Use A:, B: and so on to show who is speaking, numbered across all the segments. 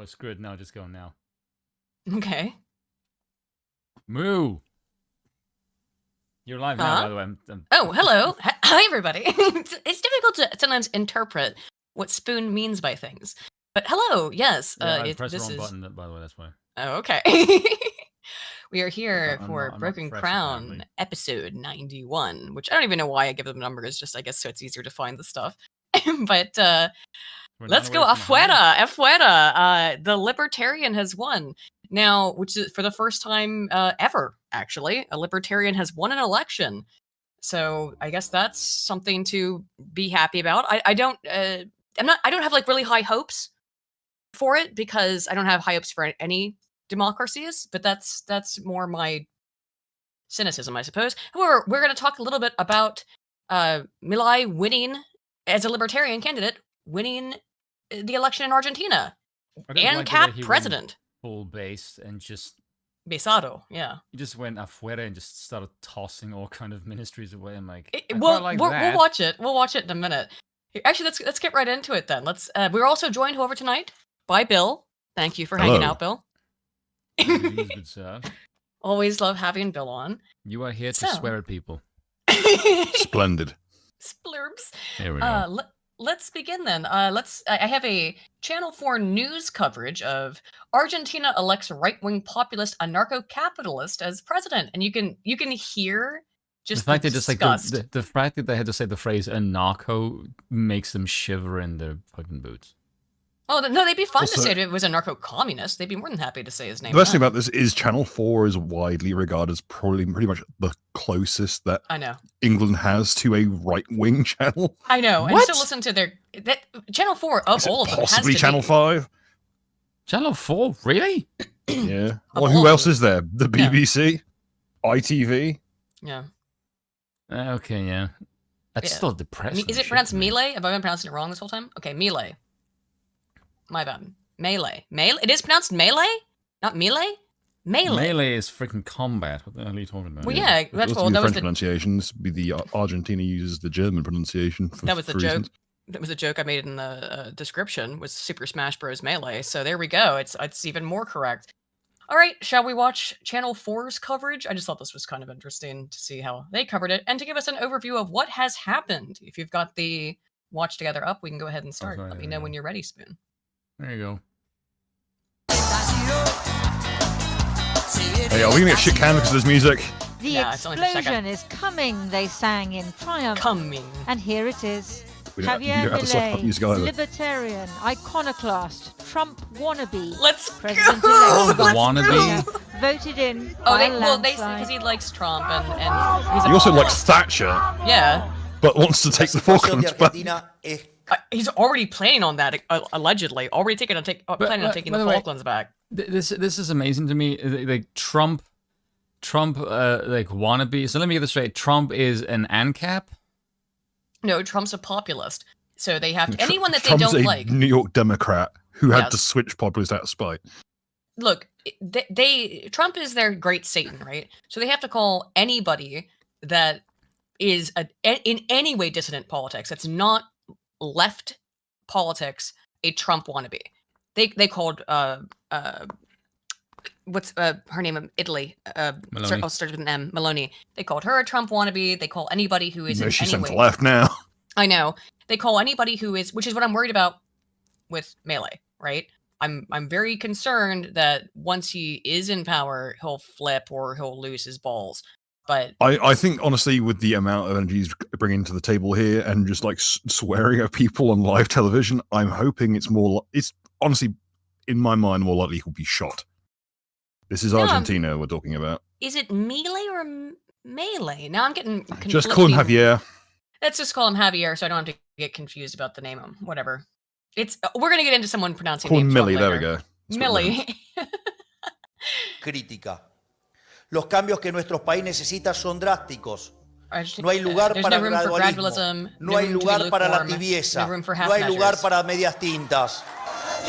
A: screw it. No, just go now.
B: Okay.
A: Moo! You're live now, by the way.
B: Oh, hello. Hi, everybody. It's difficult to sometimes interpret what Spoon means by things. But hello, yes.
A: Yeah, I pressed the wrong button, by the way, that's why.
B: Oh, okay. We are here for Broken Crown,
A: apparently.
B: episode 91, which I don't even know why I give them numbers, just I guess so it's easier to find the stuff. But let's go afuera, afuera. The Libertarian has won. Now, which is for the first time ever, actually, a Libertarian has won an election. So I guess that's something to be happy about. I don't have like really high hopes for it because I don't have high hopes for any democracies, but that's more my cynicism, I suppose. However, we're going to talk a little bit about Milei winning as a Libertarian candidate, winning the election in Argentina, and cat president.
A: Full base and just
B: Besado, yeah.
A: He just went afuera and just started tossing all kind of ministries away. I'm like,
B: we'll watch it. We'll watch it in a minute. Actually, let's get right into it then. We're also joined over tonight by Bill. Thank you for hanging out, Bill.
A: Good, sir.
B: Always love having Bill on.
A: You are here to swear at people.
C: Splendid.
B: Splurbs.
A: Here we go.
B: Let's begin then. I have a Channel 4 news coverage of Argentina elects right-wing populist anarcho-capitalist as president, and you can hear just the fact that
A: the fact that they had to say the phrase "anarcho" makes them shiver in their fucking boots.
B: Oh no, they'd be fine to say it was a narco-communist. They'd be more than happy to say his name.
C: The best thing about this is Channel 4 is widely regarded as probably pretty much the closest that England has to a right-wing channel.
B: I know, and still listen to their Channel 4 of all of them.
C: Possibly Channel 5.
A: Channel 4, really?
C: Yeah. Well, who else is there? The BBC, ITV.
B: Yeah.
A: Okay, yeah. That's still depressing.
B: Is it pronounced Milei? Have I been pronouncing it wrong this whole time? Okay, Milei. My bad. Melee. It is pronounced melee? Not melee? Melee.
A: Melee is freaking combat. What the hell are you talking about?
B: Well, yeah, that's
C: what the French pronunciations. Be the Argentina uses the German pronunciation.
B: That was the joke. That was a joke I made in the description. Was Super Smash Bros. Melee. So there we go. It's even more correct. All right, shall we watch Channel 4's coverage? I just thought this was kind of interesting to see how they covered it and to give us an overview of what has happened. If you've got the watch together up, we can go ahead and start. Let me know when you're ready, Spoon.
A: There you go.
C: Hey, are we gonna get shit canned because there's music?
D: The explosion is coming, they sang in triumph.
B: Coming.
D: And here it is.
C: Javier Milei,
D: libertarian, iconoclast, Trump wannabe.
B: Let's
D: President
B: go!
A: Wannabe?
D: Voted in
B: because he likes Trump and he's
C: he also likes Thatcher.
B: Yeah.
C: But wants to take the Falklands back.
B: He's already planning on that, allegedly. Already planning on taking the Falklands back.
A: This is amazing to me. Like Trump, like wannabe. So let me get this straight. Trump is an ANCAP?
B: No, Trump's a populist. So they have anyone that
C: Trump's
B: they don't
C: a
B: like.
C: New York Democrat who had to switch populist out of spite.
B: Look, Trump is their great Satan, right? So they have to call anybody that is in any way dissident politics. That's not left politics a Trump wannabe. They called what's her name in Italy? Starts with an M. Meloni. They called her a Trump wannabe. They call anybody who is
C: she's on the left now.
B: I know. They call anybody who is, which is what I'm worried about with Milei, right? I'm very concerned that once he is in power, he'll flip or he'll lose his balls. But
C: I think, honestly, with the amount of energy he's bringing to the table here and just like swearing at people on live television, I'm hoping it's honestly, in my mind, more likely he'll be shot. This is Argentina we're talking about.
B: Is it Milei or Melee? Now I'm getting conflicting.
C: Just call him Javier.
B: Let's just call him Javier so I don't have to get confused about the name. Whatever. We're going to get into someone pronouncing names.
C: Call him Millie, there we go.
B: Millie.
E: Crítica. Los cambios que nuestro país necesita son drásticos. No hay lugar para el gradualismo. No hay lugar para la tibieza. No hay lugar para medias tintas.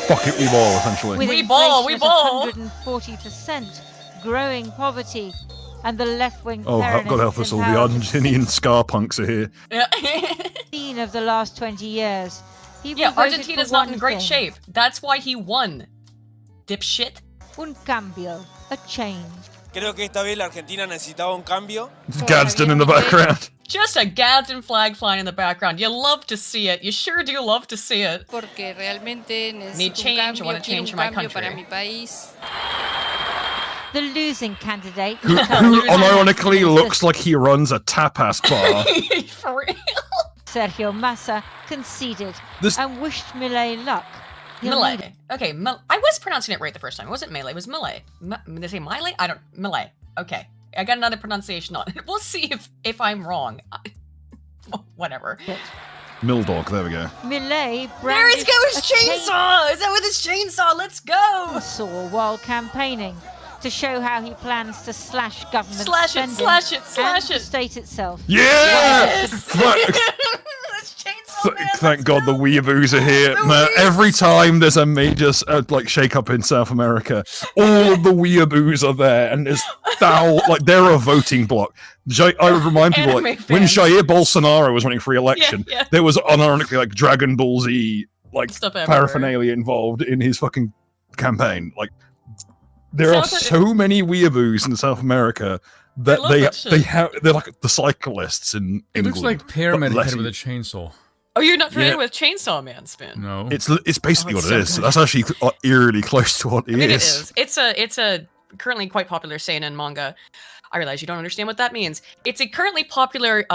C: Fuck it, we ball, essentially.
D: With
B: we ball.
D: 140% growing poverty and the left-wing
C: God help us all, the Argentinian scar punks are here.
D: Scene of the last 20 years.
B: Argentina's not in great shape. That's why he won. dipshit.
D: Un cambio, a change.
F: Creo que esta vez la Argentina necesitaba un cambio.
C: Gadsden in the background.
B: Just a Gadsden flag flying in the background. You love to see it. You sure do love to see it.
G: Porque realmente
B: Need change, I want to change my country.
G: para mi país.
D: The losing candidate,
C: Who unironically looks like he runs a tapas bar.
B: For real.
D: Sergio Massa, conceded and wished Milei luck.
B: Milei. Okay, I was pronouncing it right the first time. It wasn't Milei, it was Milei. Did they say Milei? Milei. Okay. I got another pronunciation on it. We'll see if I'm wrong. Whatever.
C: Mildog, there we go.
D: Milei
B: there he goes, chainsaw! Is that with his chainsaw? Let's go!
D: Chainsaw while campaigning to show how he plans to slash government spending
B: slash it,
D: and the state itself.
C: Yeah!
B: Yes!
C: Thank God the weeaboos are here. Man, every time there's a major shake-up in South America, all of the weeaboos are there, and there's they're a voting bloc. I would remind people, when Jair Bolsonaro was running for re-election, there was unironically Dragon Ball Z paraphernalia involved in his fucking campaign. There are so many weeaboos in South America that they're like the cyclists in England.
A: It looks like Pyramid Head with a chainsaw.
B: Oh, you're not familiar with Chainsaw Man, Spin?
A: No.
C: It's basically what it is. That's actually eerily close to what it is.
B: It is. It's a currently quite popular seinen manga. I realize you don't understand what that means. It's a currently popular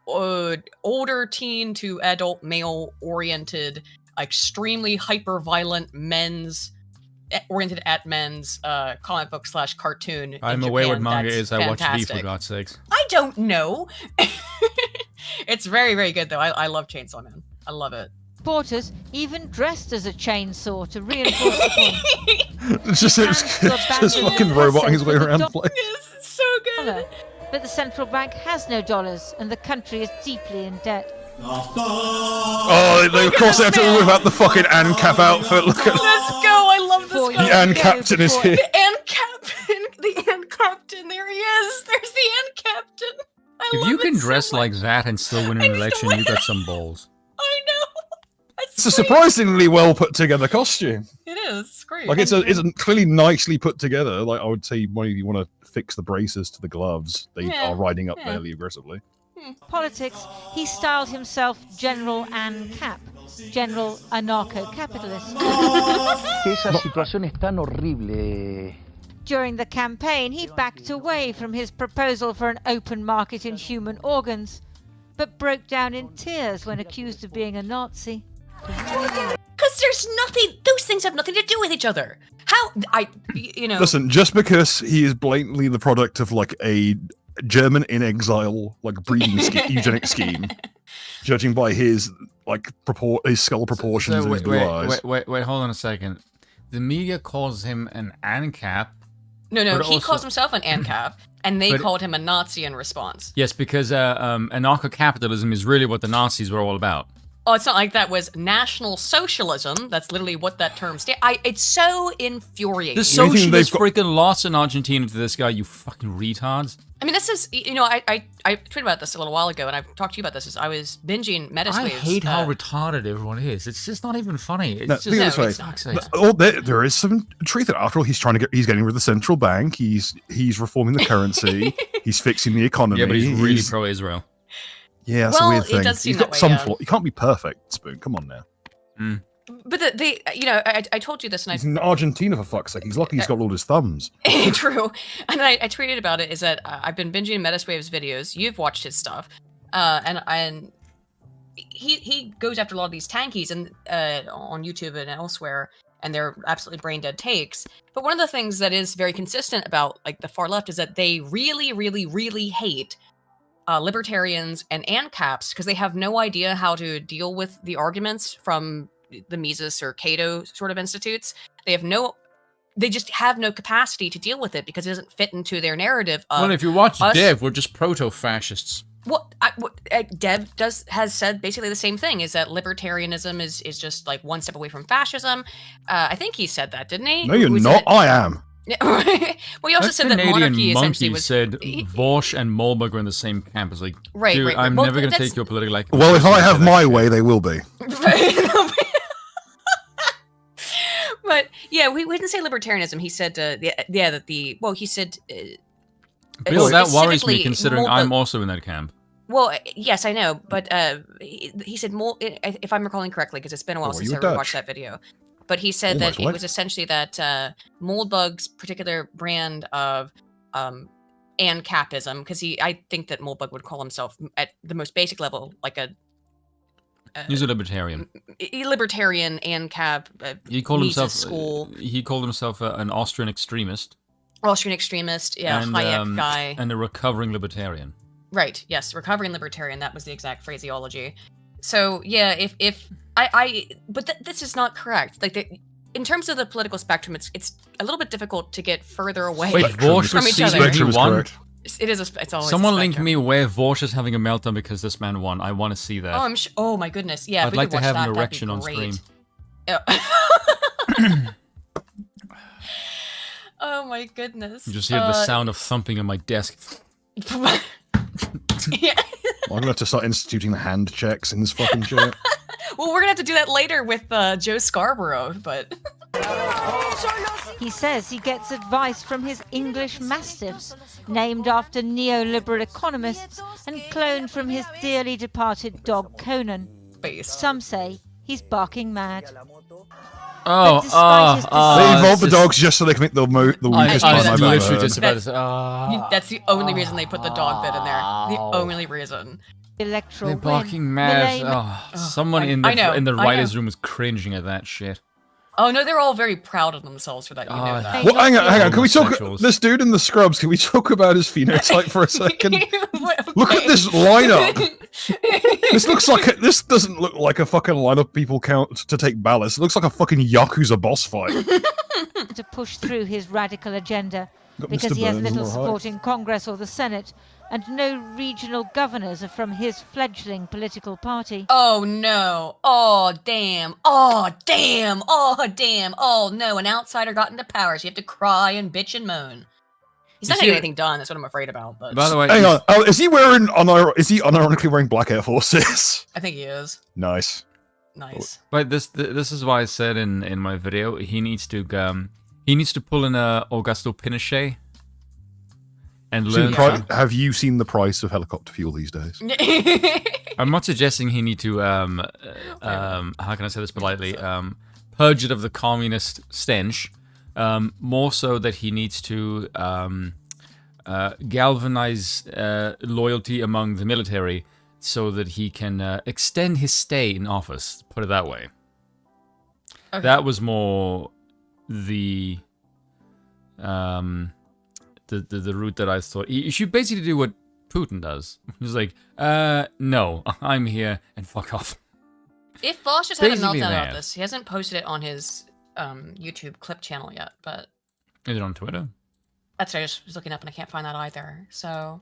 B: older teen to adult male oriented, extremely hyper violent men's oriented at men's comic book / cartoon.
A: I'm aware what manga is. I watch it for God's sakes.
B: I don't know. It's very, very good though. I love Chainsaw Man. I love it.
D: Supporters even dressed as a chainsaw to reinforce the point.
C: It's just fucking roboting his way around the place.
B: Yes, it's so good.
D: But the central bank has no dollars, and the country is deeply in debt.
C: Oh, of course they have to all without the fucking ANCAP outfit. Look at
B: Let's go! I love this guy.
C: The AN Captain is here.
B: The AN Captain! The AN Captain! There he is! There's the AN Captain!
A: If you can dress like that and still win an election, you got some balls.
B: I know!
C: It's a surprisingly well put together costume.
B: It is. It's great.
C: It's clearly nicely put together. I would say when you want to fix the braces to the gloves, they are riding up fairly aggressively.
D: Politics, he styled himself General ANCAP, General Anarcho-Capitalist.
H: Esa situación es tan horrible.
D: During the campaign, he backed away from his proposal for an open market in human organs, but broke down in tears when accused of being a Nazi.
B: Because there's nothing, those things have nothing to do with each other.
C: Listen, just because he is blatantly the product of a German in exile, breeding eugenic scheme, judging by his his skull proportions and his blue eyes.
A: Wait, hold on a second. The media calls him an ANCAP.
B: No, he calls himself an ANCAP, and they called him a Nazi in response.
A: Yes, because anarcho-capitalism is really what the Nazis were all about.
B: Oh, it's not like that was National Socialism. That's literally what that term stands. It's so infuriating.
A: The socialists freaking lost in Argentina to this guy, you fucking retards.
B: I mean, this is, I tweeted about this a little while ago, and I've talked to you about this. Is I was binging Metaswaves.
A: I hate how retarded everyone is. It's just not even funny. It's
C: there is some truth in it. After all, he's getting rid of the central bank. He's reforming the currency. He's fixing the economy.
A: Yeah, but he's really pro-Israel.
C: Yeah, that's a weird thing. It does seem he's got some flaw. You can't be perfect, Spoon. Come on now.
B: But I told you this, and
C: he's in Argentina for fuck's sake. He's lucky he's got all his thumbs.
B: True. And I tweeted about it. Is that I've been binging Metaswave's videos. You've watched his stuff, and he goes after a lot of these tankies and on YouTube and elsewhere, and they're absolutely brain dead takes. But one of the things that is very consistent about the far left is that they really, really, really hate libertarians and ANCAPs because they have no idea how to deal with the arguments from the Mises or Cato sort of institutes. They just have no capacity to deal with it because it doesn't fit into their narrative of
A: if you watch Dev, we're just proto-fascists.
B: Dev has said basically the same thing, is that libertarianism is just one step away from fascism. I think he said that, didn't he?
C: No, you're not. I am.
B: Well, he also said that monarchy essentially was...
A: said Bosch and Mollberg are in the same camp. It's
B: right.
A: I'm never going to take your political...
C: Well, if I have my way, they will be.
B: But Yeah, we didn't say libertarianism. He said, that the he said.
A: Bill, that worries me considering I'm also in that camp.
B: Well, yes, I know, but he said if I'm recalling correctly, because it's been a while since I watched that video. But he said that it was essentially that Moldbug's particular brand of ANCAPism, because I think that Moldbug would call himself at the most basic level like a.
A: He's a libertarian.
B: Libertarian ANCAP.
A: He called himself.
B: School.
A: He called himself an Austrian extremist.
B: Austrian extremist, yeah,
A: and,
B: Hayek guy.
A: And a recovering libertarian.
B: Right, yes, recovering libertarian, that was the exact phraseology. So, yeah, but this is not correct. Like, in terms of the political spectrum, it's a little bit difficult to get further away from each other. It is it's always
A: Someone link me where Vorsh is having a meltdown because this man won. I want to see that.
B: Oh, oh my goodness, yeah.
A: I'd like to have an erection on stream.
B: Oh my goodness.
A: You just hear the sound of thumping on my desk.
B: Yeah.
C: I'm gonna have to start instituting the hand checks in this fucking shit.
B: Well, we're gonna have to do that later with Joe Scarborough, but...
D: He says he gets advice from his English Mastiffs, named after neoliberal economists and cloned from his dearly departed dog Conan. Some say he's barking mad.
A: They
C: evolved the dogs just so they can make the weakest one I've ever.
B: That's the only reason they put the dog bit in there. The only reason.
D: Electoral
A: They're barking mad. Someone in the writers' room was cringing at that shit.
B: Oh no, they're all very proud of themselves for that. You know that.
C: Well, hang on. Can we talk? This dude in the scrubs. Can we talk about his phenotype for a second? Look at this lineup. This doesn't look like a fucking lineup people count to take ballots. It looks like a fucking Yakuza boss fight.
D: To push through his radical agenda because he has little support in Congress or the Senate, and no regional governors are from his fledgling political party.
B: Oh no. Oh damn. Oh damn. Oh damn. Oh no, an outsider got into power, so you have to cry and bitch and moan. He's not getting anything done, that's what I'm afraid about. But
A: by the way,
C: hang on. Oh, is he unironically wearing black Air Forces?
B: I think he is.
C: Nice.
A: But this is why I said in my video he needs to pull in Augusto Pinochet and learn.
C: Have you seen the price of helicopter fuel these days?
A: I'm not suggesting he need to how can I say this politely? Purge it of the communist stench. More so that he needs to galvanize loyalty among the military so that he can extend his stay in office, put it that way. Okay. That was more the route that I thought. You should basically do what Putin does. He's like, no, I'm here, and fuck off.
B: If Voss just had a meltdown about this, he hasn't posted it on his YouTube clip channel yet, but...
A: Is it on Twitter?
B: That's what I was looking up, and I can't find that either, so...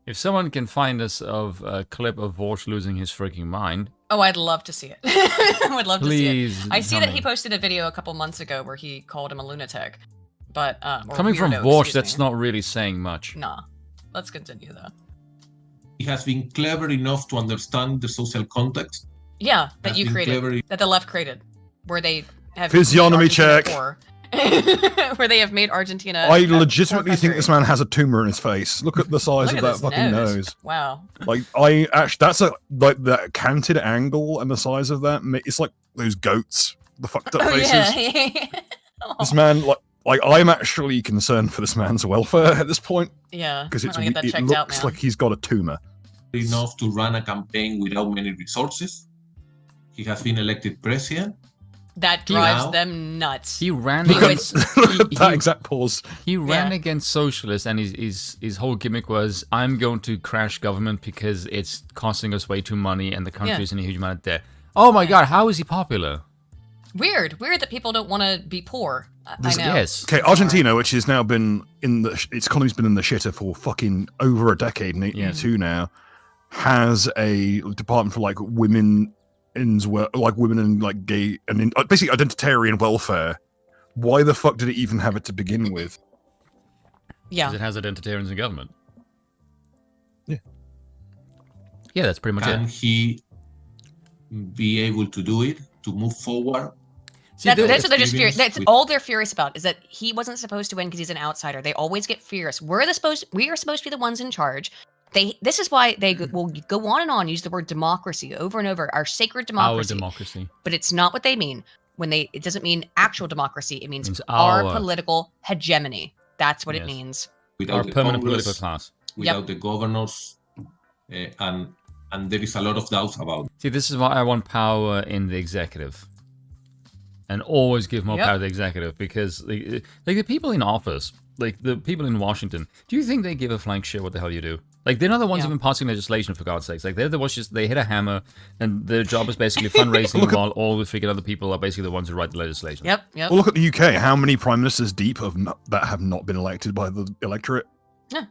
A: If someone can find us of a clip of Vorsh losing his freaking mind...
B: Oh, I'd love to see it. I would love to see it. I see that
A: me.
B: He posted a video a couple months ago where he called him a lunatic, but...
A: Coming from Vorsh, that's not really saying much.
B: Nah. Let's continue, though.
I: He has been clever enough to understand the social context.
B: Yeah, that you created. That the left created. Where they have...
C: Physiognomy check.
B: Where they have made Argentina...
C: I legitimately think this man has a tumor in his face. Look at the size of that fucking nose.
B: Wow.
C: Like, that's that canted angle and the size of that. It's like those goats. The fucked up faces.
B: Yeah.
C: This man, like, I'm actually concerned for this man's welfare at this point.
B: Yeah.
C: Because it looks like he's got a tumor.
I: Enough to run a campaign without many resources. He has been elected president.
B: That drives them nuts.
A: He ran
C: against that exact pause.
A: He ran against socialists, and his whole gimmick was, "I'm going to crash government because it's costing us way too money, and the country's in a huge amount of debt." Oh my god, how is he popular?
B: Weird that people don't want to be poor. I know.
A: Yes.
C: Okay, Argentina, which has now been its economy's been in the shitter for fucking over a decade, two now, has a department for women and gay and basically identitarian welfare. Why the fuck did it even have it to begin with?
B: Yeah,
A: because it has identitarians in government.
C: Yeah,
A: that's pretty much it.
I: Can he be able to do it to move forward?
B: That's what they're just furious. That's all they're furious about, is that he wasn't supposed to win because he's an outsider. They always get furious. We are supposed to be the ones in charge. This is why they will go on and on, use the word democracy over and over, our sacred democracy.
A: Our democracy.
B: But it's not what they mean. It doesn't mean actual democracy. It means our political hegemony. That's what it means.
I: Without
A: our
I: the
A: permanent
I: Congress,
A: political class.
I: Without the governors, and there is a lot of doubts about it.
A: See, this is why I want power in the executive. And always give more power to the executive, because like the people in office, like the people in Washington, do you think they give a flying shit what the hell you do? Like, they're not the ones even passing legislation, for God's sakes. Like, they're the ones they hit a hammer, and their job is basically fundraising while all the freaking other people are basically the ones who write the legislation.
B: Yep.
C: Well, look at the UK. How many prime ministers deep that have not been elected by the electorate?
B: Yeah.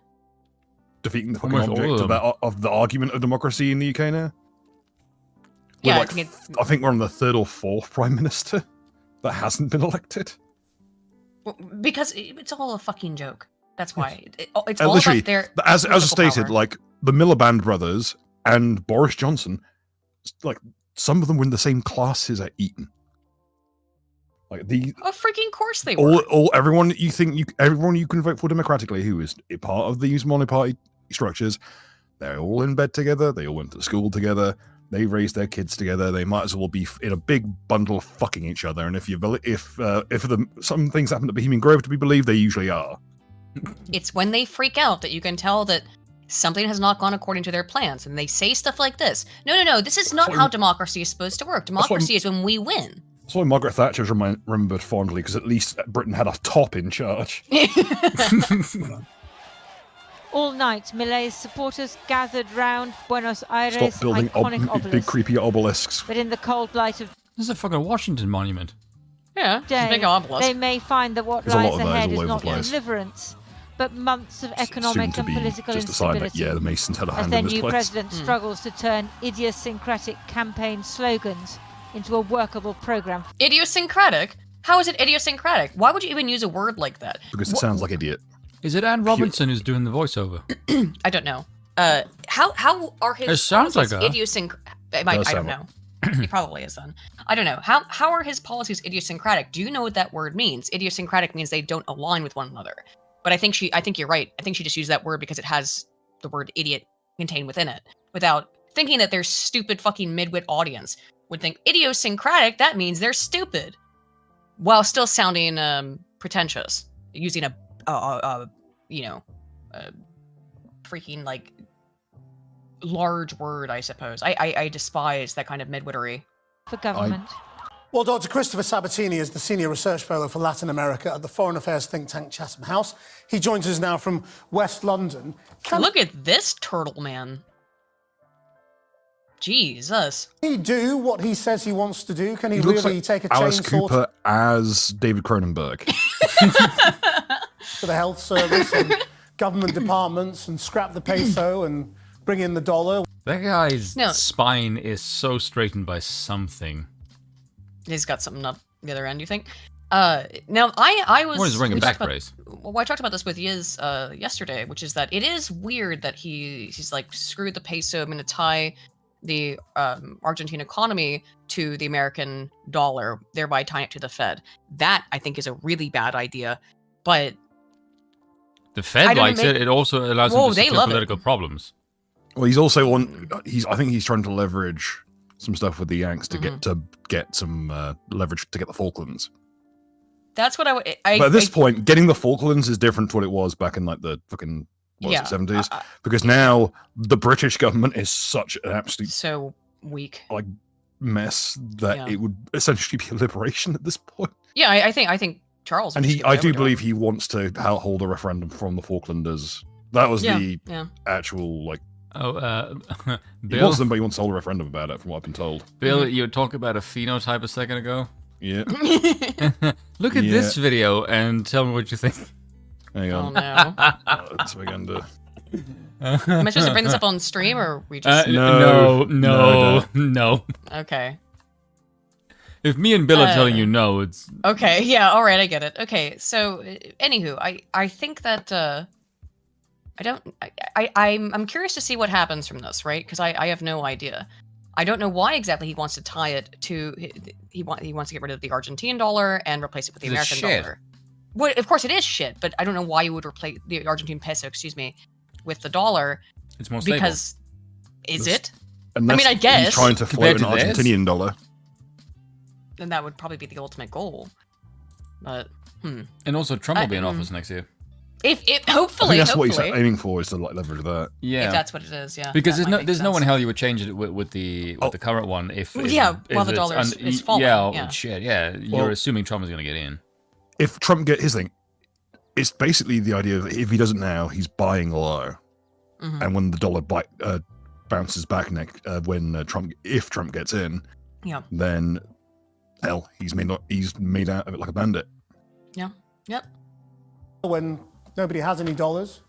C: Defeating the fucking object of the argument of democracy in the UK now?
B: Yeah,
C: I think we're on the 3rd or 4th prime minister that hasn't been elected.
B: Because it's all a fucking joke. That's why. It's all about their
C: as stated,
B: power.
C: like the Miliband brothers and Boris Johnson, like some of them were in the same classes at Eton. Like
B: freaking course they were.
C: Everyone you can vote for democratically who is a part of these monoparty structures, they're all in bed together. They all went to school together. They raised their kids together. They might as well be in a big bundle fucking each other. And if some things happen to Bohemian Grove to be believed, they usually are.
B: It's when they freak out that you can tell that something has not gone according to their plans, and they say stuff like this. No, this is not how democracy is supposed to work. Democracy is when we win.
C: That's why Margaret Thatcher is remembered fondly, because at least Britain had a top in charge.
D: All night, Milei's supporters gathered round Buenos Aires'
C: Stop building
D: iconic obelisk.
C: Big creepy obelisks.
D: But in the cold light of
A: This is a fucking Washington monument.
B: Yeah,
D: day,
B: big obelisk.
D: they may find that what
C: There's a lot
D: lies
C: of those
D: ahead
C: all
D: is
C: over
D: not
C: the place.
D: deliverance, but months of economic
C: Soon to
D: and
C: be
D: political
C: just a sign that,
D: instability.
C: the Masons had a
D: As
C: hand
D: their
C: in this
D: new
C: place.
D: president struggles to turn idiosyncratic campaign slogans into a workable program.
B: Idiosyncratic? How is it idiosyncratic? Why would you even use a word like that?
C: Because it sounds like idiot.
A: Is it Anne Robinson who's doing the voiceover?
B: I don't know. How are his
A: It sounds like her.
B: idiosyncratic? I don't know. He probably is then. I don't know. How are his policies idiosyncratic? Do you know what that word means? Idiosyncratic means they don't align with one another. But I think you're right. I think she just used that word because it has the word idiot contained within it, without thinking that their stupid fucking midwit audience would think idiosyncratic, that means they're stupid, while still sounding pretentious, using a freaking like large word, I suppose. I despise that kind of midwittery.
D: For government.
J: Well, Dr. Christopher Sabatini is the Senior Research Fellow for Latin America at the Foreign Affairs think tank Chatham House. He joins us now from West London.
B: Look at this turtle man. Jesus.
J: Can he do what he says he wants to do? Can he
C: looks
J: really
C: like
J: take a
C: Alice
J: chainsaw
C: Cooper as David Cronenberg
J: to the health service and government departments and scrap the peso and bring in the dollar?
A: That guy's spine is so straightened by something.
B: He's got something up the other end, you think? Now, I was...
A: What is ring a back brace?
B: Well, I talked about this with Yiz yesterday, which is that it is weird that he's like, screw the peso, I'm going to tie the Argentine economy to the American dollar, thereby tying it to the Fed. That, I think, is a really bad idea, but...
A: The Fed likes it. It also allows them to secure political problems.
C: Well, he's also I think he's trying to leverage some stuff with the Yanks to get some leverage to get the Falklands.
B: That's what
C: but at this point, getting the Falklands is different to what it was back in like the fucking 70s, because now the British government is such an absolute
B: so weak
C: like mess that it would essentially be a liberation at this point.
B: Yeah, I think Charles.
C: And I do believe he wants to hold a referendum from the Falklanders. That was the actual like.
A: Bill,
C: he wants them, but he wants to hold a referendum about it, from what I've been told.
A: Bill, you were talking about a phenotype a second ago.
C: Yeah.
A: Look at this video and tell me what you think.
C: Hang on.
B: Oh no.
C: Let's begin to.
B: Am I supposed to bring this up on stream, or we just?
A: No.
B: Okay.
A: If me and Bill are telling you no, it's
B: okay. Yeah. All right. I get it. Okay. So, anywho, I think that I'm curious to see what happens from this, right? Because I have no idea. I don't know why exactly he wants to tie it to. He wants to get rid of the Argentine dollar and replace it with the American dollar. Well, of course it is shit, but I don't know why you would replace the Argentine peso, excuse me, with the dollar.
A: It's more stable.
B: Because is it?
C: Unless
B: I guess
C: he's trying to float an Argentinian dollar.
B: Then that would probably be the ultimate goal. But
A: and also Trump will be in office next year.
B: If hopefully,
C: I think that's what he's aiming for, is to like leverage that.
A: Yeah,
B: if that's what it is. Yeah,
A: because there's no one hell you would change it with the current one if
B: while the dollar is falling.
A: Yeah, you're assuming Trump is going to get in.
C: If Trump get his thing, it's basically the idea that if he doesn't now, he's buying low, and when the dollar bounces back when if Trump gets in, then hell, he's made out of it like a bandit.
B: Yeah. Yep.
J: When nobody has any dollars?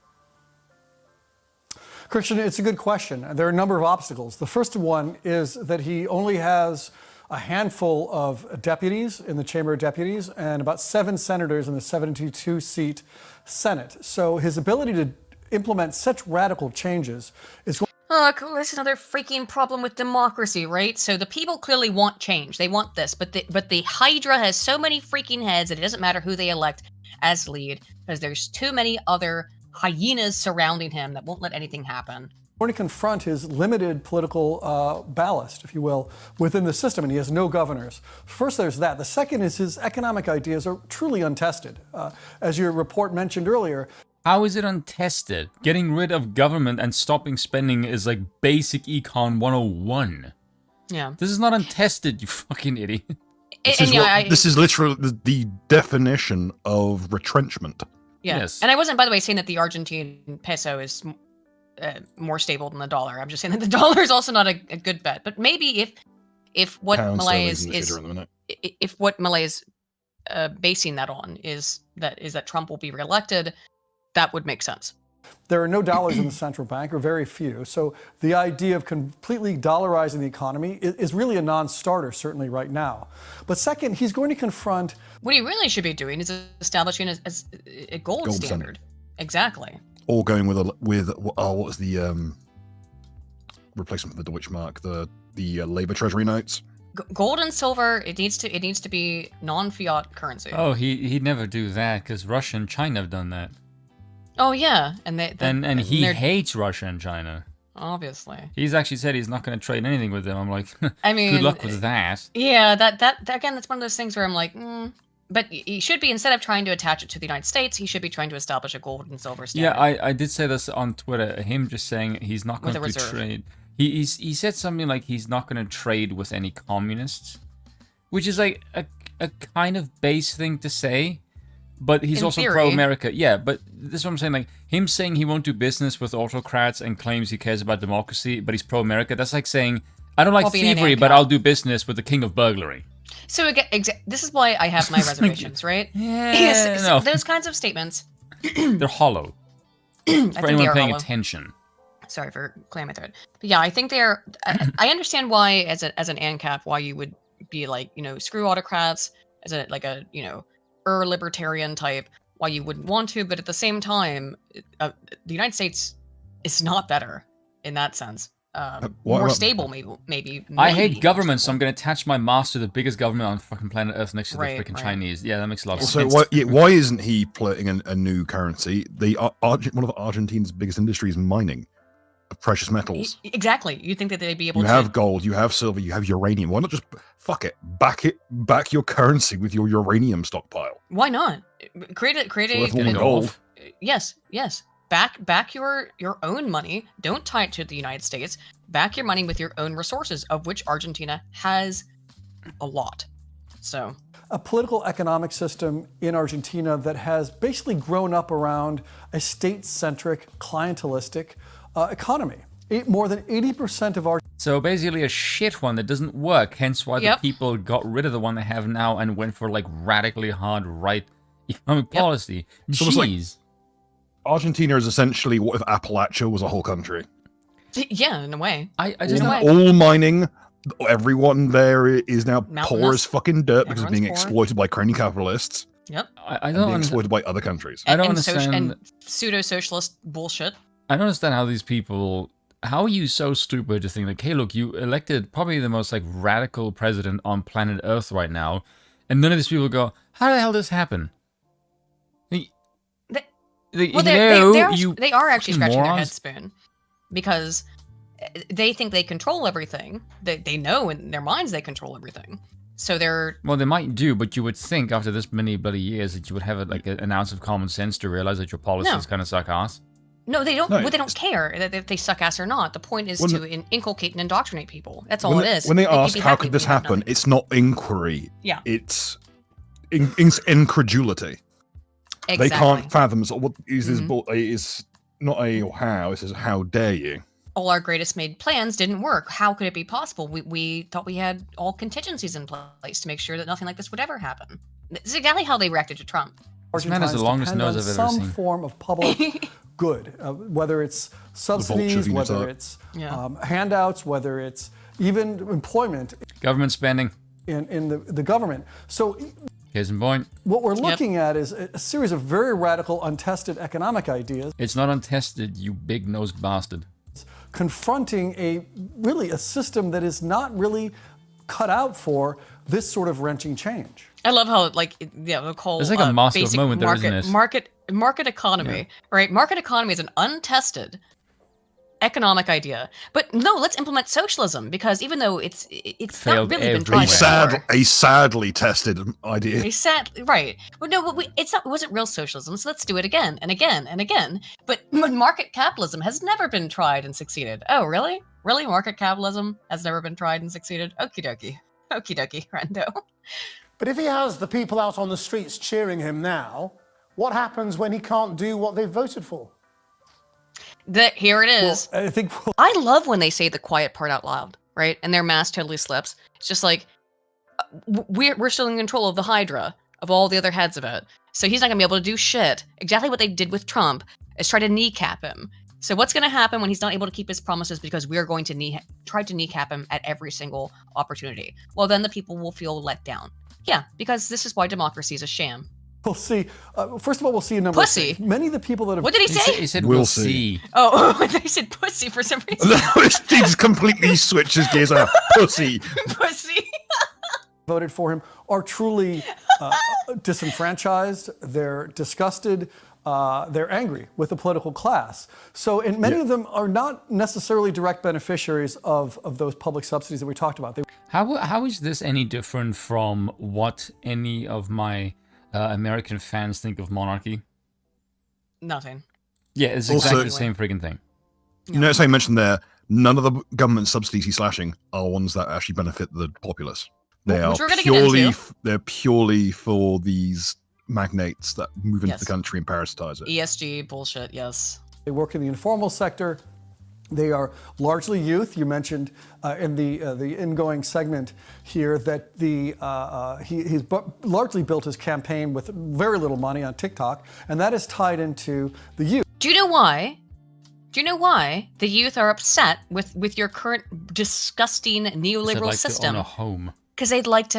J: Christian, it's a good question. There are a number of obstacles. The first one is that he only has a handful of deputies in the Chamber of Deputies and about 7 senators in the 72-seat Senate. So his ability to implement such radical changes is going.
B: Look, that's another freaking problem with democracy, right? So the people clearly want change. They want this, but the Hydra has so many freaking heads that it doesn't matter who they elect as lead, because there's too many other hyenas surrounding him that won't let anything happen.
J: Going to confront his limited political ballast, if you will, within the system, and he has no governors. First, there's that. The second is his economic ideas are truly untested. As your report mentioned earlier,
A: how is it untested? Getting rid of government and stopping spending is like basic econ 101.
B: Yeah.
A: This is not untested, you fucking idiot.
C: This is literally the definition of retrenchment.
B: Yeah. Yes. And I wasn't, by the way, saying that the Argentine peso is more stable than the dollar. I'm just saying that the dollar is also not a good bet. But maybe if what Milei is basing that on is that Trump will be reelected, that would make sense.
J: There are no dollars in the central bank, or very few. So the idea of completely dollarizing the economy is really a non-starter, certainly right now. But second, he's going to confront.
B: What he really should be doing is establishing a gold standard. Exactly.
C: Or going with what was the replacement for the Deutschmark, the Labour Treasury notes.
B: Gold and silver. It needs to be non-fiat currency.
A: Oh, he'd never do that because Russia and China have done that.
B: Oh yeah, and
A: he hates Russia and China.
B: Obviously,
A: he's actually said he's not going to trade anything with them. I'm like,
B: I mean,
A: good luck with that.
B: Yeah, that again, that's one of those things where I'm like, but he should be, instead of trying to attach it to the United States, he should be trying to establish a gold and silver standard.
A: Yeah, I did say this on Twitter. Him just saying he's not going to trade. He said something like he's not going to trade with any communists, which is like a kind of base thing to say. But he's also pro-America. Yeah, but this is what I'm saying. Like, him saying he won't do business with autocrats and claims he cares about democracy, but he's pro-America. That's like saying, I don't like thievery, but I'll do business with the king of burglary.
B: So again, this is why I have my reservations, right?
A: Yeah,
B: yes, so those kinds of statements.
A: They're hollow. For anyone paying attention.
B: Sorry for clearing my throat. But yeah, I think they're... I understand why, as an ANCAP, why you would be like, screw autocrats, as a libertarian type, why you wouldn't want to, but at the same time, the United States is not better in that sense. More stable, maybe.
A: I hate government, so I'm going to attach my mast to the biggest government on fucking planet Earth next to the freaking Chinese. Yeah, that makes a lot of sense.
C: So why isn't he floating a new currency? One of Argentina's biggest industries, mining of precious metals.
B: Exactly. You think that they'd be able
C: to... You have gold, you have silver, you have uranium. Why not just back your currency with your uranium stockpile?
B: Why not? Create
C: gold.
B: Yes. Back your own money. Don't tie it to the United States. Back your money with your own resources, of which Argentina has a lot. So
J: a political economic system in Argentina that has basically grown up around a state-centric, clientelistic economy. More than 80% of our...
A: So basically a shit one that doesn't work, hence why the people got rid of the one they have now and went for like radically hard right economic policy.
C: So
A: Jeez.
C: Argentina is essentially what if Appalachia was a whole country.
B: Yeah, in a way.
A: I just
C: all mining, everyone there is now poor as fucking dirt because it's being exploited by crony capitalists.
B: Yep.
A: I don't
C: being exploited by other countries.
A: I don't understand.
B: And pseudo-socialist bullshit.
A: I don't understand how these people how are you so stupid to think like, hey, look, you elected probably the most like radical president on planet Earth right now, and none of these people go, how the hell did this happen?
B: They
A: They
B: are actually scratching their heads, Spoon, because they think they control everything. They know in their minds they control everything. So they're...
A: Well, they might do, but you would think after this many bloody years that you would have an ounce of common sense to realize that your policies kind of suck ass.
B: No, they don't. They don't care if they suck ass or not. The point is to inculcate and indoctrinate people. That's all it is.
C: When they ask how could this happen, it's not inquiry.
B: Yeah.
C: It's incredulity.
B: Exactly.
C: They can't fathom what is this. It's not a how. It's how dare you.
B: All our greatest made plans didn't work. How could it be possible? We thought we had all contingencies in place to make sure that nothing like this would ever happen. This is exactly how they reacted to Trump.
A: This man has the longest nose I've ever seen.
J: Some form of public good, whether it's subsidies, whether it's handouts, whether it's even employment.
A: Government spending.
J: In the government. So
A: here's the point.
J: What we're looking at is a series of very radical, untested economic ideas.
A: It's not untested, you big-nosed bastard.
J: Confronting a system that is not really cut out for this sort of wrenching change.
B: I love how they'll call
A: it's like a master moment there, isn't it?
B: Market economy, right? Market economy is an untested economic idea, but no, let's implement socialism, because even though it's not really been tried before.
C: A sadly tested idea.
B: Right. Well, no, it wasn't real socialism, so let's do it again and again and again. But market capitalism has never been tried and succeeded. Oh, really? Really? Market capitalism has never been tried and succeeded? Okie dokie. Okie dokie, Rando.
K: But if he has the people out on the streets cheering him now, what happens when he can't do what they've voted for?
B: Here it is.
J: Well,
B: I love when they say the quiet part out loud, right? And their mask totally slips. It's just like, we're still in control of the Hydra, of all the other heads of it. So he's not going to be able to do shit. Exactly what they did with Trump is try to kneecap him. So what's going to happen when he's not able to keep his promises, because we're going to try to kneecap him at every single opportunity? Well, then the people will feel let down. Yeah, because this is why democracy is a sham.
J: We'll see. First of all, we'll see a number
B: pussy.
J: of things. Many of the people that have...
B: What did he say?
A: He said we'll see.
B: Oh, they said pussy for some reason.
C: No, he just completely switches gears out. Pussy.
B: Pussy.
J: Voted for him are truly disenfranchised. They're disgusted. They're angry with the political class. So, and many of them are not necessarily direct beneficiaries of those public subsidies that we talked about.
A: How is this any different from what any of my American fans think of monarchy?
B: Nothing.
A: Yeah, it's exactly the same freaking thing.
C: You know, as I mentioned there, none of the government subsidies he's slashing are ones that actually benefit the populace. They are purely for these magnates that move into the country and parasitize it.
B: ESG bullshit, yes.
J: They work in the informal sector. They are largely youth. You mentioned in the ingoing segment here that he's largely built his campaign with very little money on TikTok, and that is tied into the youth.
B: Do you know why? Do you know why the youth are upset with your current disgusting neoliberal system?
A: To own a home.
B: Because they'd like to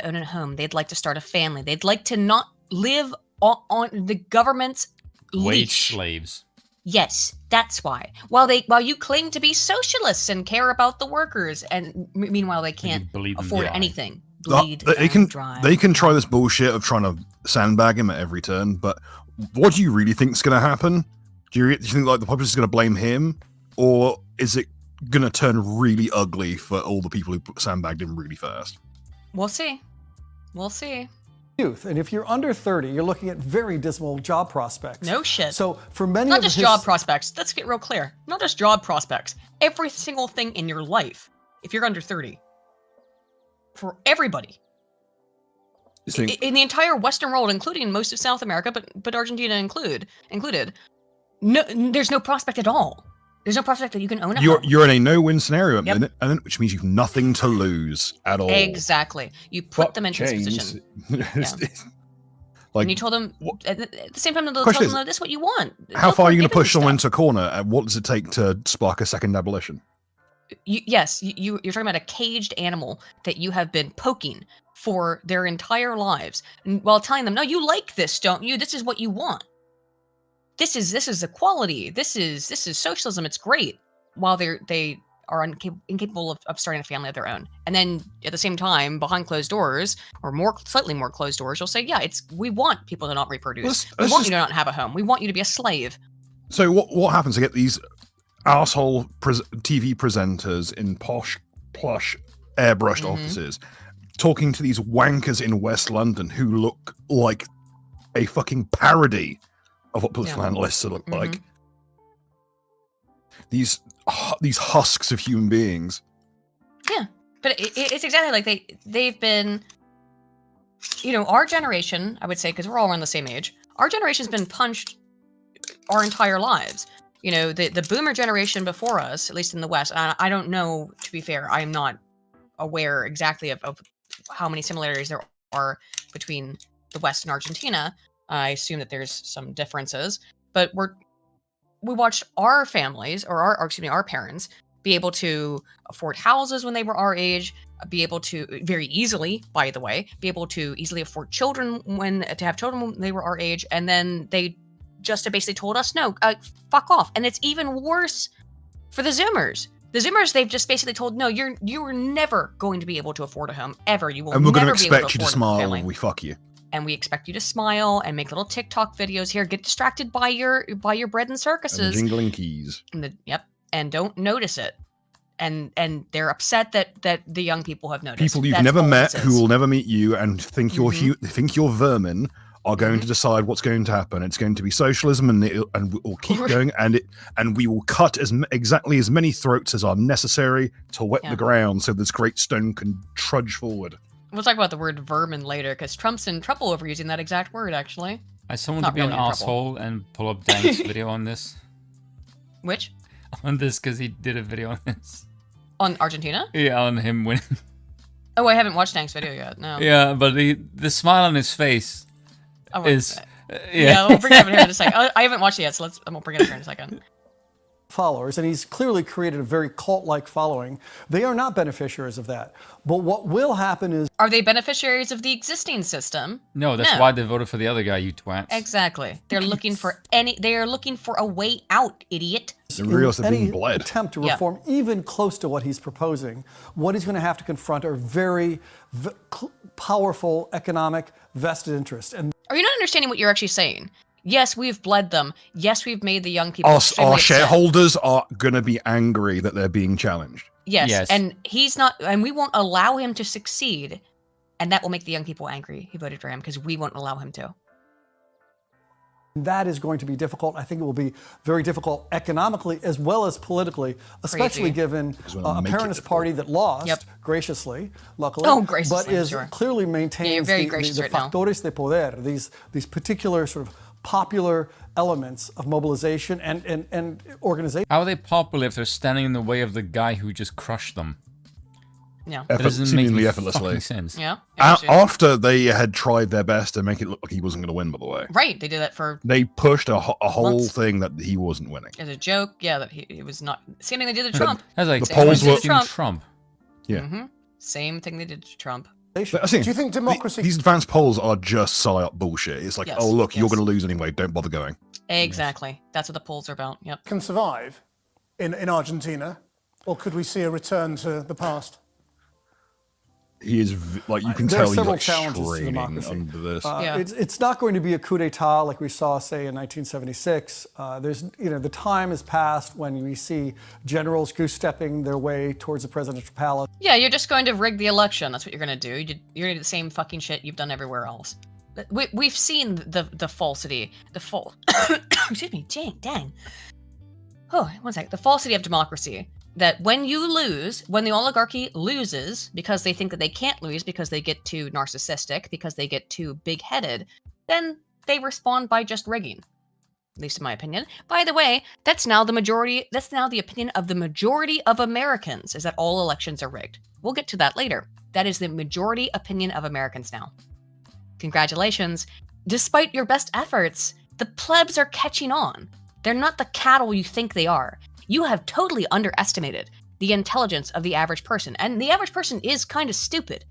B: own a home. They'd like to start a family. They'd like to not live on the government's leash.
A: Wage slaves.
B: Yes, that's why. While you claim to be socialists and care about the workers, and meanwhile they can't afford anything.
C: They can try this bullshit of trying to sandbag him at every turn, but what do you really think is going to happen? Do you think like the populace is going to blame him, or is it going to turn really ugly for all the people who sandbagged him really fast?
B: We'll see. We'll see.
J: Youth, and if you're under 30, you're looking at very dismal job prospects.
B: No shit.
J: So for many
B: not just job prospects. Let's get real clear. Not just job prospects. Every single thing in your life, if you're under 30, for everybody, in the entire Western world, including most of South America, but Argentina included, no, there's no prospect at all. There's no prospect that you can own a home.
C: You're in a no-win scenario at the minute, which means you've nothing to lose at all.
B: Exactly. You put them into this position. And you told them, at the same time, they'll tell them, no, this is what you want.
C: How far are you going to push someone into a corner? And what does it take to spark a second abolition?
B: You're talking about a caged animal that you have been poking for their entire lives, and while telling them, no, you like this, don't you? This is what you want. This is equality. This is socialism. It's great. while they are incapable of starting a family of their own. And then at the same time, behind closed doors, or slightly more closed doors, you'll say, yeah, we want people to not reproduce. We want you to not have a home. We want you to be a slave.
C: So what happens? I get these asshole TV presenters in posh, plush, airbrushed offices talking to these wankers in West London who look like a fucking parody of what fundamentalists look like. These husks of human beings.
B: Yeah, but it's exactly like they've been, our generation, I would say, because we're all around the same age, our generation's been punched our entire lives. The boomer generation before us, at least in the West, I don't know, to be fair, I'm not aware exactly of how many similarities there are between the West and Argentina. I assume that there's some differences, but we watched our families, or our parents, be able to afford houses when they were our age, be able to very easily, by the way, be able to easily afford children to have children when they were our age, and then they just basically told us, no, fuck off. And it's even worse for the Zoomers. The Zoomers, they've just basically told, no, you're never going to be able to afford a home ever. You will never be able to afford a family.
C: And we're going to expect you to smile when we fuck you.
B: And we expect you to smile and make little TikTok videos here. Get distracted by your bread and circuses.
C: And jingling keys.
B: And don't notice it. And they're upset that the young people have noticed.
C: People you've never met who will never meet you and think you're vermin are going to decide what's going to happen. It's going to be socialism, and we'll keep going, and we will cut exactly as many throats as are necessary to wet the ground so this great stone can trudge forward.
B: We'll talk about the word vermin later, because Trump's in trouble over using that exact word, actually.
A: I someone to be really an asshole and pull up Dank's video on this.
B: Which?
A: On this, because he did a video on this.
B: On Argentina?
A: Yeah, on him winning.
B: Oh, I haven't watched Dank's video yet, no.
A: Yeah, but the smile on his face is...
B: Yeah, we'll bring it up here in a second. I haven't watched it yet, so we'll bring it up here in a second.
J: Followers, and he's clearly created a very cult-like following. They are not beneficiaries of that. But what will happen is...
B: Are they beneficiaries of the existing system?
A: No, that's why they voted for the other guy, you twats.
B: Exactly. They're looking for a way out, idiot.
C: They realize they're being bled.
J: Attempt to reform even close to what he's proposing, what he's going to have to confront are very powerful economic vested interests. And
B: are you not understanding what you're actually saying? Yes, we've bled them. Yes, we've made the young people.
C: Our shareholders are going to be angry that they're being challenged.
B: Yes, and he's not, and we won't allow him to succeed, and that will make the young people angry who voted for him, because we won't allow him to.
J: That is going to be difficult. I think it will be very difficult economically as well as politically, especially given a Parent's Party that lost graciously, luckily, but is clearly maintains the factores de poder, these particular sort of popular elements of mobilization and organization.
A: How are they popular if they're standing in the way of the guy who just crushed them?
B: Yeah,
C: seemingly effortlessly.
A: Sense.
B: Yeah.
C: After they had tried their best to make it look like he wasn't going to win, by the way.
B: Right, they did that for.
C: They pushed a whole thing that he wasn't winning.
B: As a joke, that he was not. Same thing they did to Trump.
A: That's like
C: the polls were
A: Trump.
C: Yeah.
B: Same thing they did to Trump.
C: Do you think democracy? These advanced polls are just psyop bullshit. It's like, oh look, you're going to lose anyway. Don't bother going.
B: Exactly. That's what the polls are about. Yep.
K: Can survive in Argentina, or could we see a return to the past?
C: He is like, you can tell he's like straining under this.
J: It's not going to be a coup d'etat like we saw, say, in 1976. There's, the time has passed when we see generals goose-stepping their way towards the presidential palace.
B: Yeah, you're just going to rig the election. That's what you're going to do. You're going to do the same fucking shit you've done everywhere else. We've seen the falsity, excuse me, dang. Oh, one sec. The falsity of democracy. That when the oligarchy loses because they think that they can't lose because they get too narcissistic, because they get too big-headed, then they respond by just rigging. At least in my opinion. By the way, that's now the opinion of the majority of Americans, is that all elections are rigged. We'll get to that later. That is the majority opinion of Americans now. Congratulations. Despite your best efforts, the plebs are catching on. They're not the cattle you think they are. You have totally underestimated the intelligence of the average person. And the average person is kind of stupid.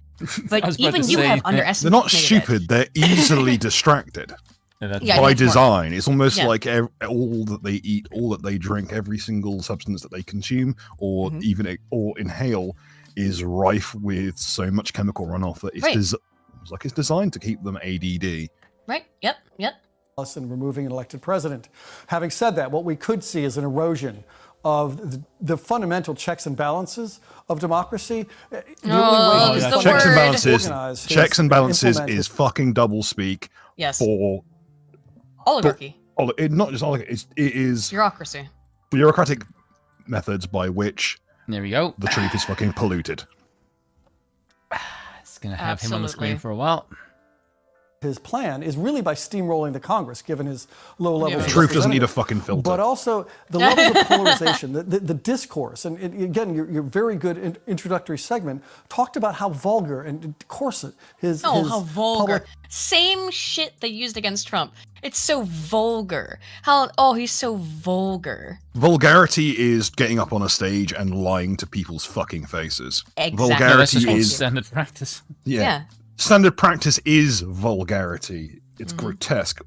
B: But even you have underestimated it.
C: They're not stupid, they're easily distracted. by design. It's almost like all that they eat, all that they drink, every single substance that they consume or even or inhale is rife with so much chemical runoff that it's designed to keep them ADD.
B: Right. Yep.
J: And removing an elected president. Having said that, what we could see is an erosion of the fundamental checks and balances of democracy.
C: Checks and balances is fucking doublespeak for
B: oligarchy.
C: Not just oligarchy, it is
B: bureaucracy.
C: Bureaucratic methods by which
A: there we go.
C: The truth is fucking polluted.
A: It's gonna have him on the screen for a while.
J: His plan is really by steamrolling the Congress, given his low levels.
C: The truth doesn't need a fucking filter.
J: But also the levels of polarization, the discourse, and again, your very good introductory segment talked about how vulgar and coarse
B: how vulgar. Same shit they used against Trump. It's so vulgar. He's so vulgar.
C: Vulgarity is getting up on a stage and lying to people's fucking faces.
B: Exactly.
C: Vulgarity is
A: standard practice.
C: Yeah. Standard practice is vulgarity. It's grotesque.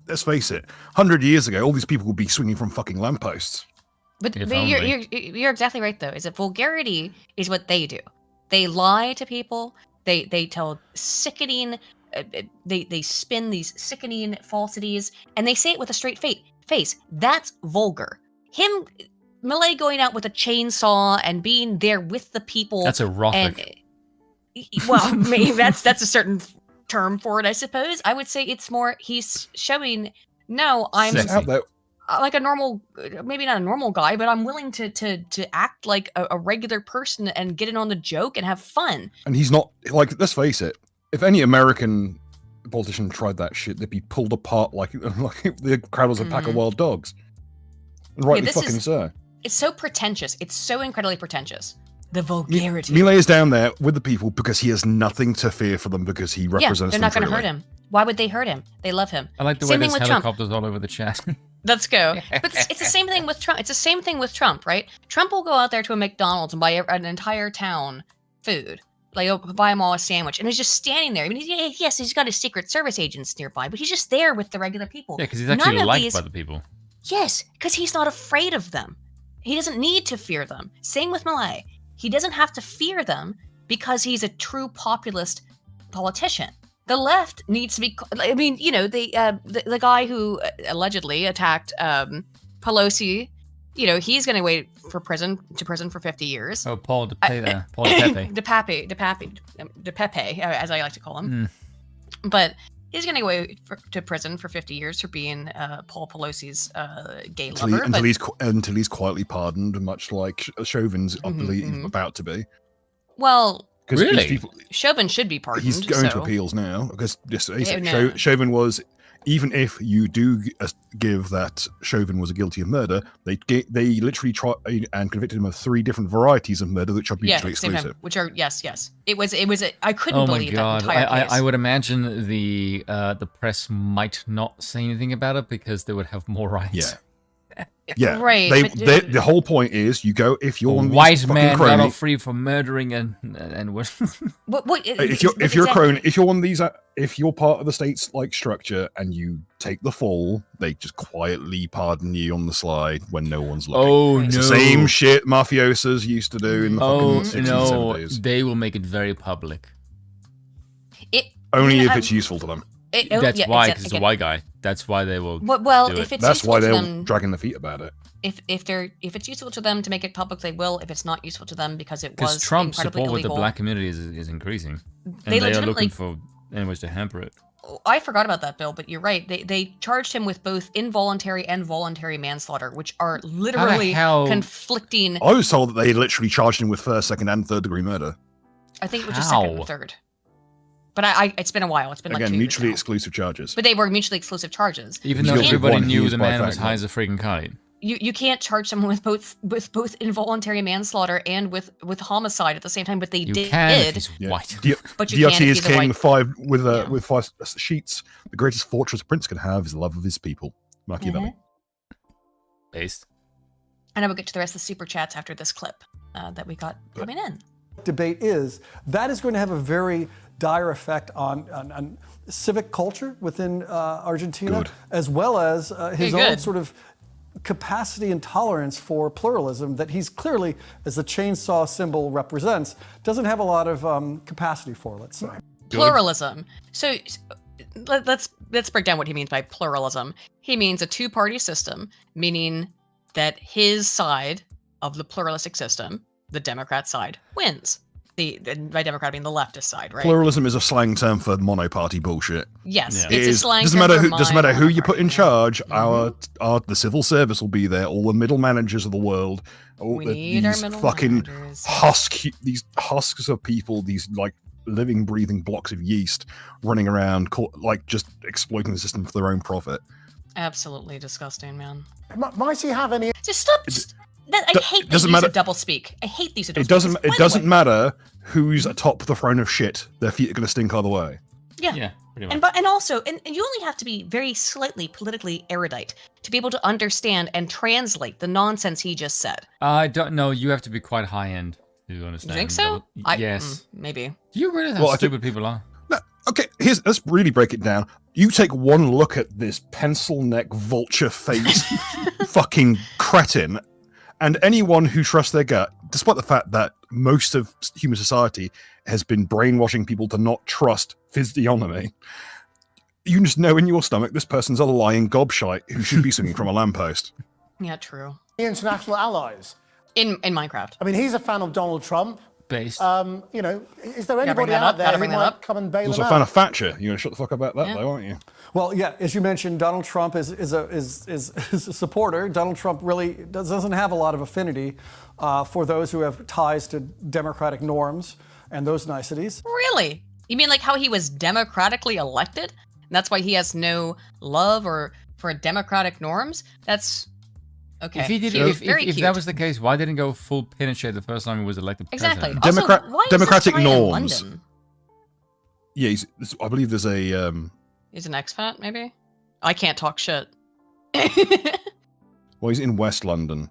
C: Let's face it, 100 years ago, all these people would be swinging from fucking lampposts.
B: But you're exactly right, though. Is that vulgarity is what they do. They lie to people. They tell sickening. They spin these sickening falsities, and they say it with a straight face. That's vulgar. Milei going out with a chainsaw and being there with the people.
A: That's erotic.
B: Well, maybe that's a certain term for it, I suppose. I would say it's more he's showing, no, I'm like a normal, maybe not a normal guy, but I'm willing to act like a regular person and get in on the joke and have fun.
C: And he's not, like, let's face it, if any American politician tried that shit, they'd be pulled apart like the crowd was a pack of wild dogs. And rightly fucking so.
B: It's so pretentious. It's so incredibly pretentious. The vulgarity.
C: Milei is down there with the people because he has nothing to fear for them because he represents them.
B: They're not going to hurt him. Why would they hurt him? They love him.
A: I like the way there's helicopters all over the chat.
B: Let's go. But it's the same thing with Trump. It's the same thing with Trump, right? Trump will go out there to a McDonald's and buy an entire town food. Like, he'll buy them all a sandwich. And he's just standing there. I mean, yes, he's got his Secret Service agents nearby, but he's just there with the regular people.
A: Yeah, because he's actually liked by the people.
B: Yes, because he's not afraid of them. He doesn't need to fear them. Same with Milei. He doesn't have to fear them because he's a true populist politician. The left needs to be. I mean, the guy who allegedly attacked Pelosi. He's going to wait for prison for 50 years.
A: Oh, Paul DePepe. Paul DePepe.
B: DePepe, as I like to call him. But he's going to go to prison for 50 years for being Paul Pelosi's gay lover.
C: Until he's quietly pardoned, much like Chauvin's, I believe, about to be.
B: Well,
A: really?
B: Chauvin should be pardoned.
C: He's going to appeals now because Chauvin was. Even if you do give that Chauvin was guilty of murder, they literally tried and convicted him of 3 different varieties of murder, which are mutually exclusive.
B: Which are yes. It was. I couldn't believe that entire case.
A: I would imagine the press might not say anything about it because they would have more rights.
C: Yeah,
B: right.
C: The whole point is, you go if you're
A: a white man got off free from murdering and
C: if you're a crony, if you're one of these, if you're part of the state's like structure and you take the fall, they just quietly pardon you on the slide when no one's looking.
A: Oh
C: it's
A: no!
C: The same shit mafiosos used to do in the fucking 60s, 70s.
A: They will make it very public.
C: Only if it's useful to them.
A: That's why, because it's a white guy. That's why they will.
B: Well,
A: do
B: if
A: it.
B: it's
C: that's why they're
B: them,
C: dragging their feet about it.
B: If it's useful to them to make it public, they will. If it's not useful to them because it was
A: Trump's
B: incredibly
A: support
B: illegal,
A: with the black community is increasing, and
B: they
A: are looking for anyways to hamper it.
B: I forgot about that, Bill, but you're right. They charged him with both involuntary and voluntary manslaughter, which are literally conflicting.
C: I was told that they literally charged him with first, second, and third degree murder.
B: I think it was just second and third. But it's been a while. It's been like 2 years
C: mutually
B: now.
C: exclusive charges.
B: But they were mutually exclusive charges.
A: Even though everybody knew the man was high as a freaking kite.
B: You can't charge someone with both involuntary manslaughter and with homicide at the same time. But they did.
A: Can if he's white.
B: But you
C: DRT
B: can
C: is king with 5 sheets. The greatest fortress a prince can have is the love of his people. Machiavelli.
A: Based.
B: And I will get to the rest of the super chats after this clip that we got coming in.
J: Debate is that is going to have a very dire effect on civic culture within Argentina, as well as his own sort of capacity and tolerance for pluralism that he's clearly, as the chainsaw symbol represents, doesn't have a lot of capacity for, let's say.
B: Pluralism. So let's break down what he means by pluralism. He means a two-party system, meaning that his side of the pluralistic system, the Democrat side, wins. By Democrat being the leftist side, right?
C: Pluralism is a slang term for monoparty bullshit.
B: Yes,
C: it's a slang term doesn't matter who you put in charge. The civil service will be there. All the middle managers of the world. These fucking these husks of people. These like living, breathing blocks of yeast running around, like just exploiting the system for their own profit.
B: Absolutely disgusting, man.
K: Might he have any?
B: Just stop. I hate the use of double speak. I hate these.
C: It doesn't matter who's atop the throne of shit. Their feet are going to stink either way.
B: Yeah. Pretty much. And also, you only have to be very slightly politically erudite to be able to understand and translate the nonsense he just said.
A: I don't know. You have to be quite high end to understand.
B: You think so?
A: Yes.
B: Maybe.
A: Do you really know how stupid people are?
C: No, okay, let's really break it down. You take one look at this pencil neck vulture face fucking cretin, and anyone who trusts their gut, despite the fact that most of human society has been brainwashing people to not trust physiognomy, you just know in your stomach this person's a lying gobshite who should be swinging from a lamppost.
B: Yeah, true.
K: International allies.
B: In Minecraft.
K: I mean, he's a fan of Donald Trump.
A: Based.
K: You know, is there anybody out there who might come and bail him out?
C: He's also a fan of Thatcher. You're going to shut the fuck up about that, though, aren't you?
J: Well, yeah, as you mentioned, Donald Trump is a supporter. Donald Trump really doesn't have a lot of affinity for those who have ties to democratic norms and those niceties.
B: Really? You mean like how he was democratically elected? And that's why he has no love for democratic norms? That's... Okay.
A: If he did, if that was the case, why didn't he go full Pinochet the first time he was elected president?
B: Exactly.
C: Democratic norms. Yeah, I believe there's a.
B: He's an expat, maybe. I can't talk shit.
C: Well, he's in West London,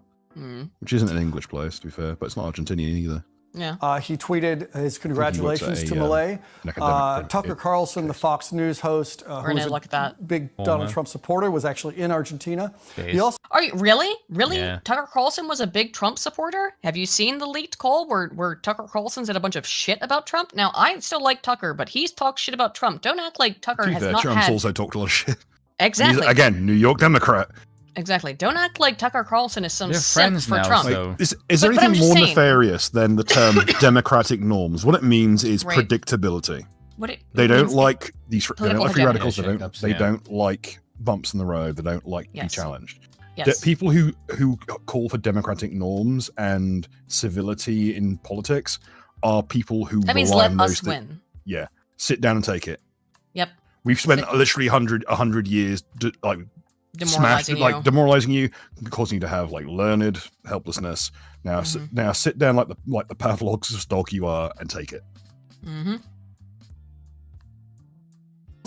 C: which isn't an English place, to be fair, but it's not Argentinian either.
B: Yeah.
J: He tweeted his congratulations to Milei. Tucker Carlson, the Fox News host, who was a big Donald Trump supporter, was actually in Argentina. He also
B: Are you really? Yeah. Tucker Carlson was a big Trump supporter? Have you seen the leaked call where Tucker Carlson said a bunch of shit about Trump? Now, I still like Tucker, but he's talked shit about Trump. Don't act like Tucker has not
C: Trump's
B: had...
C: also talked a lot of shit.
B: Exactly.
C: He's, again, New York Democrat.
B: Exactly. Don't act like Tucker Carlson is some simp for Trump.
C: So. Is there anything more nefarious than the term democratic norms? What it means is predictability. They don't like these free radicals. They don't like bumps in the road. They don't like to be challenged.
B: Yes.
C: People who call for democratic norms and civility in politics are people who
B: that means
C: rely
B: let
C: on those
B: us win.
C: Yeah. Sit down and take it.
B: Yep.
C: We've spent literally 100 years demoralizing you, causing you to have like learned helplessness. Now, now sit down like the Pavlov's dog you are and take it.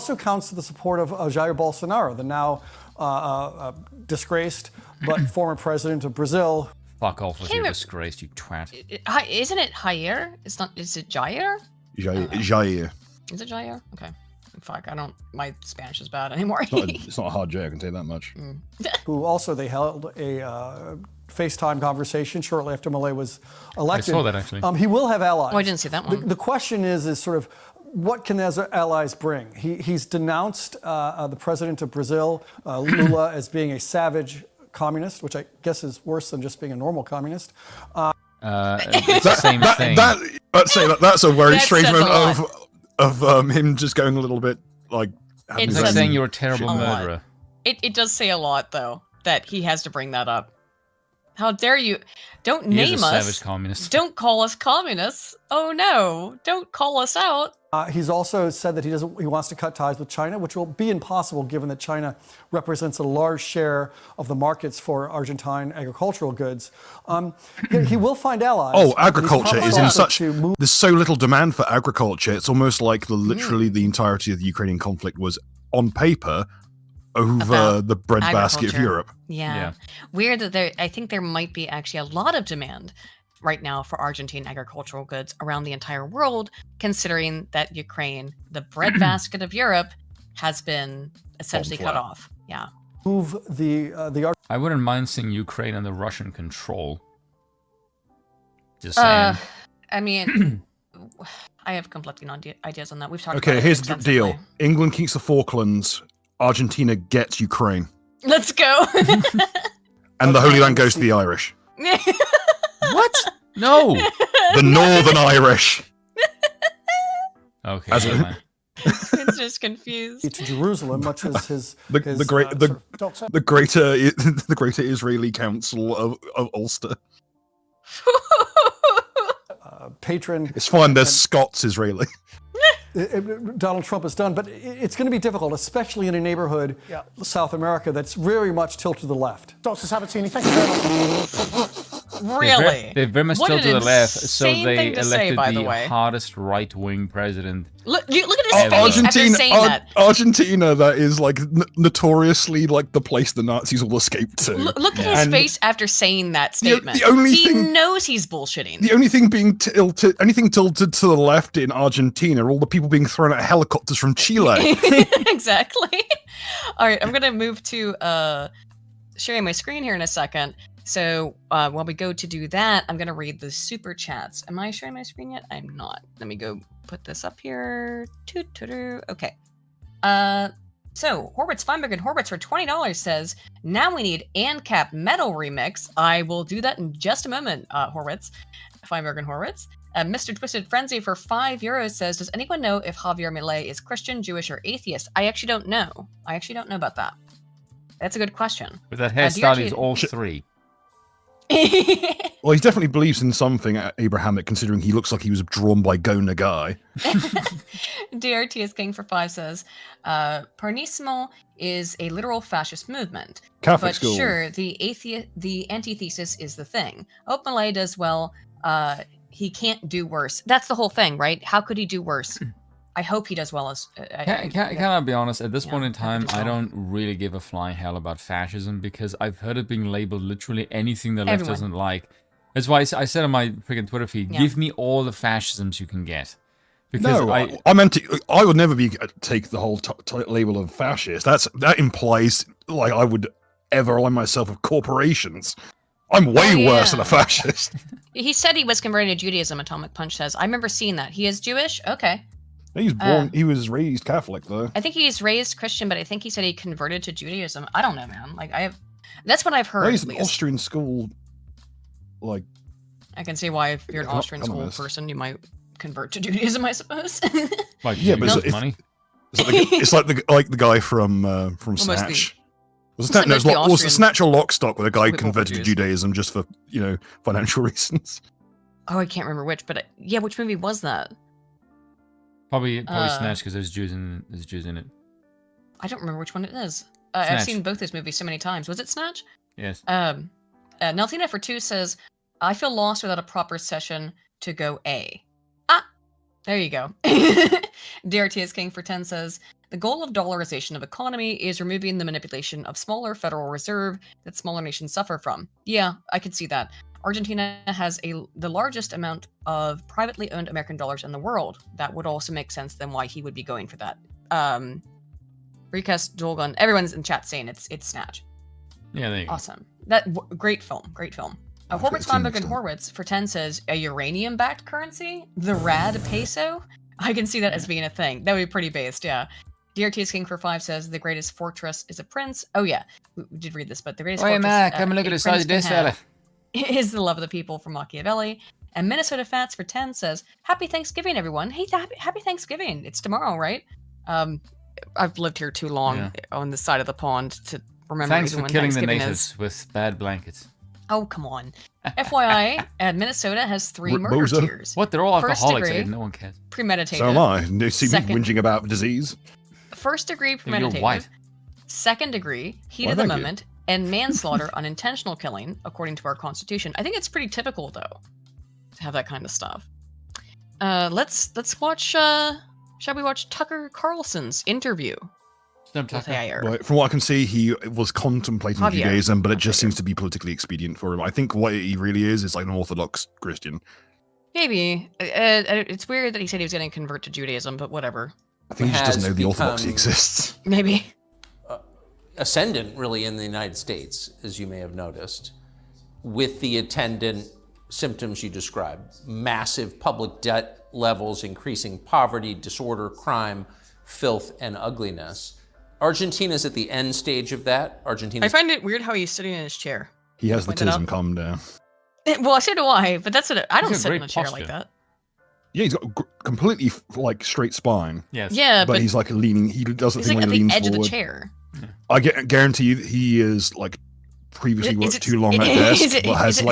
J: Also counts to the support of Jair Bolsonaro, the now disgraced but former president of Brazil.
A: Fuck off with your disgraced, you twat.
B: Isn't it Jair? It's not. Is it Jair?
C: Jair.
B: Is it Jair? Okay. Fuck, my Spanish is bad anymore.
C: It's not a hard J, I can tell you that much.
J: Who also, they held a FaceTime conversation shortly after Milei was elected.
A: I saw that, actually.
J: He will have allies.
B: Oh, I didn't see that one.
J: The question is sort of, what can those allies bring? He's denounced the president of Brazil, Lula, as being a savage communist, which I guess is worse than just being a normal communist.
A: It's the same thing.
C: That's a very strange moment of him just going a little bit like...
A: It's like saying you're a terrible murderer.
B: It does say a lot, though, that he has to bring that up. How dare you? Don't name us.
A: Savage communist.
B: Don't call us communists. Oh no! Don't call us out.
J: He's also said that he wants to cut ties with China, which will be impossible given that China represents a large share of the markets for Argentine agricultural goods. He will find allies.
C: Oh, agriculture is in such... There's so little demand for agriculture. It's almost like literally the entirety of the Ukrainian conflict was on paper over the breadbasket of Europe.
B: Yeah. Weird that I think there might be actually a lot of demand right now for Argentine agricultural goods around the entire world, considering that Ukraine, the breadbasket of Europe, has been essentially cut off. Yeah.
J: Move the
A: I wouldn't mind seeing Ukraine under Russian control. Just saying.
B: I mean, I have conflicting ideas on that. We've talked about
C: Okay,
B: it
C: here's the
B: extensively.
C: deal. England keeps the Falklands. Argentina gets Ukraine.
B: Let's go.
C: And the Holy Land goes to the Irish.
A: What? No.
C: The Northern Irish.
A: Okay.
B: It's just confused.
J: to Jerusalem, much as his
C: the greater Israeli Council of Ulster.
J: Patron.
C: It's fine. There's Scots Israeli.
J: Donald Trump has done, but it's going to be difficult, especially in a neighborhood, South America, that's very much tilted to the left.
K: Dr. Sabatini, thank you very much.
B: Really?
A: They're very much tilted to the left, so they elected
B: by
A: the
B: the way.
A: hardest right-wing president.
B: Look at his face after saying that.
C: Argentina, that is like notoriously like the place the Nazis will escape to.
B: Look at his face after saying that statement. He knows he's bullshitting.
C: The only thing being anything tilted to the left in Argentina are all the people being thrown out of helicopters from Chile.
B: Exactly. All right, I'm gonna move to sharing my screen here in a second. So while we go to do that, I'm going to read the super chats. Am I sharing my screen yet? I'm not. Let me go put this up here. Okay. So Horwitz, Feinberg, and Horwitz for $20 says, now we need ANCAP Metal Remix. I will do that in just a moment, Horwitz. Feinberg and Horwitz. Mr. Twisted Frenzy for €5 says, does anyone know if Javier Milei is Christian, Jewish, or atheist? I actually don't know. I actually don't know about that. That's a good question.
A: With that hairstyle, he's all three.
C: Well, he definitely believes in something Abrahamic, considering he looks like he was drawn by Go Nagai.
B: DRT is King for 5 says, Parnismo is a literal fascist movement.
C: Catholic
B: but
C: school.
B: Sure, the antithesis is the thing. Malay does well. He can't do worse. That's the whole thing, right? How could he do worse? I hope he does well as.
A: Can I be honest? At this point in time, I don't really give a flying hell about fascism because I've heard it being labeled literally anything the left doesn't like. That's why I said on my freaking Twitter feed, give me all the fascisms you can get. Because
C: no, I meant to. I would never take the whole label of fascist. That implies like I would ever align myself with corporations. I'm way worse than a fascist.
B: He said he was converted to Judaism. Atomic Punch says, I remember seeing that. He is Jewish. Okay.
C: He's born. He was raised Catholic, though.
B: I think he's raised Christian, but I think he said he converted to Judaism. I don't know, man. Like that's what I've heard.
C: He's an Austrian school. Like,
B: I can see why if you're an Austrian school person, you might convert to Judaism, I suppose.
A: Like,
C: yeah, but
A: it's money.
C: It's like the guy from Snatch. Was it Snatch or Lock, Stock where a guy converted to Judaism just for financial reasons?
B: Oh, I can't remember which, but yeah, which movie was that?
A: Probably Snatch because there's Jews in it.
B: I don't remember which one it is. I've seen both those movies so many times. Was it Snatch?
A: Yes.
B: Nelthina for 2 says, I feel lost without a proper session to go A. There you go. DRT is King for 10 says, the goal of dollarization of economy is removing the manipulation of smaller Federal Reserve that smaller nations suffer from. Yeah, I could see that. Argentina has the largest amount of privately owned American dollars in the world. That would also make sense then why he would be going for that. Recast Dual Gun. Everyone's in chat saying it's Snatch.
A: Yeah, there you go.
B: Awesome. Great film. Horwitz, Feinberg, and Horwitz for 10 says a uranium-backed currency, the rad peso. I can see that as being a thing. That would be pretty based, yeah. DRT's King for 5 says the greatest fortress is a prince. Oh yeah, we did read this, but the greatest fortress.
A: Mac, come and look at the size of this fella.
B: Is the love of the people from Machiavelli. And Minnesota Fats for 10 says, Happy Thanksgiving, everyone. Hey, happy Thanksgiving. It's tomorrow, right? I've lived here too long on this side of the pond to remember.
A: Thanks for killing the natives with bad blankets.
B: Oh, come on. FYI, Minnesota has 3 murder tiers.
A: What? They're all
B: First
A: alcoholics.
B: degree,
A: No one cares.
B: Premeditated.
C: So am I. They see me whinging about disease.
B: First degree premeditated.
A: You're white.
B: Second degree, heat of the moment, and manslaughter, unintentional killing, according to our Constitution. I think it's pretty typical, though, to have that kind of stuff. Let's watch. Shall we watch Tucker Carlson's interview
C: But from what I can see, he was contemplating Judaism, but it just seems to be politically expedient for him. I think what he really is like an Orthodox Christian.
B: Maybe. It's weird that he said he was going to convert to Judaism, but whatever.
C: I think he just doesn't know the Orthodoxy exists.
B: Maybe.
L: Ascendant, really, in the United States, as you may have noticed, with the attendant symptoms you described. Massive public debt levels, increasing poverty, disorder, crime, filth, and ugliness. Argentina's at the end stage of that.
B: I find it weird how he's sitting in his chair.
C: He has the tism calm down.
B: Well, so do I, but that's I don't sit in a chair like that.
C: Yeah, he's got completely like straight spine.
A: Yes.
B: Yeah,
C: but he's like leaning. He does the thing when he leans forward. He's like at the edge of the chair. I guarantee you, he is like previously worked too long at desk, but has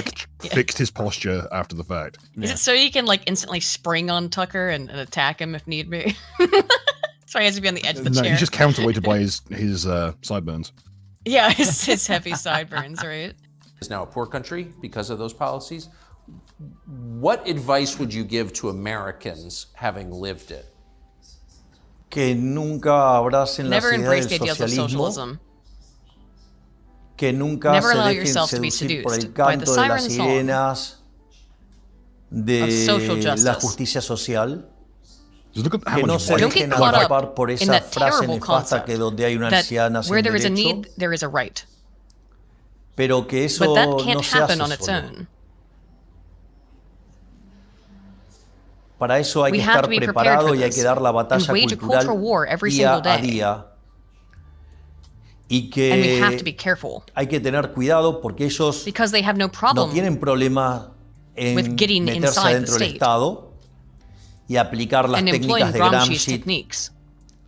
C: fixed his posture after the fact.
B: Is it so you can like instantly spring on Tucker and attack him if need be? So he has to be on the edge of the chair.
C: He's just counterweighted by his sideburns.
B: Yeah, his heavy sideburns, right?
L: It's now a poor country because of those policies. What advice would you give to Americans having lived it?
E: Que nunca abracen las ideas del socialismo. Que nunca se dejen seducir por el canto de las sirenas de la justicia social. Que no se dejen atrapar por esa frase nefasta que donde hay una anciana sin derecho. Pero que eso no se hace solo. Para eso hay que estar preparado y hay que dar la batalla cultural día a día. Y que hay que tener cuidado porque ellos no tienen problema en meterse dentro del Estado y aplicar las técnicas de Gramsci,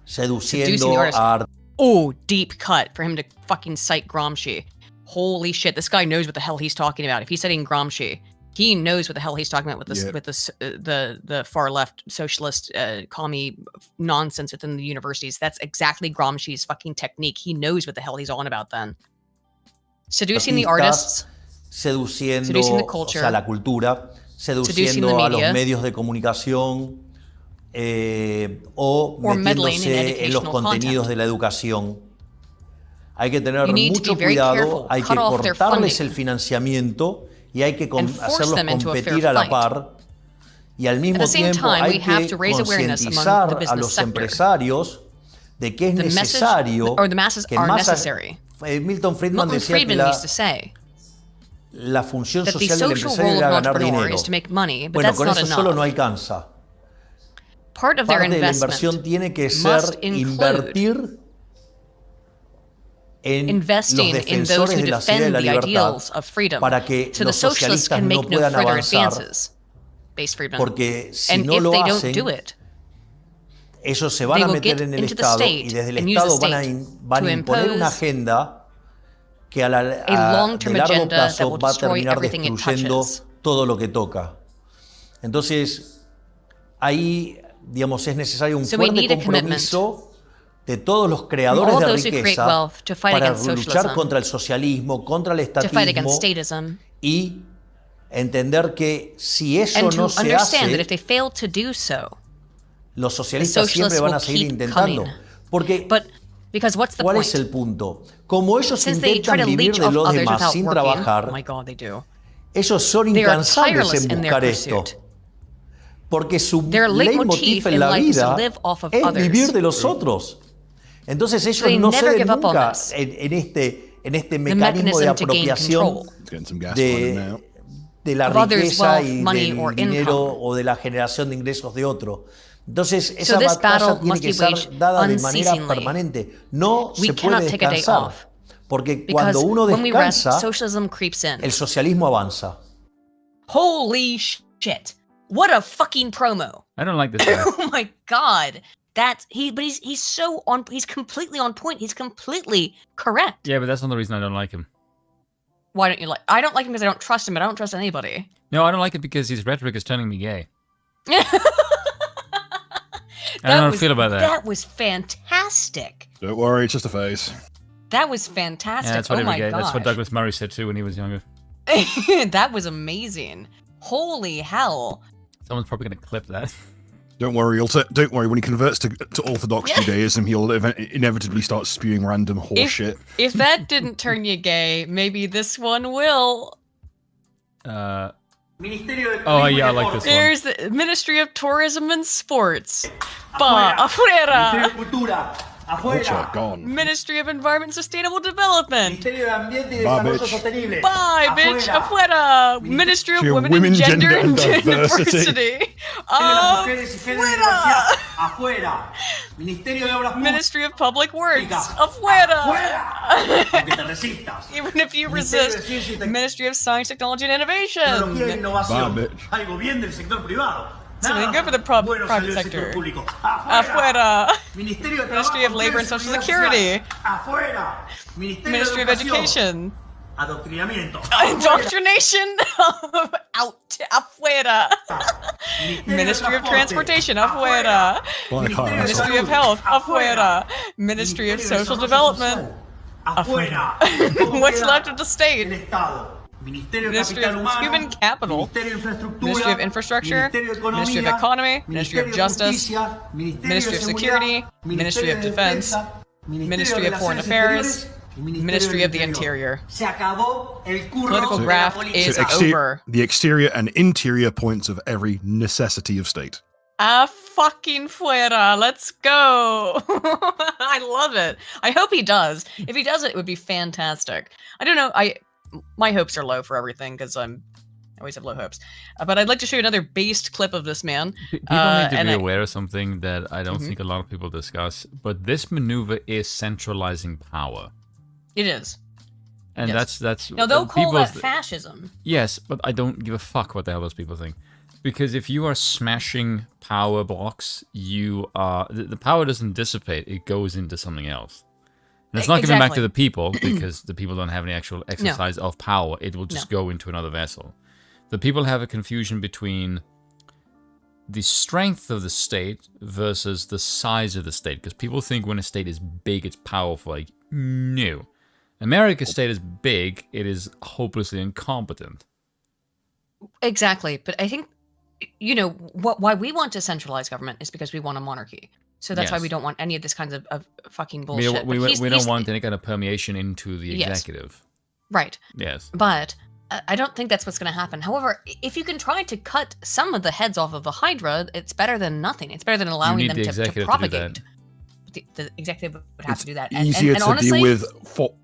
E: seduciendo a...
B: Oh, deep cut for him to fucking cite Gramsci. Holy shit, this guy knows what the hell he's talking about. If he's citing Gramsci, he knows what the hell he's talking about with this, with the far left socialist commie nonsense within the universities. That's exactly Gramsci's fucking technique. He knows what the hell he's on about then. Seducing the artists,
E: seduciendo
B: the culture,
E: o sea, la cultura, seduciendo a los medios de comunicación o metiéndose en los contenidos de la educación. Hay que tener mucho cuidado, hay que cortarles el financiamiento y hay que hacerlos competir a la par. Y al mismo tiempo hay que concientizar a los empresarios de que es necesario que Milton Friedman decía que la función social del empresario era ganar dinero. Bueno, con eso solo no alcanza. Parte de la inversión tiene que ser invertir en los defensores de la ciudad de la libertad para que los socialistas no puedan avanzar. Porque si no lo hacen, ellos se van a meter en el Estado y desde el Estado van a imponer una agenda que a de largo plazo va a terminar destruyendo todo lo que toca. Entonces, ahí, digamos, es necesario un fuerte compromiso de todos los creadores de riqueza para luchar contra el socialismo, contra el estatismo y entender que si eso no se hace, los socialistas siempre van a seguir intentando. Porque, ¿cuál es el punto? Como ellos intentan vivir de los demás sin trabajar, ellos son incansables en buscar esto. Porque su leitmotiv en la vida es vivir de los otros. Entonces ellos no ceden nunca en este mecanismo de apropiación de la riqueza y del dinero o de la generación de ingresos de otro. Entonces esa batalla tiene que ser dada de manera permanente. No se puede descansar. Porque cuando uno descansa, el socialismo avanza.
B: Holy shit. What a fucking promo.
A: I don't like this guy.
B: Oh my god. But he's so on. He's completely on point. He's completely correct.
A: Yeah, but that's not the reason I don't like him.
B: Why don't you like? I don't like him because I don't trust him, but I don't trust anybody.
A: No, I don't like it because his rhetoric is turning me gay. I don't know how to feel about that.
B: That was fantastic.
C: Don't worry, it's just a phase.
B: That was fantastic.
A: Yeah, that's what that's what Douglas Murray said too when he was younger.
B: That was amazing. Holy hell.
A: Someone's probably going to clip that.
C: Don't worry, don't worry. When he converts to Orthodox Judaism, he'll inevitably start spewing random horseshit.
B: If that didn't turn you gay, maybe this one will.
A: Oh yeah, I like this one.
B: There's the Ministry of Tourism and Sports. Afuera.
C: Gone.
B: Ministry of Environment and Sustainable Development.
C: Bye, bitch.
B: Bye, bitch. Afuera. Ministry of Women, Gender, and Diversity. Afuera. Ministry of Public Works. Afuera. Even if you resist. Ministry of Science, Technology, and Innovation.
C: Bye, bitch.
B: Something good for the private sector. Afuera. Ministry of Labor and Social Security. Ministry of Education. Indoctrination. Out. Afuera. Ministry of Transportation. Afuera. Ministry of Health. Afuera. Ministry of Social Development. Afuera. What's left of the state? Ministry of Human Capital, Ministry of Infrastructure, Ministry of Economy, Ministry of Justice, Ministry of Security, Ministry of Defense, Ministry of Foreign Affairs, Ministry of the Interior. Political graft is over.
C: The exterior and interior points of every necessity of state.
B: Fucking fuera. Let's go. I love it. I hope he does. If he does it would be fantastic. I don't know. My hopes are low for everything because I always have low hopes. But I'd like to show you another based clip of this man.
A: People need to be aware of something that I don't think a lot of people discuss. But this maneuver is centralizing power.
B: It is.
A: And that's.
B: Now they'll call that fascism.
A: Yes, but I don't give a fuck what the hell those people think. Because if you are smashing power blocks, you are the power doesn't dissipate; it goes into something else. And it's not giving back to the people because the people don't have any actual exercise of power. It will just go into another vessel. The people have a confusion between the strength of the state versus the size of the state. Because people think when a state is big, it's powerful. Like, no. America's state is big. It is hopelessly incompetent.
B: Exactly. But I think, why we want to centralize government is because we want a monarchy. So that's why we don't want any of this kinds of fucking bullshit.
A: We don't want any kind of permeation into the executive.
B: Right.
A: Yes.
B: But I don't think that's what's going to happen. However, if you can try to cut some of the heads off of the Hydra, it's better than nothing. It's better than allowing them to propagate. The executive would have to do that.
C: Easier
B: and
C: to
B: honestly,
C: deal with.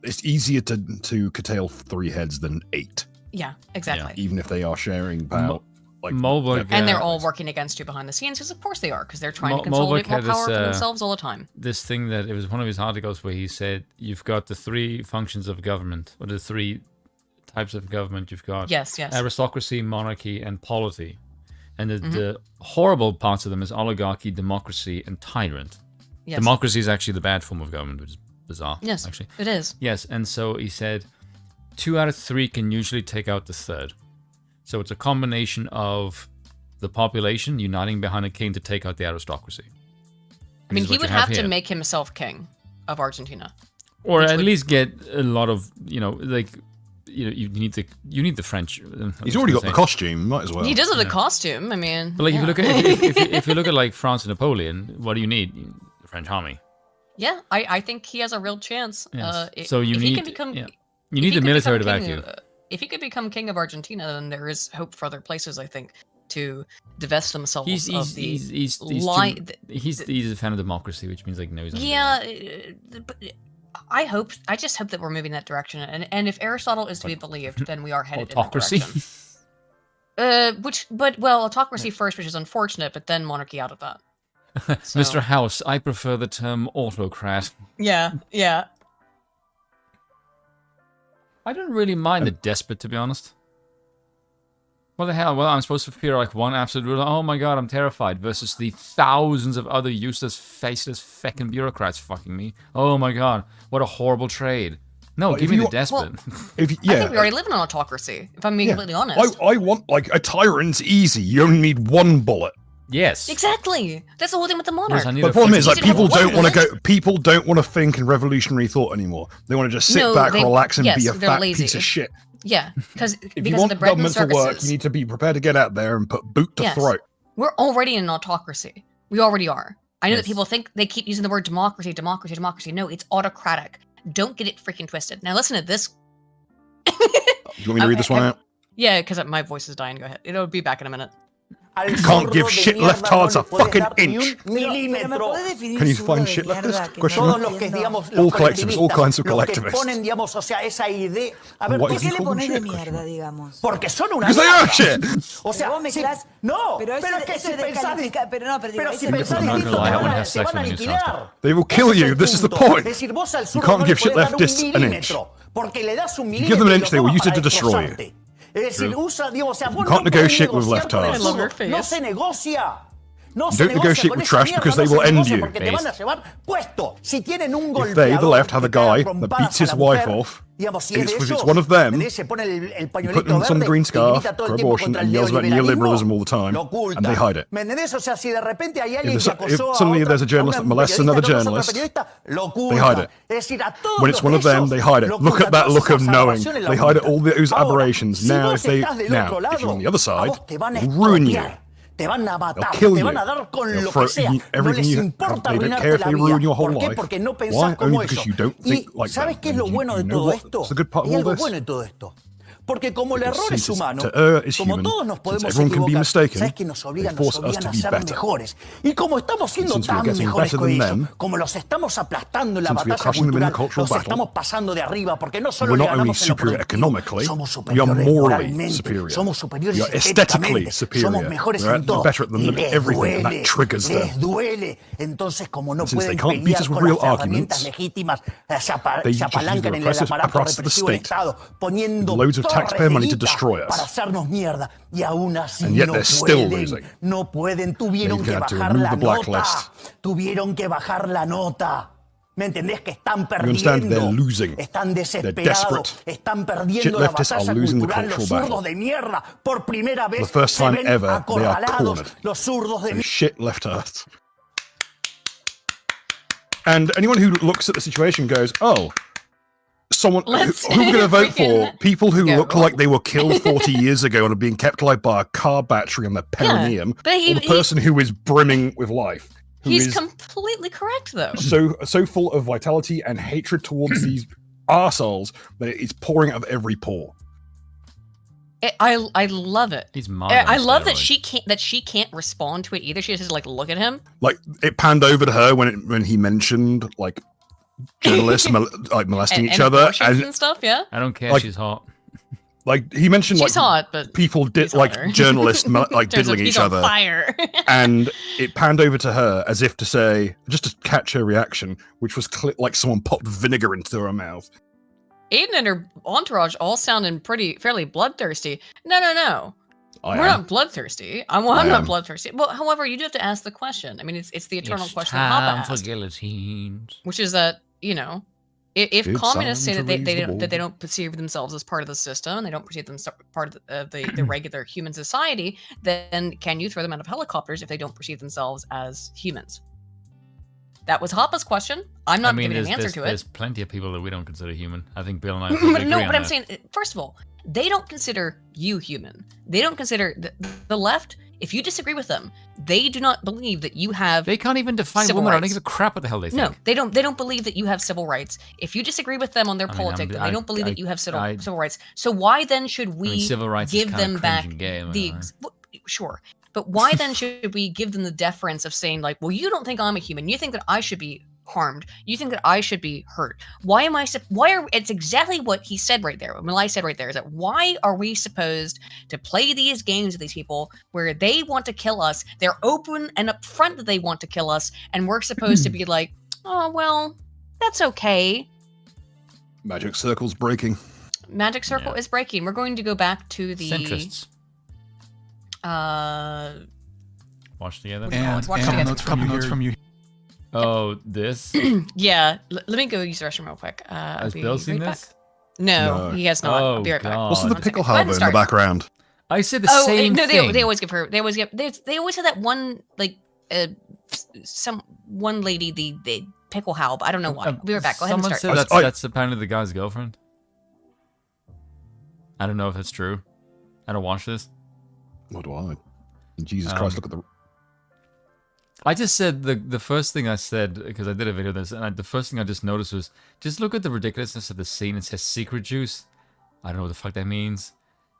C: It's easier to curtail 3 heads than 8.
B: Yeah, exactly.
C: Yeah, even if they are sharing power.
B: And they're all working against you behind the scenes, because of course they are, because they're trying to consolidate more power for themselves all the time.
A: This thing that, it was one of his articles where he said, you've got the 3 functions of government, or the 3 types of government you've got.
B: Yes.
A: Aristocracy, monarchy, and polity. And the horrible parts of them is oligarchy, democracy, and tyrant. Yes. Democracy is actually the bad form of government, which is bizarre.
B: Yes,
A: actually.
B: It is.
A: Yes, and so he said, 2 out of 3 can usually take out the 3rd. So it's a combination of the population uniting behind a king to take out the aristocracy.
B: I mean, he would have to make himself king of Argentina,
A: or at least get a lot of you need the French.
C: He's already got the costume, might as well.
B: He does have the costume. I mean,
A: but like if you look at if you look at like France and Napoleon, what do you need? The French army.
B: Yeah, I think he has a real chance.
A: Yes. So you need the military to back you.
B: If he could become king of Argentina, then there is hope for other places, I think, to divest themselves of the
A: he's a fan of democracy, which means like no.
B: But I just hope that we're moving that direction. And if Aristotle is to be believed, then we are headed in that direction. Autocracy first, which is unfortunate, but then monarchy out of that. So.
A: Mr. House, I prefer the term autocrat.
B: Yeah.
A: I don't really mind the despot, to be honest. What the hell? Well, I'm supposed to fear like one absolute ruler. Oh my god, I'm terrified. Versus the thousands of other useless, faceless, feckin' bureaucrats fucking me. Oh my god, what a horrible trade. No, give me the despot.
B: I think we already live in an autocracy, if I'm being completely honest.
C: I want, like, a tyrant's easy. You only need 1 bullet.
A: Yes.
B: Exactly. That's the whole thing with the monarch.
C: But the problem is, like, people don't want to think in revolutionary thought anymore. They want to just sit back, relax, and be a fat piece of shit.
B: Yeah, because
C: if you want
B: the bread
C: government
B: and
C: to work, you need to be prepared to get out there and put boot to throat.
B: We're already in an autocracy. We already are. I know that people think they keep using the word democracy, democracy, democracy. No, it's autocratic. Don't get it freaking twisted. Now listen to this.
C: Do you want me to read this one out?
B: Yeah, because my voice is dying. Go ahead. It'll be back in a minute.
C: You can't give shit leftards a fucking inch. Can you find shit leftist? Question mark? All collectivists, all kinds of collectivists. What is he called shit? Because they are shit. They will kill you. This is the point. You can't give shit leftists an inch. If you give them an inch, they will use it to destroy you. You can't negotiate with leftards.
B: I love her face.
C: Don't negotiate with trash because they will end you. If they, the left, have a guy that beats his wife off, if it's one of them, you put them on some green scarf for abortion and yells about neoliberalism all the time, and they hide it. If suddenly there's a journalist that molests another journalist, they hide it. When it's one of them, they hide it. Look at that look of knowing. They hide it, all those aberrations. Now, if you're on the other side, they'll ruin you. They'll kill you. They'll throw everything you have. They don't care if they ruin your whole life. Why? Only because you don't think like them. You know what's the good part of all this?
M: Porque como el error es humano, como todos nos podemos equivocar, sabes que nos obligan a ser mejores. Y como estamos siendo tan mejores que ellos, como los estamos aplastando en la batalla cultural, los estamos pasando de arriba, porque no solo le ganamos en lo productivo, somos superiores moralmente, somos superiores estéticamente, somos mejores en todo. Y les duele. Entonces, como no pueden pelear con las herramientas legítimas, se apalancan en el aparato represivo del Estado, poniendo
C: taxpayer money to destroy us. And yet they're still losing.
M: Tuvieron que bajar la nota. ¿Me entendés? Que están perdiendo. Están desesperados. Están perdiendo la batalla cultural. Los zurdos de mierda. Por primera vez se ven acorralados. Los zurdos de mierda.
C: Shit leftards. And anyone who looks at the situation goes, oh, someone who we're going to vote for, people who look like they were killed 40 years ago and are being kept alive by a car battery on their perineum, or the person who is brimming with life.
B: He's completely correct, though.
C: So full of vitality and hatred towards these arseholes that it's pouring out of every pore.
B: I love it.
A: He's
B: I love that she can't respond to it either. She just like look at him.
C: Like it panned over to her when he mentioned like journalists molesting each other
B: and stuff. Yeah,
A: I don't care. Like, she's hot.
C: Like he mentioned,
B: she's hot, but
C: people did like journalists like diddling each other.
B: Fire.
C: And it panned over to her as if to say, just to catch her reaction, which was like someone popped vinegar into her mouth.
B: Aiden and her entourage all sounding fairly bloodthirsty. No. We're not bloodthirsty. I'm not bloodthirsty. Well, however, you do have to ask the question. I mean, it's the eternal question Papa asked, guillotines. Which is that, you know, if communists say that they don't perceive themselves as part of the system, and they don't perceive themselves part of the regular human society, then can you throw them out of helicopters if they don't perceive themselves as humans? That was Hoppa's question. I'm not giving an answer to it.
A: There's plenty of people that we don't consider human. I think Bill and I agree
B: No,
A: on
B: but I'm
A: that.
B: saying, first of all, they don't consider you human. They don't consider the left. If you disagree with them, they do not believe that you have.
A: They can't even define women. I don't give a crap what the hell they think.
B: No, they don't. They don't believe that you have civil rights. If you disagree with them on their politics, they don't believe that you have civil rights. So why then should we give them back sure? But why then should we give them the deference of saying like, well, you don't think I'm a human. You think that I should be harmed. You think that I should be hurt. Why am I? It's exactly what he said right there. What Milei said right there is that why are we supposed to play these games with these people where they want to kill us? They're open and upfront that they want to kill us, and we're supposed to be like, oh well, that's okay.
C: Magic circle's breaking.
B: Magic circle is breaking. We're going to go back to the
A: centrists. Watch together.
J: And a couple notes from you.
A: Oh, this?
B: Yeah. Let me go use the restroom real quick.
A: Has Bill seen this?
B: No, he has not. I'll be right back.
C: What's the pickle harbor in the background?
A: I said the same thing.
B: They always give her. They always have that one like one lady the pickle halb. I don't know why. I'll be right back. Go ahead and start.
A: Someone said that's apparently the guy's girlfriend. I don't know if it's true. I don't watch this.
C: What do I? Jesus Christ, look at the...
A: I just said the first thing I said, because I did a video of this, and the first thing I just noticed was, just look at the ridiculousness of the scene. It says secret juice. I don't know what the fuck that means.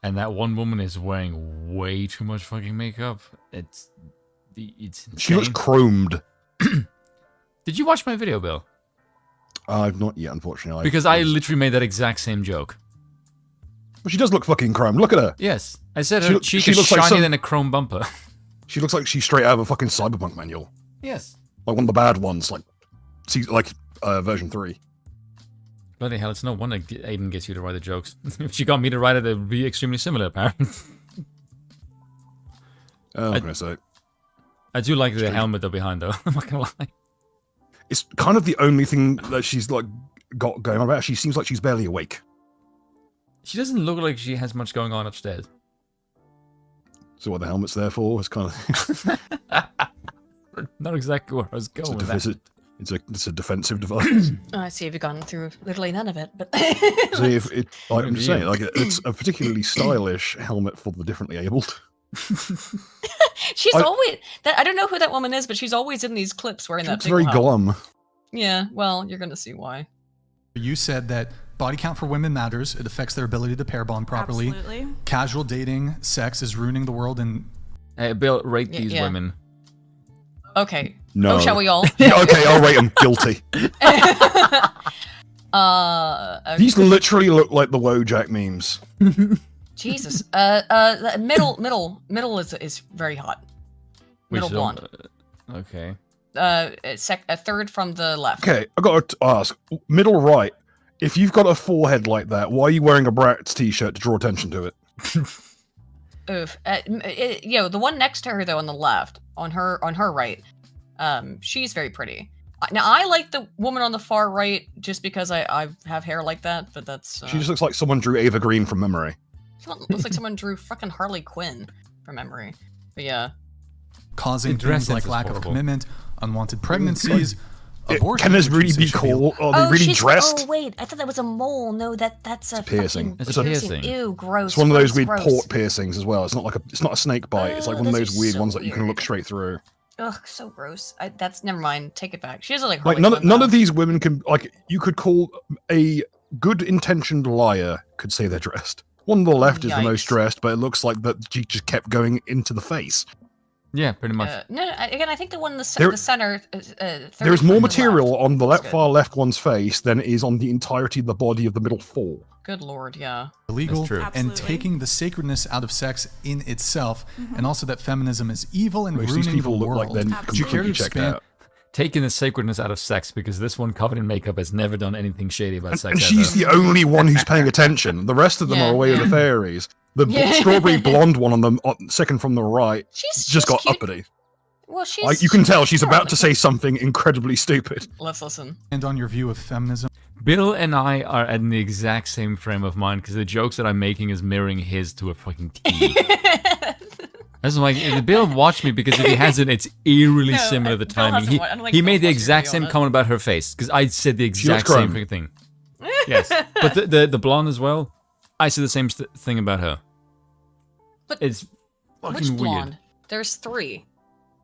A: And that one woman is wearing way too much fucking makeup. It's insane.
C: She looks chromed.
A: Did you watch my video, Bill?
C: I've not yet, unfortunately.
A: Because I literally made that exact same joke.
C: But she does look fucking chromed. Look at her.
A: Yes. I said her cheek is shinier than a chrome bumper.
C: She looks like she's straight out of a fucking Cyberpunk manual.
A: Yes.
C: Like one of the bad ones, like version 3.
A: Bloody hell, it's no wonder Aiden gets you to write the jokes. If she got me to write it, it would be extremely similar, apparently.
C: I'm gonna say.
A: I do like the helmet though behind, though. I'm not gonna lie.
C: It's kind of the only thing that she's like got going on about. She seems like she's barely awake.
A: She doesn't look like she has much going on upstairs.
C: So what the helmet's there for? It's kind of
A: not exactly where I was going with that.
C: It's a defensive device.
B: I see you've gone through literally none of it, but
C: see, I'm just saying, like it's a particularly stylish helmet for the differently abled.
B: She's always I don't know who that woman is, but she's always in these clips wearing that.
C: It's very glum.
B: Yeah, well, you're gonna see why.
N: You said that body count for women matters. It affects their ability to pair bond properly.
O: Absolutely.
N: Casual dating, sex is ruining the world, and
A: hey, Bill, rate these women.
B: Okay.
C: No.
B: Oh, shall we all?
C: Yeah, okay, I'll rate them guilty.
B: Okay.
C: These literally look like the Wojak memes.
B: Jesus. Middle is very hot. Middle blonde.
A: Okay.
B: A third from the left.
C: Okay, I got to ask. Middle right. If you've got a forehead like that, why are you wearing a Bratz t-shirt to draw attention to it?
B: Oof. The one next to her though, on the left, on her right, she's very pretty. Now I like the woman on the far right just because I have hair like that, but that's.
C: She just looks like someone drew Ava Green from memory.
B: Looks like someone drew fucking Harley Quinn from memory. But yeah.
N: Causing things like lack of commitment, unwanted pregnancies. Abortion,
C: can this really be cool? Are they really dressed?
B: Oh wait, I thought that was a mole. No, that's a
C: piercing.
B: It's a piercing. Ew, gross.
C: It's one of those weird
B: gross.
C: port piercings as well. It's not like it's not a snake bite. It's like one of those weird ones that you can look straight through.
B: Ugh, so gross. That's never mind. Take it back. She doesn't like
C: none of these women can you could call a good intentioned liar could say they're dressed. One on the left is the most dressed, but it looks like that she just kept going into the face.
A: Yeah, pretty much.
B: Again, I think the one in the center.
C: There is more material on the far left one's face than is on the entirety of the body of the middle four.
B: Good lord, yeah.
N: Illegal and taking the sacredness out of sex in itself, and also that feminism is evil and ruining
C: these people
N: the
C: look
N: world.
C: like they're completely checked out.
A: Taking the sacredness out of sex because this one covered in makeup has never done anything shady about sex.
C: And she's the only one who's paying attention. The rest of them are away with the fairies. The strawberry blonde one on the second from the right just got
B: cute.
C: uppity.
B: Well,
C: you can tell she's about to say something incredibly stupid.
B: Let's listen.
N: And on your view of feminism.
A: Bill and I are in the exact same frame of mind because the jokes that I'm making is mirroring his to a fucking T. That's like, Bill watched me because if he hasn't, it's eerily similar the timing. He made the exact same comment about her face because I said the exact same thing. Yes, but the blonde as well. I said the same thing about her.
B: But
A: it's fucking
B: which blonde?
A: weird.
B: There's three.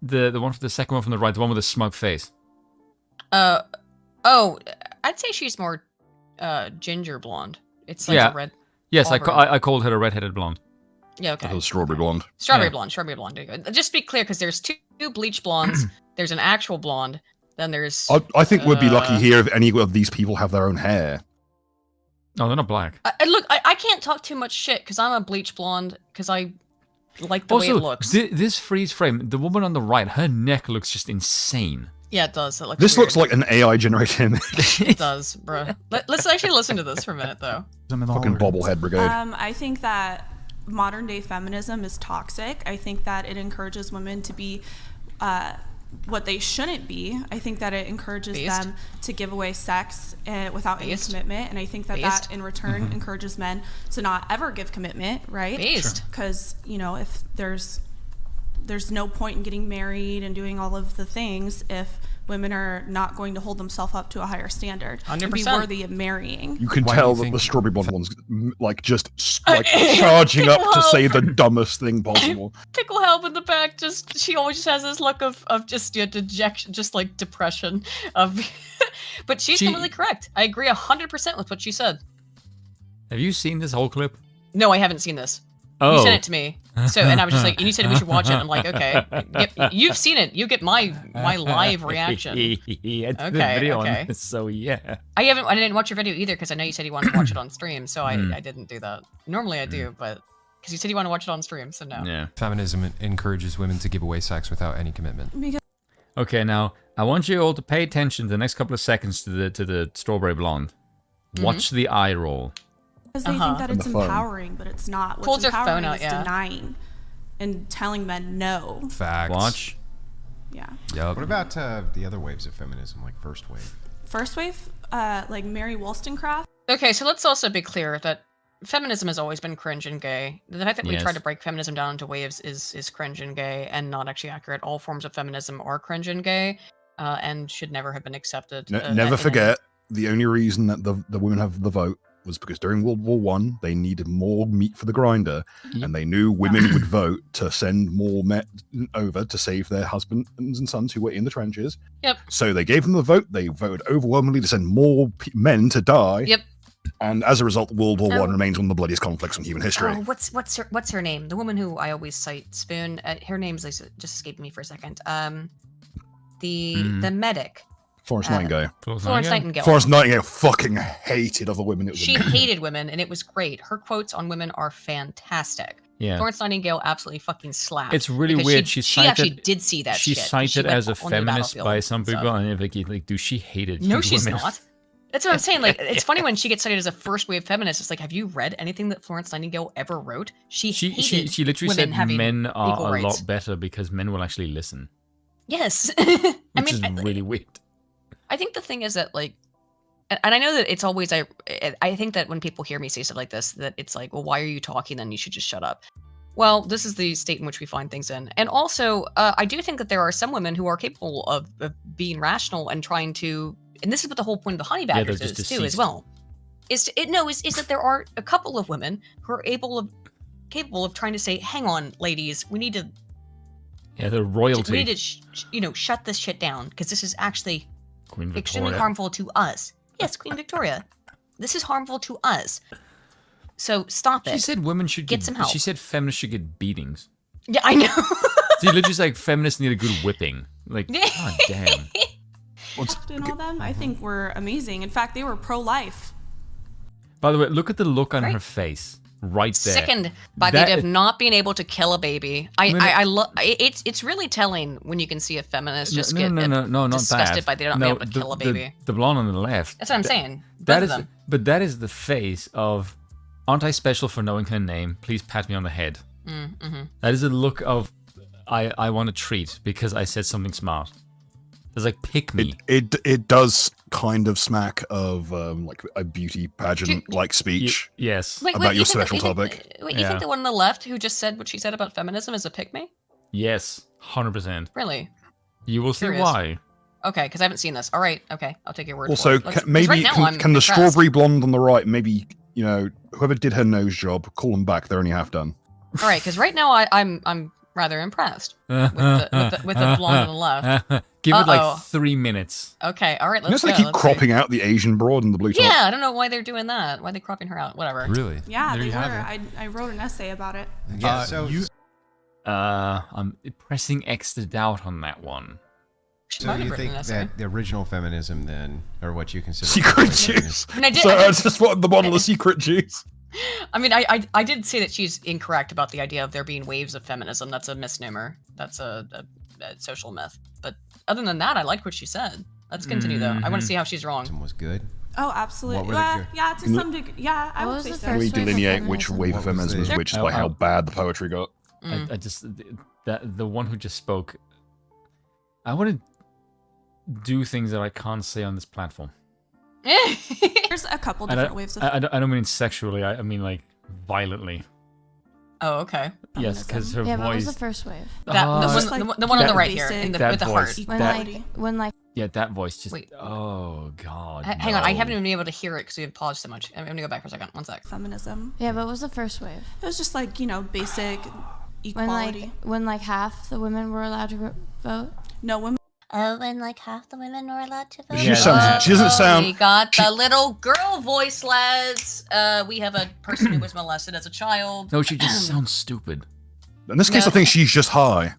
A: The one the second one from the right, the one with the smug face.
B: Oh, I'd say she's more ginger blonde. It's like a red.
A: Yes, I called her a redheaded blonde.
B: Yeah, okay.
C: That was strawberry blonde.
B: Strawberry blonde. There you go. Just to be clear, because there's two bleach blondes. There's an actual blonde. Then there's.
C: I think we'd be lucky here if any of these people have their own hair.
A: No, they're not black.
B: Look, I can't talk too much shit because I'm a bleach blonde because I like the way it looks.
A: This freeze frame, the woman on the right, her neck looks just insane.
B: Yeah, it does.
C: This looks like an AI-generated image.
B: It does, bro. Let's actually listen to this for a minute, though.
C: Fucking bobblehead brigade.
O: I think that modern-day feminism is toxic. I think that it encourages women to be what they shouldn't be. I think that it encourages them to give away sex without any commitment, and I think that that in return encourages men to not ever give commitment, right? Because if there's no point in getting married and doing all of the things if women are not going to hold themselves up to a higher standard and be worthy of marrying.
C: You can tell that the strawberry blonde one's just charging up to say the dumbest thing possible.
B: Pickle Help in the back, she always just has this look of just dejection, just like depression. But she's completely correct. I agree 100% with what she said.
A: Have you seen this whole clip?
B: No, I haven't seen this.
A: Oh.
B: You sent it to me. So, and I was just like, and you said we should watch it. I'm like, okay, you've seen it. You get my live reaction.
A: Okay. So yeah.
B: I didn't watch your video either because I know you said you wanted to watch it on stream. So I didn't do that. Normally I do, but because you said you want to watch it on stream, so no.
A: Yeah.
P: Feminism encourages women to give away sex without any commitment.
A: Okay, now I want you all to pay attention the next couple of seconds to the strawberry blonde. Watch the eye roll.
O: Because they think that it's empowering, but it's not. What's empowering is denying and telling men no.
P: Facts.
A: Watch.
O: Yeah.
P: Yep. What about the other waves of feminism, like first wave?
O: First wave, like Mary Wollstonecraft.
B: Okay, so let's also be clear that feminism has always been cringe and gay. The fact that we try to break feminism down into waves is cringe and gay and not actually accurate. All forms of feminism are cringe and gay and should never have been accepted.
C: Never forget, the only reason that the women have the vote was because during World War One they needed more meat for the grinder, and they knew women would vote to send more men over to save their husbands and sons who were in the trenches.
B: Yep.
C: So they gave them the vote. They voted overwhelmingly to send more men to die.
B: Yep.
C: And as a result, World War One remains one of the bloodiest conflicts in human history.
B: Oh, what's her name? The woman who I always cite, Spoon. Her name's just escaped me for a second. The medic.
C: Florence Nightingale.
B: Florence Nightingale.
C: Florence Nightingale fucking hated other women.
B: She hated women, and it was great. Her quotes on women are fantastic.
A: Yeah.
B: Florence Nightingale absolutely fucking slapped.
A: It's really weird.
B: She actually did see that shit.
A: She's cited as a feminist by some people, and like, dude, she hated
B: No,
A: women.
B: she's not. That's what I'm saying. Like, it's funny when she gets cited as a first wave feminist. It's like, have you read anything that Florence Nightingale ever wrote? She
A: literally said men are a
B: rights.
A: lot better because men will actually listen.
B: Yes.
A: Which is really weird.
B: I think the thing is that, like, and I know that it's always, I think that when people hear me say stuff like this, that it's like, well, why are you talking? Then you should just shut up. Well, this is the state in which we find things in. And also, I do think that there are some women who are capable of being rational and trying to, and this is what the whole point of the honey badgers is too, as well. Is that there are a couple of women who are capable of trying to say, hang on, ladies, we need to.
A: Yeah, the royalty.
B: We need to, shut this shit down because this is actually extremely
A: Victoria.
B: harmful to us. Yes, Queen Victoria. This is harmful to us. So stop it.
A: She said women should
B: get some help.
A: She said feminists should get beatings.
B: Yeah, I know.
A: See, literally like feminists need a good whipping. Like, god damn.
O: And all them, I think, were amazing. In fact, they were pro-life.
A: By the way, look at the look on her face. Right there.
B: Sickened by the idea of not being able to kill a baby. It's really telling when you can see a feminist just get disgusted by the idea of not being able to kill a baby.
A: The blonde on the left.
B: That's what I'm saying.
A: But that is the face of, aren't I special for knowing her name? Please pat me on the head.
B: Mm-hmm.
A: That is a look of, I want a treat because I said something smart. It's like, pick me.
C: It does kind of smack of like a beauty pageant like speech.
A: Yes.
C: About your special topic.
B: You think the one on the left who just said what she said about feminism is a pick me?
A: Yes, 100%.
B: Really?
A: You will see why.
B: Okay, because I haven't seen this. All right, okay, I'll take your word
C: also,
B: for it.
C: Maybe
B: right now,
C: can the strawberry blonde on the right, maybe, whoever did her nose job, call them back. They're only half done.
B: All right, because right now I'm rather impressed with the blonde on the left.
A: Give it like 3 minutes.
B: Okay, all right, let's
C: go. They keep cropping out the Asian broad in the blue top.
B: Yeah, I don't know why they're doing that. Why are they cropping her out? Whatever.
P: Really?
O: Yeah, they were. I wrote an essay about it.
P: Yeah,
A: I'm pressing X to doubt on that one.
P: So you think that the original feminism then, or what you consider
C: secret juice? So I just wanted the bottle of secret juice.
B: I mean, I did say that she's incorrect about the idea of there being waves of feminism. That's a misnomer. That's a social myth. But other than that, I liked what she said. Let's continue, though. I want to see how she's wrong.
P: Was good.
O: Oh, absolutely. Yeah, to some degree. Yeah, I would say so.
C: Can we delineate which wave of feminism is which by how bad the poetry got?
A: I just the one who just spoke. I want to do things that I can't say on this platform.
O: There's a couple different waves of
A: I don't mean sexually. I mean like violently.
B: Oh, okay.
A: Yes, because her
Q: yeah,
A: voice.
Q: What was the first wave?
B: The one on the right here, with the heart.
Q: When
A: Yeah, that voice just.
B: Wait.
A: Oh God.
B: Hang on, I haven't even been able to hear it because we paused so much. I'm gonna go back for a second. One sec.
O: Feminism.
G: Yeah, but what was the first wave?
O: It was just like, basic equality.
G: When like half the women were allowed to vote?
O: No, women.
G: Oh, when like half the women were allowed to vote?
C: She doesn't sound.
B: We got the little girl voice, lads. We have a person who was molested as a child.
A: No, she just sounds stupid.
C: In this case, I think she's just high.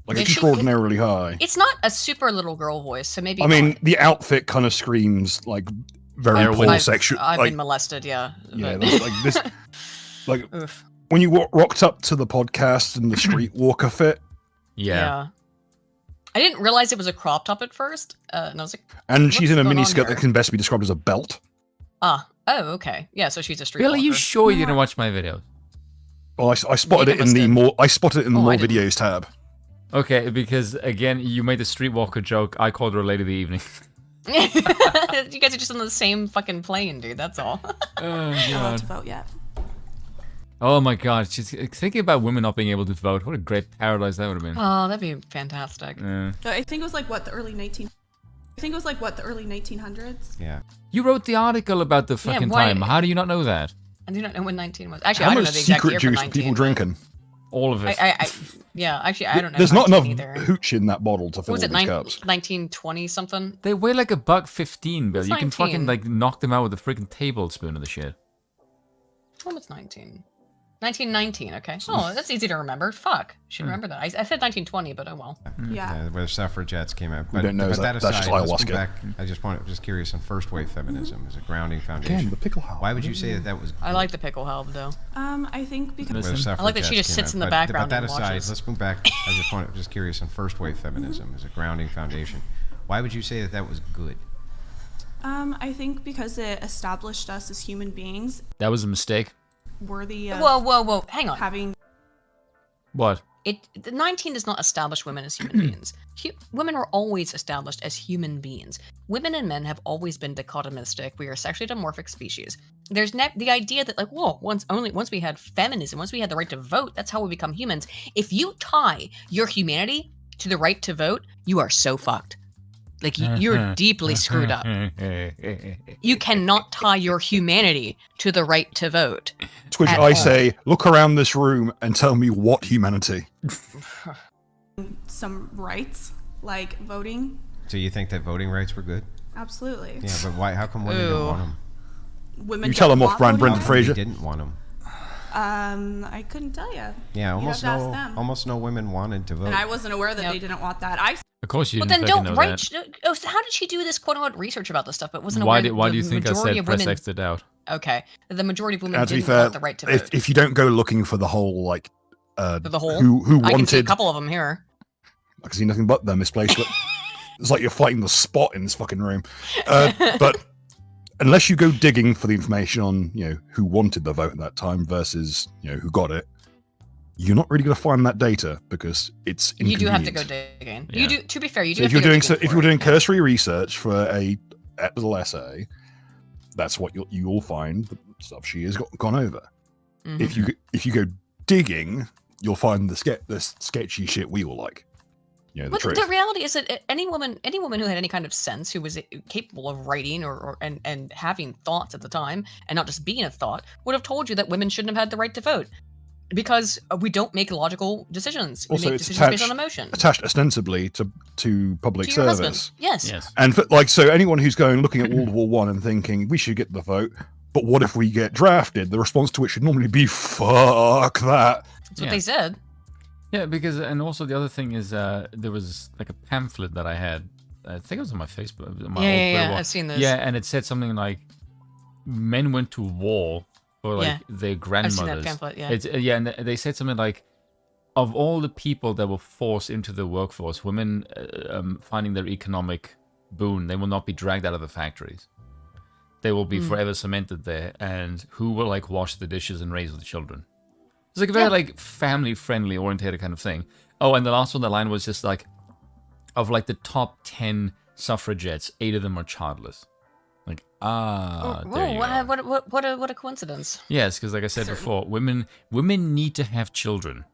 C: Like,
B: Is she?
C: extraordinarily high.
B: It's not a super little girl voice, so maybe.
C: I mean, the outfit kind of screams, like, very poor sexual.
B: I've
C: like,
B: been molested, yeah.
C: Yeah,
B: but-
C: like this. Like,
B: Oof.
C: when you rocked up to the podcast in the streetwalker fit.
B: Yeah. I didn't realize it was a crop top at first, and I was like.
C: And she's in a
B: what's going on
C: miniskirt
B: here?
C: that can best be described as a belt.
B: Oh, okay. Yeah, so she's a street
A: Bill, are you
B: walker.
A: sure you didn't watch my video?
C: Well, I spotted it in the more. I spotted it in the more videos tab.
A: Okay, because again, you made the streetwalker joke. I called her late of the evening.
B: You guys are just on the same fucking plane, dude. That's all.
A: Oh,
O: Not allowed
A: God.
O: to vote yet.
A: Oh my God, she's thinking about women not being able to vote. What a great paradise that would have been.
B: Oh, that'd be fantastic.
A: Yeah.
O: I think it was like the early 1900s.
P: Yeah.
A: You wrote the article about the fucking
B: why-
A: time. How do you not know that?
B: I do not know when 19 was. Actually,
C: How
B: I don't
C: much
B: know the exact
C: secret
B: year for
C: juice
B: 19.
C: are people drinking?
A: All of it.
B: Yeah, actually, I don't know.
C: There's not enough
B: 19 either.
C: hooch in that bottle to
B: What
C: fill
B: was
C: all
B: it,
C: these cups.
B: 1920 something?
A: They weigh like $1.15, Bill.
B: It's
A: You can fucking
B: 19.
A: like knock them out with a freaking tablespoon of the shit.
B: When was 19? 1919, okay. Oh, that's easy to remember. Fuck. Should remember that. I said 1920, but oh well.
O: Yeah.
P: Where suffragettes came out.
C: We don't know,
P: But
C: that's just
P: let's
C: ayahuasca.
P: go back. I just curious on first wave feminism as a grounding foundation.
C: Again, the pickle house.
P: Why would you say that was?
B: I like the pickle help though.
O: I think because
B: I like that she just sits in the background
P: But that
B: and
P: aside,
B: watches.
P: let's move back. I'm just curious on first wave feminism as a grounding foundation. Why would you say that was good?
O: I think because it established us as human beings
A: That was a mistake.
O: worthy of
B: Whoa. Hang on.
O: having.
A: What?
B: The 19 does not establish women as human beings. Women are always established as human beings. Women and men have always been dichotomistic. We are a sexually dimorphic species. There's the idea that like, whoa, once we had feminism, once we had the right to vote, that's how we become humans. If you tie your humanity to the right to vote, you are so fucked. Like you're deeply screwed up. You cannot tie your humanity to the right to vote.
C: To which I say, look around this room and tell me what humanity.
O: Some rights like voting.
P: So you think that voting rights were good?
O: Absolutely.
P: Yeah, but why? How come women don't want them?
O: Women
C: You tell
O: don't
C: them off
O: want
C: brand
O: voting
C: Brendan
O: rights?
C: Fraser.
P: They didn't want them.
O: I couldn't tell you.
P: Yeah,
O: You'd have to ask them.
P: almost no women wanted to vote.
O: And I wasn't aware that they didn't want that.
A: Of course you
B: Well,
A: didn't
B: then
A: fucking
B: don't
A: know
B: write.
A: that.
B: Oh, so how did she do this quote unquote research about this stuff? But wasn't
A: Why
B: aware
A: do you
B: the
A: think I
B: majority
A: said
B: of
A: press
B: women?
A: X it out?
B: Okay, the majority of women
C: And to be
B: didn't
C: fair,
B: want the right to vote.
C: if you don't go looking for the whole, like,
B: The whole.
C: who
B: I can see a
C: wanted,
B: couple of them here.
C: I can see nothing but them misplaced. But it's like you're fighting the spot in this fucking room. But unless you go digging for the information on, who wanted the vote at that time versus, who got it, you're not really going to find that data because it's
B: You
C: inconvenient.
B: do have to go digging.
A: Yeah.
B: You do. To be fair, you do.
C: So if
B: have
C: you're
B: to go
C: doing
B: digging
C: if
B: for
C: you're
B: it.
C: doing cursory research for a little essay, that's what you'll find the stuff she has gone over.
B: Mhm.
C: If you go digging, you'll find the sketchy shit we all like. The
B: But
C: truth.
B: the reality is that any woman who had any kind of sense, who was capable of writing and having thoughts at the time, and not just being a thought, would have told you that women shouldn't have had the right to vote, because we don't make logical decisions. We
C: Also,
B: make
C: it's
B: decisions based on emotion.
C: attached ostensibly to public
B: To your
C: service.
B: husband. Yes.
C: And so anyone who's looking at World War I and thinking we should get the vote, but what if we get drafted? The response to it should normally be "fuck that."
B: That's what they said.
A: Yeah, because and also the other thing is there was like a pamphlet that I had. I think it was on my Facebook. My old
B: Yeah,
A: Twitter.
B: I've seen this.
A: Yeah, and it said something like, "Men went to war for like
B: Yeah.
A: their
B: I've
A: grandmothers."
B: seen that pamphlet, yeah.
A: It's, and they said something like, "Of all the people that were forced into the workforce, women finding their economic boon, they will not be dragged out of the factories. They will be forever cemented there, and who will like wash the dishes and raise the children?" It's like a very like family-friendly oriented kind of thing. Oh, and the last one, the line was just like, of like the top 10 suffragettes, 8 of them are childless. Like, there you go.
B: What a coincidence.
A: Yes, because like I said before, women need to have children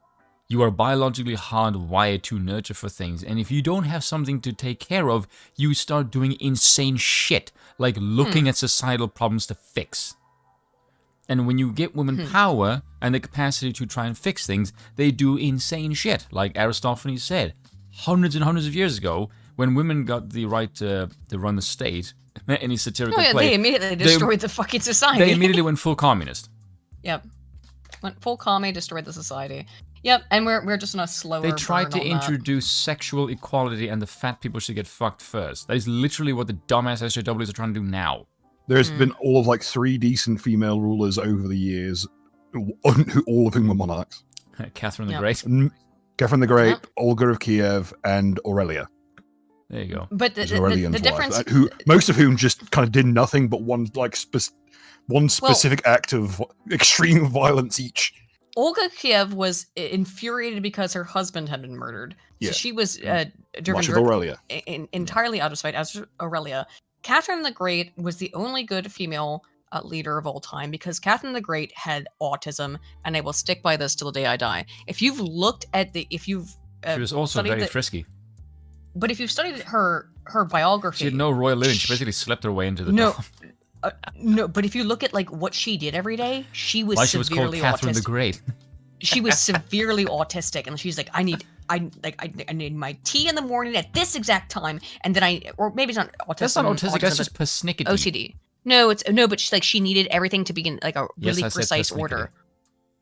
A: You are biologically hardwired to nurture for things, and if you don't have something to take care of, you start doing insane shit, like looking at societal problems to fix. And when you get women power and the capacity to try and fix things, they do insane shit, like Aristophanes said. Hundreds and hundreds of years ago, when women got the right to run the state, any satirical play...
B: They immediately destroyed the fucking society.
A: They immediately went full communist.
B: Yep. Went full commie, destroyed the society. Yep, and we're just on a slower
A: They tried to
B: burn on
A: introduce sexual equality and the fat people should get fucked first. That is literally what the dumbass SJWs are trying to do now.
C: There's been all of like 3 decent female rulers over the years, all of whom were monarchs.
A: Catherine the Great.
C: Catherine the Great, Olga of Kiev, and Aurelia.
A: There you go.
B: But the difference...
C: most of whom just kind of did nothing but one specific act of extreme violence each.
B: Olga Kiev was infuriated because her husband had been murdered. So she was
C: Much with Aurelia.
B: Entirely out of spite, as Aurelia. Catherine the Great was the only good female leader of all time because Catherine the Great had autism, and I will stick by this till the day I die. If you've looked at
A: she was also very frisky.
B: But if you've studied her biography,
A: she had no royal living. She basically slept her way into the
B: no. No, but if you look at like what she did every day, she was
A: Why she was called Catherine the Great.
B: She was severely autistic, and she's like, I need my tea in the morning at this exact time, and then or maybe it's not autism.
A: That's not autistic. That's just persnickety.
B: OCD. No, but she's like she needed everything to be in like a really precise order.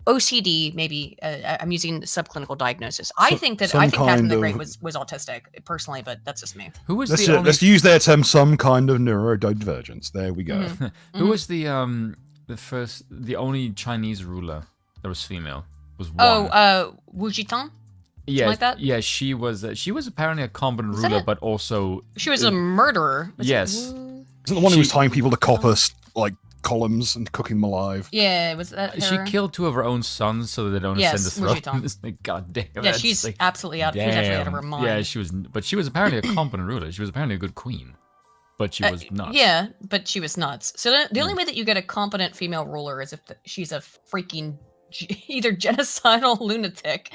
B: OCD, maybe. I'm using subclinical diagnosis. I think Catherine the Great was autistic personally, but that's just me.
A: Who was
C: let's use their term, some kind of neurodivergence. There we go.
B: Mm-hmm.
A: Who was the only Chinese ruler that was female? Was one.
B: Wu Jitang?
A: Yeah,
B: like that?
A: Yeah, she was apparently a competent ruler, but also
B: she was a murderer.
A: Yes,
C: isn't the one who was tying people to copper like columns and cooking them alive?
B: Yeah, was that her?
A: She killed 2 of her own sons so that they don't ascend the throne. Like, God damn.
B: Yeah, she's like, absolutely out. She's actually out of her mind.
A: Yeah, she was apparently a competent ruler. She was apparently a good queen, but she was nuts.
B: Yeah, but she was nuts. So the only way that you get a competent female ruler is if she's a freaking either genocidal lunatic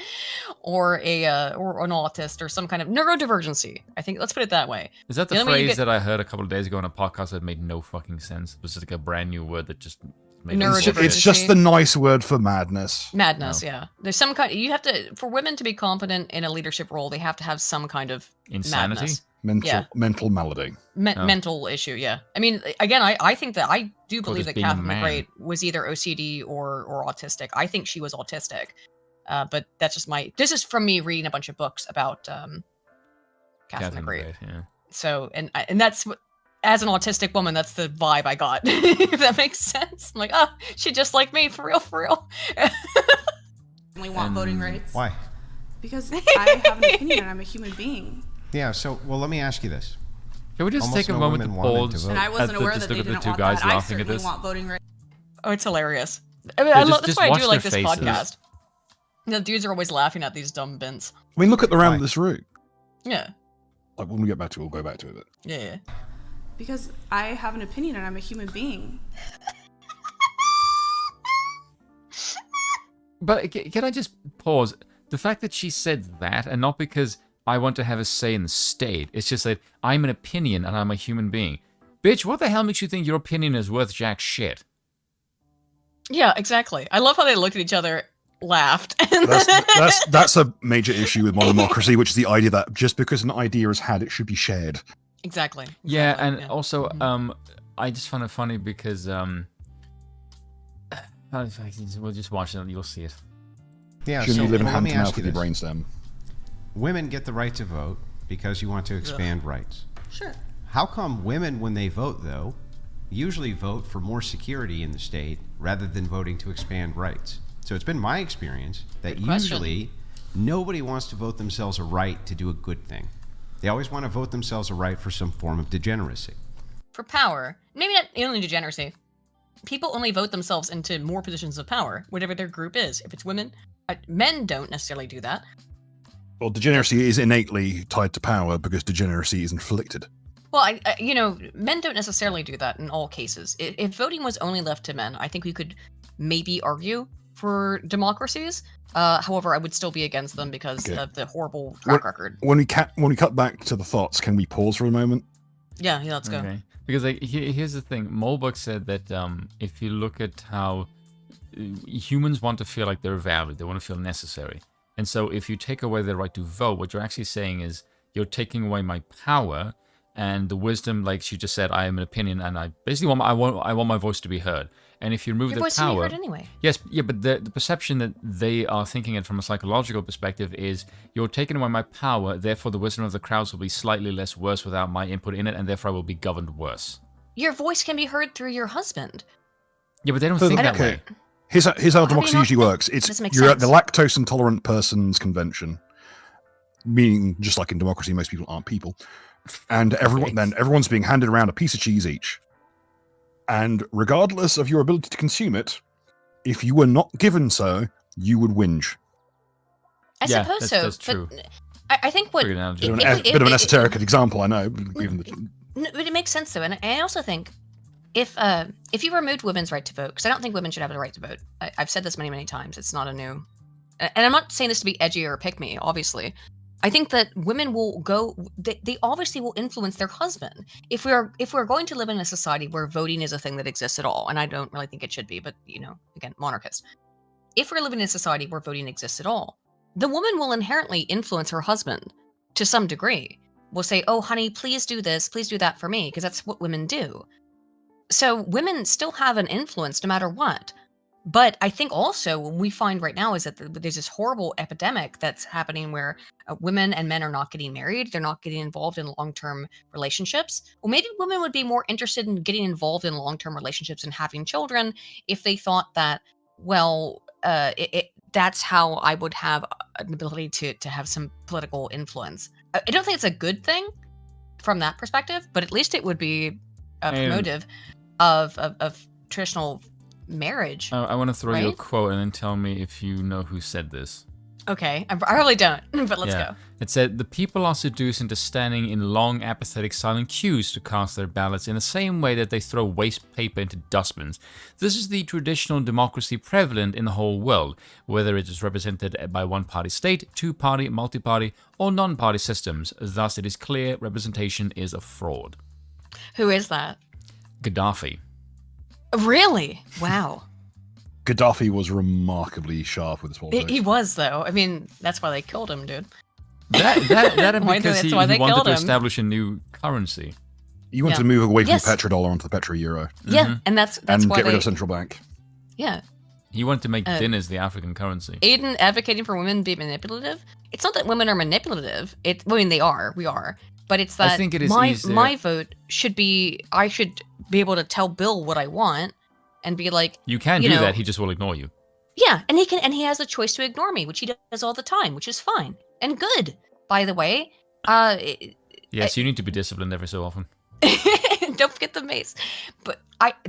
B: or or an autist or some kind of neurodivergency. I think let's put it that way.
A: Is that the phrase that I heard a couple of days ago on a podcast that made no fucking sense? It was just like a brand new word that just made
C: it's just the nice word for madness.
B: Madness, yeah. There's some kind. You have to, for women to be competent in a leadership role, they have to have some kind of
A: insanity.
B: Madness.
C: Mental malady.
B: Mental issue, yeah. I mean, again, I think that I do believe that Catherine the Great was either OCD or autistic. I think she was autistic. But that's just this is from me reading a bunch of books about Catherine the Great.
A: Yeah.
B: So, and that's, as an autistic woman, that's the vibe I got. If that makes sense. I'm like, oh, she just like me, for real.
O: We want voting rights.
P: Why?
O: Because I have an opinion and I'm a human being.
P: Yeah, so, well, let me ask you this.
A: Can we just take a moment to pause?
O: And I wasn't aware that they didn't want that. I certainly want voting rights.
B: Oh, it's hilarious. I mean, that's why I do like this podcast. The dudes are always laughing at these dumb bins.
C: I mean, look at the round of this route.
B: Yeah.
C: Like, when we get back to it, we'll go back to it.
B: Yeah.
O: Because I have an opinion and I'm a human being.
A: But can I just pause? The fact that she said that, and not because I want to have a say in the state, it's just that I'm an opinion and I'm a human being. Bitch, what the hell makes you think your opinion is worth jack shit?
B: Yeah, exactly. I love how they looked at each other, laughed.
C: That's a major issue with modern democracy, which is the idea that just because an idea is had, it should be shared.
B: Exactly.
A: Yeah, and also, I just find it funny because, we'll just watch it and you'll see it.
P: Yeah,
C: Shouldn't you live in hand
P: me
C: to
P: ask
C: mouth
P: you
C: with your
P: this.
C: brainstem?
P: Women get the right to vote because you want to expand rights.
B: Sure.
P: How come women, when they vote, though, usually vote for more security in the state rather than voting to expand rights? So it's been my experience that usually nobody wants to vote themselves a right to do a good thing. They always want to vote themselves a right for some form of degeneracy.
B: For power. Maybe not only degeneracy. People only vote themselves into more positions of power, whatever their group is. If it's women, men don't necessarily do that.
C: Well, degeneracy is innately tied to power because degeneracy is inflicted.
B: Well, men don't necessarily do that in all cases. If voting was only left to men, I think we could maybe argue for democracies. However, I would still be against them because of the horrible track record.
C: When we cut back to the thoughts, can we pause for a moment?
B: Yeah, let's go.
A: Okay. Because here's the thing. Molbach said that if you look at how humans want to feel like they're valued, they want to feel necessary. And so if you take away their right to vote, what you're actually saying is you're taking away my power and the wisdom, like she just said, I am an opinion, and I basically I want my voice to be heard. And if you remove
B: Your
A: the
B: voice
A: power,
B: to be heard anyway.
A: Yes, yeah, but the perception that they are thinking it from a psychological perspective is you're taking away my power, therefore the wisdom of the crowds will be slightly less worse without my input in it, and therefore I will be governed worse.
B: Your voice can be heard through your husband.
A: Yeah, but they don't think that way.
C: Here's how democracy usually works. You're at the lactose intolerant person's convention, meaning just like in democracy, most people aren't people, and everyone's being handed around a piece of cheese each. And regardless of your ability to consume it, if you were not given so, you would whinge.
B: I suppose so. That's true. But I think what...
C: Bit of an esoteric example, I know.
B: But it makes sense, though. And I also think if you removed women's right to vote, because I don't think women should have the right to vote. I've said this many, many times. It's not a new... And I'm not saying this to be edgy or pick me, obviously. I think that women will go, they obviously will influence their husband. If we're going to live in a society where voting is a thing that exists at all, and I don't really think it should be, but again, monarchist. If we're living in a society where voting exists at all, the woman will inherently influence her husband to some degree. Will say, oh, honey, please do this, please do that for me, because that's what women do. So women still have an influence no matter what. But I think also what we find right now is that there's this horrible epidemic that's happening where women and men are not getting married. They're not getting involved in long-term relationships. Well, maybe women would be more interested in getting involved in long-term relationships and having children if they thought that, well, that's how I would have an ability to have some political influence. I don't think it's a good thing from that perspective, but at least it would be promotive of traditional marriage.
A: I want to throw you a quote and then tell me if you know who said this.
B: Okay, I probably don't, but let's go.
A: It said, the people are seduced into standing in long, apathetic, silent queues to cast their ballots in the same way that they throw waste paper into dustbins. This is the traditional democracy prevalent in the whole world, whether it is represented by one-party state, two-party, multi-party, or non-party systems. Thus, it is clear representation is a fraud.
B: Who is that?
A: Gaddafi.
B: Really? Wow.
C: Gaddafi was remarkably sharp with his politics.
B: He was, though. I mean, that's why they killed him, dude.
A: That and because he wanted to establish a new currency.
C: You wanted to move away from the petrodollar onto the petro-euro.
B: Yeah, and that's
C: and
B: why
C: get rid of central bank.
B: Yeah.
A: He wanted to make dinners the African currency.
B: Aiden advocating for women be manipulative. It's not that women are manipulative. I mean, they are. We are. But it's that
A: I think it is
B: my vote should be... I should be able to tell Bill what I want and be like...
A: You can do that. He just will ignore you.
B: Yeah, and he has a choice to ignore me, which he does all the time, which is fine and good, by the way.
A: Yes, you need to be disciplined every so often.
B: Don't forget the mace. But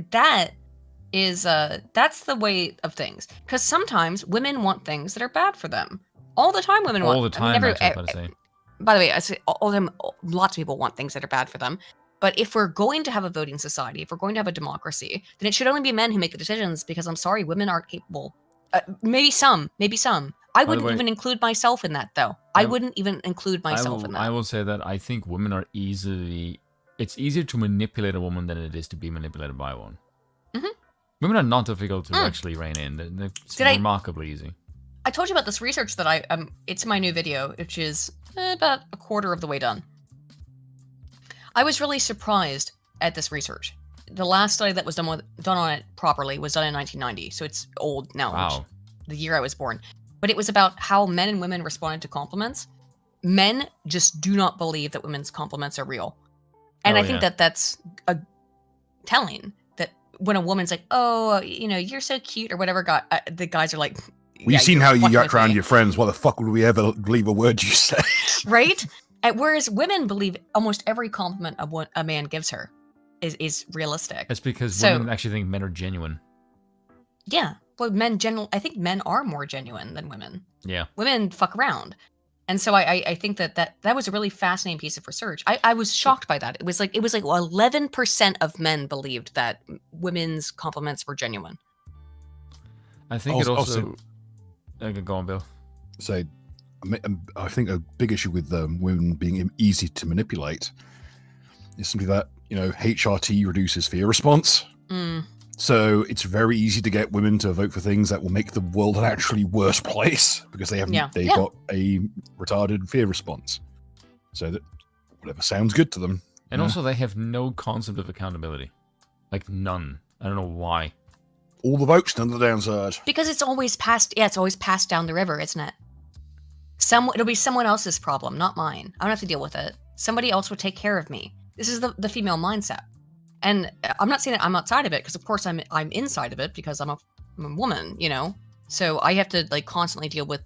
B: that's the way of things. Because sometimes women want things that are bad for them. All the time women want...
A: All the time,
B: by the way, I say all the time, lots of people want things that are bad for them. But if we're going to have a voting society, if we're going to have a democracy, then it should only be men who make the decisions, because I'm sorry, women aren't capable. Maybe some. I wouldn't even include myself in that, though. I wouldn't even include myself in that.
A: I will say that I think women are it's easier to manipulate a woman than it is to be manipulated by one. Mm-hmm. Women are not difficult to actually rein in. They're remarkably easy.
B: I told you about this research that it's my new video, which is about a quarter of the way done. I was really surprised at this research. The last study that was done on it properly was done in 1990, so it's old now.
A: Wow.
B: The year I was born. But it was about how men and women responded to compliments. Men just do not believe that women's compliments are real. And I think that's telling, that when a woman's like, oh, you're so cute or whatever, the guys are like...
C: We've seen how you act around your friends. Why the fuck would we ever believe a word you say?
B: Right? Whereas women believe almost every compliment of what a man gives her is realistic.
A: That's because women actually think men are genuine.
B: Yeah. Well, I think men are more genuine than women.
A: Yeah.
B: Women fuck around. And so I think that was a really fascinating piece of research. I was shocked by that. It was like 11% of men believed that women's compliments were genuine.
A: I think it also... Go on, Bill.
C: Say, I think a big issue with women being easy to manipulate is simply that, HRT reduces fear response. So it's very easy to get women to vote for things that will make the world an actually worse place because they've got a retarded fear response. So that whatever sounds good to them.
A: And also they have no concept of accountability. Like none. I don't know why.
C: All the votes, none of the downside.
B: Because it's always passed down the river, isn't it? It'll be someone else's problem, not mine. I don't have to deal with it. Somebody else will take care of me. This is the female mindset. And I'm not saying that I'm outside of it, because of course I'm inside of it because I'm a woman, So I have to like constantly deal with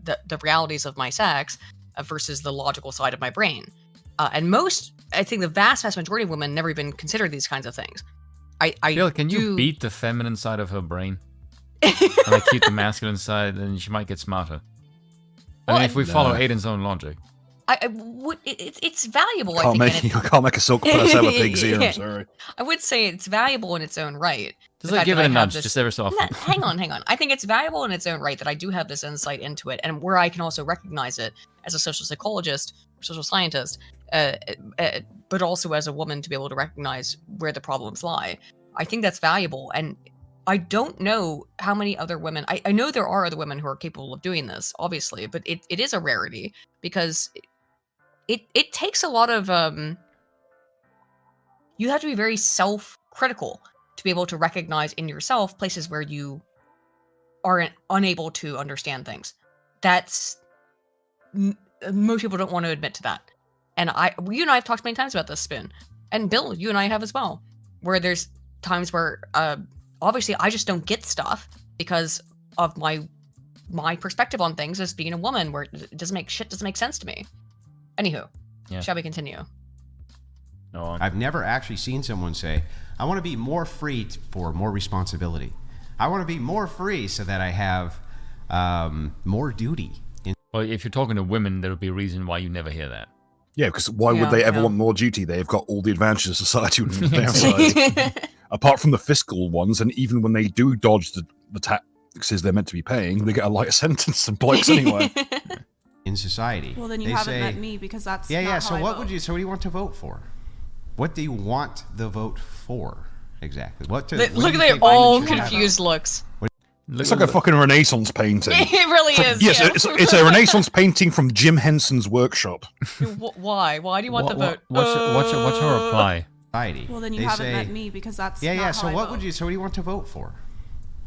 B: the realities of my sex versus the logical side of my brain. And I think the vast majority of women never even consider these kinds of things.
A: Bill, can you beat the feminine side of her brain? And like keep the masculine side, then she might get smarter. I mean, if we follow Aiden's own logic.
B: It's valuable.
C: You can't make a silk purse out of a pig's ear. I'm sorry.
B: I would say it's valuable in its own right.
A: Just like give it a nudge, just ever so often.
B: Hang on. I think it's valuable in its own right that I do have this insight into it, and where I can also recognize it as a social psychologist or social scientist, but also as a woman to be able to recognize where the problems lie. I think that's valuable, and I don't know how many other women. I know there are other women who are capable of doing this, obviously, but it is a rarity because it takes a lot of you have to be very self-critical to be able to recognize in yourself places where you are unable to understand things. Most people don't want to admit to that. And you and I have talked many times about this, Spoon. And Bill, you and I have as well, where there's times where obviously I just don't get stuff because of my perspective on things as being a woman, where it doesn't make sense to me. Anywho, shall we continue?
A: No.
P: I've never actually seen someone say, I want to be more free for more responsibility. I want to be more free so that I have more duty.
A: Well, if you're talking to women, there would be a reason why you never hear that.
C: Yeah, because why would they ever want more duty? They've got all the advantages of society on the downside. Apart from the fiscal ones, and even when they do dodge the taxes they're meant to be paying, they get a lighter sentence than blokes anyway.
P: In society.
O: Well, then you haven't met me because that's
P: not
O: how
P: so
O: I
P: what
O: vote.
P: would you? So what do you want to vote for? What do you want the vote for exactly?
B: Look at their all confused looks.
C: It's like a fucking Renaissance painting.
B: It really is.
C: Yes, it's a Renaissance painting from Jim Henson's workshop.
B: Why? Why do you want the vote?
A: What's your reply?
O: Well, then you haven't met me because that's not
P: So
O: how I
P: what
O: vote.
P: So what do you want to vote for?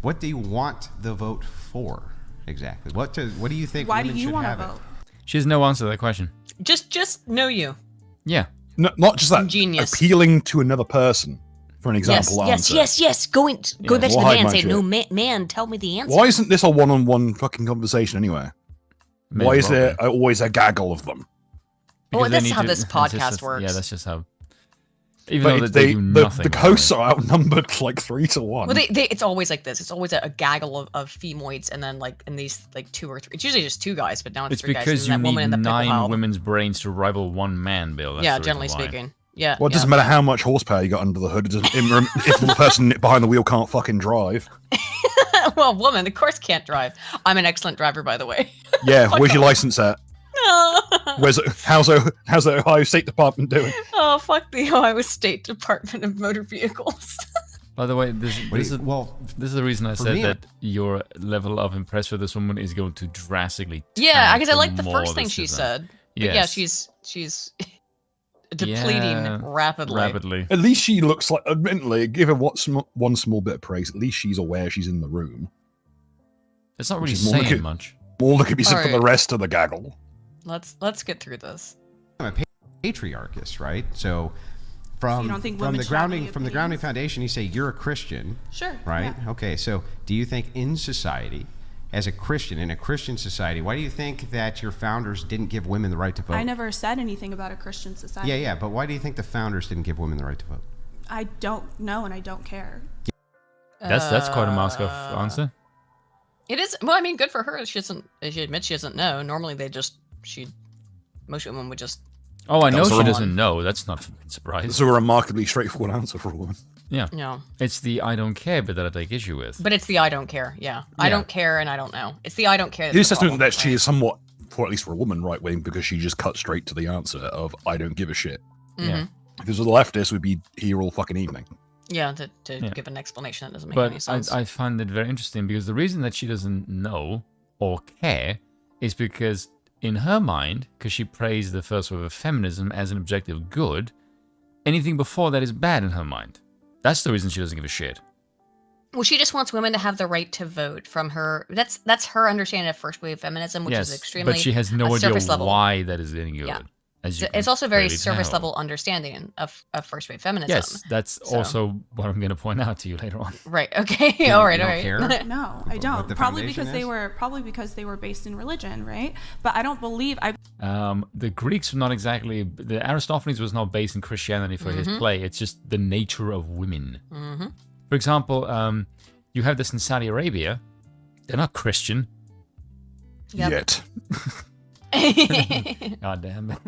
P: What do you want the vote for exactly? What do you think
O: Why do
P: women
O: you
P: should
O: want to
P: have
O: vote?
A: She has no answer to that question.
B: Just know you.
A: Yeah.
C: No, not just that.
B: Genius.
C: Appealing to another person for an example answer.
B: Yes. Go back to the man and say, no, man, tell me the answer.
C: Why isn't this a one-on-one fucking conversation anyway? Why is there always a gaggle of them?
B: Well, that's how this podcast works.
A: Yeah, that's just how. Even though they do nothing.
C: The hosts are outnumbered like 3 to 1.
B: Well, it's always like this. It's always a gaggle of femoids, and then like in these like 2 or 3. It's usually just 2 guys, but now it's 3 guys.
A: It's because you
B: that woman
A: need
B: in the
A: 9 women's brains to rival 1 man, Bill. That's the
B: generally
A: reason why.
B: speaking. Yeah.
C: Well, it doesn't matter how much horsepower you got under the hood. It doesn't, if the person behind the wheel can't fucking drive.
B: Well, woman, of course, can't drive. I'm an excellent driver, by the way.
C: Yeah, where's your license at? How's the Ohio State Department doing?
B: Oh, fuck the Ohio State Department of Motor Vehicles.
A: By the way, this is the reason I said that your level of impressed with this woman is going to drastically.
B: Yeah, because I like the first thing she said.
A: Yes.
B: Yeah, she's depleting rapidly.
C: At least she looks like. Admittedly, give her one small bit of praise. At least she's aware she's in the room.
A: It's not really saying much.
C: More that could be said for the rest of the gaggle.
B: Let's get through this.
P: I'm a patriarchist, right? So from the grounding foundation, you say you're a Christian.
B: Sure.
P: Right?
B: Yeah.
P: Okay. So do you think in society, as a Christian, in a Christian society, why do you think that your founders didn't give women the right to vote?
O: I never said anything about a Christian society.
P: Yeah, but why do you think the founders didn't give women the right to vote?
O: I don't know, and I don't care.
A: That's quite a mask off answer.
B: It is. Well, I mean, good for her. She admits she doesn't know. Normally, most women would just.
A: Oh, I know she doesn't know. That's not a surprise.
C: It's a remarkably straightforward answer for a woman.
A: Yeah.
B: No.
A: It's the I don't care bit that I take issue with.
B: But it's the I don't care. Yeah. I don't care and I don't know. It's the I don't care.
C: This testament that she is somewhat, for at least for a woman, right wing because she just cut straight to the answer of I don't give a shit.
A: Yeah.
C: Because the leftist would be here all fucking evening.
B: Yeah, to give an explanation that doesn't make any sense.
A: But I find it very interesting because the reason that she doesn't know or care is because in her mind, because she praised the first wave of feminism as an objective good, anything before that is bad in her mind. That's the reason she doesn't give a shit.
B: Well, she just wants women to have the right to vote from her. That's her understanding of first wave feminism, which is extremely
A: but she has no idea
B: level.
A: why that is any good.
B: Yeah.
A: It's
B: also very surface level understanding of first wave feminism.
A: Yes, that's also what I'm going to point out to you later on.
B: Right. Okay. All right.
P: Care?
O: No, I don't. Probably because they were based in religion, right? But I don't believe
A: the Greeks were not exactly. The Aristophanes was not based in Christianity for his play. It's just the nature of women.
B: Mm-hmm.
A: For example, you have this in Saudi Arabia. They're not Christian.
C: Yet.
A: God damn it.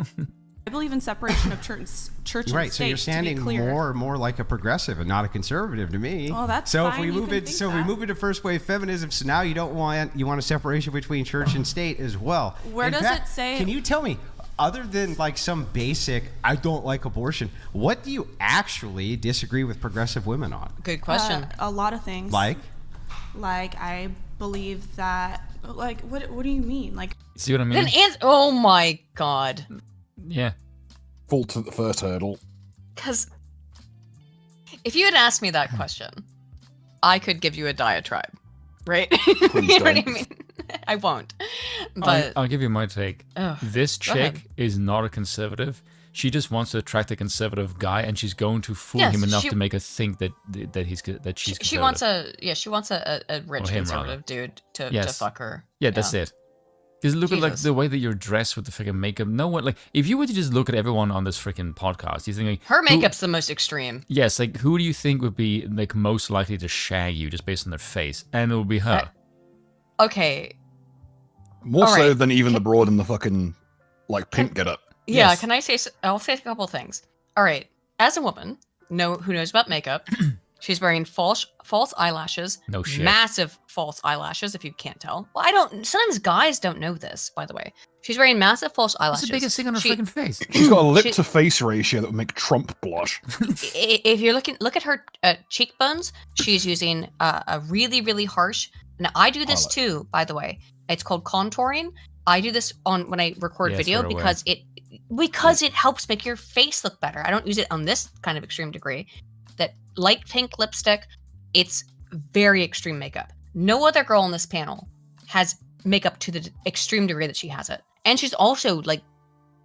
O: I believe in separation of church and state.
P: Right, so you're sounding more and more like a progressive and not a conservative to me.
O: Well, that's
P: so
O: fine.
P: if we move it, so we move into first wave feminism. So now you want a separation between church and state as well.
O: Where does it say?
P: Can you tell me, other than like some basic, I don't like abortion, what do you actually disagree with progressive women on?
B: Good question.
O: A lot of things.
P: Like
O: I believe that. Like what do you mean? Like
A: see what I mean?
B: Oh my god.
A: Yeah.
C: Fall to the first hurdle.
B: Because if you had asked me that question, I could give you a diatribe, right? You know what I mean? I won't. But
A: I'll give you my take. This chick is not a conservative. She just wants to attract a conservative guy, and she's going to fool him enough to make her think that she's conservative.
B: She wants a rich conservative dude to fuck her.
A: Yeah, that's it. Because look at like the way that you're dressed with the freaking makeup. No one like if you were to just look at everyone on this freaking podcast, you think like
B: her makeup's the most extreme.
A: Yes, like who do you think would be like most likely to shag you just based on their face? And it would be her.
B: Okay.
C: More so than even the broad in the fucking like pink getup.
B: Yeah,
A: Yes.
B: can I say? I'll say a couple things. All right, as a woman, who knows about makeup, she's wearing false eyelashes.
A: No shit.
B: Massive false eyelashes. If you can't tell, well, I don't. Sometimes guys don't know this. By the way, she's wearing massive false eyelashes.
A: What's the biggest thing on her freaking face?
C: She's got a lip to face ratio that would make Trump blush.
B: If you're look at her cheekbones. She's using a really, really harsh. Now I do this too. By the way, it's called contouring. I do this when I record video because it helps make your face look better. I don't use it on this kind of extreme degree. That light pink lipstick, it's very extreme makeup. No other girl on this panel has makeup to the extreme degree that she has it. And she's also like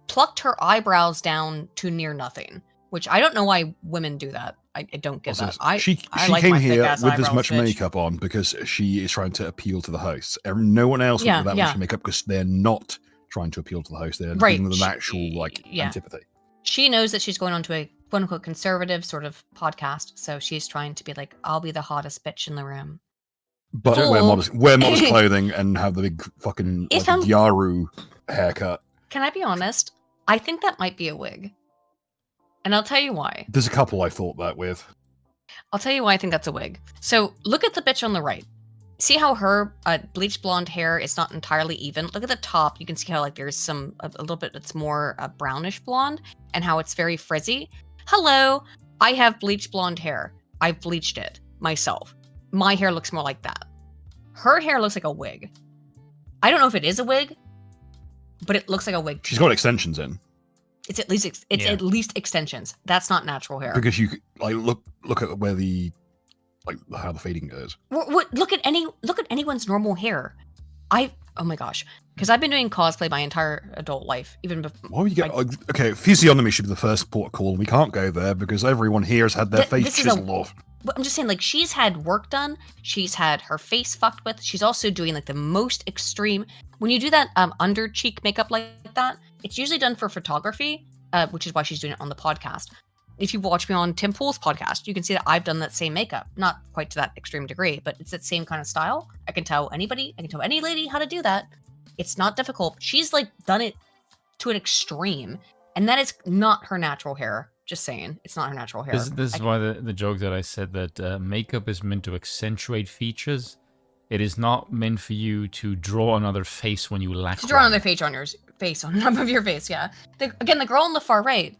B: plucked her eyebrows down to near nothing, which I don't know why women do that. I don't get that.
C: She
B: like
C: came
B: my
C: here
B: thick-ass
C: with as
B: eyebrows,
C: much
B: bitch.
C: makeup on because she is trying to appeal to the hosts. No one else with that much makeup because they're not trying to appeal to the host. They're dealing with an actual antipathy.
B: She knows that she's going on to a quote unquote conservative sort of podcast, so she's trying to be like, I'll be the hottest bitch in the room.
C: But wear modest clothing and have the big fucking Yaru haircut.
B: Can I be honest? I think that might be a wig. And I'll tell you why.
C: There's a couple I thought that with.
B: I'll tell you why I think that's a wig. So look at the bitch on the right. See how her bleached blonde hair is not entirely even? Look at the top. You can see how like there's a little bit that's more brownish blonde and how it's very frizzy. Hello, I have bleached blonde hair. I've bleached it myself. My hair looks more like that. Her hair looks like a wig. I don't know if it is a wig, but it looks like a wig.
C: She's got extensions in.
B: It's at least extensions. That's not natural hair.
C: Because you like look at where the how the fading goes.
B: Look at anyone's normal hair. Oh my gosh, because I've been doing cosplay my entire adult life, even before.
C: Why would you get okay? Physiognomy should be the first port of call. We can't go there because everyone here has had their face chiseled off.
B: But I'm just saying, like, she's had work done. She's had her face fucked with. She's also doing like the most extreme. When you do that under cheek makeup like that, it's usually done for photography, which is why she's doing it on the podcast. If you watch me on Tim Pool's podcast, you can see that I've done that same makeup. Not quite to that extreme degree, but it's that same kind of style. I can tell any lady how to do that. It's not difficult. She's like done it to an extreme, and that is not her natural hair. Just saying, it's not her natural hair.
A: This is why the joke that I said that makeup is meant to accentuate features. It is not meant for you to draw another face when you lack.
B: To draw another face on your face, on top of your face, yeah. Again, the girl on the far right,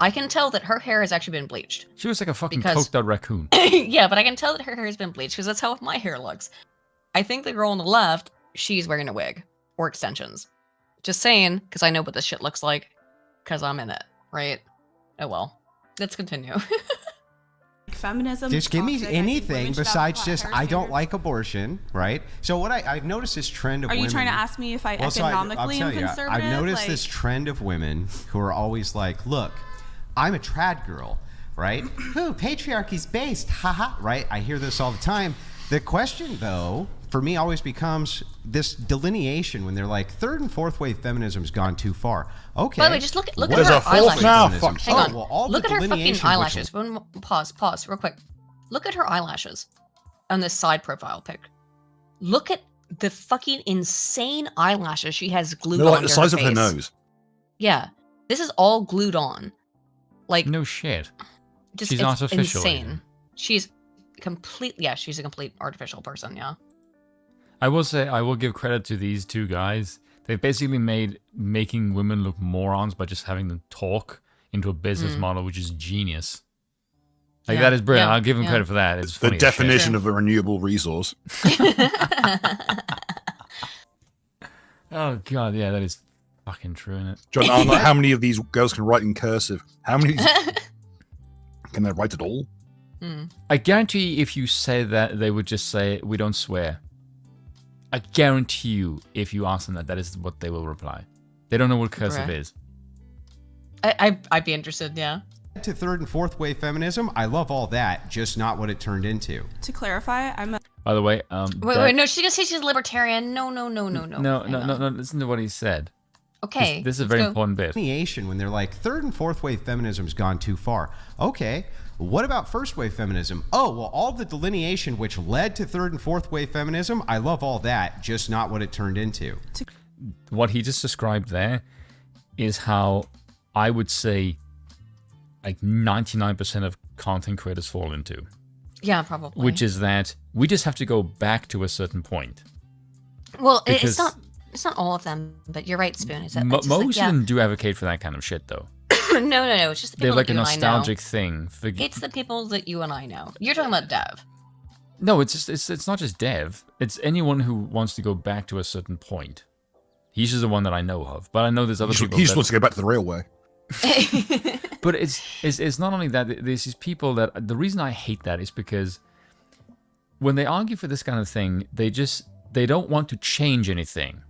B: I can tell that her hair has actually been bleached.
A: She was like a fucking coked out raccoon.
B: Yeah, but I can tell that her hair has been bleached because that's how my hair looks. I think the girl on the left, she's wearing a wig or extensions. Just saying, because I know what this shit looks like, because I'm in it, right? Oh well, let's continue.
O: Feminism.
P: Just give me anything besides just I don't like abortion, right? So what I've noticed this trend of women.
O: Are you trying to ask me if I economically am conservative?
P: I've noticed this trend of women who are always like, look, I'm a trad girl, right? Ooh, patriarchy's based, haha, right? I hear this all the time. The question, though, for me always becomes this delineation when they're like, third and fourth wave feminism's gone too far. Okay.
B: By the way, just look at her eyelashes.
P: Now?
B: Hang on. Look at her fucking eyelashes. Pause, real quick. Look at her eyelashes on this side profile pic. Look at the fucking insane eyelashes she has glued on.
C: They're like the size of her nose.
B: Yeah, this is all glued on. Like
A: no shit.
B: Just
A: she's artificial.
B: Insane. She's completely. Yeah, she's a complete artificial person. Yeah.
A: I will say, I will give credit to these two guys. They've basically made making women look morons by just having them talk into a business model, which is genius. Like, that is brilliant. I'll give them credit for that. It's
C: the definition of a renewable resource.
A: Oh, God, yeah, that is fucking true, isn't it?
C: John, I don't know how many of these girls can write in cursive. How many can they write at all?
A: I guarantee if you say that, they would just say, we don't swear. I guarantee you, if you ask them that, that is what they will reply. They don't know what cursive is.
B: I'd be interested, yeah.
P: To third and fourth wave feminism, I love all that, just not what it turned into.
O: To clarify, I'm a...
A: By the way,
B: wait, no, she's gonna say she's libertarian. No.
A: No, listen to what he said.
B: Okay.
A: This is a very important bit.
P: When they're like, third and fourth wave feminism's gone too far. Okay. What about first wave feminism? Oh, well, all the delineation which led to third and fourth wave feminism, I love all that, just not what it turned into.
A: What he just described there is how I would say like 99% of content creators fall into.
B: Yeah, probably.
A: Which is that we just have to go back to a certain point.
B: Well, it's not all of them, but you're right, Spoon.
A: Most of them do advocate for that kind of shit, though.
B: No. It's just the people
A: they're like
B: that
A: a nostalgic thing.
B: It's the people that you and I know. You're talking about Dev.
A: No, it's not just Dev. It's anyone who wants to go back to a certain point. He's just the one that I know of, but I know there's other people.
C: He just wants to go back to the railway.
A: But it's not only that. There's these people that the reason I hate that is because when they argue for this kind of thing, they don't want to change anything.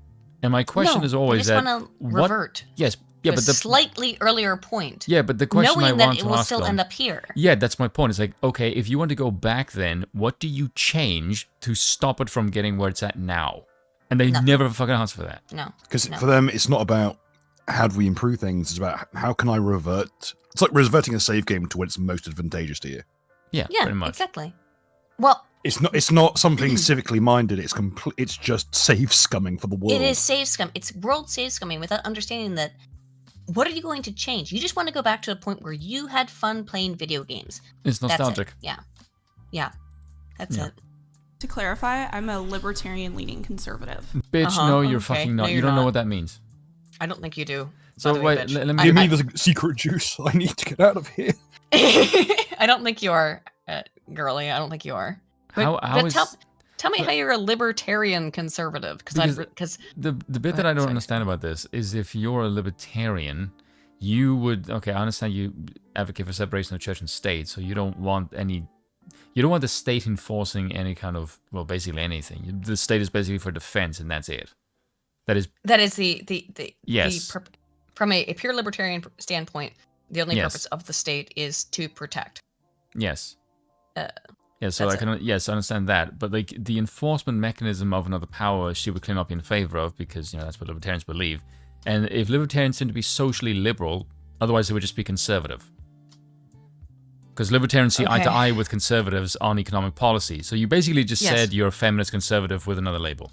A: And my question is always
B: they just want to revert.
A: Yes. Yeah, but the
B: slightly earlier point.
A: Yeah, but the question
B: knowing
A: I want
B: that
A: to
B: it will
A: ask
B: still
A: them,
B: end up here.
A: Yeah, that's my point. It's like, okay, if you want to go back then, what do you change to stop it from getting where it's at now? And they never fucking answer for that.
B: No.
C: Because for them, it's not about how do we improve things. It's about how can I revert. It's like reverting a save game to when it's most advantageous to you.
A: Yeah, pretty much.
B: Exactly. Well,
C: it's not something civically minded. It's just save scumming for the world.
B: It is save scum. It's world save scumming without understanding that. What are you going to change? You just want to go back to the point where you had fun playing video games.
A: It's nostalgic.
B: Yeah. That's it.
O: To clarify, I'm a libertarian-leaning conservative.
A: Bitch, no, you're fucking not. You don't know what that means.
B: I don't think you do.
A: So wait, let me
C: give me the secret juice. I need to get out of here.
B: I don't think you are, girly. I don't think you are. Tell me how you're a libertarian conservative, because
A: the bit that I don't understand about this is if you're a libertarian, you would I understand you advocate for separation of church and state, so you don't want the state enforcing any kind of basically anything. The state is basically for defense, and that's it. That is the
B: yes. From a pure libertarian standpoint, the only purpose of the state is to protect.
A: Yes. Yeah, so I understand that, but like the enforcement mechanism of another power, she would clearly not be in favor of because that's what libertarians believe. And if libertarians seem to be socially liberal, otherwise they would just be conservative. Because libertarians see eye to eye with conservatives on economic policy. So you basically just said you're a feminist conservative with another label.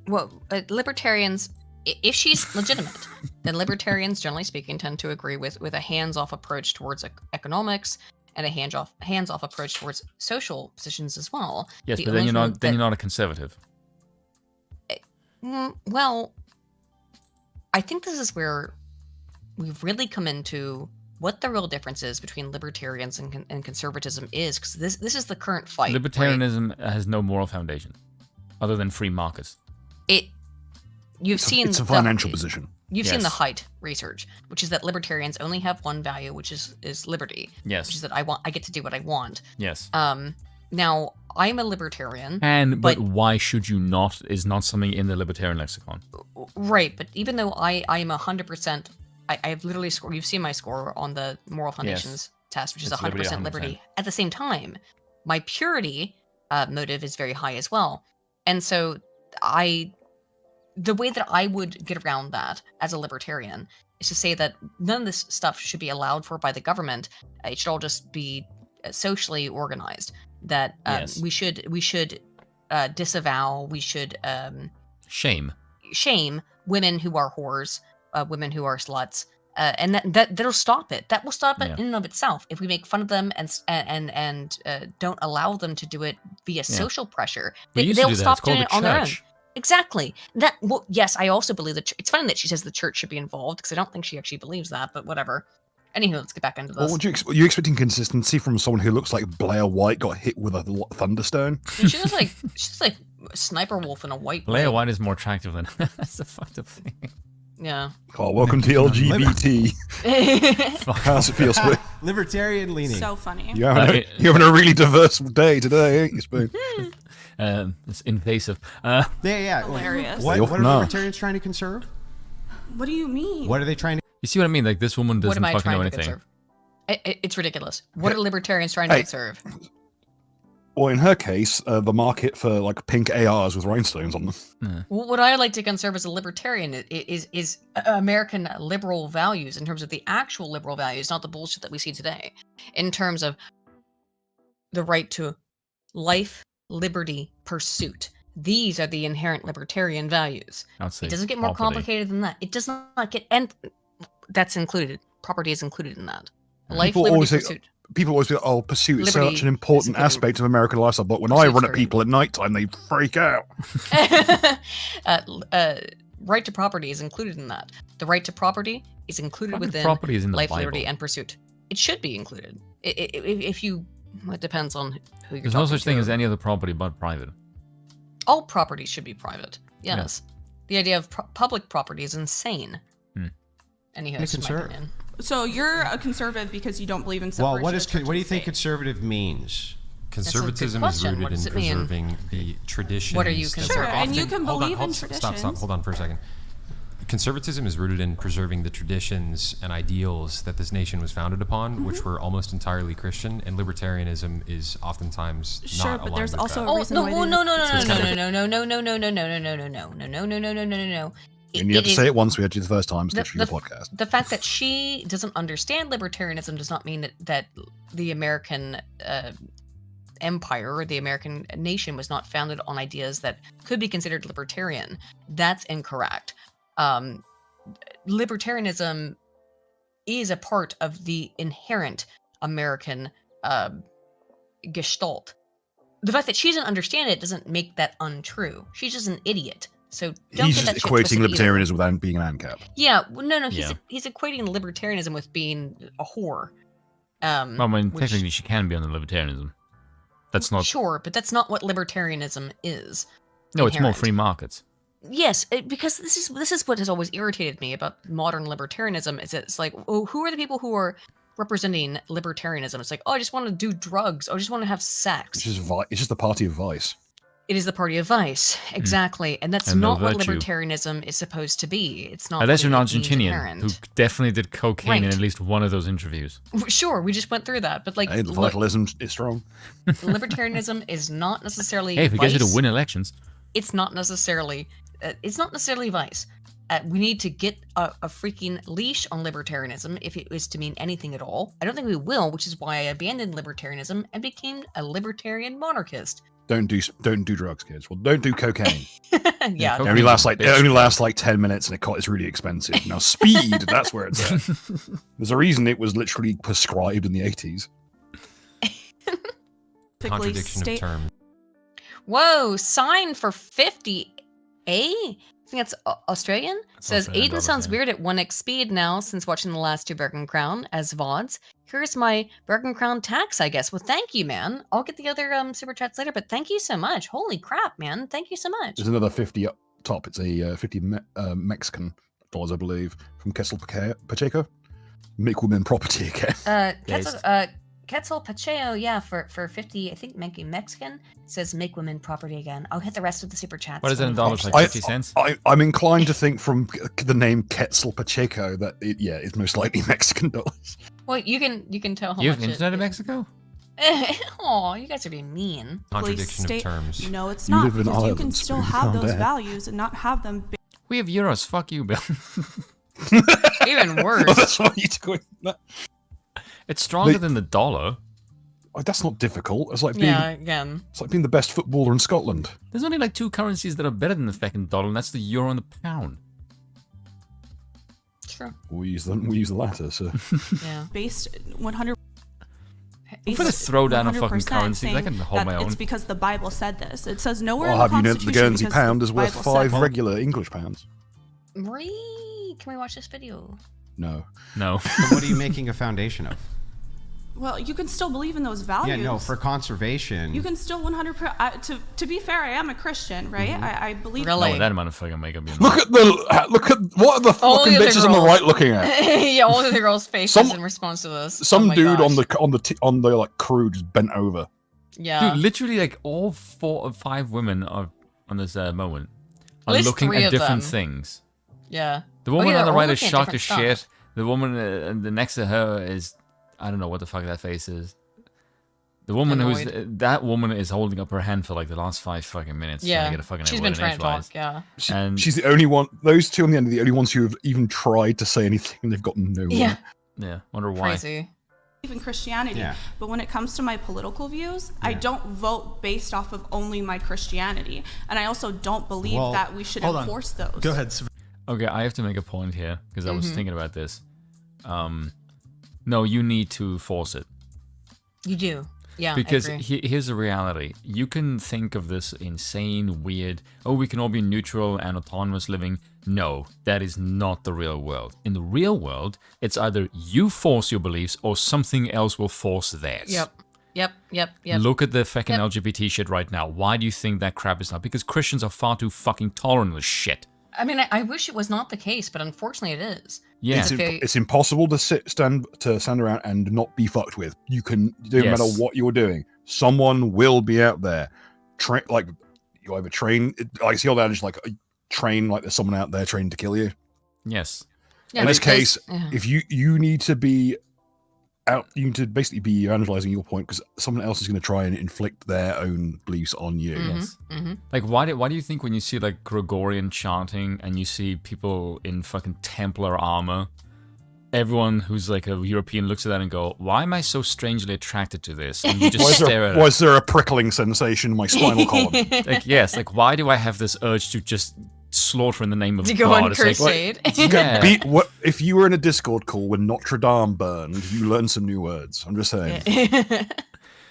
B: Well, libertarians if she's legitimate, then libertarians, generally speaking, tend to agree with a hands-off approach towards economics and a hands-off approach towards social positions as well.
A: Yes, but then you're not a conservative.
B: Well, I think this is where we've really come into what the real difference is between libertarians and conservatism is, because this is the current fight.
A: Libertarianism has no moral foundation other than free markets.
C: It's a financial position.
B: You've seen the Haidt research, which is that libertarians only have one value, which is liberty.
A: Yes.
B: Which is that I get to do what I want.
A: Yes.
B: Now, I'm a libertarian.
A: But why should you not is not something in the libertarian lexicon.
B: Right, but even though I am 100%, I've literally scored, you've seen my score on the Moral Foundations test, which is 100% liberty. At the same time, my purity motive is very high as well. And so the way that I would get around that as a libertarian is to say that none of this stuff should be allowed for by the government. It should all just be socially organized. That we should disavow, we should
A: shame
B: women who are whores, women who are sluts, and that'll stop it. That will stop it in and of itself if we make fun of them and don't allow them to do it via social pressure. They'll stop doing it on their own. Exactly. Yes, I also believe that it's funny that she says the church should be involved, because I don't think she actually believes that, but whatever. Anywho, let's get back into this.
C: Are you expecting consistency from someone who looks like Blair White got hit with a thunderstone?
B: She's like Sniper Wolf in a white.
A: Blair White is more attractive than that's a fucked up thing.
B: Yeah.
C: Oh, welcome to LGBT. How's it feel, Spoon?
P: Libertarian leaning.
O: So funny.
C: You're having a really diverse day today, ain't you, Spoon?
A: It's invasive.
P: Yeah.
O: Hilarious.
P: What are libertarians trying to conserve?
O: What do you mean?
P: What are they trying to?
A: You see what I mean? Like, this woman doesn't fucking know anything.
B: It's ridiculous. What are libertarians trying to conserve?
C: Well, in her case, the market for like pink ARs with rhinestones on them.
B: Well, what I like to conserve as a libertarian is American liberal values, in terms of the actual liberal values, not the bullshit that we see today. In terms of the right to life, liberty, pursuit. These are the inherent libertarian values. It doesn't get more complicated than that. It does not get, and that's included. Property is included in that. Life, liberty, pursuit.
C: People always say, "Oh, pursuit is such an important aspect of American lifestyle." But when I run at people at nighttime, they freak out.
B: Right to property is included in that. The right to property is included within life, liberty, and pursuit. It should be included. If you, it depends on who you're.
A: There's no such thing as any other property but private.
B: All property should be private. Yes. Yeah. The idea of public property is insane. Anyhow, that's my opinion.
O: So you're a conservative because you don't believe in separation.
P: Well, what do you think conservative means?
Q: Conservatism is rooted in preserving the traditions.
B: What are you conservative?
O: Sure, and you can believe in traditions.
Q: Stop. Hold on for a second. Conservatism is rooted in preserving the traditions and ideals that this nation was founded upon, which were almost entirely Christian, and libertarianism is oftentimes not aligned with that. Sure, but there's also
O: a reason why
B: no.
C: And you have to say it once. We had to the first time, especially the podcast.
B: The fact that she doesn't understand libertarianism does not mean that the American empire or the American nation was not founded on ideas that could be considered libertarian. That's incorrect. Libertarianism is a part of the inherent American gestalt. The fact that she doesn't understand it doesn't make that untrue. She's just an idiot. So don't
C: he's
B: get that
C: just equating libertarianism with being an ANCAP.
B: Yeah, no. He's equating libertarianism with being a whore.
A: Well, I mean, technically, she can be under libertarianism. That's not
B: sure, but that's not what libertarianism is.
A: No, it's more free markets.
B: Yes, because this is what has always irritated me about modern libertarianism. Is it's like, oh, who are the people who are representing libertarianism? It's like, oh, I just want to do drugs. Oh, I just want to have sex.
C: It's just the party of vice.
B: It is the party of vice, exactly, and that's not what libertarianism is supposed to be. It's not.
A: Unless you're an Argentinian who definitely did cocaine in at least one of those interviews.
B: Sure, we just went through that, but like,
C: hey, the vitalism is strong.
B: Libertarianism is not necessarily.
A: Hey, if it gets you to win elections,
B: it's not necessarily. It's not necessarily vice. We need to get a freaking leash on libertarianism if it was to mean anything at all. I don't think we will, which is why I abandoned libertarianism and became a libertarian monarchist.
C: Don't do drugs, kids. Well, don't do cocaine.
B: Yeah.
C: It only lasts like 10 minutes, and it's really expensive. Now, speed, that's where it's at. There's a reason it was literally prescribed in the 80s.
Q: Contradiction of terms.
B: Whoa, sign for 50. I think that's Australian. Says Aiden sounds weird at 1x speed now since watching the last 2 Bergen Crown as VODs. Here's my Bergen Crown tax, I guess. Well, thank you, man. I'll get the other super chats later, but thank you so much. Holy crap, man. Thank you so much.
C: There's another 50 up top. It's a 50 Mexican dollars, I believe, from Quetzal Pacheco. Make women property again.
B: Quetzal Pacheco, yeah, for 50, I think Mexican, says make women property again. I'll hit the rest of the super chats.
A: What is it in dollars, like 50 cents?
C: I'm inclined to think from the name Quetzal Pacheco that it's most likely Mexican dollars.
B: Well, you can tell how
A: you
B: much
A: have internet in Mexico?
B: Oh, you guys are being mean.
Q: Contradiction of terms.
O: No, it's not, because you can still have those values and not have them.
A: We have euros. Fuck you, Bill.
B: Even worse.
C: Oh, that's why you're going.
A: It's stronger than the dollar.
C: Oh, that's not difficult. It's like being, it's like being the best footballer in Scotland.
A: There's only like 2 currencies that are better than the fucking dollar, and that's the euro and the pound.
B: Sure.
C: We use the latter, so.
O: Yeah. Based 100.
A: I'm gonna throw down a fucking currency. I can hold my own.
O: It's because the Bible said this. It says nowhere
C: Well,
O: in the
C: have you
O: Constitution.
C: know the Guernsey
O: because
C: pound
O: the
C: is worth
O: Bible said
C: 5 regular English pounds?
B: Marie, can we watch this video?
C: No.
A: No.
P: So what are you making a foundation of?
O: Well, you can still believe in those values.
P: Yeah, no, for conservation.
O: You can still 100%. To be fair, I am a Christian, right? I believe.
B: Really?
A: Oh, that motherfucker makeup.
C: Look at what are the fucking bitches on the right looking at?
B: Yeah, all of the girls' faces in response to this.
C: Some dude on the like crew just bent over.
B: Yeah.
A: Dude, literally like all 4 or 5 women are on this moment are
B: least
A: looking
B: 3
A: at
B: of
A: different
B: them.
A: things.
B: Yeah.
A: The woman on the
B: they're
A: right
B: all
A: is
B: looking at
A: shocked as
B: different
A: shit.
B: stuff.
A: The woman and the next to her is, I don't know what the fuck that face is. The woman that woman is holding up her hand for like the last 5 fucking minutes.
B: Yeah.
A: Trying to get a fucking
B: She's been trying to talk. Yeah.
A: And
C: she's the only one. Those 2 on the end are the only ones who have even tried to say anything, and they've gotten nowhere.
B: Yeah.
A: Yeah. Wonder why.
B: Crazy.
O: In Christianity, but when it comes to my political views, I don't vote based off of only my Christianity, and I also don't believe that we should enforce those.
N: Go ahead.
A: Okay, I have to make a point here because I was thinking about this. No, you need to force it.
B: You do. Yeah,
A: because
B: I agree.
A: here's the reality. You can think of this insane, weird, oh, we can all be neutral and autonomous living. No, that is not the real world. In the real world, it's either you force your beliefs or something else will force theirs.
B: Yep.
A: Look at the fucking LGBT shit right now. Why do you think that crap is not? Because Christians are far too fucking tolerant of shit.
B: I mean, I wish it was not the case, but unfortunately it is.
A: Yeah,
C: it's impossible to stand around and not be fucked with. You can, no matter what you're doing, someone will be out there. Like you either train, like see all that, just like train, like there's someone out there trained to kill you.
A: Yes.
C: In this case, if you need to be out, you need to basically be evangelizing your point because someone else is going to try and inflict their own beliefs on you.
A: Yes. Like, why do you think when you see like Gregorian chanting and you see people in fucking Templar armor, everyone who's like a European looks at that and go, "Why am I so strangely attracted to this?" And you just stare at it.
C: Was there a prickling sensation in my spinal column?
A: Like, yes. Like, why do I have this urge to just slaughter in the name of
B: to
A: God?
B: go on crusade.
C: If you were in a Discord call when Notre Dame burned, you learned some new words. I'm just saying.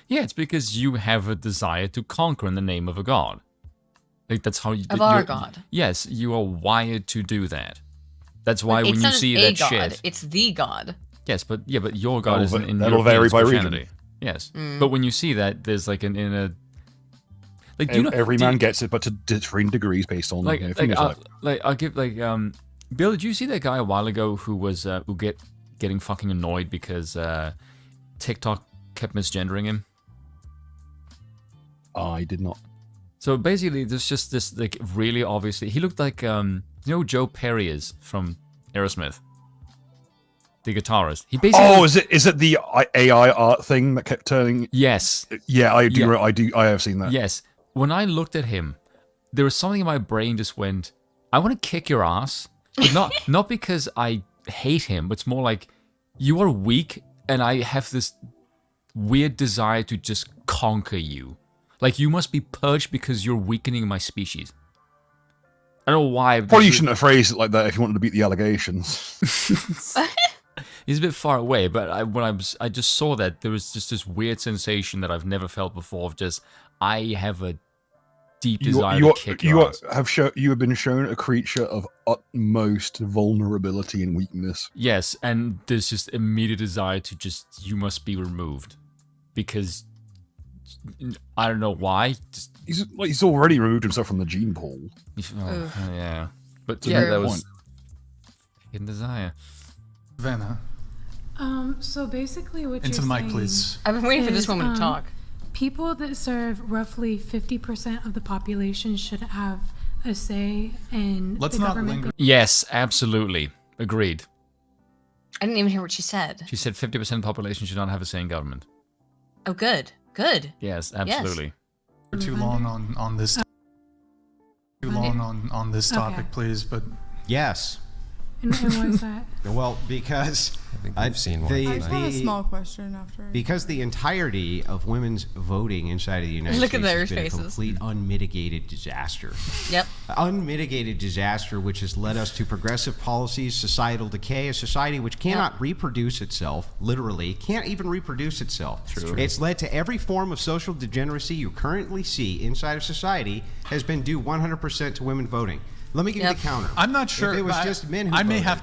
A: Yeah, it's because you have a desire to conquer in the name of a god. Like that's how you.
B: Of our god.
A: Yes, you are wired to do that. That's why when you see that shit,
B: it's the god.
A: Yes, but your god is in
C: that'll vary by region.
A: Yes, but when you see that, there's like in a. Like,
C: every man gets it, but to differing degrees based on
A: I'll give Bill. Did you see that guy a while ago who was getting fucking annoyed because TikTok kept misgendering him?
C: I did not.
A: So basically, there's just this like really obviously he looked like you know who Joe Perry is from Aerosmith, the guitarist. He basically
C: is it the AI art thing that kept turning?
A: Yes.
C: Yeah, I do. Yeah. I have seen that.
A: Yes. When I looked at him, there was something in my brain just went, I want to kick your ass. But not because I hate him, but it's more like, you are weak, and I have this weird desire to just conquer you. Like, you must be purged because you're weakening my species. I don't know why.
C: Probably you shouldn't have phrased it like that if you wanted to beat the allegations.
A: He's a bit far away, but I just saw that there was just this weird sensation that I've never felt before of just, I have a deep desire to kick your ass.
C: You have been shown a creature of utmost vulnerability and weakness.
A: Yes, and there's just immediate desire to just, you must be removed. Because, I don't know why. Just,
C: he's already removed himself from the gene pool.
A: Yeah. But
C: To
A: yeah,
C: make
A: that
C: a
A: was
C: point.
A: hidden desire.
N: Vanna.
R: So basically what
N: Into
R: you're
N: the mic,
R: saying
N: please.
B: I've been waiting for this
R: is,
B: woman to talk.
R: People that serve roughly 50% of the population should have a say in
N: Let's
R: the
N: not
R: government.
N: linger.
A: Yes, absolutely. Agreed.
B: I didn't even hear what she said.
A: She said 50% of the population should not have a say in government.
B: Oh, good. Good.
A: Yes, absolutely.
N: For too long on this. Too long on this topic, please. But
P: yes.
R: And why is that?
P: Well, because
Q: I've seen one.
S: I just have a small question after.
P: Because the entirety of women's voting inside of the United
B: Look at
P: States
B: their
P: has been
B: faces.
P: a complete unmitigated disaster.
B: Yep.
P: Unmitigated disaster, which has led us to progressive policies, societal decay, a society which cannot reproduce itself, literally, can't even reproduce itself.
A: True.
P: It's led to every form of social degeneracy you currently see inside of society has been due 100% to women voting. Let me give you the counter.
N: I'm not sure.
P: If it was just men who
N: I may
P: voted.
N: have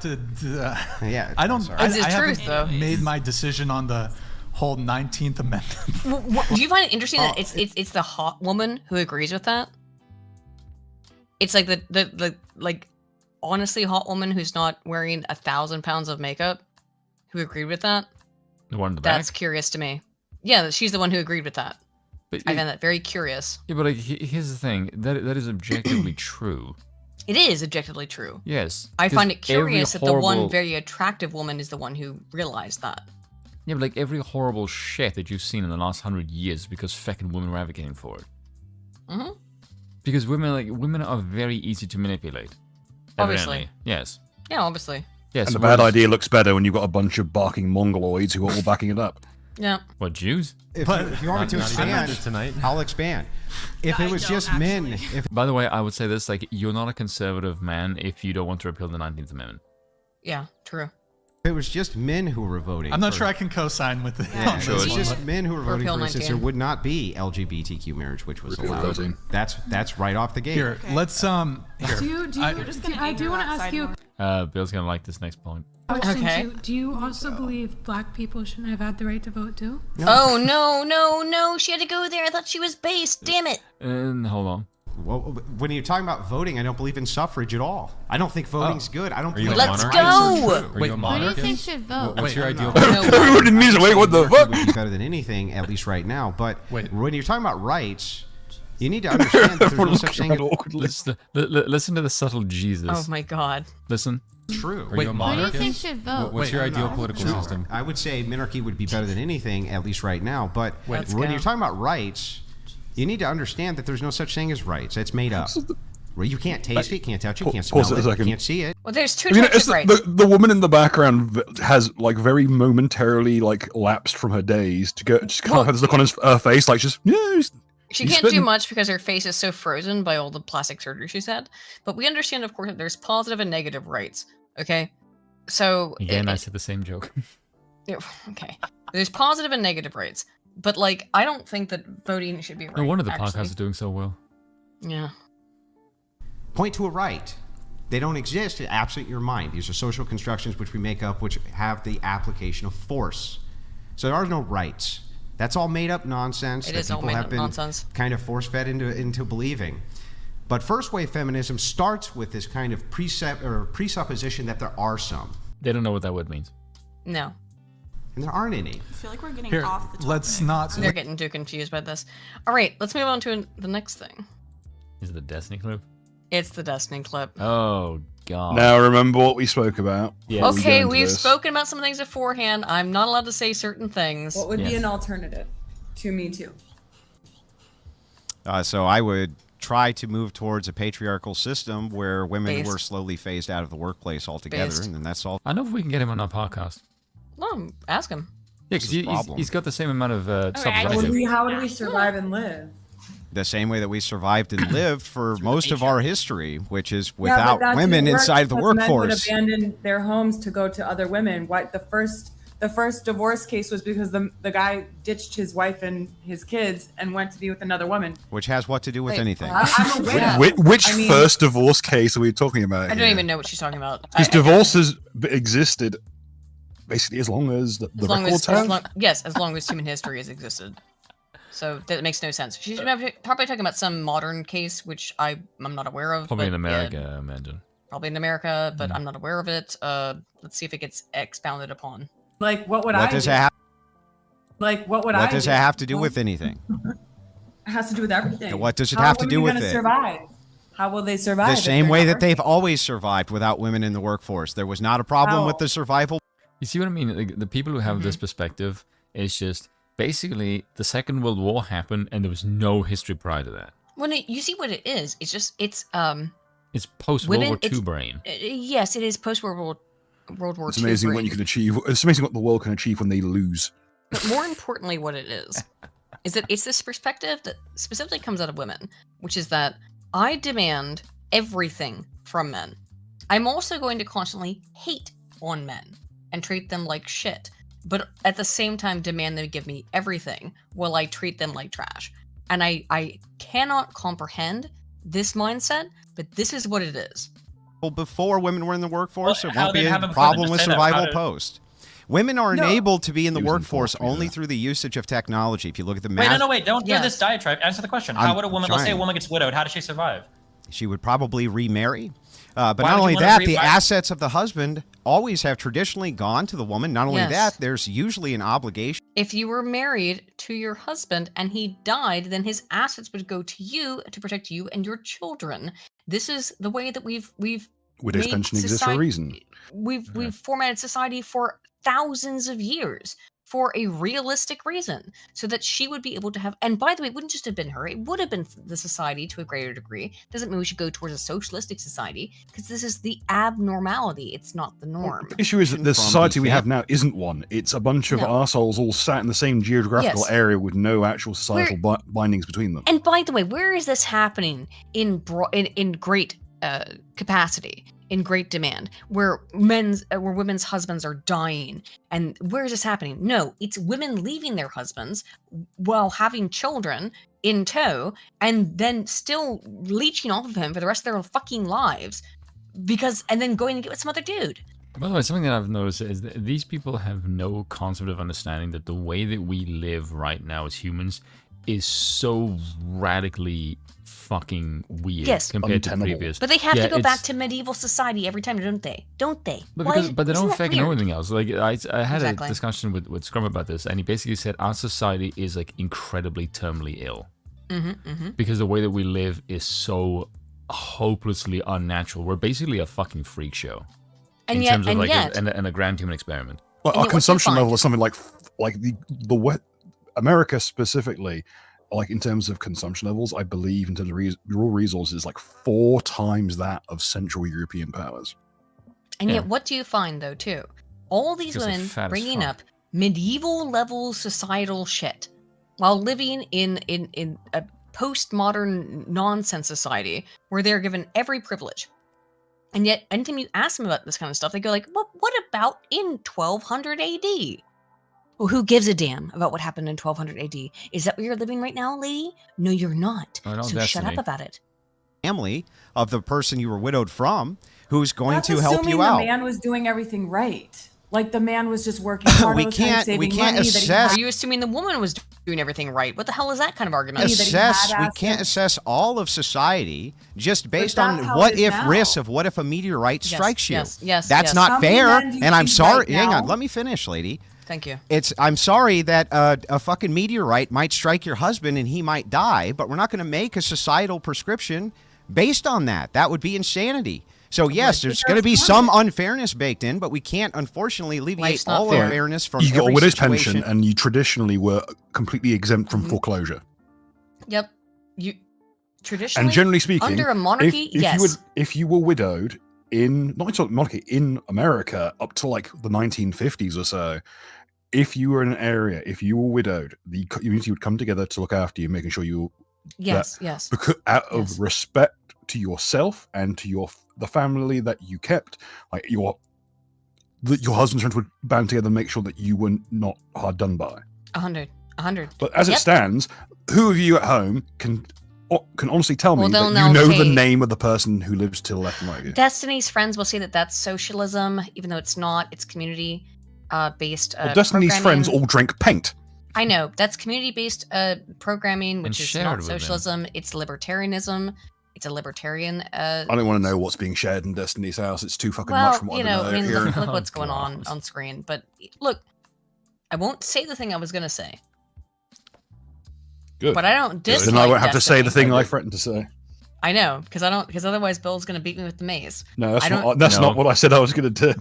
N: to.
P: Yeah,
N: I don't.
P: sorry.
N: I,
B: It's the
N: I
B: truth,
N: haven't
B: though.
N: made my decision on the whole 19th Amendment.
B: Do you find it interesting that it's the hot woman who agrees with that? It's like the like honestly hot woman who's not wearing 1,000 pounds of makeup who agreed with that.
A: The one in the back?
B: That's curious to me. Yeah, she's the one who agreed with that.
A: But
B: I find that very curious.
A: Yeah, but like, here's the thing. That is objectively true.
B: It is objectively true.
A: Yes.
B: I find it
A: 'cause every
B: curious that the one
A: horrible-
B: very attractive woman is the one who realized that.
A: Yeah, but like every horrible shit that you've seen in the last 100 years because fucking women were advocating for it.
B: Mm-hmm.
A: Because women are very easy to manipulate.
B: Obviously.
A: Evidently. Yes.
B: Yeah, obviously.
A: Yes.
C: And the bad idea looks better when you've got a bunch of barking mongoloids who are all backing it up.
B: Yeah.
A: What, Jews?
P: If you want me to expand,
Q: tonight,
P: I'll expand. If it was just men,
A: By the way, I would say this, like, you're not a conservative man if you don't want to repeal the 19th Amendment.
B: Yeah, true.
P: If it was just men who were voting.
N: I'm not sure I can co-sign with it.
P: Yeah, if it was just men who were voting,
B: Repeal
P: for instance,
B: 19.
P: there would not be LGBTQ marriage, which was
C: Repeal
P: allowed.
C: 13.
P: That's right off the gate.
N: Here, let's Here.
R: I do want to ask you a
A: Bill's gonna like this next point.
R: question
B: Okay.
R: too. Do you also believe black people shouldn't have had the right to vote too?
B: Oh no! She had to go there. I thought she was based. Damn it!
A: And hold on.
P: Well, when you're talking about voting, I don't believe in suffrage at all. I don't think voting's good. I don't believe
B: Let's
P: rights
B: go!
P: are true.
Q: Are you a
S: Who do you
Q: monarchist?
S: think should vote?
Q: What's your ideal?
C: Everyone in music, wait, what the fuck?
P: Would be better than anything, at least right now. But when you're talking about rights, you need to understand that there's no such thing as
A: Listen to the subtle Jesus.
B: Oh my god.
A: Listen.
P: true.
Q: Are you a
S: Who do you
Q: monarchist?
S: think should vote?
Q: What's your ideal political system?
P: I would say monarchy would be better than anything, at least right now. But
B: Let's
P: when
B: go.
P: you're talking about rights, you need to understand that there's no such thing as rights. It's made up. Where you can't taste it, can't touch it, can't smell
C: Pause it a
P: it,
C: second.
P: can't see it.
B: Well, there's two
C: I mean,
B: types
C: it's
B: of rights.
C: the woman in the background has like very momentarily like lapsed from her days to go. Just kind of have this look on her face, like just
B: She
C: he's
B: can't do
C: spitting.
B: much because her face is so frozen by all the plastic surgery she's had. But we understand, of course, that there's positive and negative rights. Okay, so
A: Again, I said the same joke.
B: okay, there's positive and negative rights, but like I don't think that voting should be a right.
A: No wonder the
B: actually.
A: podcast is doing so well.
B: Yeah.
P: Point to a right. They don't exist absent your mind. These are social constructions which we make up, which have the application of force. So there are no rights. That's all made up nonsense
B: It
P: that
B: is all
P: people
B: made
P: have
B: up
P: been
B: nonsense.
P: kind of force-fed into believing. But first-wave feminism starts with this kind of presupposition that there are some.
A: They don't know what that word means.
B: No.
P: And there aren't any.
O: I feel like we're getting
N: Here,
O: off the topic.
N: let's not.
B: They're getting too confused by this. All right, let's move on to the next thing.
A: Is it the Destiny clip?
B: It's the Destiny clip.
A: Oh god.
C: Now remember what we spoke about.
A: Yeah.
B: Okay, we've spoken about some things beforehand. I'm not allowed to say certain things.
T: What would be an alternative to Me Too?
U: So I would try to move towards a patriarchal system where women
B: Based.
U: were slowly phased out of the workplace altogether,
B: Based.
U: and then that's all.
A: I know if we can get him on our podcast.
B: No, ask him.
A: Yeah, because he's got the same amount of
T: How would we survive and live?
U: The same way that we survived and lived for most of our history, which is
T: Yeah,
U: without
T: but that
U: women
T: didn't work
U: inside the
T: because men would
U: workforce.
T: abandon their homes to go to other women. What the first divorce case was because the guy ditched his wife and his kids and went to be with another woman.
U: Which has what to do with anything?
T: I'm aware.
C: Which first divorce case are we talking about?
B: I don't even know what she's talking about.
C: Because divorces existed basically as long as the records have.
B: Yes, as long as human history has existed. So that makes no sense. She's probably talking about some modern case, which I'm not aware of.
A: Probably
B: but
A: in America,
B: yeah,
A: I imagine.
B: Probably in America, but I'm not aware of it. Let's see if it gets expounded upon.
T: Like, what would
U: What
T: I
U: does
T: do?
U: it have?
T: Like, what would
U: What
T: I
U: does
T: do?
U: it have to do with anything?
T: It has to do with everything.
U: And what does it
T: How
U: have
T: are
U: to do
T: women
U: with
T: gonna
U: it?
T: Survive? How will they survive?
U: The
T: if
U: same
T: they're
U: way
T: not
U: that they've
T: working?
U: always survived without women in the workforce. There was not a problem with the survival.
A: You see what I mean? Like, the people who have this perspective, it's just basically the Second World War happened and there was no history prior to that.
B: When you see what it is, it's just
A: It's post World War II brain.
B: Yes, it is post World War II.
C: It's amazing what you can achieve. It's amazing what the world can achieve when they lose.
B: But more importantly, what it is that it's this perspective that specifically comes out of women, which is that I demand everything from men. I'm also going to constantly hate on men and treat them like shit, but at the same time demand them give me everything while I treat them like trash. And I cannot comprehend this mindset, but this is what it is.
U: Before women were in the workforce,
F: Well,
U: there won't
F: how
U: be
F: did-
U: a
F: how did
U: problem
F: women
U: with
F: say that?
U: survival
F: How did-
U: post. Women are enabled to be in the
C: Using
U: workforce
C: force,
U: only
C: yeah.
U: through the usage of technology. If you look at the
F: Wait,
U: mass,
F: no, wait, don't do this diatribe. Answer the question. How
U: I'm
F: would a woman, let's say a
U: trying.
F: woman gets widowed, how does she survive?
U: she would probably remarry. But
F: Why
U: not
F: would
U: only
F: you wanna
U: that,
F: re-
U: the
F: why-
U: assets of the husband always have traditionally gone to the woman. Not only
B: Yes.
U: that, there's usually an obligation.
B: If you were married to your husband and he died, then his assets would go to you to protect you and your children. This is the way that we've
C: Widow's
B: made
C: pension exists for a reason.
B: We've formatted society for thousands of years for a realistic reason, so that she would be able to have. And by the way, it wouldn't just have been her; it would have been the society to a greater degree. Doesn't mean we should go towards a socialistic society, because this is the abnormality. It's not the norm.
C: The issue is that the
U: From
C: society we
U: the
C: have now isn't one. It's a bunch of
B: No.
C: arseholes all sat in the same geographical
B: Yes.
C: area with no actual societal bindings between them.
B: And by the way, where is this happening in great capacity, in great demand, where women's husbands are dying? And where is this happening? No, it's women leaving their husbands while having children in tow, and then still leeching off of him for the rest of their fucking lives, and then going to get with some other dude.
A: By the way, something that I've noticed is that these people have no concept of understanding that the way that we live right now as humans is so radically fucking weird compared to previous.
B: But they have to go back to medieval society every time, don't they? Don't they?
A: But
B: Why-
A: they
B: isn't
A: don't
B: that
A: fucking know
B: weird?
A: anything else. Like I had
B: Exactly.
A: a discussion with Scrum about this, and he basically said our society is like incredibly terminally ill because the way that we live is so hopelessly unnatural. We're basically a fucking freak show
B: And
A: in
B: yet-
A: terms of
B: and
A: like
B: yet-
A: a grand human experiment.
C: Well,
B: And
C: our
B: yet what you
C: consumption
B: find-
C: level is something like America specifically, like in terms of consumption levels, I believe in terms of raw resources, like 4 times that of Central European powers.
B: And yet, what do you find though, too? All these
C: Because they're
B: women
C: fat as
B: bringing
C: fuck.
B: up medieval level societal shit while living in a postmodern nonsense society where they're given every privilege. And yet, anytime you ask them about this kind of stuff, they go like, "Well, what about in 1200 AD?" Well, who gives a damn about what happened in 1200 AD? Is that where you're living right now, lady? No, you're not.
U: Oh, no,
B: So shut up
U: Destiny.
B: about it.
U: Family of the person you were widowed from, who's going
T: That's
U: to help
T: assuming
U: you
T: the
U: out.
T: man was doing everything right. Like the man was just working hard
U: We
T: all the time,
U: can't-
T: saving
U: we can't
T: money that
B: Are you assuming the woman was doing everything right? What the hell is that kind of argument?
U: We can't assess all of society just based
B: that's
U: on
B: how
U: what
B: it is
U: if
B: now.
U: risks of what if a meteorite
B: Yes,
U: strikes you.
B: yes,
U: That's
B: yes.
U: not
B: How many
U: fair.
B: men do you
U: And I'm
B: think
U: sorry.
B: right
U: hang on,
B: now-
U: let me finish, lady.
B: Thank you.
U: I'm sorry that a fucking meteorite might strike your husband and he might die, but we're not going to make a societal prescription based on that. That would be insanity. So yes, there's going to be some unfairness baked in, but we can't unfortunately alleviate
B: Life's not
U: all
B: fair.
U: unfairness from
C: You got a
U: every
C: widow's
U: situation.
C: pension, and you traditionally were completely exempt from foreclosure.
B: Yep. You traditionally
C: And generally speaking,
B: under a monarchy, yes.
C: if you were widowed in not just monarchy in America up to like the 1950s or so, if you were in an area, if you were widowed, the community would come together to look after you, making sure you
B: Yes, yes.
C: Because out of respect to yourself and to the family that you kept, like your husband's friends would band together and make sure that you were not hard done by.
B: 100.
C: But as it stands, who of you at home can honestly tell me that you know the name of the person who lives to the left and right of you?
B: Destiny's friends will say that that's socialism, even though it's not. It's community based.
C: Well, Destiny's friends all drink paint.
B: I know that's community based programming, which is not socialism. It's libertarianism. It's a libertarian.
C: I don't want to know what's being shared in Destiny's house. It's too fucking much from what I
B: mean,
C: know.
B: look what's going on screen. But look, I won't say the thing I was gonna say.
C: Good.
B: But I don't dislike.
C: Then I won't have to say the thing I threatened to say.
B: I know, because otherwise Bill's gonna beat me with the maze.
C: No, that's not what I said I was gonna do.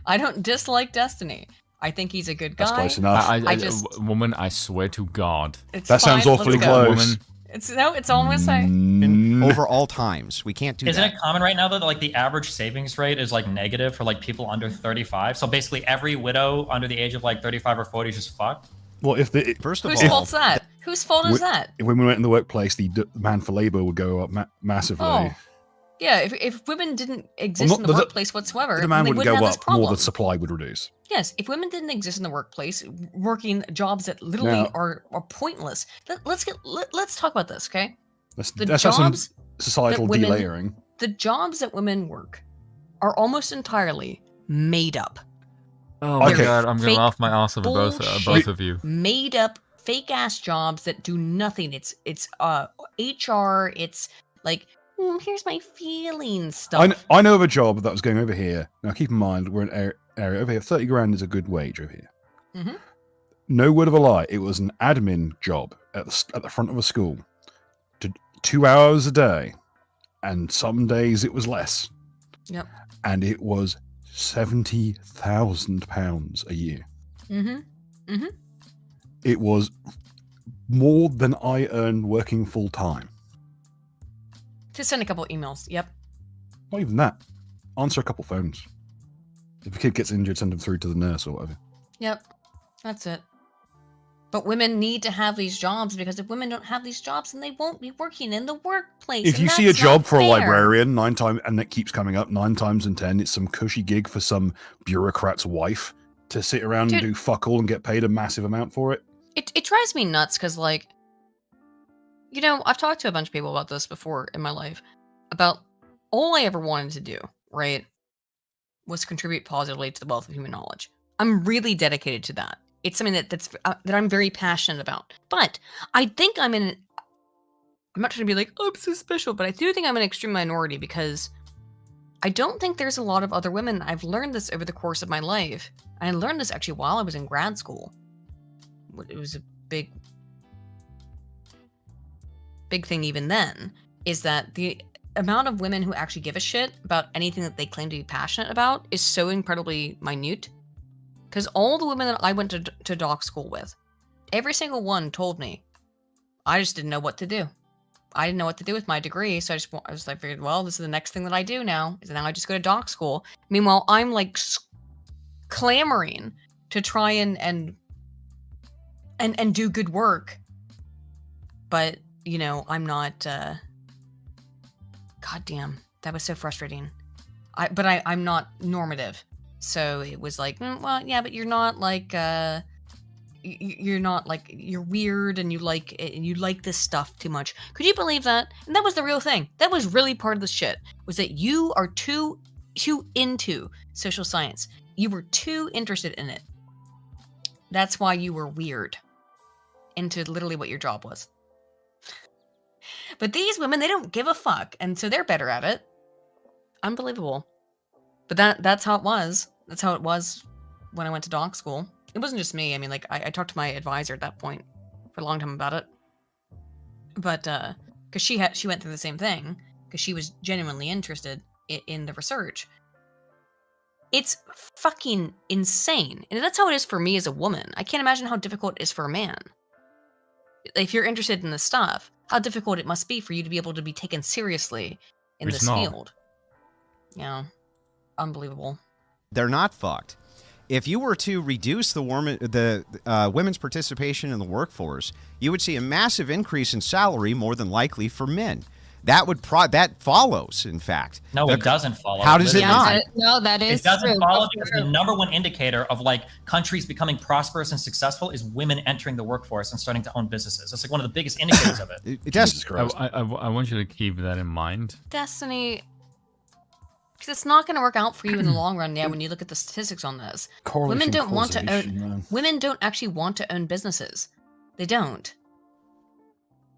B: I don't dislike Destiny. I think he's a good guy.
C: That's close enough.
A: Woman, I swear to God.
C: That sounds awfully close.
B: It's all I'm gonna say.
U: Over all times, we can't do that.
F: Isn't it common right now that like the average savings rate is like negative for like people under 35? So basically, every widow under the age of like 35 or 40 is just fucked.
C: Well,
B: Whose fault's that? Whose fault is that?
C: If women went in the workplace, the demand for labor would go up massively.
B: Oh. Yeah, if women didn't exist in the workplace whatsoever,
C: the demand
B: they
C: would
B: wouldn't
C: go
B: have this
C: up,
B: problem.
C: more the supply would reduce.
B: Yes, if women didn't exist in the workplace, working jobs that literally are pointless. Let's talk about this, okay?
C: That's some societal delayering.
B: The jobs that women work are almost entirely made up.
A: Oh my God, I'm gonna laugh my ass over both of you.
B: Made up fake ass jobs that do nothing. It's HR. It's like here's my feelings stuff.
C: I know of a job that was going over here. Now keep in mind we're in an area over here. 30 grand is a good wage over here.
B: Mm-hmm.
C: No word of a lie. It was an admin job at the front of a school. 2 hours a day, and some days it was less.
B: Yep.
C: And it was £70,000 a year.
B: Mm-hmm. Mm-hmm.
C: It was more than I earned working full time.
B: To send a couple emails. Yep.
C: Not even that. Answer a couple phones. If a kid gets injured, send them through to the nurse or whatever.
B: Yep. That's it. But women need to have these jobs because if women don't have these jobs, then they won't be working in the workplace.
C: If you see a job for a librarian 9 times, and it keeps coming up 9 times in 10, it's some cushy gig for some bureaucrat's wife to sit around and do fuck all and get paid a massive amount for it.
B: It drives me nuts because, like, you know, I've talked to a bunch of people about this before in my life, about all I ever wanted to do, right, was contribute positively to the wealth of human knowledge. I'm really dedicated to that. It's something that I'm very passionate about. But I think I'm not trying to be like, oh, I'm so special, but I do think I'm an extreme minority because I don't think there's a lot of other women. I've learned this over the course of my life. And I learned this actually while I was in grad school. It was a big thing even then, is that the amount of women who actually give a shit about anything that they claim to be passionate about is so incredibly minute. Because all the women that I went to doc school with, every single one told me, I just didn't know what to do. I didn't know what to do with my degree, so I figured, well, this is the next thing that I do now. Is now I just go to doc school. Meanwhile, I'm like clamoring to try and do good work, but you know, I'm not. God damn, that was so frustrating. I'm not normative. So it was like, well, yeah, but you're not like, you're weird and you like this stuff too much. Could you believe that? And that was the real thing. That was really part of the shit, was that you are too into social science. You were too interested in it. That's why you were weird into literally what your job was. But these women, they don't give a fuck. And so they're better at it. Unbelievable. But that's how it was. That's how it was when I went to doc school. It wasn't just me. I mean, like, I talked to my advisor at that point for a long time about it. But, because she went through the same thing, because she was genuinely interested in the research. It's fucking insane. And that's how it is for me as a woman. I can't imagine how difficult it is for a man. If you're interested in this stuff, how difficult it must be for you to be able to be taken seriously in this field. Yeah. Unbelievable.
U: They're not fucked. if you were to reduce the women's participation in the workforce, you would see a massive increase in salary, more than likely for men. That would that follows, in fact.
F: No, it doesn't follow.
U: How does it not?
B: No, that is
F: It doesn't
B: true.
F: follow because the number one indicator of like countries becoming prosperous and successful is women entering the workforce and starting to own businesses. That's like one of the biggest indicators of it.
A: I want you to keep that in mind.
B: Destiny, because it's not going to work out for you in the long run. Yeah, when you look at the statistics on this, women don't want to own. Women don't actually want to own businesses. They don't.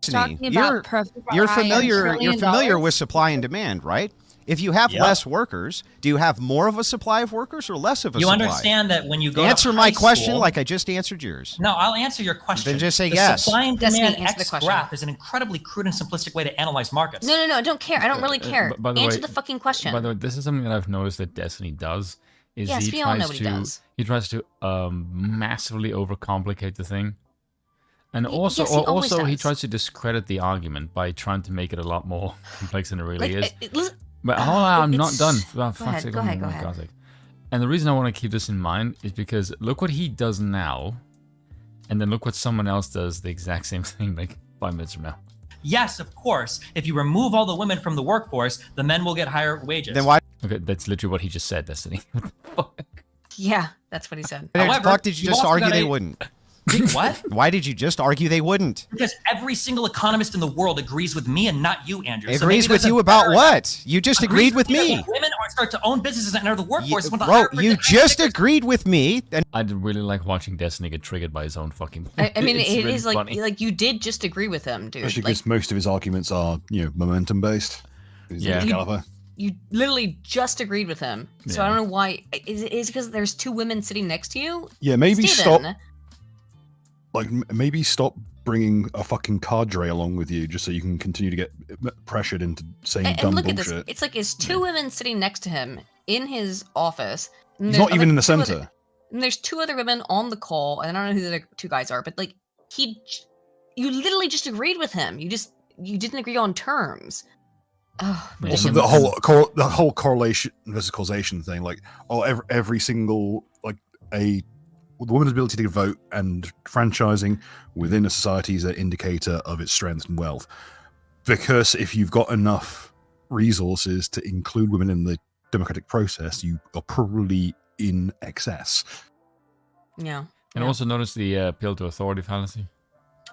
U: You're familiar with supply and demand, right? If you have less workers, do you have more of a supply of workers or less of a supply?
F: You understand that when you go
U: answer
F: to
U: my
F: high
U: question
F: school,
U: like I just answered yours.
F: No, I'll answer your question.
U: Then just say
F: the
U: yes.
F: Supply and demand
B: Destiny,
F: X graph is an incredibly crude and simplistic way to analyze markets.
B: No, I don't care. I don't really care.
A: By the
B: Answer
A: way-
B: the fucking question.
A: By the way, this is something that I've noticed that Destiny does. Is
B: Yes,
A: he
B: we all know
A: tries
B: what he
A: to
B: does.
A: he tries to massively overcomplicate the thing, and also
B: yes, he always
A: he
B: does.
A: tries to discredit the argument by trying to make it a lot more complex than it really is.
B: Listen-
A: But hold on, I'm not
B: it's-
A: done.
B: Go
A: Oh, fuck's
B: ahead,
A: sake,
B: go
A: oh
B: ahead,
A: my
B: go ahead.
A: God's sake. And the reason I want to keep this in mind is because look what he does now, and then look what someone else does the exact same thing like 5 minutes from now.
F: Yes, of course. If you remove all the women from the workforce, the men will get higher wages.
U: Then why?
A: Okay, that's literally what he just said, Destiny.
B: Yeah, that's what he said.
U: Why the
F: However,
U: fuck did you
F: you've
U: just
F: also
U: argue
F: got
U: they
F: a-
U: wouldn't?
F: What?
U: Why did you just argue they wouldn't?
F: Because every single economist in the world agrees with me and not you, Andrew. So
U: Agrees
F: maybe
U: with
F: there's
U: you
F: a
U: about
F: better-
U: what? You just
F: Agrees
U: agreed with
F: that
U: me.
F: when women start to own businesses and enter the workforce. when the
U: Bro,
F: higher
U: you just agreed with me. And
A: I really like watching Destiny get triggered by his own fucking.
B: I mean,
A: It's
B: it
A: really
B: is
A: funny.
B: like you did just agree with him, dude.
C: Especially
B: Like,
C: because most of his arguments are, momentum based.
A: Yeah.
B: you literally just agreed with him. So I don't know why. Is it because there's two women sitting next to you?
C: Yeah, maybe
B: Steven,
C: stop. Like, maybe stop bringing a fucking cadre along with you just so you can continue to get pressured into saying
B: And
C: dumb
B: look at
C: bullshit.
B: this. It's like it's two women sitting next to him in his office. and
C: He's
B: there's
C: not even in the
B: two other-
C: center.
B: And there's two other women on the call, and I don't know who the other two guys are, but like you literally just agreed with him. You didn't agree on terms. Oh,
C: Also, the whole correlation versus causation thing, like, every single the woman's ability to vote and franchising within a society is an indicator of its strength and wealth. Because if you've got enough resources to include women in the democratic process, you are probably in excess.
B: Yeah.
A: And also notice the appeal to authority fallacy.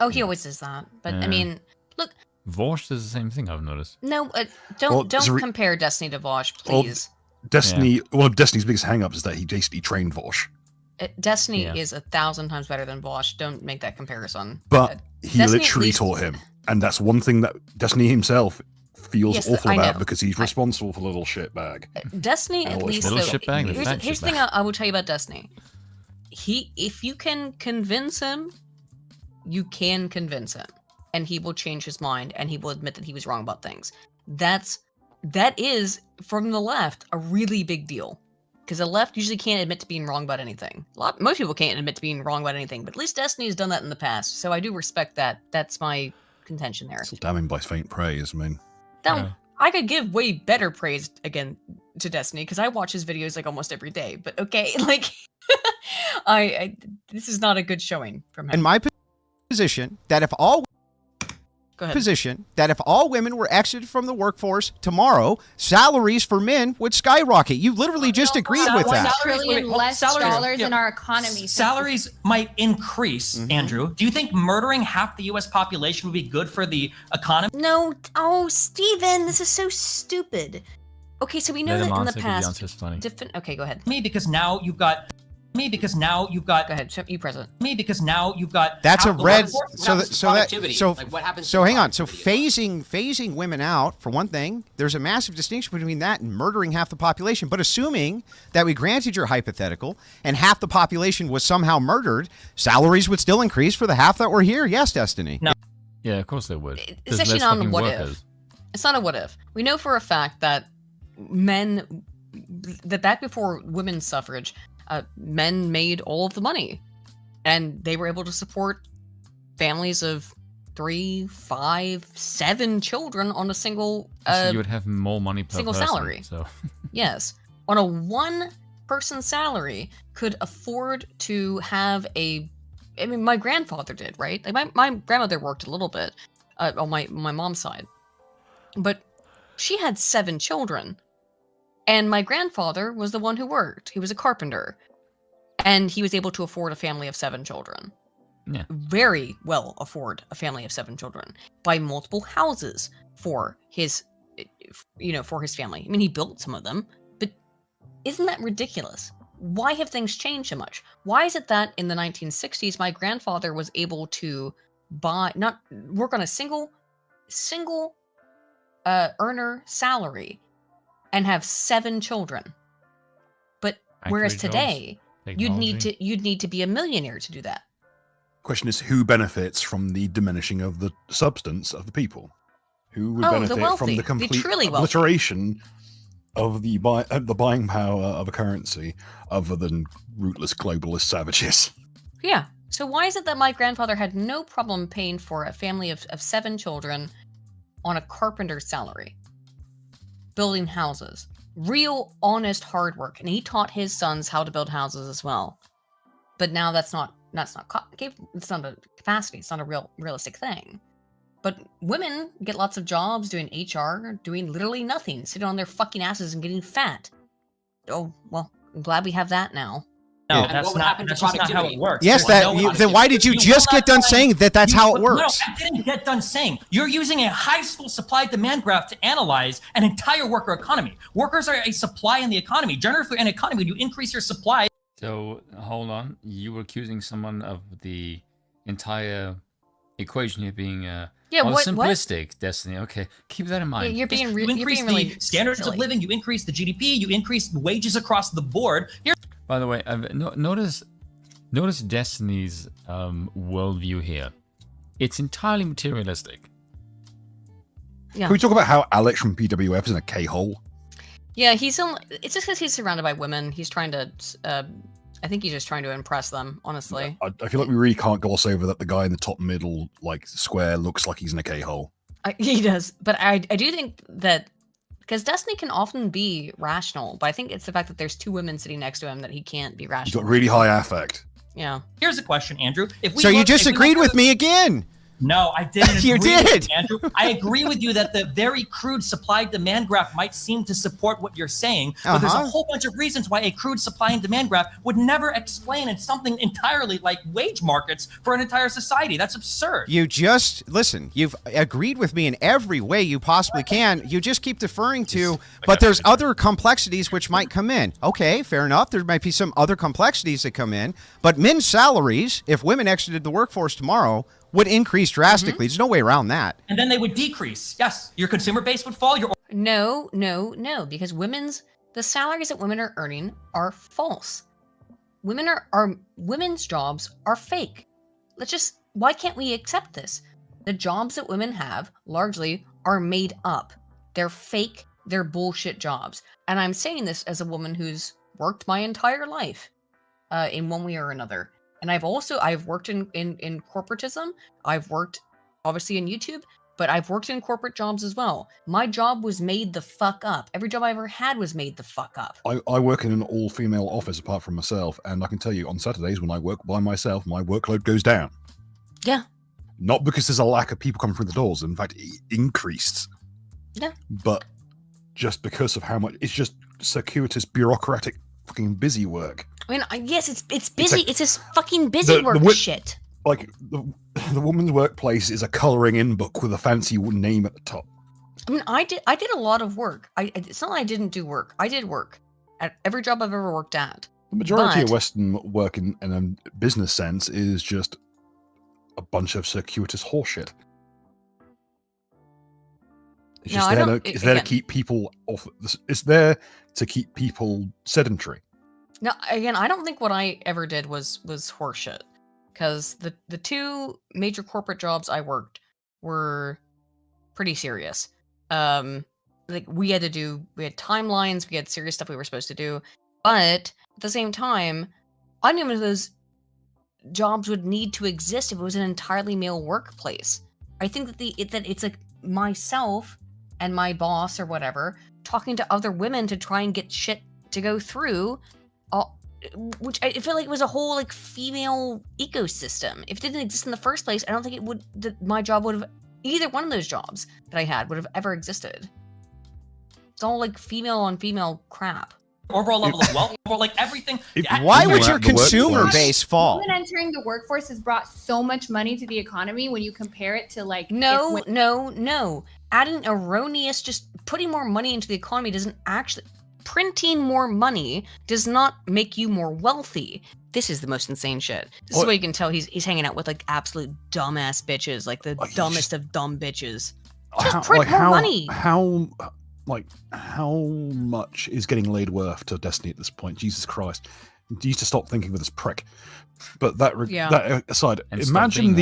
B: Oh, he always does that. But I mean, look.
A: Vosh does the same thing, I've noticed.
B: No, don't compare Destiny to Vosh, please.
C: One of Destiny's biggest hang-ups is that he basically trained Vosh.
B: Destiny is 1,000 times better than Vosh. Don't make that comparison.
C: But he
B: Destiny
C: literally taught him. And that's one thing that Destiny himself feels awful
B: I
C: about
B: know.
C: because he's responsible for the little shitbag.
B: Destiny, at least,
A: Little shitbag, the
B: here's
A: fat
B: the thing I will tell you about Destiny. If you can convince him, you can convince him, and he will change his mind, and he will admit that he was wrong about things. That is, from the left, a really big deal. Because the left usually can't admit to being wrong about anything. Most people can't admit to being wrong about anything, but at least Destiny has done that in the past. So I do respect that. That's my contention there.
C: It's damning by faint praise. I mean,
B: I could give way better praise again to Destiny because I watch his videos like almost every day. But okay, like, this is not a good showing from him.
U: in my position that if all
B: Go ahead.
U: position that if all women were exited from the workforce tomorrow, salaries for men would skyrocket. You literally just agreed with that.
F: Salaries
G: in our economy.
F: Salaries might increase, Andrew. Do you think murdering half the U.S. population would be good for the economy?
B: No. Oh, Steven, this is so stupid. Okay, so we know
A: Let him
B: that in the
A: answer 'cause the
B: past.
A: answer's funny.
B: Okay, go ahead.
F: Because now you've got. Go
B: ahead. You present.
F: Because now you've got.
U: That's a
F: half the
U: red.
F: workforce.
U: What happens? So hang on. So phasing women out for one thing. There's a massive distinction between that and murdering half the population. But assuming that we granted your hypothetical and half the population was somehow murdered, salaries would still increase for the half that were here. Yes, Destiny.
B: No.
A: Yeah, of course they would.
B: It's
A: There's
B: actually
A: less
B: not a
A: fucking
B: what
A: workers.
B: if. It's not a what if. We know for a fact that back before women's suffrage, men made all of the money, and they were able to support families of 3, 5, 7 children on a single
A: So you would have more money per
B: single
A: person,
B: salary.
A: So
B: Yes, on a one person's salary could afford to have I mean, my grandfather did, right? Like my grandmother worked a little bit on my mom's side, but she had 7 children, and my grandfather was the one who worked. He was a carpenter, and he was able to afford a family of 7 children.
A: Yeah.
B: Very well afford a family of 7 children. Buy multiple houses for his, for his family. I mean, he built some of them, but isn't that ridiculous? Why have things changed so much? Why is it that in the 1960s, my grandfather was able to work on a single earner salary and have 7 children? But whereas today, you'd need to be a millionaire to do that.
C: Question is, who benefits from the diminishing of the substance of the people? Who would benefit from the complete obliteration of the buying power of a currency other than rootless globalist savages?
B: Yeah. So why is it that my grandfather had no problem paying for a family of 7 children on a carpenter's salary, building houses, real honest hard work, and he taught his sons how to build houses as well? But now it's not a capacity. It's not a realistic thing. But women get lots of jobs doing HR, doing literally nothing, sitting on their fucking asses and getting fat. Oh, well, I'm glad we have that now.
F: No, that's just not how it works.
U: Yes, then why did you just get done saying that's how it works?
F: No, I didn't get done saying. You're using a high school supply-demand graph to analyze an entire worker economy. Workers are a supply in the economy. Generally, for an economy, when you increase your supply.
A: So, hold on. You were accusing someone of the entire equation here being simplistic, Destiny. Okay, keep that in mind.
B: Yeah, you
F: increase the standards of living, you increase the GDP, you increase wages across the board.
A: By the way, notice Destiny's worldview here. It's entirely materialistic.
B: Yeah.
C: Can we talk about how Alex from PWF is in a K-hole?
B: Yeah, it's just because he's surrounded by women. He's trying to, I think he's just trying to impress them, honestly.
C: I feel like we really can't gloss over that the guy in the top middle, square, looks like he's in a K-hole.
B: He does, but I do think that, because Destiny can often be rational, but I think it's the fact that there's 2 women sitting next to him that he can't be rational.
C: He's got really high affect.
B: Yeah.
F: Here's a question, Andrew.
U: You just agreed with me again.
F: No, I didn't.
U: You did,
F: Andrew. I agree with you that the very crude supply-demand graph might seem to support what you're saying, but there's a whole bunch of reasons why a crude supply and demand graph would never explain something entirely like wage markets for an entire society. That's absurd.
U: You've agreed with me in every way you possibly can. You just keep deferring to, but there's other complexities which might come in. Okay, fair enough. There might be some other complexities that come in, but men's salaries, if women exited the workforce tomorrow, would increase drastically. There's no way around that.
F: And then they would decrease. Yes, your consumer base would fall.
B: No, because the salaries that women are earning are false. Women's jobs are fake. Why can't we accept this? The jobs that women have largely are made up. They're fake, they're bullshit jobs. And I'm saying this as a woman who's worked my entire life in one way or another. And I've worked in corporatism. I've worked obviously in YouTube, but I've worked in corporate jobs as well. My job was made the fuck up. Every job I ever had was made the fuck up.
C: I work in an all-female office apart from myself, and I can tell you on Saturdays when I work by myself, my workload goes down.
B: Yeah.
C: Not because there's a lack of people coming through the doors. In fact, it increased.
B: Yeah.
C: But just because of how much, it's just circuitous, bureaucratic, fucking busy work.
B: I mean, yes, it's busy. It's just fucking busy work shit.
C: Like, the woman's workplace is a colouring in book with a fancy name at the top.
B: I mean, I did a lot of work. It's not like I didn't do work. I did work at every job I've ever worked at.
C: The majority of Western work in a business sense is just a bunch of circuitous horseshit. It's just there to keep people off. It's there to keep people sedentary.
B: No, again, I don't think what I ever did was horseshit, because the 2 major corporate jobs I worked were pretty serious. We had timelines, we had serious stuff we were supposed to do, but at the same time, I knew those jobs would need to exist if it was an entirely male workplace. I think that it's like myself and my boss or whatever talking to other women to try and get shit to go through which I feel like was a whole like female ecosystem. If it didn't exist in the first place, I don't think it would. My job would have, either one of those jobs that I had would have ever existed. It's all like female on female crap.
F: Overall level of wealth, or like everything.
U: Why would your consumer base fall?
H: Women entering the workforce has brought so much money to the economy when you compare it to like.
B: No. Adding erroneous, just putting more money into the economy doesn't actually. Printing more money does not make you more wealthy. This is the most insane shit. This is why you can tell he's hanging out with like absolute dumbass bitches, like the dumbest of dumb bitches. Just print more money.
C: How much is getting laid worth to Destiny at this point? Jesus Christ. You used to stop thinking with this prick. But that aside, imagine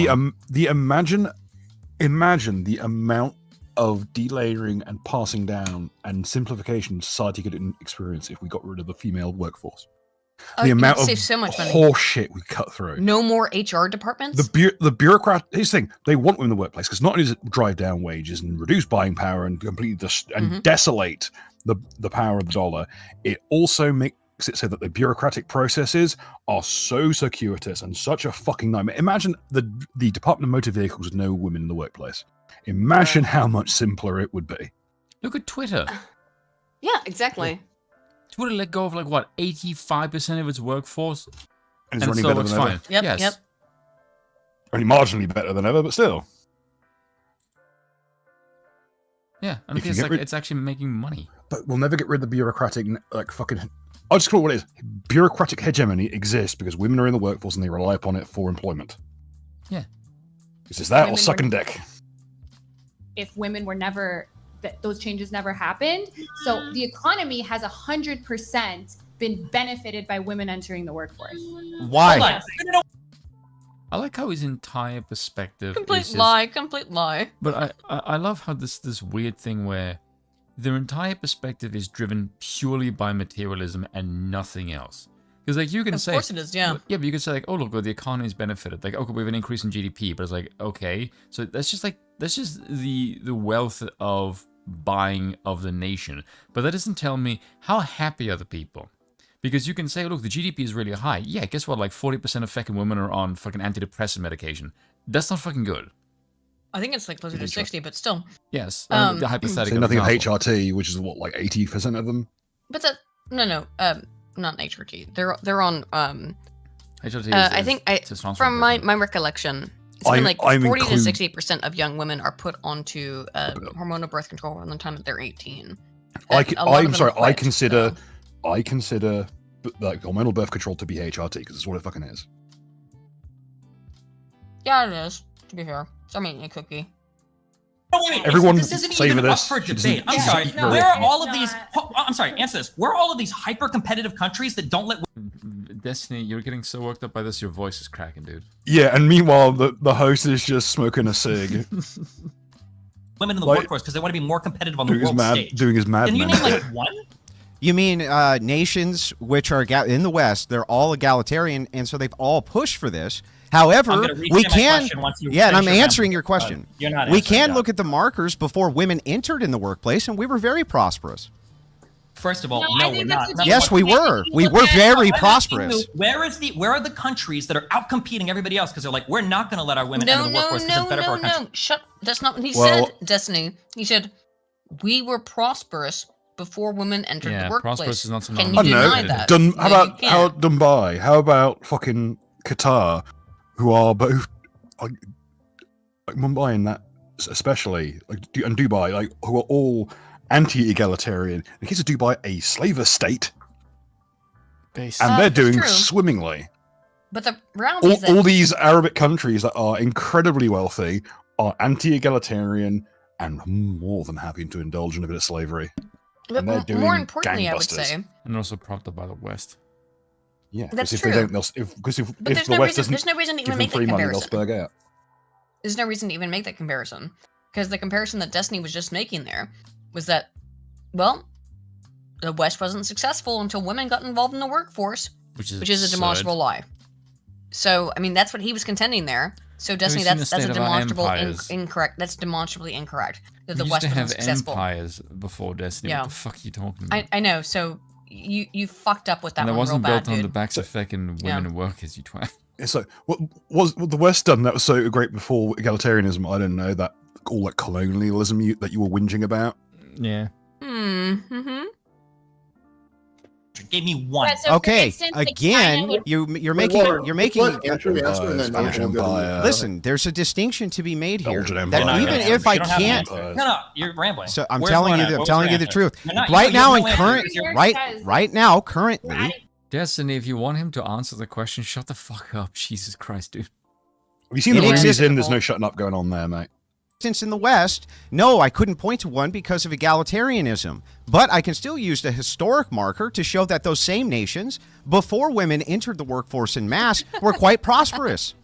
C: imagine the amount of delayering and passing down and simplification society could experience if we got rid of the female workforce. The amount of
B: so much money.
C: Horse shit we cut through.
B: No more HR departments?
C: The bureaucrat, here's the thing, they want women in the workplace because not only does it drive down wages and reduce buying power and completely desolate the power of the dollar, it also makes it so that the bureaucratic processes are so circuitous and such a fucking nightmare. Imagine the Department of Motor Vehicles with no women in the workplace. Imagine how much simpler it would be.
A: Look at Twitter.
B: Yeah, exactly.
A: Twitter let go of like what 85% of its workforce,
C: and it's running better than ever.
B: Yep.
C: Only marginally better than ever, but still.
A: Yeah, and it's actually making money.
C: But we'll never get rid of the bureaucratic fucking. I'll just call it what it is. Bureaucratic hegemony exists because women are in the workforce and they rely upon it for employment.
A: Yeah.
C: It's just that or sucking dick.
H: If women were never, those changes never happened. So the economy has 100% been benefited by women entering the workforce.
U: Why?
A: I like how his entire perspective
B: complete lie.
A: But I love how this weird thing where their entire perspective is driven purely by materialism and nothing else. Because like you can say,
B: of course it is, yeah.
A: Yeah, but you can say like, oh look, the economy's benefited. Like, okay, we have an increase in GDP, but it's like, okay, so that's just the wealth of buying of the nation. But that doesn't tell me how happy are the people. Because you can say, look, the GDP is really high. Yeah, guess what? Like 40% of fucking women are on fucking antidepressant medication. That's not fucking good.
B: I think it's like closer to 60, but still.
A: Yes, the hypothetical.
C: Say nothing of HRT, which is what, like 80% of them.
B: But that not HRT. They're on
A: HRT.
B: I think from my recollection, it's been like 40 to 60% of young women are put onto hormonal birth control around the time that they're 18.
C: I'm sorry. I consider like hormonal birth control to be HRT because it's what it fucking is.
B: Yeah, it is. To be fair, so I'm eating a cookie.
F: Oh, wait,
C: everyone
F: this isn't
C: savor
F: even
C: this.
F: Up for debate. I'm sorry. Where are all of these? I'm sorry. Answer this. Where are all of these hyper-competitive countries that don't let?
A: Destiny, you're getting so worked up by this. Your voice is cracking, dude.
C: Yeah, and meanwhile, the host is just smoking a cig.
F: Women in the workforce because they want to be more competitive on the world stage.
C: Doing his mad.
F: Can you name like one?
U: You mean nations which are in the West? They're all egalitarian, and so they've all pushed for this. However, we can. Yeah, and I'm answering your question. We can look at the markers before women entered in the workplace, and we were very prosperous.
F: First of all, no, we're not.
U: Yes, we were. We were very prosperous.
F: Where are the countries that are outcompeting everybody else because they're like, we're not going to let our women enter the workforce because it's better for our country?
B: No, shut. That's not what he said, Destiny. He said we were prosperous before women entered the workplace.
A: Prosperous is not so
B: Can you deny that?
C: How about Dubai? How about fucking Qatar, who are both like Mumbai and that especially, and Dubai, like who are all anti-egalitarian. In the case of Dubai, a slave estate, and they're doing swimmingly.
B: But the reality is that
C: all these Arabic countries that are incredibly wealthy are anti-egalitarian and more than happy to indulge in a bit of slavery.
B: But more importantly, I would say,
A: and also propped up by the West.
C: Yeah,
B: that's
C: if
B: true.
C: They don't, if the West doesn't
B: there's no reason to even make that comparison. There's no reason to even make that comparison because the comparison that Destiny was just making there was that, well, the West wasn't successful until women got involved in the workforce, which is a demonstrable lie. So, I mean, that's what he was contending there. So, Destiny, that's a demonstrable incorrect. That's demonstrably incorrect that the West wasn't successful.
A: Empires before Destiny.
B: Yeah.
A: What the fuck are you talking about?
B: I know. So, you fucked up with that
A: and
B: one.
A: It wasn't
B: real
A: built
B: bad,
A: on
B: dude.
A: the backs of fucking women and workers, you twat.
C: It's like, what was the West done that was so great before egalitarianism? I don't know, that all that colonialism that you were whinging about.
A: Yeah.
B: Mm-hmm.
F: Give me one.
U: Okay, again, you're making.
C: Empire.
U: Listen, there's a distinction to be made here.
C: Belgian
U: That
C: Empire.
U: even if I can't,
F: No, you're rambling.
U: so I'm
F: Where's
U: telling
F: one
U: you,
F: at?
U: I'm
F: What was
U: telling
F: your
U: you the
F: answer?
U: truth.
F: You're not-
U: Right
F: you
U: now,
F: have
U: in
F: no
U: current,
F: answer.
U: right now, currently.
A: Destiny, if you want him to answer the question, shut the fuck up. Jesus Christ, dude.
C: Have you seen the rooms he's in? There's no shutting up going on there, mate.
U: Since in the West, no, I couldn't point to one because of egalitarianism. But I can still use the historic marker to show that those same nations, before women entered the workforce en masse, were quite prosperous.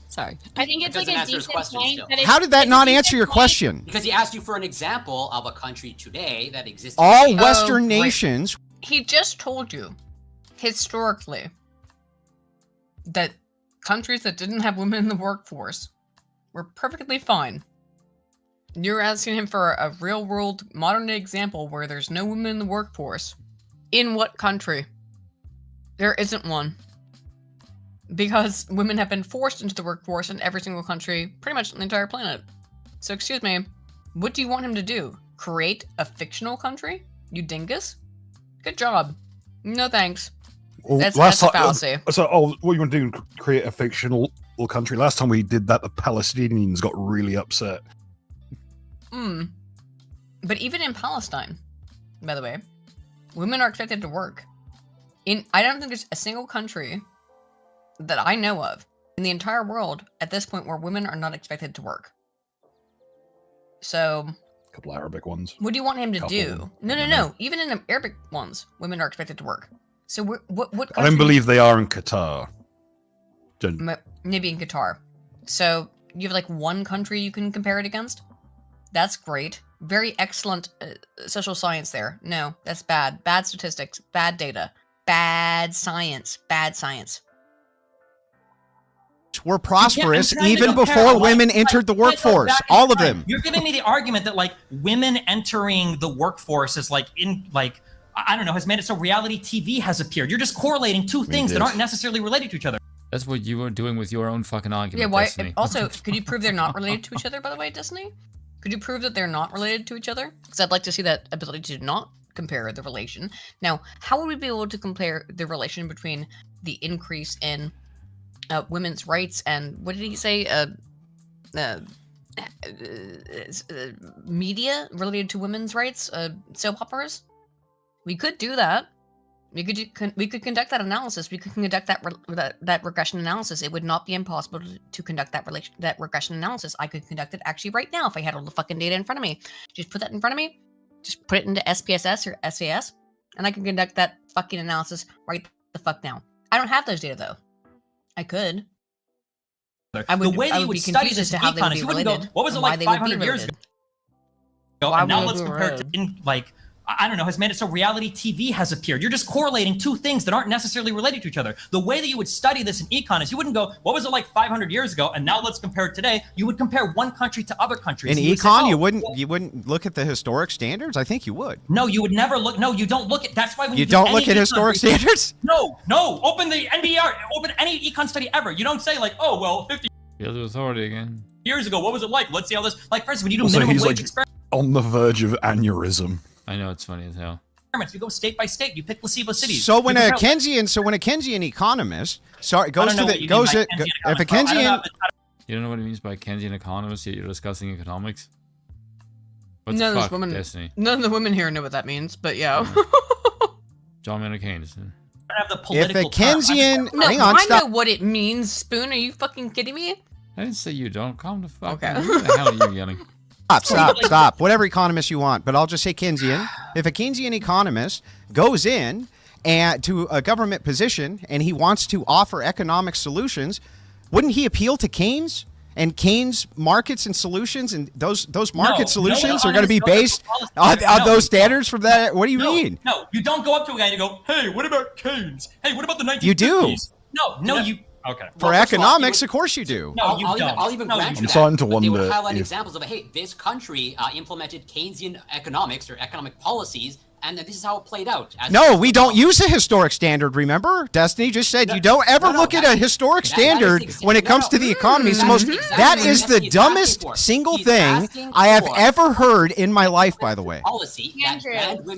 B: Sorry.
I: I think it's like a decent point.
U: How did that not answer your question?
V: Because he asked you for an example of a country today that exists.
U: All Western nations.
B: He just told you, historically, that countries that didn't have women in the workforce were perfectly fine. You're asking him for a real-world, modern-day example where there's no women in the workforce. In what country? There isn't one. Because women have been forced into the workforce in every single country, pretty much on the entire planet. So excuse me, what do you want him to do? Create a fictional country? You dingus? Good job. No thanks.
C: Well,
B: That's
C: last
B: a
C: time,
B: fallacy.
C: what you want to do? Create a fictional country? Last time we did that, the Palestinians got really upset.
B: But even in Palestine, by the way, women are expected to work. I don't think there's a single country that I know of in the entire world at this point where women are not expected to work. So,
C: a couple Arabic ones.
B: What do you want him to do? No. Even in the Arabic ones, women are expected to work. So what
C: I don't believe they are in Qatar.
B: Maybe in Qatar. So you have like one country you can compare it against? That's great. Very excellent social science there. No, that's bad. Bad statistics. Bad data. Bad science. Bad science.
U: Were prosperous even before women entered the workforce. All of them.
F: You're giving me the argument that like women entering the workforce is like I don't know, has made it so reality TV has appeared. You're just correlating two things that aren't necessarily related to each other.
A: That's what you were doing with your own fucking argument.
B: Yeah, why?
A: Destiny.
B: Also, could you prove they're not related to each other, by the way, Destiny? Could you prove that they're not related to each other? Because I'd like to see that ability to not compare the relation. Now, how would we be able to compare the relation between the increase in women's rights and, what did he say? Media related to women's rights? Soap operas? We could do that. We could conduct that analysis. We could conduct that regression analysis. It would not be impossible to conduct that regression analysis. I could conduct it actually right now if I had all the fucking data in front of me. Just put that in front of me. Just put it into SPSS or SAS, and I can conduct that fucking analysis right the fuck now. I don't have those data though. I could.
F: The way that you would study this in econ is you wouldn't go, what was it like 500 years ago? And now let's compare it to I don't know, has made it so reality TV has appeared. You're just correlating two things that aren't necessarily related to each other. The way that you would study this in econ is you wouldn't go, what was it like 500 years ago? And now let's compare it today. You would compare one country to other countries.
U: In econ, you wouldn't look at the historic standards? I think you would.
F: No, you would never look. No, you don't look at. That's why when
U: you don't look at historic standards?
F: No. Open the NBR. Open any econ study ever. You don't say like, oh well, 50
A: authority again.
F: years ago, what was it like? Let's see how this. Like, for instance, when you do minimum wage experiments,
C: on the verge of aneurysm.
A: I know, it's funny as hell.
F: You go state by state. You pick placebo cities.
U: So when a Keynesian economist, if a Keynesian,
A: you don't know what he means by Keynesian economist, yet you're discussing economics. What
B: none
A: the
B: of
A: fuck,
B: women,
A: Destiny?
B: None of the women here know what that means, but yeah.
A: John Maynard Keynes.
U: If a Keynesian, hang on,
B: I know what it means. Spoon, are you fucking kidding me?
A: I didn't say you don't. Calm the fuck
B: down.
A: What the hell are you yelling?
U: Stop. Whatever economist you want, but I'll just say Keynesian. If a Keynesian economist goes in to a government position and he wants to offer economic solutions, wouldn't he appeal to Keynes and Keynes markets and solutions? And those market solutions are going to be based on those standards from that. What do you mean?
F: No, you don't go up to a guy and you go, "Hey, what about Keynes? Hey, what about the 1950s?"
U: You do.
F: No, you. Okay.
U: For economics, of course you do.
F: No,
V: I'll even grant you that.
C: starting to
V: but they
C: wonder
V: would highlight
C: if-
V: examples of, hey, this country implemented Keynesian economics or economic policies and this is how it played out.
U: No, we don't use a historic standard, remember? Destiny just said you don't ever look at a historic standard when it comes to the economy. It's the most, that is the dumbest single thing I have ever heard in my life, by the way.
V: Policy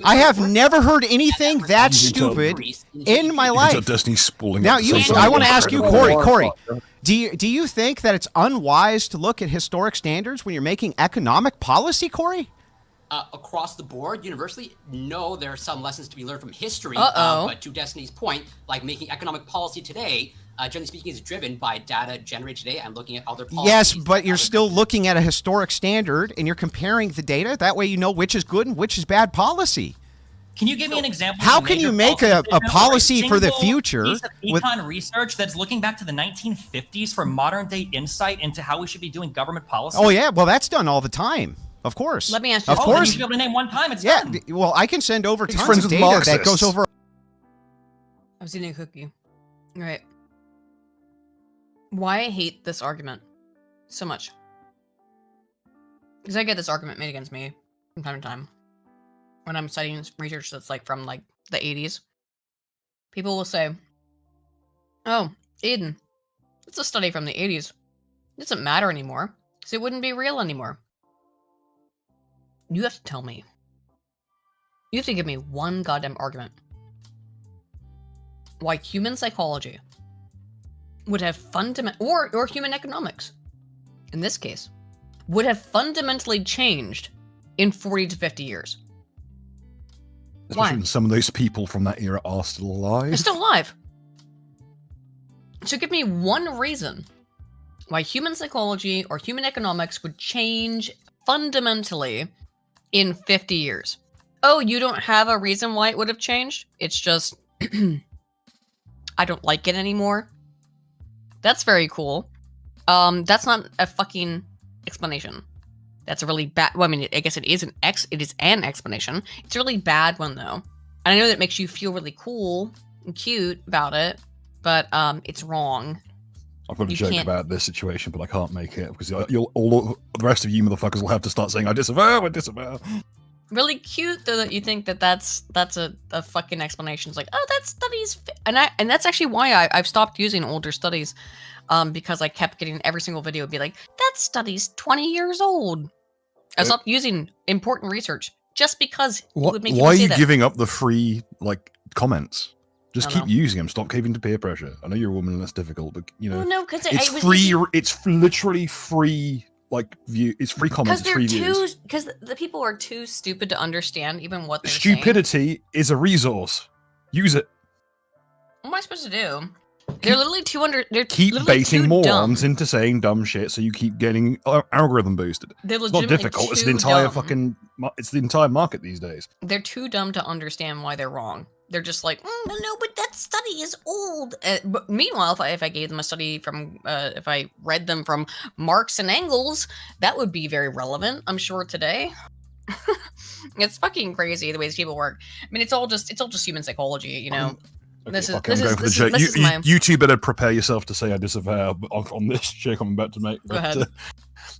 U: I have never heard anything that stupid in my life.
C: Destiny's spooling
U: now, I want to ask you, Corey, do you think that it's unwise to look at historic standards when you're making economic policy, Corey?
V: Across the board, universally, no, there are some lessons to be learned from history. But to Destiny's point, like making economic policy today, generally speaking, is driven by data generated today and looking at other policies.
U: Yes, but you're still looking at a historic standard and you're comparing the data. That way you know which is good and which is bad policy.
F: Can you give me an example?
U: How can you make a policy for the future
F: piece of econ research that's looking back to the 1950s for modern day insight into how we should be doing government policy?
U: Oh yeah, well that's done all the time. Of course.
B: Let me ask you.
U: Of course.
F: You should be able to name one time. It's done.
U: Well, I can send over tons of data that goes over.
B: I was eating a cookie. All right. Why I hate this argument so much? Because I get this argument made against me from time to time when I'm studying research that's like from like the 80s. People will say, "Oh, Aiden, it's a study from the 80s. It doesn't matter anymore because it wouldn't be real anymore." You have to tell me. You have to give me one goddamn argument why human psychology would have or human economics, in this case, would have fundamentally changed in 40 to 50 years.
C: Especially when some of those people from that era are still alive.
B: They're still alive. So give me one reason why human psychology or human economics would change fundamentally in 50 years. Oh, you don't have a reason why it would have changed? It's just, I don't like it anymore. That's very cool. That's not a fucking explanation. That's a really bad, well, I mean, I guess it is an explanation. It's a really bad one, though. And I know that makes you feel really cool and cute about it, but it's wrong.
C: I've got a joke about this situation, but I can't make it because all the rest of you motherfuckers will have to start saying, I disavow.
B: Really cute though that you think that that's a fucking explanation. It's like, oh, that study's and that's actually why I've stopped using older studies, because I kept getting every single video would be like, that study's 20 years old. I stopped using important research just because it would make you say that.
C: Why are you giving up the free comments? Just keep using them. Stop caving to peer pressure. I know you're a woman and that's difficult, but you know,
B: well, no, because
C: it's free. It's literally free. It's free comments. It's free views.
B: Because the people are too stupid to understand even what they're
C: Stupidity
B: saying.
C: is a resource. Use it.
B: What am I supposed to do? They're literally
C: keep baiting morons into saying dumb shit, so you keep getting algorithm boosted. It's not difficult. It's the entire It's the entire market these days.
B: They're too dumb to understand why they're wrong. They're just like, no, but that study is old. But meanwhile, if I gave them a study from, if I read them from Marx and Engels, that would be very relevant, I'm sure, today. It's fucking crazy the way these people work. I mean, it's all just human psychology, you know.
C: Okay, you two better prepare yourself to say I disavow on this joke I'm about to make.
B: Go ahead.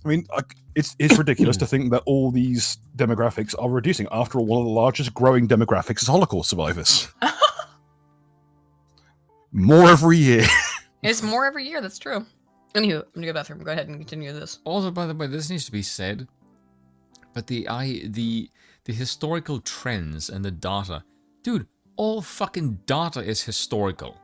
C: I mean, it's ridiculous to think that all these demographics are reducing. After all, one of the largest growing demographics is Holocaust survivors. More every year.
B: It's more every year, that's true. Anywho, I'm gonna go to the bathroom. Go ahead and continue this.
A: Also, by the way, this needs to be said, but the historical trends and the data, dude, all fucking data is historical.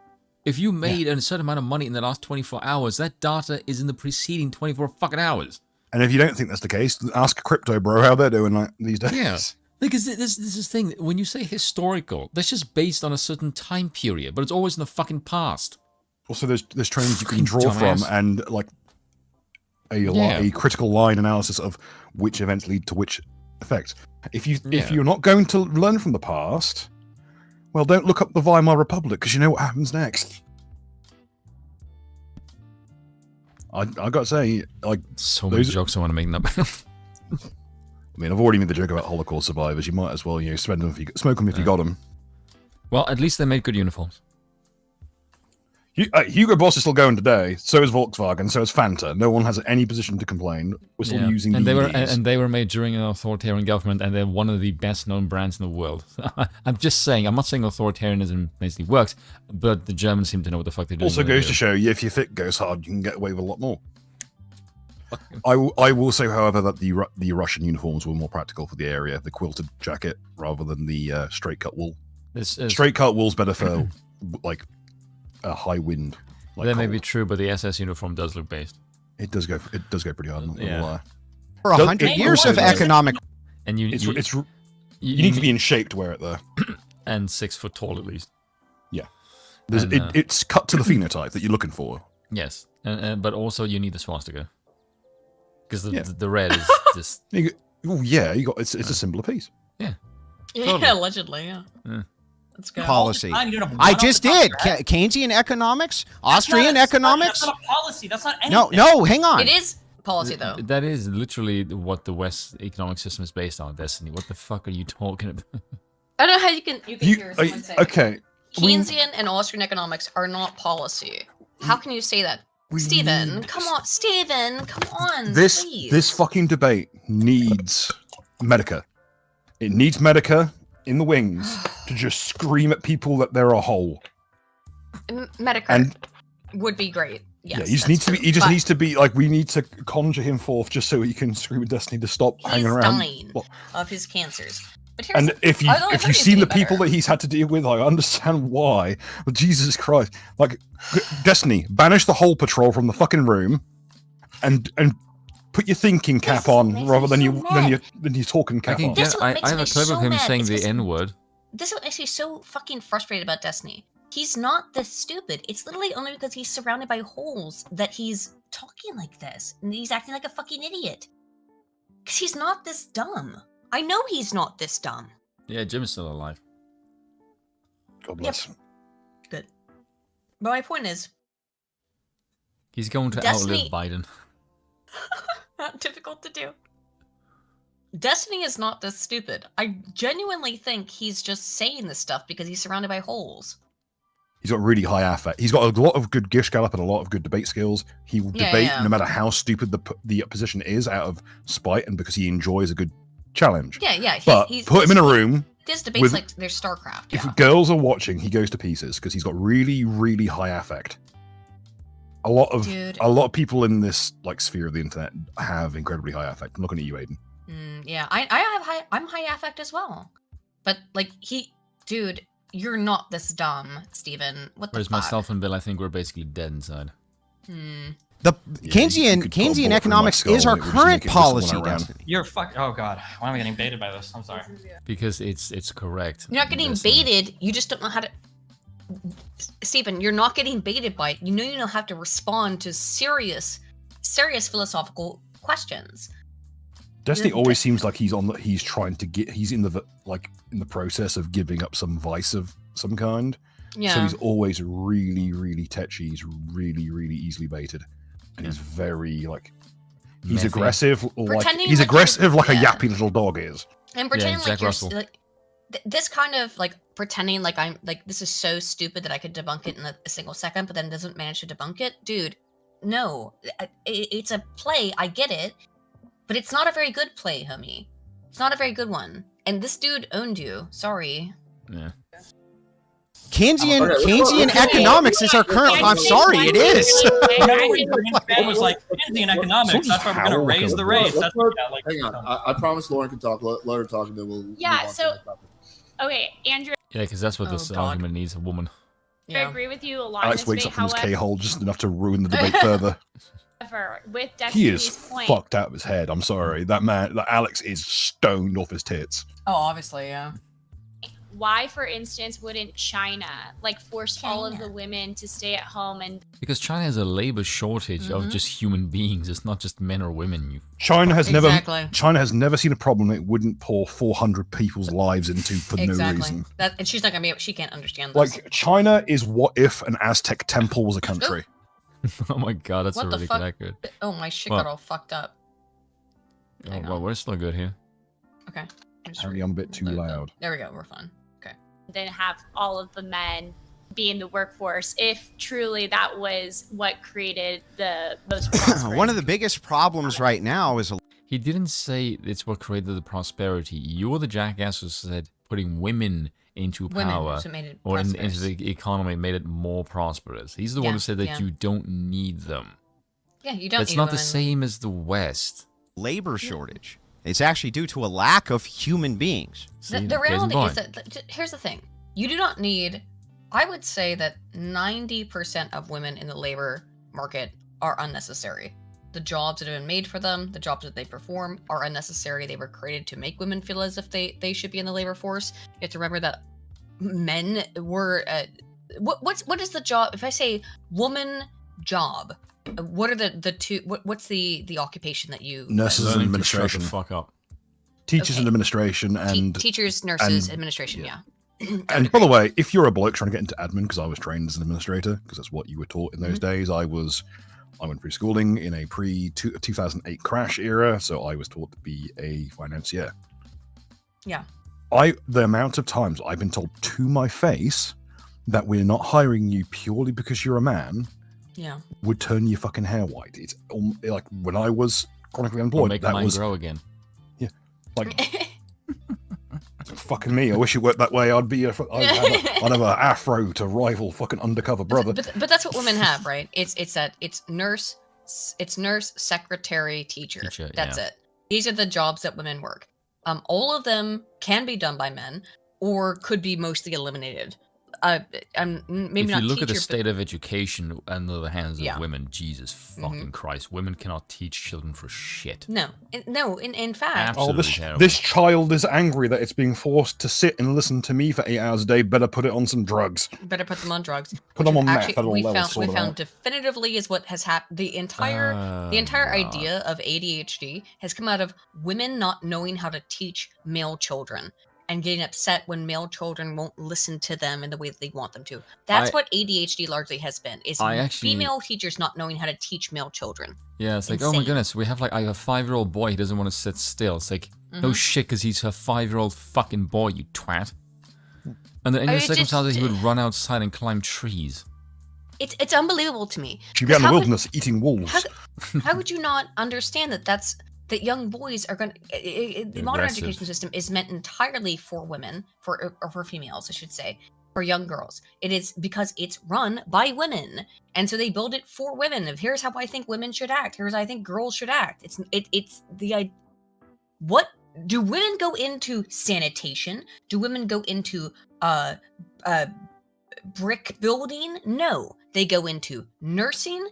A: If you made a certain amount of money in the last 24 hours, that data is in the preceding 24 fucking hours.
C: And if you don't think that's the case, ask Crypto Bro how they're doing these days.
A: Yeah. Because this is the thing, when you say historical, that's just based on a certain time period, but it's always in the fucking past.
C: Also, there's trends you can draw from and a critical line analysis of which events lead to which effects. If you're not going to learn from the past, well, don't look up the Weimar Republic because you know what happens next. I got to say,
A: so many jokes I want to make now.
C: I mean, I've already made the joke about Holocaust survivors. You might as well, smoke them if you got them.
A: Well, at least they made good uniforms.
C: Hugo Boss is still going today. So is Volkswagen. So is Fanta. No one has any position to complain. We're still using
A: and
C: EVs.
A: they were made during an authoritarian government, and they're one of the best-known brands in the world. I'm just saying. I'm not saying authoritarianism basically works, but the Germans seem to know what the fuck they're doing.
C: Also goes to show you, if your thick goes hard, you can get away with a lot more. I will say, however, that the Russian uniforms were more practical for the area. The quilted jacket rather than the straight cut wool. Straight cut wool's better for like a high wind.
A: Like that may be true, but the SS uniform does look based.
C: It does go pretty hard. I'm not gonna lie.
U: For 100 years of economic,
A: and you need
C: to be in shape to wear it though,
A: and 6 foot tall at least.
C: Yeah, it's cut to the phenotype that you're looking for.
A: Yes, but also you need the swastika because the red is just.
C: It's a simpler piece.
A: Yeah.
B: Totally. Yeah, allegedly, yeah. Let's go.
U: Policy. I just did. Keynesian economics, Austrian economics.
F: That's not a policy. That's not anything.
U: No, hang on.
B: It is policy, though.
A: That is literally what the West economic system is based on, Destiny. What the fuck are you talking about?
B: I don't know how you can hear someone say
C: okay.
B: Keynesian and Austrian economics are not policy. How can you say that? Steven, come on. Steven, come on, please.
C: This fucking debate needs Medica. It needs Medica in the wings to just scream at people that they're a hole.
B: Medica would be great. Yes,
C: yeah, he just needs to be like, we need to conjure him forth just so he can scream at Destiny to stop hanging around.
B: He's dying of his cancers. But
C: and if you've seen the people that he's had to deal with, I understand why. But Jesus Christ, like Destiny, banish the whole patrol from the fucking room, and put your thinking cap on rather than your talking cap on.
A: I have a clip of him saying the N-word.
B: This is what makes me so fucking frustrated about Destiny. He's not this stupid. It's literally only because he's surrounded by holes that he's talking like this. And he's acting like a fucking idiot. Because he's not this dumb. I know he's not this dumb.
A: Yeah, Jim's still alive.
C: God bless him.
B: Good. But my point is...
A: He's going to outlive Biden.
B: Not difficult to do. Destiny is not this stupid. I genuinely think he's just saying this stuff because he's surrounded by holes.
C: He's got really high affect. He's got a lot of good gish gallop and a lot of good debate skills. He will debate no matter how stupid the opposition is out of spite and because he enjoys a good challenge.
B: Yeah.
C: But put him in a room.
B: This debate's like there's StarCraft.
C: If girls are watching, he goes to pieces because he's got really, really high affect. A lot of people in this like sphere of the internet have incredibly high affect. I'm looking at you, Aiden.
B: Yeah, I'm high affect as well. But like dude, you're not this dumb, Steven. What the
A: Whereas
B: fuck?
A: myself and Bill, I think we're basically dead inside.
U: The Keynesian economics is our current policy, Destiny.
F: You're oh god, why am I getting baited by this? I'm sorry.
A: Because it's correct.
B: You're not getting baited, you just don't know how to... Stephen, you're not getting baited by it. You know have to respond to serious philosophical questions.
C: Destiny always seems like he's in the process of giving up some vice of some kind.
B: Yeah.
C: So he's always really, really tetchy. He's really, really easily baited. And he's very he's aggressive, like a yappy little dog is.
B: And pretending like you're this kind of pretending like I'm this is so stupid that I could debunk it in a single second, but then doesn't manage to debunk it, dude. No, it's a play. I get it, but it's not a very good play, homie. It's not a very good one. And this dude owned you. Sorry.
A: Yeah.
U: Keynesian economics is our current. I'm sorry, it is.
F: It was like Keynesian economics. That's why we're going to raise the rates.
D: Hang on, I promise Lauren can talk. Let her talk, and then we'll.
K: Yeah. So, okay, Andrew.
A: Yeah, because that's what this argument needs, a woman.
K: I agree with you a lot.
C: Alex wakes up from his K-hole just enough to ruin the debate further.
K: With
C: he is fucked out of his head. I'm sorry. That man, Alex, is stoned off his tits.
B: Oh, obviously, yeah.
K: Why, for instance, wouldn't China force all of the women to stay at home and?
A: Because China has a labor shortage of just human beings. It's not just men or women.
C: China has never seen a problem it wouldn't pour 400 people's lives into for no reason.
B: And she's not gonna be able. She can't understand this.
C: China is what if an Aztec temple was a country.
A: Oh my god, that's really good.
B: Oh, my shit got all fucked up.
A: Oh, well, we're still good here.
B: Okay.
C: I'm a bit too loud.
B: There we go. We're fine. Okay.
K: Then have all of the men be in the workforce if truly that was what created the most prosperous.
U: One of the biggest problems right now is...
A: He didn't say it's what created the prosperity. You're the jackass who said putting women into power or into the economy made it more prosperous. He's the one who said that you don't need them.
B: Yeah, you don't.
A: That's not the same as the West.
U: Labor shortage. It's actually due to a lack of human beings.
B: The reality is that here's the thing: you do not need. I would say that 90% of women in the labor market are unnecessary. The jobs that have been made for them, the jobs that they perform, are unnecessary. They were created to make women feel as if they should be in the labor force. You have to remember that men were. What is the job? If I say woman job, what are the two? What's the occupation that you?
C: Nurses and administration.
A: Fuck up.
C: Teachers and administration and
B: teachers, nurses, administration. Yeah.
C: And by the way, if you're a bloke trying to get into admin, because I was trained as an administrator, because that's what you were taught in those days, I went through schooling in a pre-2008 crash era, so I was taught to be a financier.
B: Yeah.
C: The amount of times I've been told to my face that we're not hiring you purely because you're a man, would turn your fucking hair white. It's like when I was chronically unemployed,
A: make
C: that
A: mine
C: was
A: grow again.
C: Yeah, like fucking me. I wish it worked that way. I'd have an afro to rival fucking undercover brother.
B: But that's what women have, right? It's nurse, secretary, teacher. That's it. These are the jobs that women work. All of them can be done by men, or could be mostly eliminated. Maybe
A: if
B: not
A: you look
B: teacher,
A: at the state of education under the hands of
B: Yeah.
A: women, Jesus fucking Christ, women cannot teach children for shit.
B: No. In fact,
C: This child is angry that it's being forced to sit and listen to me for 8 hours a day. Better put it on some drugs.
B: better put them on drugs.
C: Put them on meth
B: Actually,
C: at all
B: we
C: levels.
B: found definitively is what has happened. The entire idea of ADHD has come out of women not knowing how to teach male children and getting upset when male children won't listen to them in the way that they want them to. That's what ADHD largely has been, is female teachers not knowing how to teach male children.
A: Yeah, it's like, oh my goodness, I have a 5-year-old boy, he doesn't want to sit still. It's like, no shit, because he's a 5-year-old fucking boy, you twat. And then in the circumstances, he would run outside and climb trees.
B: It's unbelievable to me.
C: She'd be out in the wilderness eating wolves.
B: How would you not understand that young boys are going to... The modern education system is meant entirely for women, or for females, I should say, for young girls. It is because it's run by women. And so they build it for women. Here's how I think women should act. Here's how I think girls should act. What... Do women go into sanitation? Do women go into brick building? No. They go into nursing,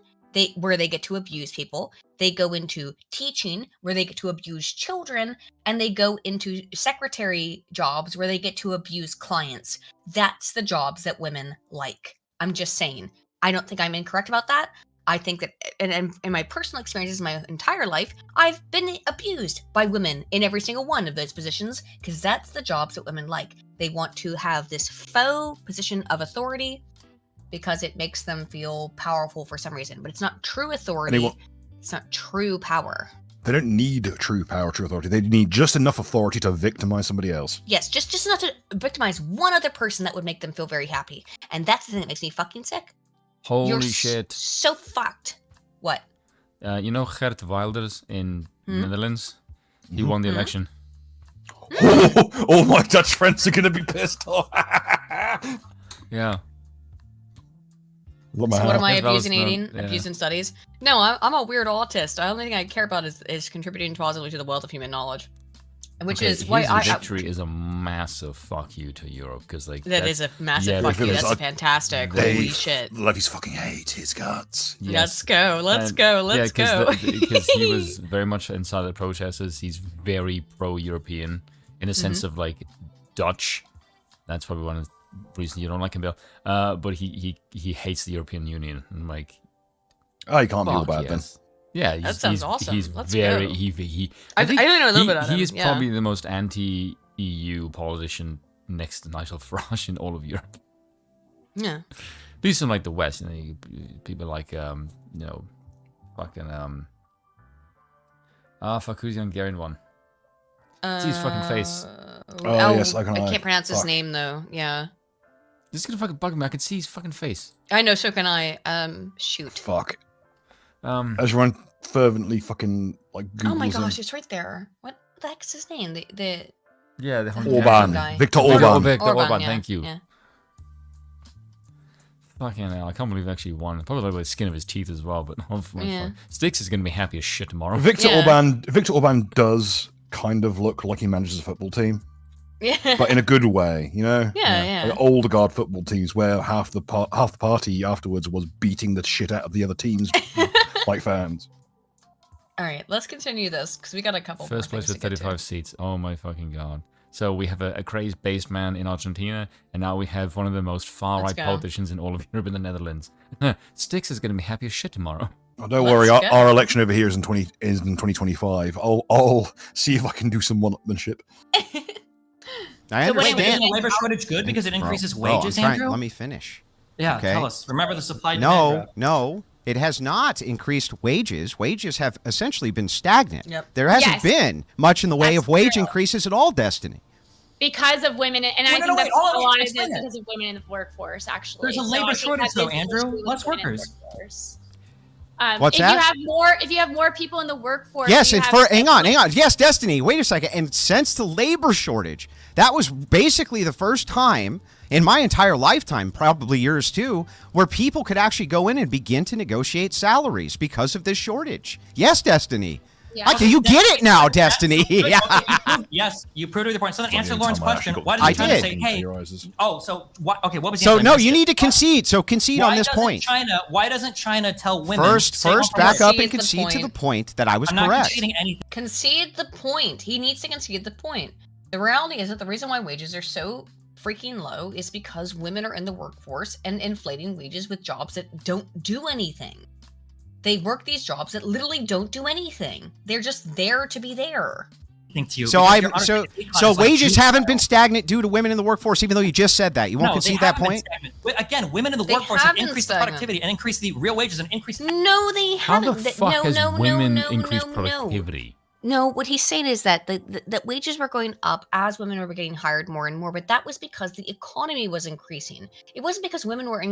B: where they get to abuse people. They go into teaching, where they get to abuse children, and they go into secretary jobs where they get to abuse clients. That's the jobs that women like. I'm just saying. I don't think I'm incorrect about that. I think that, and in my personal experiences, my entire life, I've been abused by women in every single one of those positions, because that's the jobs that women like. They want to have this faux position of authority because it makes them feel powerful for some reason, but it's not true authority. It's not true power.
C: They don't need true power, true authority. They need just enough authority to victimize somebody else.
B: Yes, just enough to victimize one other person that would make them feel very happy. And that's the thing that makes me fucking sick.
A: Holy shit.
B: So fucked. What?
A: You know Geert Wilders in Netherlands? He won the election.
C: All my Dutch friends are going to be pissed off.
A: Yeah.
B: So what am I abusing studies? No, I'm a weird autist. The only thing I care about is contributing positively to the wealth of human knowledge. Which is why
A: victory is a massive fuck you to Europe, because
B: that is a massive fuck you. That's fantastic. Holy shit!
C: Levy's fucking hate his guts.
B: Yes. Let's go.
A: Because he was very much inside the protesters. He's very pro-European in the sense of Dutch. That's probably one of the reasons you don't like him, Bill. But he hates the European Union. And
C: he can't be all bad then.
B: Yeah, that sounds awesome.
A: He's
B: Let's
A: very
B: go.
A: I
B: only know a little bit about him.
A: He is probably the most anti-EU politician next to Nigel Farage in all of Europe.
B: Yeah.
A: At least in the West, people like fucking fuck, who's the Hungarian one? See his fucking face.
C: Yes,
B: I can't pronounce his name though. Yeah.
A: This is gonna fucking bug me. I can see his fucking face.
B: I know, so can I. Shoot.
C: Fuck. Everyone fervently fucking like Googles
B: Oh my gosh,
C: him.
B: it's right there. What the heck's his name? The
C: Orban.
B: guy.
C: Victor Orban.
A: Victor Orban,
B: yeah,
A: thank you.
B: Yeah.
A: Fucking hell, I can't believe he actually won. Probably by the skin of his teeth as well, but hopefully
B: Yeah.
A: Sticks is going to be happy as shit tomorrow.
C: Victor Orban does kind of look like he manages a football team.
B: Yeah.
C: But in a good way, you know?
B: Yeah.
C: Like old guard football teams where half the party afterwards was beating the shit out of the other teams like fans.
B: All right, let's continue this because we got a couple.
A: First
B: more
A: place
B: things
A: with
B: to get to.
A: 35 seats. Oh my fucking god. So we have a crazed based man in Argentina, and now we have one of the most far-right
B: go.
A: politicians in all of Europe in the Netherlands. Sticks is going to be happy as shit tomorrow.
C: Oh, don't worry, our election over here is in 2025. I'll see if I can do some one-upmanship.
U: I understand.
F: Wait, isn't labor shortage good because it increases wages, Andrew?
U: Let me finish.
F: Yeah,
U: okay?
F: Tell us. Remember the supply and demand graph.
U: No. It has not increased wages. Wages have essentially been stagnant.
B: Yep.
U: There hasn't been much in the way of wage increases at all, Destiny.
K: Because of women, and I think that's a lot of it because of women in the workforce. Actually,
F: There's a labor shortage, though, Andrew. Less workers.
U: What's that?
K: If you have more people in the workforce.
U: Yes, and hang on. Yes, Destiny. Wait a second. And since the labor shortage, that was basically the first time in my entire lifetime, probably yours too, where people could actually go in and begin to negotiate salaries because of this shortage. Yes, Destiny.
K: Yeah.
U: Okay, you get it now, Destiny.
F: Yes, you proved your point. So then answer Lauren's question. Why did you try to say, hey, what was the
U: So
F: answer?
U: no, you need to concede. So concede on this point.
F: Why doesn't China tell women
U: First, back up and concede to the point that I was
F: I'm not
U: correct.
F: conceding anything.
B: Concede the point. He needs to concede the point. The reality is that the reason why wages are so freaking low is because women are in the workforce and inflating wages with jobs that don't do anything. They work these jobs that literally don't do anything. They're just there to be there.
U: So wages haven't been stagnant due to women in the workforce, even though you just said that. You won't concede that point?
F: Again, women in the workforce have increased the productivity and increased the real wages and increased.
B: No, they haven't.
A: How the fuck has women increased productivity?
B: No, what he's saying is that that wages were going up as women were getting hired more and more, but that was because the economy was increasing. It wasn't because women were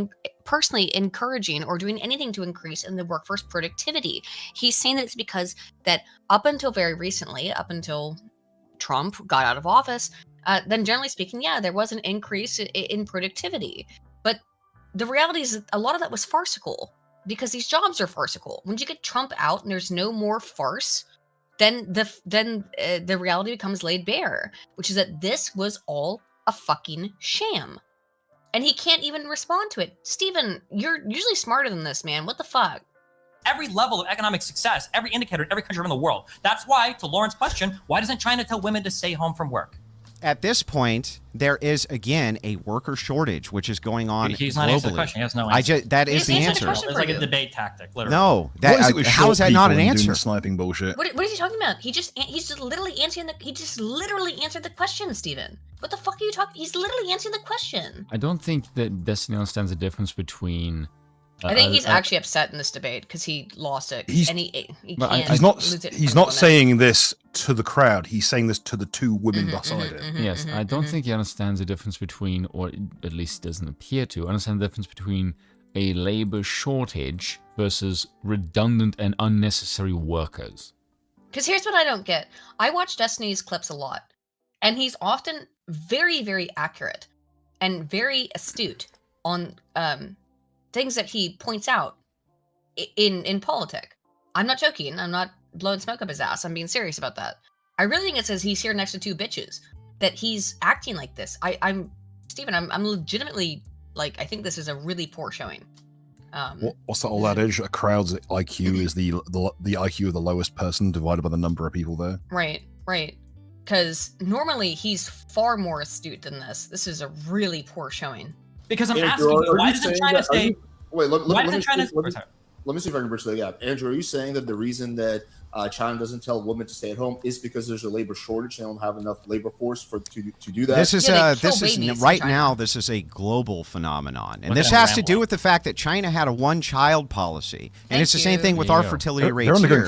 B: personally encouraging or doing anything to increase in the workforce productivity. He's saying that it's because that up until very recently, up until Trump got out of office, then generally speaking, yeah, there was an increase in productivity. But the reality is that a lot of that was farcical because these jobs are farcical. When you get Trump out and there's no more farce, then the reality becomes laid bare, which is that this was all a fucking sham. And he can't even respond to it. Steven, you're usually smarter than this, man. What the fuck?
F: Every level of economic success, every indicator in every country around the world. That's why, to Lauren's question, why doesn't China tell women to stay home from work?
U: At this point, there is again a worker shortage, which is going on
F: He's
U: globally.
F: not answering the question. He has no answer.
U: That is the answer.
F: It's like a debate tactic, literally.
U: No, how is that not an answer?
C: Sniping bullshit.
B: What is he talking about? He's just literally answering he just literally answered the question, Steven. What the fuck are you talking? He's literally answering the question.
A: I don't think that Destiny understands the difference between.
B: I think he's actually upset in this debate because he lost it, and he can't.
C: He's not saying this to the crowd. He's saying this to the two women beside him.
A: Yes, I don't think he understands the difference between, or at least doesn't appear to understand the difference between a labor shortage versus redundant and unnecessary workers.
B: Because here's what I don't get. I watch Destiny's clips a lot, and he's often very, very accurate and very astute on things that he points out in politic. I'm not joking. I'm not blowing smoke up his ass. I'm being serious about that. I really think it says he's here next to two bitches that he's acting like this. I'm Steven, I'm legitimately like, I think this is a really poor showing.
C: What's that old adage? A crowd's IQ is the IQ of the lowest person divided by the number of people there.
B: Right. Because normally he's far more astute than this. This is a really poor showing.
F: Because I'm asking you, why doesn't China stay?
D: Wait, let me see if I can bridge the gap. Andrew, are you saying that the reason that China doesn't tell women to stay at home is because there's a labor shortage? They don't have enough labor force to do that.
U: This is now. This is a global phenomenon, and this has to do with the fact that China had a one-child policy, and it's the same thing with our fertility rates here.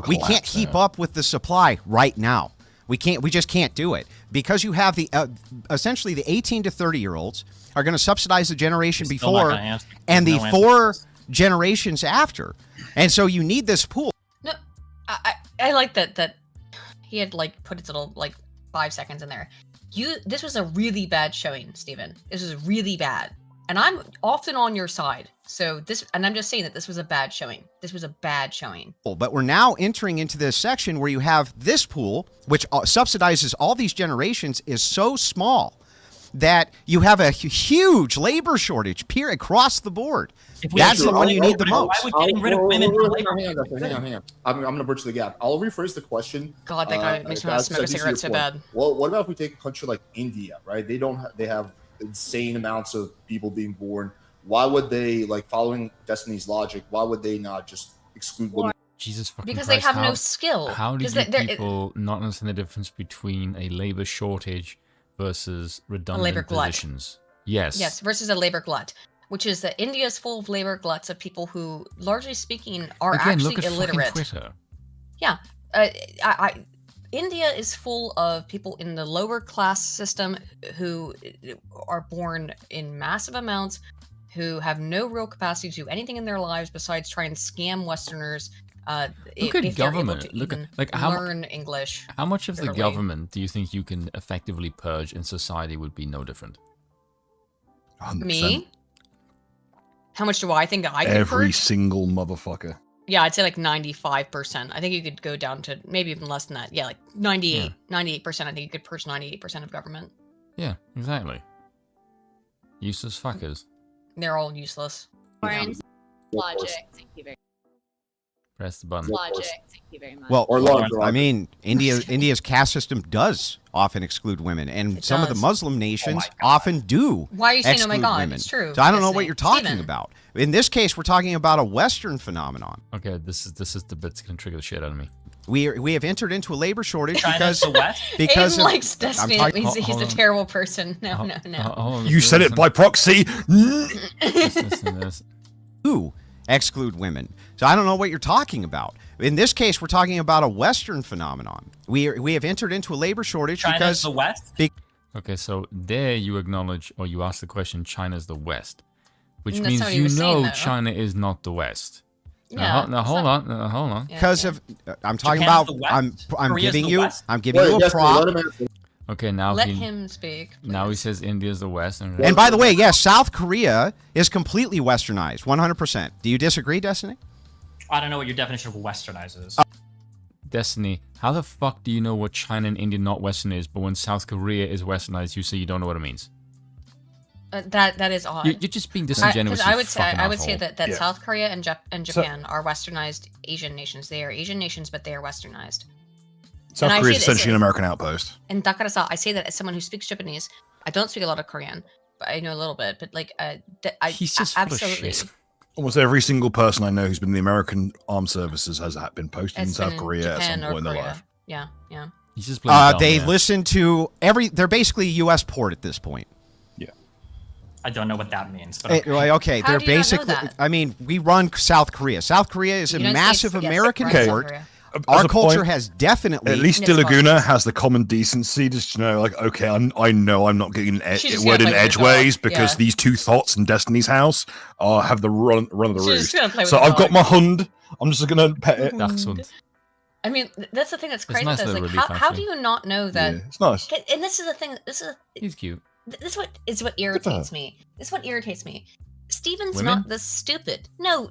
U: We can't keep up with the supply right now. We just can't do it. because you have the essentially the 18 to 30-year-olds are going to subsidize the generation before and the 4 generations after. And so you need this pool.
B: No, I like that he had like put his little like 5 seconds in there. This was a really bad showing, Stephen. This was really bad. And I'm often on your side. So and I'm just saying that this was a bad showing. This was a bad showing.
U: But we're now entering into this section where you have this pool, which subsidizes all these generations, is so small that you have a huge labor shortage across the board. That's the one you need the most.
D: Why would getting rid of women from labor? Hang on. I'm going to bridge the gap. I'll rephrase the question.
B: God, that guy makes me want to smoke a cigarette so bad.
D: Well, what about if we take a country like India, right? They have insane amounts of people being born. Why would they, like, following Destiny's logic, why would they not just exclude women?
A: Jesus fucking
B: Because
A: Christ,
B: they have no skill.
A: How do people not understand the difference between a labor shortage versus redundant positions? Yes.
B: Yes, versus a labor glut, which is that India is full of labor gluts of people who, largely speaking, are actually
A: look at
B: illiterate.
A: Twitter.
B: Yeah. India is full of people in the lower class system who are born in massive amounts, who have no real capacity to do anything in their lives besides try and scam Westerners.
A: Look at government. Look at
B: learn English.
A: How much of the government do you think you can effectively purge and society would be no different?
C: 100%.
B: Me? How much do I think I can
C: Every
B: purge?
C: single motherfucker.
B: Yeah, I'd say like 95%. I think you could go down to maybe even less than that. Yeah, like 98%. I think you could purge 98% of government.
A: Yeah, exactly. Useless fuckers.
B: They're all useless.
K: Logic. Thank you very much.
A: Press the button.
K: Logic. Thank you very much.
U: Well, I mean, India's caste system does often exclude women, and some of the Muslim nations often do.
B: Why are you saying, oh my
U: exclude
B: God,
U: women.
B: it's true.
U: So I don't know what
B: Listening.
U: you're talking
B: Steven.
U: about. In this case, we're talking about a Western phenomenon.
A: Okay, this is the bit that's gonna trigger the shit out of me.
U: We have entered into a labor shortage
B: China's
U: because
B: Aiden
U: of,
B: likes Destiny. That means he's a terrible person. No.
C: You said it by proxy.
U: Who exclude women? So I don't know what you're talking about. In this case, we're talking about a Western phenomenon. We have entered into a labor shortage because
F: the West.
A: Okay, so there you acknowledge or you ask the question, China's the West, which
B: That's
A: means
B: not what he
A: you
B: was saying,
A: know
B: though.
A: China is not the West.
B: Yeah,
A: Now hold on.
U: Because of I'm talking
F: Japan's
U: about
F: the West.
U: I'm
F: Korea's
U: giving
F: the
U: you
F: West.
U: I'm giving you a prop.
A: Okay, now
B: Let him speak.
A: Now he says India's the West.
U: And by the way, yes, South Korea is completely westernized, 100%. Do you disagree, Destiny?
F: I don't know what your definition of westernized is.
A: Destiny, how the fuck do you know what China and India not Western is, but when South Korea is westernized, you say you don't know what it means?
B: That is odd.
A: You're just being disingenuous.
B: I
A: you
B: would say
A: fucking
B: that
A: asshole.
B: South Korea and Japan are westernized Asian nations. They are Asian nations, but they are westernized.
C: South Korea is essentially an American outpost.
B: And Dakara-sa, I say that as someone who speaks Japanese. I don't speak a lot of Korean, but I know a little bit. But like,
C: He's just full of
B: absolutely.
C: shit. Almost every single person I know who's been in the American armed services has been posted in
B: It's
C: South
B: been
C: Korea at
B: Japan
C: some
B: or
C: point in their
B: Korea.
C: life.
B: Yeah, yeah.
A: He's just
U: They listen to they're basically a U.S. port at this point.
F: I don't know what that means. But
U: Okay,
B: How
U: they're
B: do you not know
U: basically.
B: that?
U: I mean, we run South Korea. South Korea is a
B: United
U: massive
B: States, yes,
U: American
B: runs South
U: port.
B: Korea.
U: Our
C: As a
U: culture
C: point,
U: has definitely.
C: At least De Laguna has the common decency just to know, like, okay, I know I'm not getting
B: She's just
C: word in
B: gonna play with the
C: edgeways
B: dog,
C: because
B: yeah.
C: these two thoughts in Destiny's house have the run of the
B: She's
C: roost.
B: just gonna play with
C: So
B: the
C: I've got
B: dog.
C: my hund. I'm just gonna pet it.
B: I mean, that's the thing that's crazy
A: nice
B: about this.
A: little
B: Like,
A: relief,
B: how do
A: actually.
B: you not know that?
C: Yeah, it's nice.
B: And this is the thing.
A: He's cute.
B: This is what irritates me. This is what irritates me. Steven's
A: Women?
B: not this stupid. No,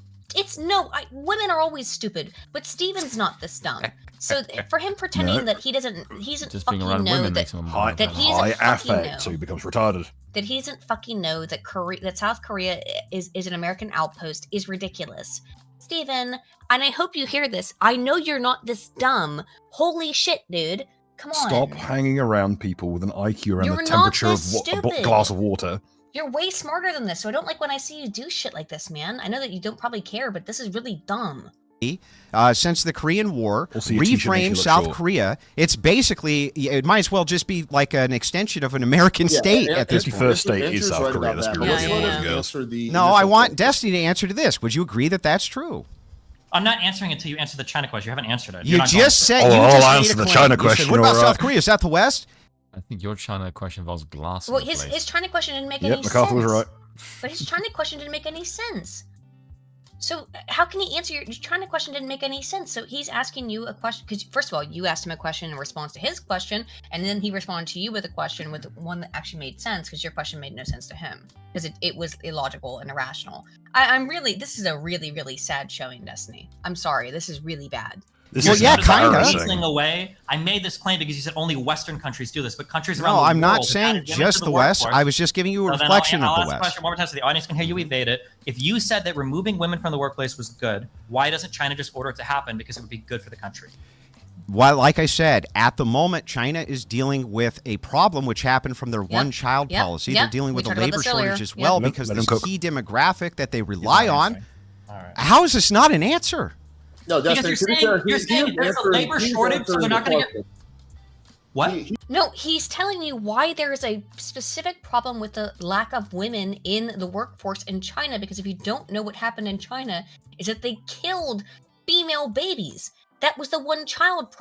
B: women are always stupid, but Steven's not this dumb. So for him pretending
C: No.
B: that he doesn't
A: Just being
B: fucking
A: around
B: know
A: women
B: that,
A: makes him
C: High,
B: that he
C: high
B: doesn't fucking know
C: affect, so he becomes retarded.
B: that he doesn't fucking know that that South Korea is an American outpost is ridiculous. Steven, and I hope you hear this. I know you're not this dumb. Holy shit, dude. Come on.
C: Stop hanging around people with an IQ around
B: You're
C: the
B: not
C: temperature of
B: this
C: a
B: stupid.
C: glass of water.
B: You're way smarter than this, so I don't like when I see you do shit like this, man. I know that you don't probably care, but this is really dumb.
U: Since the Korean War
C: Also, your t-shirt makes you
U: reframed
C: look
U: South
C: short.
U: Korea, it's basically it might as well just be like an extension of an American state at this point.
C: 51st state is South Korea. Let's be real, boys and girls.
U: No, I want Destiny to answer to this. Would you agree that that's true?
F: I'm not answering it until you answer the China question. You haven't answered it.
U: You
F: You're not going
U: just
F: to.
U: said
C: Oh,
U: you
C: I'll
U: just made
C: answer
U: a
C: the
U: claim.
C: China
U: You said,
C: question,
U: what about
C: alright.
U: South Korea? Is that the West?
A: I think your China question involves glass.
E: Well, his China question didn't make any sense.
C: MacArthur was right.
E: But his China question didn't make any sense. So how can he answer your China question? Didn't make any sense. So he's asking you a question because first of all, you asked him a question in response to his question, and then he responded to you with a question with one that actually made sense because your question made no sense to him because it was illogical and irrational. This is a really, really sad showing, Destiny. I'm sorry, this is really bad.
F: Well, yeah, kind of. Away. I made this claim because you said only Western countries do this, but countries around the world.
U: No, I'm not saying just the West. I was just giving you a reflection of the West. I'll ask a question one more time so the audience can hear you evade it. If you said that removing women from the workplace was good, why doesn't China just order it to happen because it would be good for the country? Well, like I said, at the moment, China is dealing with a problem which happened from their one-child policy. They're dealing with a labor shortage as well because this key demographic that they rely on. How is this not an answer?
D: No,
F: because you're saying there's a labor shortage, so they're not going to get... What?
E: No, he's telling you why there is a specific problem with the lack of women in the workforce in China, because if you don't know what happened in China, is that they killed female babies. That was the one-child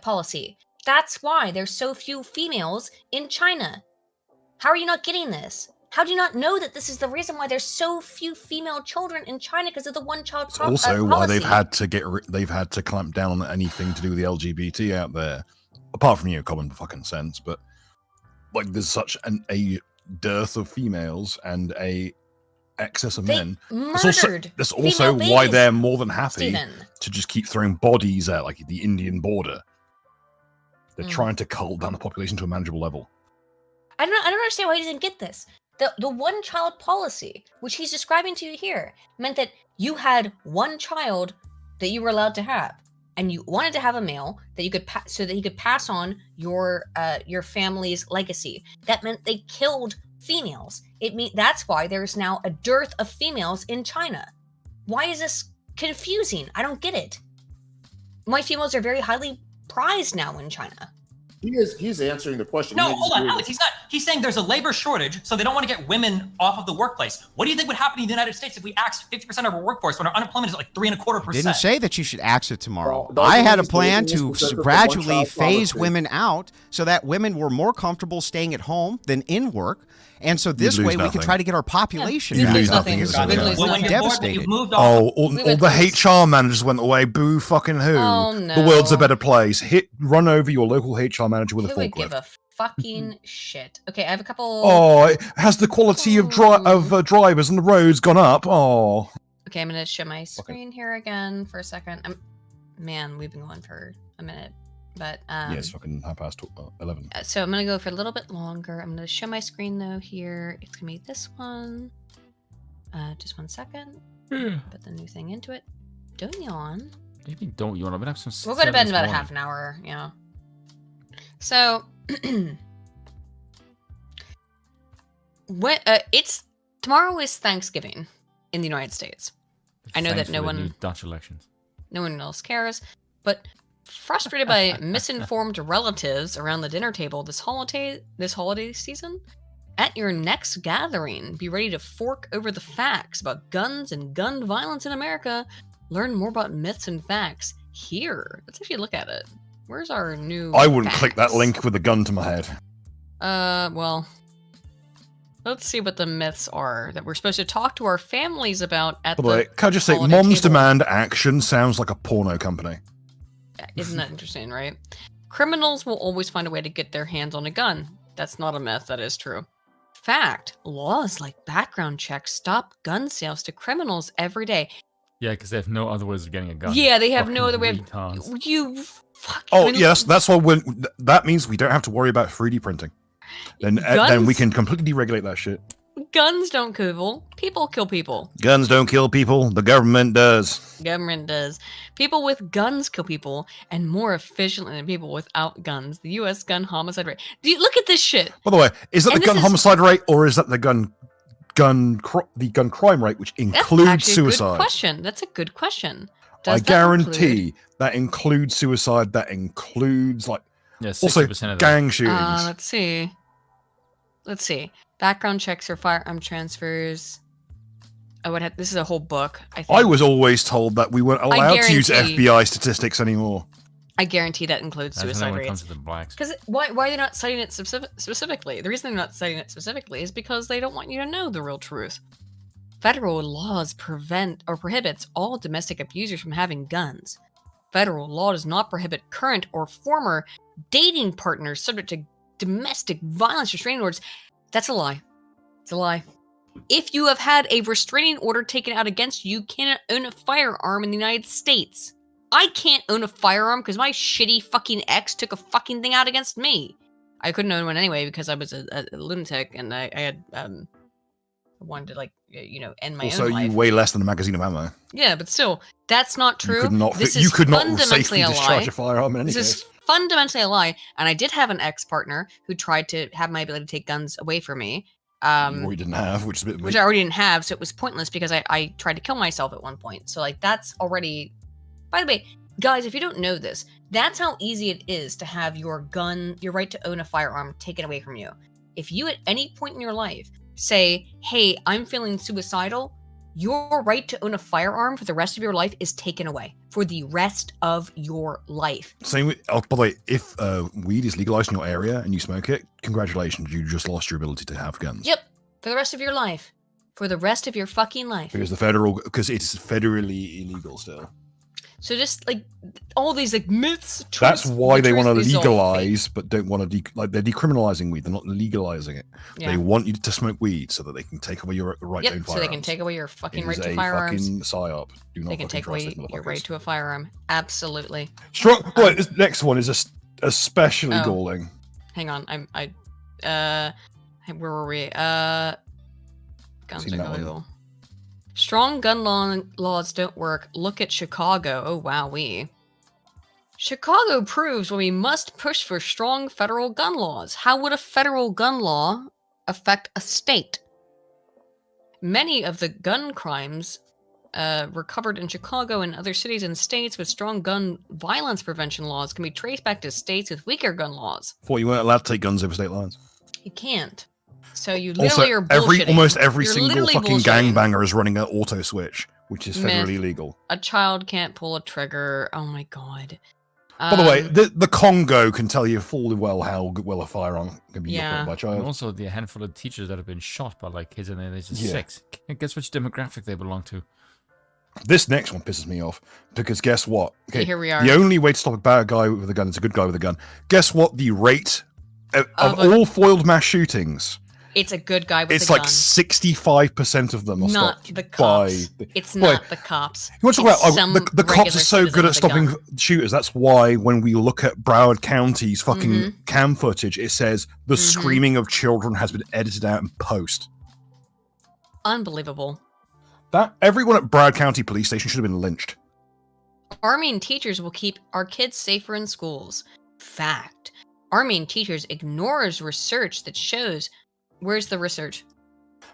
E: policy. That's why there's so few females in China. How are you not getting this? How do you not know that this is the reason why there's so few female children in China because of the one-child policy?
C: It's also why they've had to clamp down on anything to do with the LGBT out there, apart from common fucking sense. But like, there's such a dearth of females and a excess of men. That's also why they're more than happy to just keep throwing bodies at like the Indian border. They're trying to cull down the population to a manageable level.
E: I don't understand why he doesn't get this. The one-child policy, which he's describing to you here, meant that you had one child that you were allowed to have, and you wanted to have a male that you could so that he could pass on your family's legacy. That meant they killed females. That's why there's now a dearth of females in China. Why is this confusing? I don't get it. White females are very highly prized now in China.
D: He's answering the question.
F: No, hold on, Alex. He's not. He's saying there's a labor shortage, so they don't want to get women off of the workplace. What do you think would happen in the United States if we axed 50% of our workforce when our unemployment is like 3.25%?
U: Didn't say that you should axe it tomorrow. I had a plan to gradually phase women out so that women were more comfortable staying at home than in work. And so this way we can try to get our population back.
C: Devastated. All the HR managers went away. Boo fucking who.
E: Oh, no.
C: The world's a better place. Run over your local HR manager with a forklift.
E: Who would give a fucking shit? Okay, I have a couple...
C: Oh, has the quality of drivers on the roads gone up? Oh.
E: Okay, I'm going to share my screen here again for a second. Man, we've been going for a minute. But
C: yeah, it's fucking 11:30.
E: So I'm gonna go for a little bit longer. I'm gonna show my screen though here. It's gonna be this one. Just 1 second. Put the new thing into it. Don't yawn.
A: What do you mean don't yawn? I'm gonna have some.
E: We'll go to bed in about a half an hour. Yeah. So tomorrow is Thanksgiving in the United States. I know that no one
A: Dutch elections.
E: No one else cares, but frustrated by misinformed relatives around the dinner table this holiday season? At your next gathering, be ready to fork over the facts about guns and gun violence in America. Learn more about myths and facts here. Let's actually look at it. Where's our new
C: I wouldn't click that link with a gun to my head.
E: Well, let's see what the myths are that we're supposed to talk to our families about at the
C: By the way, can I just say, Moms Demand Action sounds like a porno company.
E: Isn't that interesting, right? Criminals will always find a way to get their hands on a gun. That's not a myth, that is true. Fact, laws like background checks stop gun sales to criminals every day.
A: Yeah, because they have no other ways of getting a gun.
E: Yeah, they have no other way of... You
C: fucking... Oh, yes, that's why that means we don't have to worry about 3D printing. Then we can completely deregulate that shit.
E: Guns don't kill people. People kill people.
C: Guns don't kill people. The government does.
E: Government does. People with guns kill people, and more efficiently than people without guns. The U.S. gun homicide rate. Look at this shit.
C: By the way, is that the gun homicide rate, or is that the gun crime rate, which includes suicide?
E: Good question. That's a good question.
C: I guarantee that includes suicide. That includes also gang shootings.
E: Let's see. Background checks or firearm transfers. This is a whole book. I think.
C: I was always told that we weren't allowed to use FBI statistics anymore.
B: I guarantee that includes suicide
A: when it comes
B: rates.
A: to the blacks.
B: Because why are they not citing it specifically? The reason they're not citing it specifically is because they don't want you to know the real truth. Federal laws prevent or prohibits all domestic abusers from having guns. Federal law does not prohibit current or former dating partners subject to domestic violence restraining orders. That's a lie. It's a lie. If you have had a restraining order taken out against you, you cannot own a firearm in the United States. I can't own a firearm because my shitty fucking ex took a fucking thing out against me. I couldn't own one anyway because I was a lunatic and I had wanted to, like, end my own life.
C: Also, you weigh less than a magazine of ammo.
B: Yeah, but still, that's not true.
C: You could not safely discharge a firearm in any case.
B: This is fundamentally a lie. And I did have an ex-partner who tried to have my ability to take guns away from me.
C: You already didn't have, which is a bit...
B: Which I already didn't have, so it was pointless because I tried to kill myself at one point. So, like, that's already... By the way, guys, if you don't know this, that's how easy it is to have your right to own a firearm taken away from you. If you at any point in your life say, hey, I'm feeling suicidal, your right to own a firearm for the rest of your life is taken away. For the rest of your life.
C: Same with, by the way, if weed is legalized in your area and you smoke it, congratulations, you just lost your ability to have guns.
B: Yep, for the rest of your life. For the rest of your fucking life.
C: Because it's federally illegal still.
B: So just like all these like myths.
C: That's why they want to legalize, but don't want to they're decriminalizing weed. They're not legalizing it. Yeah. They want you to smoke weed so that they can take away your right to own firearms.
B: So they can take away your fucking right to firearms.
C: Fucking psyop. Do not
B: they can take away your right to a firearm. Absolutely.
C: Strong. Well, this next one is especially galling.
B: Hang on, where were we? Guns are illegal. Strong gun laws don't work. Look at Chicago. Oh, wowee. Chicago proves why we must push for strong federal gun laws. How would a federal gun law affect a state? Many of the gun crimes recovered in Chicago and other cities and states with strong gun violence prevention laws can be traced back to states with weaker gun laws.
C: Thought you weren't allowed to take guns over state lines.
B: You can't. So you literally are bullshitting.
C: Almost every single fucking gangbanger is running an auto switch, which is federally illegal.
B: A child can't pull a trigger. Oh my god.
C: By the way, the Congo can tell you full well how well a firearm can be operated by a child.
A: And also, the handful of teachers that have been shot by like kids in their ages 6. Guess which demographic they belong to.
C: This next one pisses me off because guess what?
B: Okay, here we are.
C: The only way to stop a bad guy with a gun is a good guy with a gun. Guess what? The rate of all foiled mass shootings.
B: It's a good guy with
C: a
B: gun.
C: It's like 65% of them are
B: not
C: stopped
B: the cops. It's not the cops.
C: You want to talk about the cops are so good at stopping shooters. That's why when we look at Broward County's fucking cam footage, it says the screaming of children has been edited out in post.
B: Unbelievable.
C: That everyone at Broward County Police Station should have been lynched.
B: Arming teachers will keep our kids safer in schools. Fact. Arming teachers ignores research that shows. Where's the research?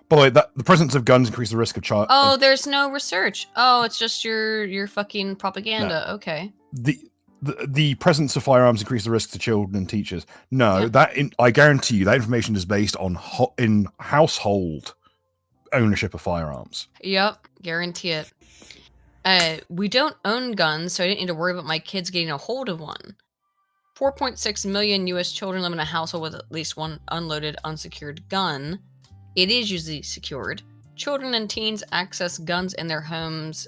C: By the way, the presence of guns increases the risk of child.
B: Oh, there's no research. Oh, it's just your fucking propaganda. No. Okay.
C: The presence of firearms increases the risk to children and teachers. No, I guarantee you that information is based on in household ownership of firearms.
B: Yep, guarantee it. We don't own guns, so I didn't need to worry about my kids getting a hold of one. 4.6 million U.S. children live in a household with at least one unloaded, unsecured gun. It is usually secured. Children and teens access guns in their homes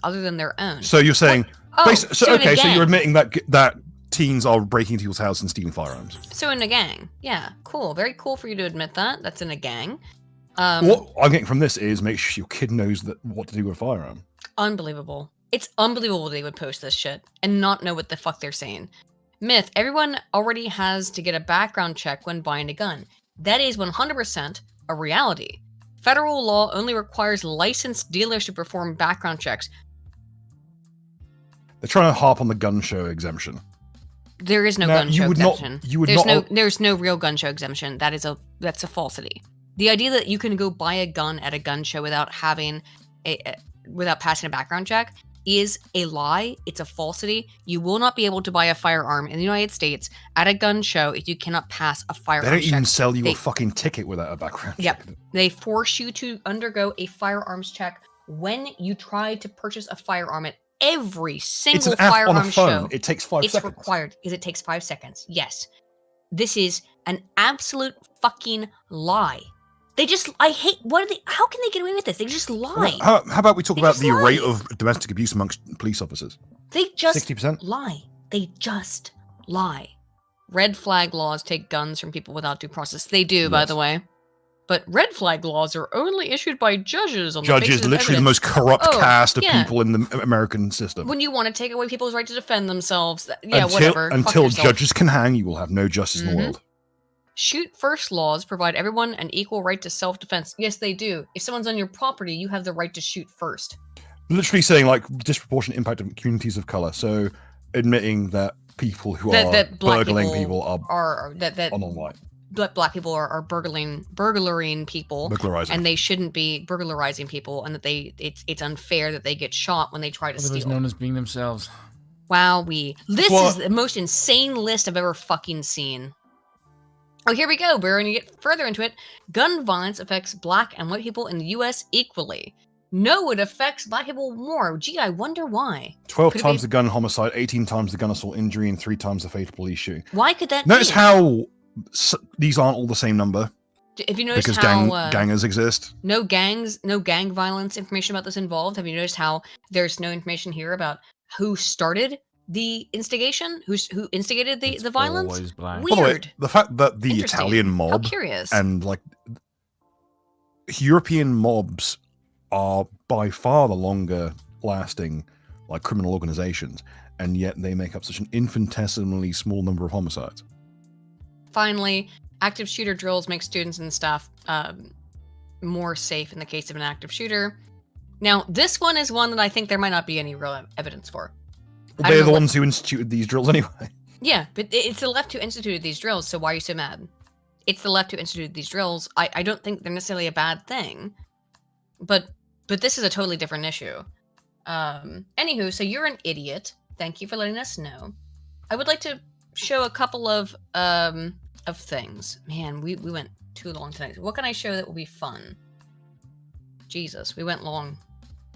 B: other than their own.
C: So you're saying, so you're admitting that teens are breaking into people's houses and stealing firearms.
B: So in a gang, yeah, cool, very cool for you to admit that. That's in a gang.
C: What I'm getting from this is make sure your kid knows what to do with a firearm.
B: Unbelievable. It's unbelievable they would post this shit and not know what the fuck they're saying. Myth, everyone already has to get a background check when buying a gun. That is 100% a reality. Federal law only requires licensed dealers to perform background checks.
C: They're trying to harp on the gun show exemption.
B: There is no gun show exemption. There's no real gun show exemption. That's a falsity. The idea that you can go buy a gun at a gun show without passing a background check is a lie. It's a falsity. You will not be able to buy a firearm in the United States at a gun show if you cannot pass a firearm check.
C: They don't even sell you a fucking ticket without a background check.
B: Yep. They force you to undergo a firearms check when you try to purchase a firearm at
E: every
C: It's
E: single
C: an app on a
E: firearm
C: phone.
E: show.
C: It takes 5
E: It's
C: seconds.
E: required because it takes 5 seconds. Yes. This is an absolute fucking lie. They just, I hate, how can they get away with this? They just lie.
C: How about we talk about the
E: lie.
C: rate of domestic abuse amongst police officers?
E: They just
C: 60%?
E: lie. They just lie. Red flag laws take guns from people without due process. They do, by the way. But red flag laws are only issued by judges on the basis
C: Judges,
E: of
C: literally the
E: evidence.
C: most corrupt cast of
E: yeah.
C: people in the American system.
E: When you want to take away people's right to defend themselves, whatever. Fuck
C: Until
E: yourself.
C: judges can hang, you will have no justice in the world.
E: Shoot first laws provide everyone an equal right to self-defense. Yes, they do. If someone's on your property, you have the right to shoot first.
C: Literally saying like disproportionate impact of communities of color. So admitting that people who are burgling people are online.
E: Black people are burglaring people, and they shouldn't be burglarizing people, and that it's unfair that they get shot when they try to steal.
A: Known as being themselves.
E: Wowee. This is the most insane list I've ever fucking seen. Oh, here we go. We're going to get further into it. Gun violence affects black and white people in the U.S. equally. No, it affects black people more. Gee, I wonder why.
C: 12 times the gun homicide, 18 times the gun assault injury, and 3 times the fatal police shooting.
E: Why could that
C: Notice
E: be?
C: how these aren't all the same number.
E: If you notice
C: because
E: how
C: gangers exist.
E: No gang violence information about this involved. Have you noticed how there's no information here about who started the instigation? Who instigated the violence?
A: Always black.
E: Weird.
C: By the way, the fact that the
E: Interesting.
C: Italian
E: How
C: mob
E: curious.
C: and like European mobs are by far the longer lasting like criminal organizations, and yet they make up such an infinitesimally small number of homicides.
E: Finally, active shooter drills make students and staff more safe in the case of an active shooter. Now, this one is one that I think there might not be any real evidence for.
C: Well, they're the ones who instituted these drills anyway.
E: Yeah, but it's the left who instituted these drills, so why are you so mad? It's the left who instituted these drills. I don't think they're necessarily a bad thing, but this is a totally different issue. Anywho, so you're an idiot. Thank you for letting us know. I would like to show a couple of things. Man, we went too long tonight. What can I show that will be fun? Jesus, we went long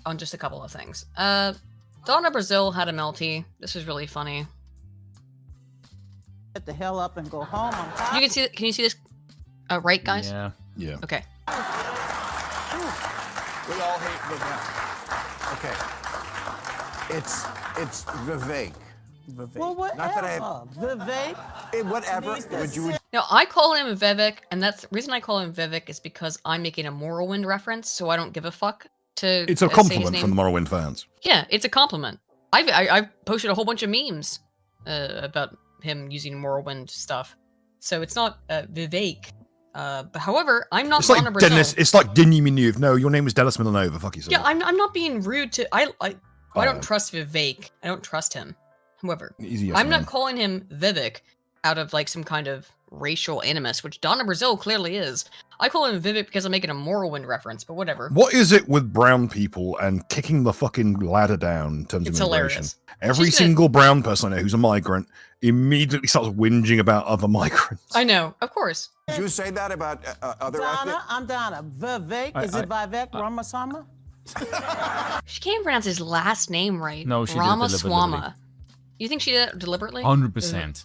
E: on just a couple of things. Donna Brazil had a melty. This was really funny.
L: Get the hell up and go home.
E: You can see. Can you see this? Right, guys.
C: Yeah.
E: Okay.
M: We all hate Vivek. Okay. It's Vivek.
L: Well, whatever.
M: Not that I
L: Vivek.
M: Whatever.
E: Now, I call him Vivek, and that's the reason I call him Vivek is because I'm making a Morrowind reference, so I don't give a fuck to.
C: It's a
E: say his
C: compliment
E: name.
C: from the Morrowind fans.
E: Yeah, it's a compliment. I've posted a whole bunch of memes about him using Morrowind stuff, so it's not Vivek. But however, I'm not
C: It's
E: Donna
C: like
E: Brazil.
C: Dennis. It's like Denis Villeneuve. No, your name is Dennis Villeneuve. Fuck yourself.
E: Yeah, I'm not being rude to. I don't trust Vivek. I don't trust him. However,
C: Easy yes,
E: I'm
C: man.
E: not calling him Vivek out of like some kind of racial animus, which Donna Brazil clearly is. I call him Vivek because I'm making a Morrowind reference, but whatever.
C: What is it with brown people and kicking the fucking ladder down in terms
E: It's
C: of immigration?
E: hilarious.
C: Every
E: She's gonna-
C: single brown person I know who's a migrant immediately starts whinging about other migrants.
E: I know, of course.
M: Did you say that about other ethnic?
L: Donna, I'm Donna. Vivek. Is it Vivek Ramaswamy?
E: She can't pronounce his last name right.
A: No, she did it
E: Ramaswamy.
A: deliberately.
E: You think she did it deliberately?
A: 100%.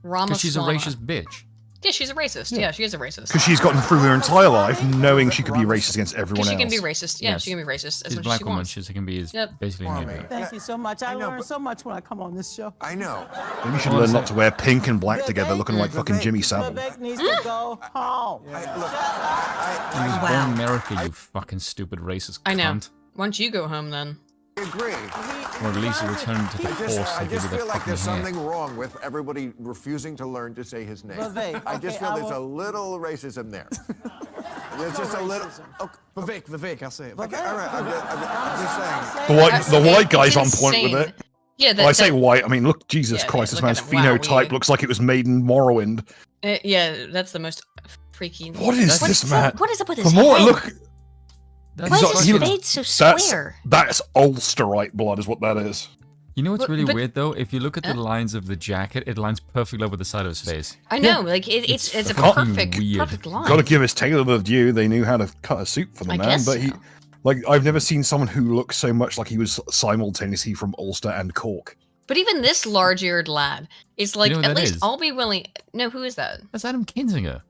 E: Ramaswamy.
A: Because she's a racist bitch.
E: Yeah, she's a racist. Yeah, she is a racist.
C: Because she's gotten through her entire life knowing she could be racist against everyone
E: She
C: else.
E: can be racist. Yeah,
A: Yes.
E: she can be racist as
A: She's a
E: much as
A: black
E: she
A: woman.
E: wants.
A: She can be
E: Yep.
A: basically an idiot.
L: Thank you so much. I learned so much when I come on this show.
M: I know.
C: Maybe you should learn not to wear pink and black together looking like fucking Jimmy Savile.
L: Vivek needs to go home.
A: You was born in America, you fucking stupid racist
E: I know.
A: cunt.
E: Why don't you go home then?
M: I agree.
A: Or at least you return to the horse
M: I
A: and give
M: just
A: you the
M: feel like
A: fucking
M: there's
A: hair.
M: something wrong with everybody refusing to learn to say his name.
L: Vivek,
M: I just
L: okay,
M: feel
L: I
M: there's a
L: will-
M: little racism there. There's just a little. Okay.
W: Vivek, I'll say it.
M: Okay, all right. I'm just saying.
C: The white guy's
E: It's
C: on point with
E: insane.
C: it.
E: Yeah,
C: Well, I say white, I mean, look, Jesus
E: Yeah,
C: Christ, this
E: look
C: man's
E: at him. Wow,
C: phenotype
E: we-
C: looks like it was made in Morrowind.
E: Yeah, that's the most freaky.
C: What is this, man?
E: What is up with
C: The
E: his
C: more I
E: head?
C: look,
E: Why is his face so square?
C: That's Ulsterite blood, is what that is.
A: You know what's
E: But-
A: really
E: but-
A: weird though? If you look at the lines of the jacket, it lines perfectly over the side of his face.
E: I know, like it's a
A: fucking
E: perfect
A: weird.
E: perfect line.
C: Got to give his tailor the due. They knew how to cut a suit for the
E: I
C: man,
E: guess
C: but he,
E: so.
C: Like, I've never seen someone who looks so much like he was simultaneously from Ulster and Cork.
B: But even this large-eared lad is like,
A: You know who
B: at
A: that
B: least
A: is?
B: I'll be willing. No, who is that?
A: That's Adam Kinzinger.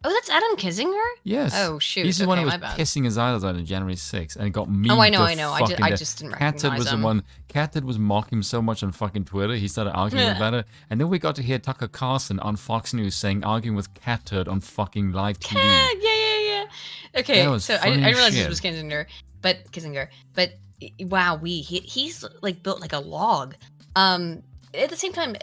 B: Oh, that's Adam Kinzinger?
A: Yes.
B: Oh, shoot.
A: He's the one who was
B: my bad.
A: pissing his eyes out on January 6th and it got me.
B: Oh, I know. I just didn't recognize
A: Cat was
B: him.
A: the one. Cat was mocking him so much on fucking Twitter. He started arguing about it, and then we got to hear Tucker Carlson on Fox News arguing with Cat Turd on fucking live TV.
B: Yeah. Okay,
A: That was
B: so I
A: funny
B: didn't realize
A: shit.
B: this was Kinzinger. But wow, he's like built like a log. At the same time,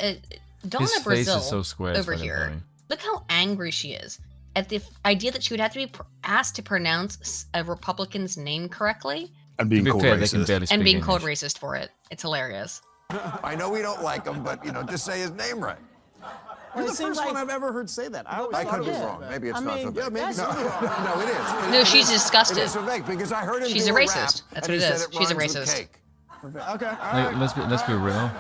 B: Donna
A: His face
B: Brazil
A: is so square. it's
B: over
A: fucking
B: here.
A: funny.
B: Look how angry she is at the idea that she would have to be asked to pronounce a Republican's name correctly
C: And being
A: To be
C: called
A: fair, they can
C: racist.
A: barely
B: and
A: speak
B: being called
A: English.
B: racist for it. It's hilarious.
M: I know we don't like him, but just say his name right.
L: Well,
M: You're
L: it
M: the
L: seems
M: first one
L: like-
M: I've ever heard say that. I
L: thought
M: could be
L: it was
M: wrong.
L: Vivek.
M: Maybe it's
L: I
M: not
L: mean,
M: Vivek. Yeah, maybe
L: that's
M: no.
L: wrong.
M: No, it is.
B: No, she's disgusted.
M: It is Vivek because I heard him
B: She's
M: do
B: a
M: a
B: racist.
M: rap,
B: That's
M: and
B: what
M: he
B: it
M: said
B: is. She's a
M: rhymes with
B: racist.
M: cake. Okay, all
A: Like,
M: right.
A: let's be real.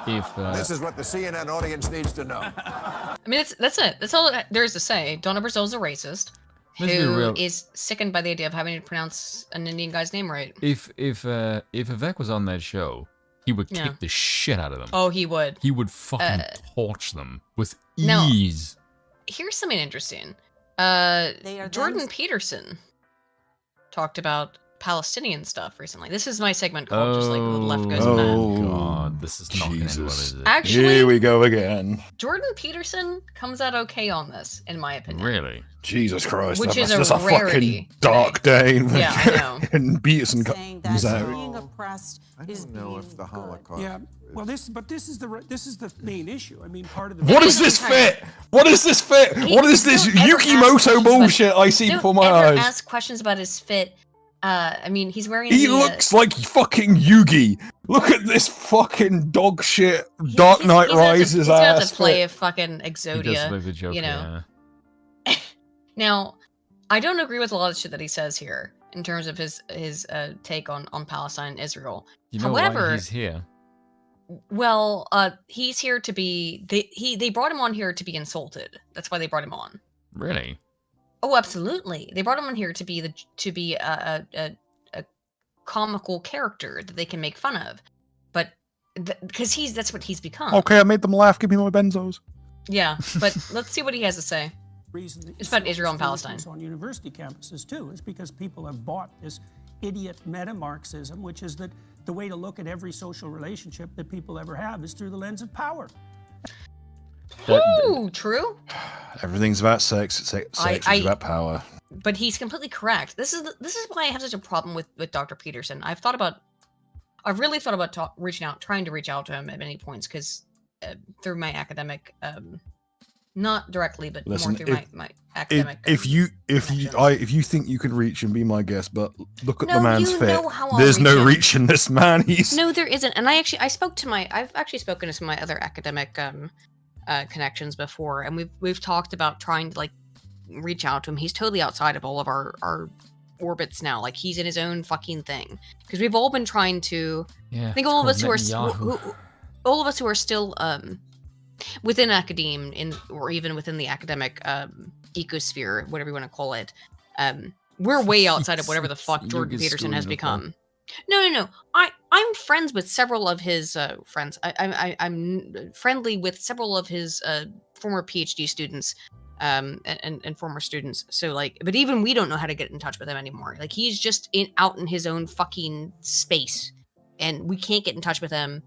A: If
M: This is what the CNN audience needs to know.
B: I mean, that's it. That's all there is to say. Donna Brazil's a racist
A: Let's be
B: who
A: real.
B: is sickened by the idea of having to pronounce an Indian guy's name right.
A: if Vivek was on that show, he would
B: Yeah.
A: kick the shit out of them.
B: Oh, he would.
A: He would fucking torch them with
B: now-
A: ease.
B: Here's something interesting.
E: are
B: Jordan
E: them?
B: Peterson talked about Palestinian stuff recently. This is my segment called just like the left goes mad.
C: Oh,
A: God, this is not going to end well, is it?
B: Actually,
C: here we go again.
B: Jordan Peterson comes out okay on this, in my opinion.
A: Really?
C: Jesus Christ,
B: Which is
C: that's
B: a
C: a
B: rarity
C: fucking dark day.
B: Yeah, I know.
C: And Peterson
L: Saying
C: comes
L: that
C: out.
L: being oppressed is
M: know if the Holocaust.
L: Yeah. Well, this is the main issue. I mean, part of the.
C: What does this fit? What does this fit? What is this
B: Don't ever ask
C: Yukimoto
B: questions about-
C: bullshit I see before my
B: Don't ever
C: eyes?
B: ask questions about his fit. I mean, he's wearing.
C: He
B: the,
C: looks like fucking Yugi. Look at this fucking dog shit. Dark Knight Rises
B: He's got
C: ass.
B: to play
C: fit.
B: a fucking
A: He does
B: Exodia.
A: look the Joker,
B: You know.
A: yeah.
B: Now, I don't agree with a lot of shit that he says here in terms of his take on Palestine and Israel.
A: You know
B: However,
A: why he's here?
B: well, he's here to be. They brought him on here to be insulted. That's why they brought him on.
A: Really?
B: Oh, absolutely. They brought him on here to be a comical character that they can make fun of, but because that's what he's become.
C: Okay, I made them laugh. Give me my benzos.
B: Yeah, but let's see what he has to say.
L: reason that
B: It's
L: you
B: about
L: see
B: Israel and
L: extremism
B: Palestine.
L: on university campuses too is because people have bought this idiot meta-Marxism, which is that the way to look at every social relationship that people ever have is through the lens of power.
B: Ooh, true.
C: Everything's about sex. Sex is about power.
B: But he's completely correct. This is why I have such a problem with Dr. Peterson. I've really thought about trying to reach out to him at many points because through my academic, not directly, but
C: Listen,
B: more through my academic.
C: If you think you can reach and be my guest, but look at
B: No,
C: the man's
B: you
C: fit.
B: know how I'll
C: There's
B: reach
C: no
B: him.
C: reaching this man. He's
B: No, there isn't. And I've actually spoken to some of my other academic connections before, and we've talked about trying to like reach out to him. He's totally outside of all of our orbits now. Like he's in his own fucking thing. Because we've all been trying to.
A: Yeah,
B: I think all of us who are still within academe or even within the academic ecosphere, whatever you want to call it, we're way outside of whatever the fuck Jordan Peterson has become. No. I'm friends with several of his friends. I'm friendly with several of his former PhD students and former students. So like, but even we don't know how to get in touch with him anymore. Like he's just out in his own fucking space, and we can't get in touch with him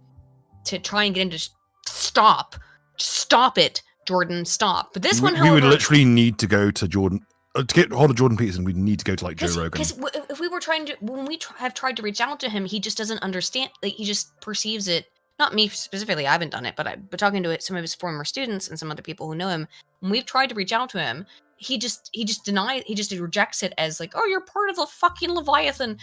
B: to try and get him to stop it, Jordan, stop. But this one,
C: we
B: however,
C: would literally need to go to Jordan to get hold of Jordan Peterson. We'd need to go to like Joe Rogan.
B: Because if we were have tried to reach out to him, he just doesn't understand. Like he just perceives it. Not me specifically. I haven't done it, but talking to some of his former students and some other people who know him. When we've tried to reach out to him, he just denies. He just rejects it as like, oh, you're part of the fucking Leviathan.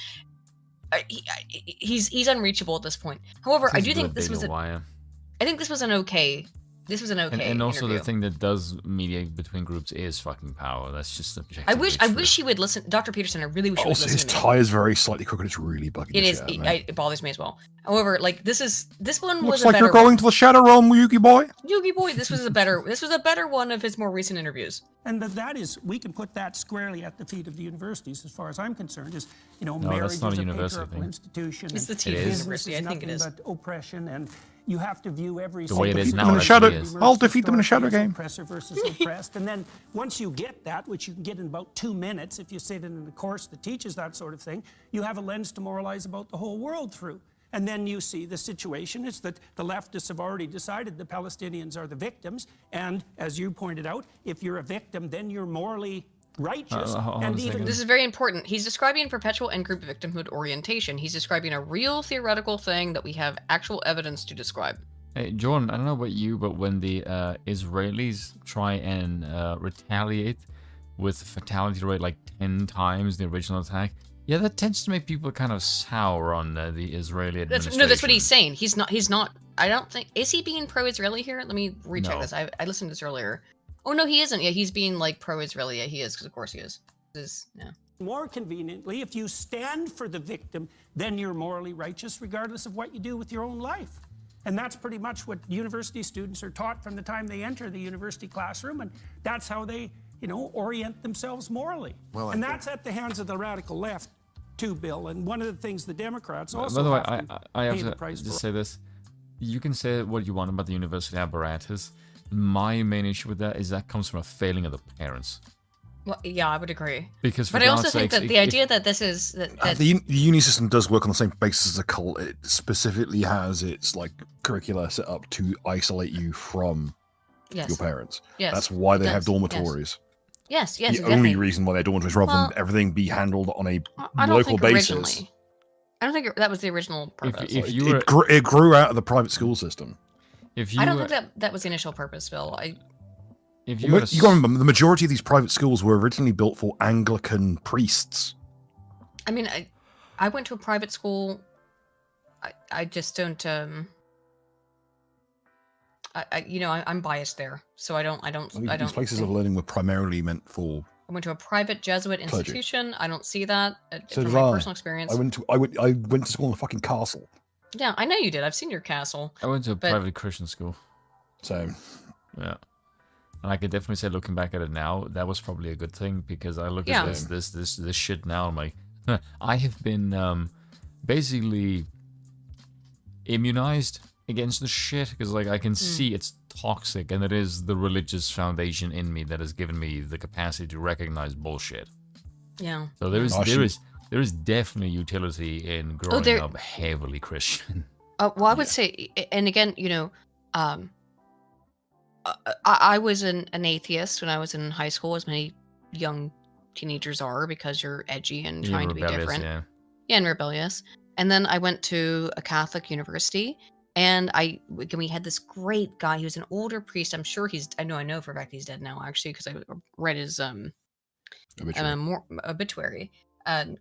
B: He's unreachable at this point. However, I do think this was an okay
E: This was an okay
A: And also
E: interview.
A: the thing that does mediate between groups is fucking power. That's just objectively
E: I
A: true.
E: wish he would listen, Dr. Peterson. I really wish he would
C: Also,
E: listen
C: his
E: to me.
C: tie is very slightly crooked. It's really bugging
E: It
C: the
E: is.
C: shit out of me.
E: It bothers me as well. However, like this one was
C: Looks
E: a
C: like
E: better
C: you're going
E: one.
C: to the Shadow Realm, Yugi boy.
E: Yugi boy, this was a better one of his more recent interviews.
L: And that is, we can put that squarely at the feet of the universities, as far as I'm concerned. Is
A: No,
L: marriage
A: that's not
L: is
A: a
L: a
A: university
L: patriarchal
A: thing.
L: institution.
E: It's the
L: and
E: team
L: business
E: university, I think it
L: nothing
E: is.
L: But oppression, and you have to view every
A: The way it is
L: single
A: now,
C: in the
A: it
C: shadow.
A: actually is.
C: I'll defeat them in a shadow
L: story as
C: game.
L: Oppressor versus oppressed, and then once you get that, which you can get in about 2 minutes, if you sit in a course that teaches that sort of thing, you have a lens to moralize about the whole world through. And then you see the situation is that the leftists have already decided the Palestinians are the victims, and as you pointed out, if you're a victim, then you're morally righteous. And even
E: This is very important. He's describing perpetual and group victimhood orientation. He's describing a real theoretical thing that we have actual evidence to describe.
A: Hey, Jordan, I don't know about you, but when the Israelis try and retaliate with a fatality rate like 10 times the original attack, yeah, that tends to make people kind of sour on the Israeli administration.
E: That's what he's saying. He's not. I don't think. Is he being pro-Israeli here? Let me recheck
A: No.
E: this. I listened to this earlier. Oh no, he isn't. Yeah, he's being like pro-Israeli. Yeah, he is, because of course he is. Yeah.
L: more conveniently, if you stand for the victim, then you're morally righteous regardless of what you do with your own life. And that's pretty much what university students are taught from the time they enter the university classroom, and that's how they, orient themselves morally.
C: Well,
L: and that's at the hands of the radical left, too, Bill. And one of the things the Democrats
A: By
L: also
A: the way, I
L: pay
A: have
L: the
A: to
L: price
A: just
L: for.
A: say this. You can say what you want about the university apparatus. My main issue with that is that comes from a failing of the parents.
E: Well, yeah, I would agree.
A: Because for
E: but I also
A: God's
E: think
A: sakes,
E: that the idea that this is that
C: the uni system does work on the same basis as a cult. It specifically has its curricula set up to isolate you from your parents.
E: Yes,
C: that's why they
E: it
C: have
E: does,
C: dormitories.
E: Yes,
C: The
E: exactly.
C: only reason why they have dormitories, rather
E: Well,
C: than everything be handled on a
E: I don't
C: local
E: think
C: basis.
E: originally. I don't think that was the original purpose.
C: It grew out of the private school system.
E: I don't think that was the initial purpose, Bill.
C: You got to remember, the majority of these private schools were originally built for Anglican priests.
E: I mean, I went to a private school. I just don't. I'm biased there, so I don't.
C: These places of learning were primarily meant for.
E: I went to a private Jesuit
C: clergy.
E: institution. I don't see that
C: So
E: from
C: did
E: my
C: I.
E: personal experience.
C: I went to school in a fucking castle.
E: Yeah, I know you did. I've seen your castle.
A: I went to a
E: but-
A: private Christian school.
C: Same.
A: Yeah. And I could definitely say, looking back at it now, that was probably a good thing, because I look
E: Yeah.
A: at this shit now, I'm like, I have been basically immunized against the shit, because I can see it's toxic, and it is the religious foundation in me that has given me the capacity to recognize bullshit.
E: Yeah.
A: So there is definitely utility in growing up heavily Christian.
E: Well, I would say, and again, I was an atheist when I was in high school, as many young teenagers are, because you're edgy and trying to be different.
A: Yeah.
E: Yeah, and rebellious. And then I went to a Catholic university, and we had this great guy. He was an older priest. I'm sure I know for a fact he's dead now, actually, because I read his obituary.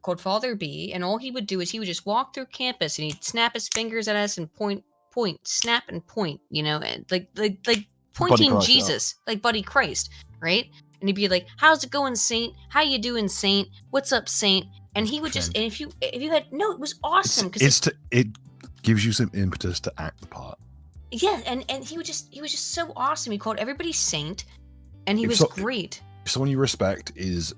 E: Called Father B, and all he would do is he would just walk through campus, and he'd snap his fingers at us and point, snap and point, like pointing
C: Christ,
E: Jesus, like Buddy Christ, right? And he'd be like, "How's it going, Saint? How you doing, Saint? What's up, Saint?" And he would just, and if you had it was awesome because
C: it gives you some impetus to act the part.
E: Yeah, and he was just so awesome. He called everybody Saint, and he was great.
C: If someone you respect is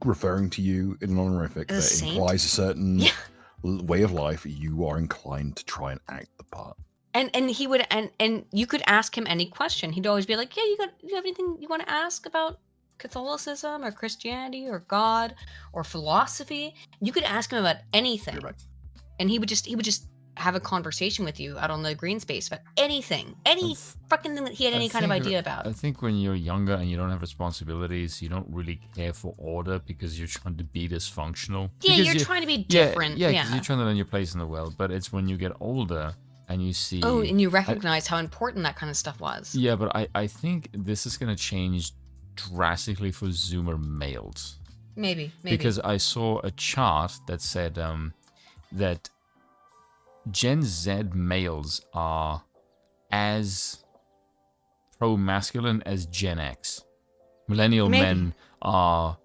C: referring to you in an honorific
E: As a
C: that
E: saint?
C: implies a certain way of life, you are inclined to try and act the part.
E: And he would and you could ask him any question. He'd always be like, "Yeah, you have anything you want to ask about Catholicism or Christianity or God or philosophy?" You could ask him about anything, and he would just have a conversation with you out on the green space about anything, any fucking thing that he had any kind of idea about.
A: I think when you're younger and you don't have responsibilities, you don't really care for order because you're trying to be dysfunctional.
E: Yeah,
A: Because
E: you're trying to be different.
A: Yeah, because you're trying to learn your place in the world. But it's when you get older and you see.
E: Oh, and you recognize how important that kind of stuff was.
A: Yeah, but I think this is going to change drastically for Zoomer males.
E: Maybe.
A: Because I saw a chart that said that Gen Z males are as pro-masculine as Gen X. Millennial men are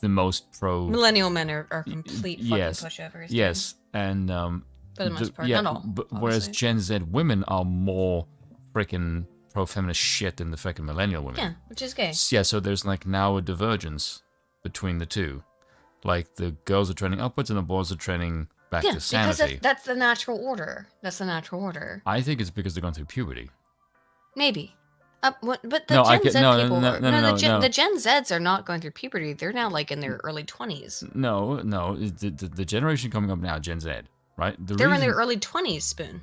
A: the most pro.
B: Millennial men are complete fucking pushovers.
A: Yes, and
B: for the most part, not all.
A: But whereas Gen Z women are more freaking pro-feminist shit than the fucking millennial women.
B: Yeah, which is gay.
A: Yeah, so there's like now a divergence between the two. Like the girls are trending upwards and the boys are trending back to sanity.
B: Because that's the natural order. That's the natural order.
A: I think it's because they're going through puberty.
B: Maybe. But the Gen Z people... The Gen Zs are not going through puberty. They're now like in their early 20s.
A: No. The generation coming up now, Gen Z, right?
B: They're in their early 20s, Spoon.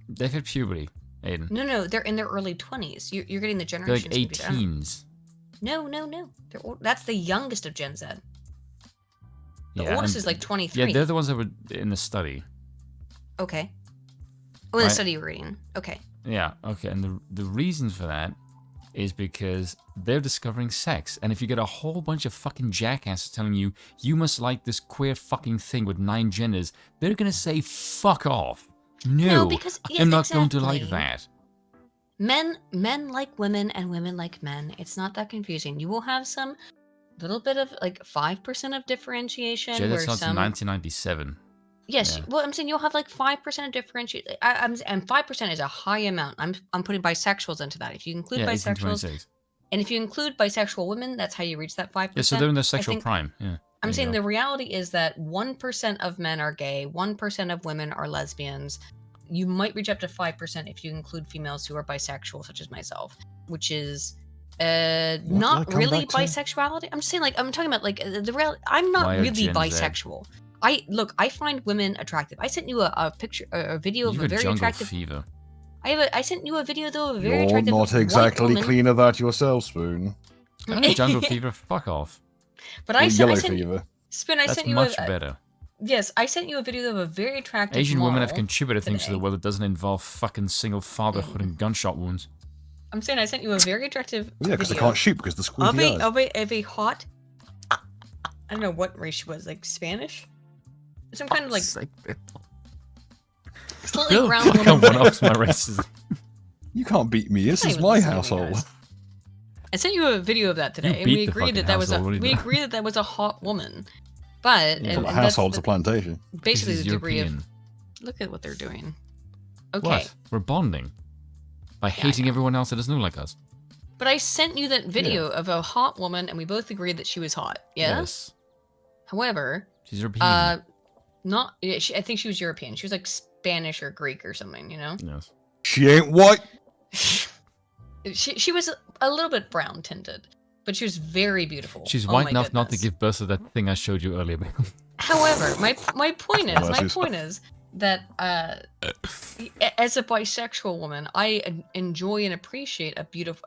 A: They've hit puberty, Aiden.
B: No, they're in their early 20s. You're getting the generation.
A: They're like 18s.
B: No. That's the youngest of Gen Z. The oldest is like 23.
A: Yeah, they're the ones that were in the study.
B: Okay. Oh, in the study you were reading. Okay.
A: Yeah, okay. And the reason for that is because they're discovering sex. And if you get a whole bunch of fucking jackasses telling you, you must like this queer fucking thing with 9 genders, they're going to say, fuck off. No,
B: because,
A: I'm not going to like that.
B: Men like women and women like men. It's not that confusing. You will have some little bit of like 5% of differentiation.
A: Jay, that starts in 1997.
B: Yes, well, I'm saying you'll have like 5% of differentiation, and 5% is a high amount. I'm putting bisexuals into that. If you include bisexuals, and if you include bisexual women, that's how you reach that 5%.
A: Yeah, so they're in their sexual prime. Yeah,
B: I'm saying the reality is that 1% of men are gay, 1% of women are lesbians. You might reach up to 5% if you include females who are bisexual, such as myself, which is not really bisexuality. I'm just saying, like, I'm talking about like the real. I'm not really bisexual. I find women attractive. I sent you a picture, a video of a very attractive.
A: Fever.
B: I sent you a video though of a very attractive.
C: You're not exactly clean of that yourself, Spoon.
A: Jungle fever, fuck off.
B: But I sent
C: fever.
B: Spoon, I sent you
A: much better.
B: Yes, I sent you a video of a very attractive.
A: Asian women have contributed things to the world that doesn't involve fucking single fatherhood and gunshot wounds.
B: I'm saying I sent you a very attractive.
C: Yeah, because they can't shoot because the squeaky eyes.
B: Of a hot. I don't know what race she was, like Spanish. Some kind of like slightly brown woman.
A: One-ups my racism.
C: You can't beat me. This is my household.
B: I sent you a video of that today, and we agreed that that was a hot woman. But
C: a household's a plantation.
B: Basically, the degree of look at what they're doing. Okay,
A: what? We're bonding by hating everyone else that doesn't look like us.
B: But I sent you that video of a hot woman, and we both agreed that she was hot. Yeah? Yes. However,
A: she's European.
B: I think she was European. She was like Spanish or Greek or something, you know?
A: Yes.
C: She ain't white.
B: she was a little bit brown tinted, but she was very beautiful.
A: She's white enough not to give birth to that thing I showed you earlier.
B: However, my point is that as a bisexual woman, I enjoy and appreciate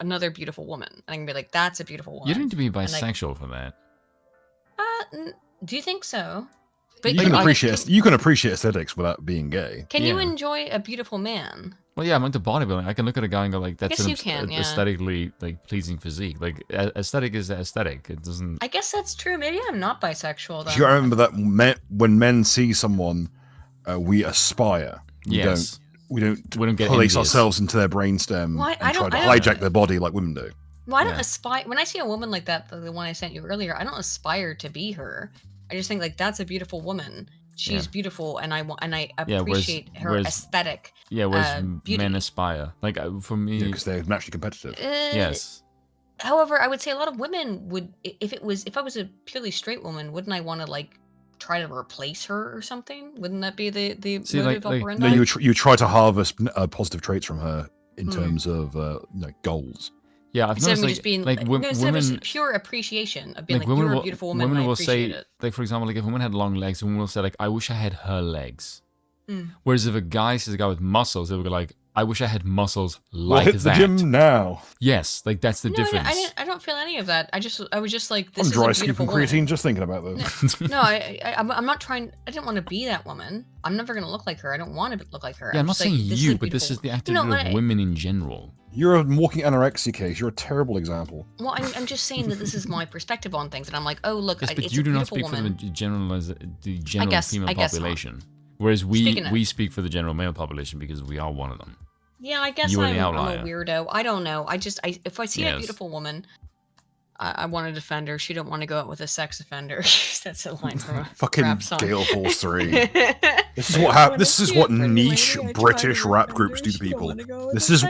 B: another beautiful woman, and I can be like, that's a beautiful woman.
A: You don't need to be bisexual for that.
B: Do you think so? But
C: you can appreciate aesthetics without being gay.
B: Can you enjoy a beautiful man?
A: Well, yeah, I'm into bodybuilding. I can look at a guy and go like, "That's an
B: aesthetically
A: like pleasing physique." Like aesthetic is aesthetic. It doesn't.
B: I guess that's true. Maybe I'm not bisexual. Though.
C: Do you remember that when men see someone, we aspire. We don't
A: get
C: place ourselves into their brainstem and try to hijack their body like women do.
B: Well, I don't aspire. When I see a woman like that, the one I sent you earlier, I don't aspire to be her. I just think like that's a beautiful woman. She's beautiful, and I appreciate her aesthetic.
A: Yeah, whereas men aspire. Like for me,
C: because they're naturally competitive.
A: Yes.
B: However, I would say a lot of women would, if I was a purely straight woman, wouldn't I want to like try to replace her or something? Wouldn't that be the motive operandi?
C: No, you try to harvest positive traits from her in terms of goals.
A: Yeah, I've noticed
B: just being women, pure appreciation of being like you're a beautiful woman.
A: Women
B: will
A: say,
B: it.
A: like for example, like if a woman had long legs, women will say like, "I wish I had her legs." Whereas if a guy sees a guy with muscles, they will go like, "I wish I had muscles like
C: hit
A: that."
C: The gym now.
A: Yes, like that's the difference.
B: I don't feel any of that. I was just like, this
C: I'm
B: is
C: dry
B: a beautiful
C: skipping creatine just thinking about this.
B: No, I'm not trying. I didn't want to be that woman. I'm never gonna look like her. I don't want to look like her.
A: Yeah, I'm not saying you, but this is the attitude of women in general.
C: You're a walking anorexia case. You're a terrible example.
B: Well, I'm just saying that this is my perspective on things, and I'm like, oh look,
A: yes, but
B: it's
A: you
B: a
A: do not
B: beautiful
A: speak
B: woman.
A: for the general female population.
B: Not.
A: Whereas we speak for the general male population because we are one of them.
B: Yeah, I guess I'm a weirdo. I don't know. If I see a beautiful woman, I want to defend her. She don't want to go out with a sex offender. That's a line from a
C: fucking
B: rap song.
C: Gale Force 3. This is what happens. This is what niche British rap groups do to people. This is.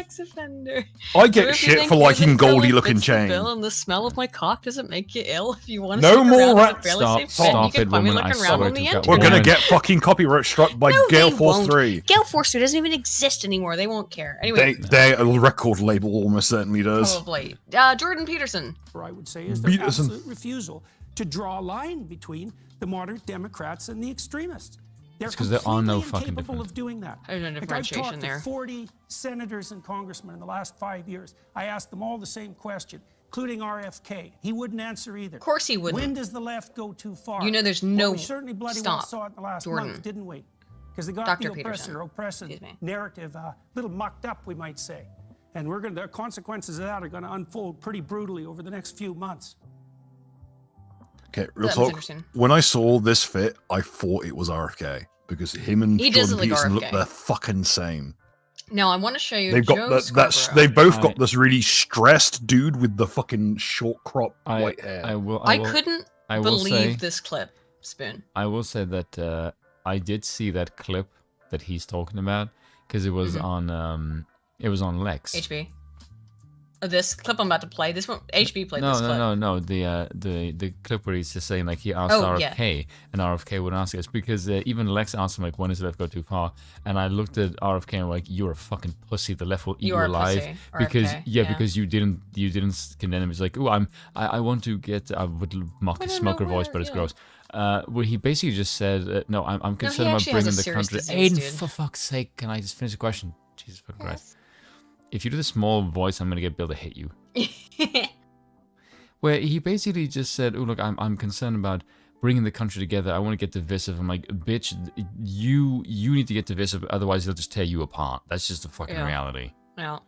C: I get shit for liking Goldie-looking chain.
B: And the smell of my cock doesn't make you ill. If you want to
C: no more rap.
A: Stop it, woman! I swear to God.
C: We're gonna get fucking copyright struck by Gale Force 3.
B: Gale Force 3 doesn't even exist anymore. They won't care. Anyway,
C: their record label almost certainly does.
B: Probably. Jordan Peterson.
L: I would say is their absolute refusal to draw a line between the moderate Democrats and the extremists. They're
A: because there are no fucking
L: incapable of doing that.
B: There's no differentiation
L: I've talked
B: there.
L: to 40 senators and congressmen in the last 5 years. I asked them all the same question, including RFK. He wouldn't answer either.
B: Of course he wouldn't.
L: When does the left go too far?
B: You know there's no
L: we certainly bloody well saw it in the last month, didn't we? Because they got
B: Dr.
L: the oppressive narrative a little mucked up, we might say. And the consequences of that are going to unfold pretty brutally over the next few months.
C: Okay, real talk. When I saw this fit, I thought it was RFK because him and Jordan Peterson look the fucking same.
B: Now I want to show you.
C: They've got they've both got this really stressed dude with the fucking short crop white hair.
B: I couldn't believe this clip, Spoon.
A: I will say that I did see that clip that he's talking about because it was on. It was on Lex.
B: HB. This clip I'm about to play. This one, HB played this clip.
A: No. The clip where he's just saying like he asked RFK, and RFK would answer us because even Lex asked him like, when does the left go too far? And I looked at RFK and like, you're a fucking pussy. The left will eat you alive because
B: RFK,
A: because you didn't condemn him. It's like, oh, I want to get. I would mock his smoker voice, but it's gross. Where he basically just said, no, I'm concerned about bringing the country. Aiden, for fuck's sake, can I just finish the question? Jesus fucking Christ. If you do the small voice, I'm gonna get Bill to hit you. Where he basically just said, "Oh look, I'm concerned about bringing the country together. I want to get divisive." I'm like, "Bitch, you need to get divisive, otherwise they'll just tear you apart." That's just the fucking reality.
B: Yeah.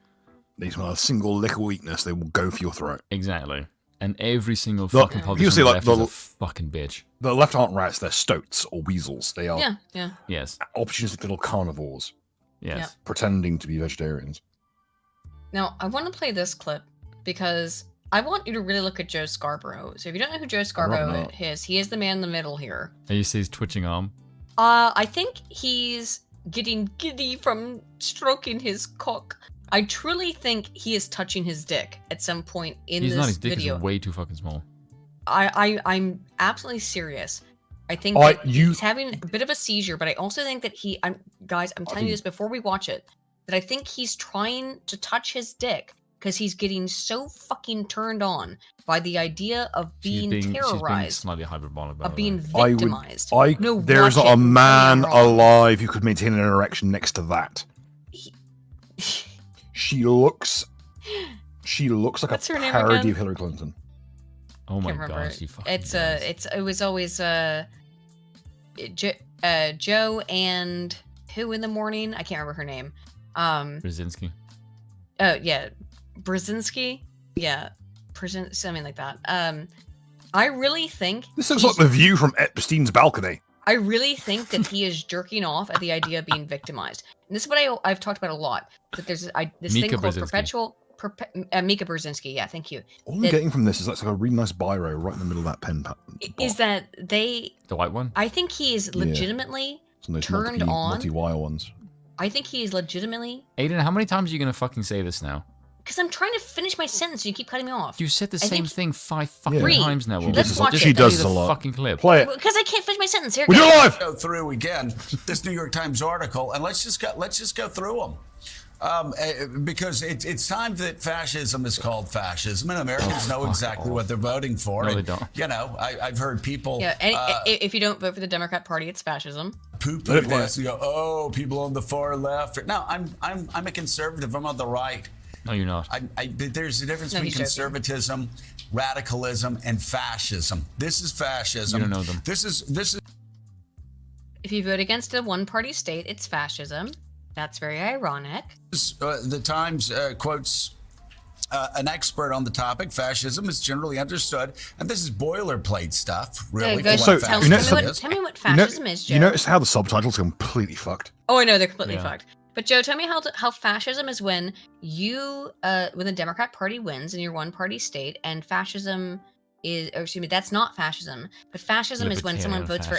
C: They smell a single little weakness, they will go for your throat.
A: Exactly. And every single fucking politician on the left is a fucking bitch.
C: The left aren't rats; they're stoats or weasels. They are.
A: Yes.
C: Opportunistic little carnivores.
A: Yes.
C: Pretending to be vegetarians.
B: Now, I want to play this clip because I want you to really look at Joe Scarborough. So if you don't know who Joe Scarborough is, he is the man in the middle here.
A: And you see his twitching arm?
B: I think he's getting giddy from stroking his cock. I truly think he is touching his dick at some point in this video.
A: He's not, his dick is way too fucking small.
B: I'm absolutely serious. I think he's having a bit of a seizure, but I also think that I'm telling you this before we watch it, that I think he's trying to touch his dick because he's getting so fucking turned on by the idea of being terrorized,
A: she's being slightly hyperbolic about
B: of being
A: it.
B: victimized.
C: There's not a man alive who could maintain an erection next to that. She looks like
B: What's
C: a
B: her name
C: parody
B: again?
C: of Hillary Clinton.
A: Oh my
B: Can't
A: god,
B: remember.
A: she fucking
B: It was always Joe and who in the morning? I can't remember her name.
A: Brzezinski.
B: Oh yeah, Brzezinski. Yeah, something like that. I really think
C: this looks like the view from Epstein's balcony.
B: I really think that he is jerking off at the idea of being victimized. And this is what I've talked about a lot. That there's this thing called Mika Brzezinski. Yeah, thank you.
C: All I'm getting from this is like a really nice biro right in the middle of that pen.
B: Is that the
A: white one?
B: I think he is legitimately turned on.
C: Multi-wire ones.
B: I think he is legitimately.
A: Aiden, how many times are you gonna fucking say this now?
B: Because I'm trying to finish my sentence, and you keep cutting me off.
A: You said the same thing 5 fucking times now.
B: Let's watch it.
C: She does a lot.
A: Fucking clip.
C: Play it.
B: Because I can't finish my sentence. Here,
C: we're live.
M: Go through again this New York Times article, and let's just go through them. Because it's time that fascism is called fascism, and Americans know exactly what they're voting for.
A: No, they don't.
M: You know, I've heard people.
B: Yeah, if you don't vote for the Democrat Party, it's fascism.
M: Poo-poo this and go, oh, people on the far left. No, I'm a conservative. I'm on the right.
A: No, you're not.
M: There's a difference between conservatism, radicalism, and fascism. This is fascism.
A: You don't know them.
M: This is.
B: If you vote against a one-party state, it's fascism. That's very ironic.
M: The Times quotes an expert on the topic. Fascism is generally understood, and this is boilerplate stuff, really.
B: Tell me what fascism is, Joe.
C: You notice how the subtitles are completely fucked?
B: Oh, I know, they're completely fucked.
E: But Joe, tell me how fascism is when when the Democrat Party wins in your one-party state, and fascism is, or excuse me, that's not fascism. But fascism is when someone votes for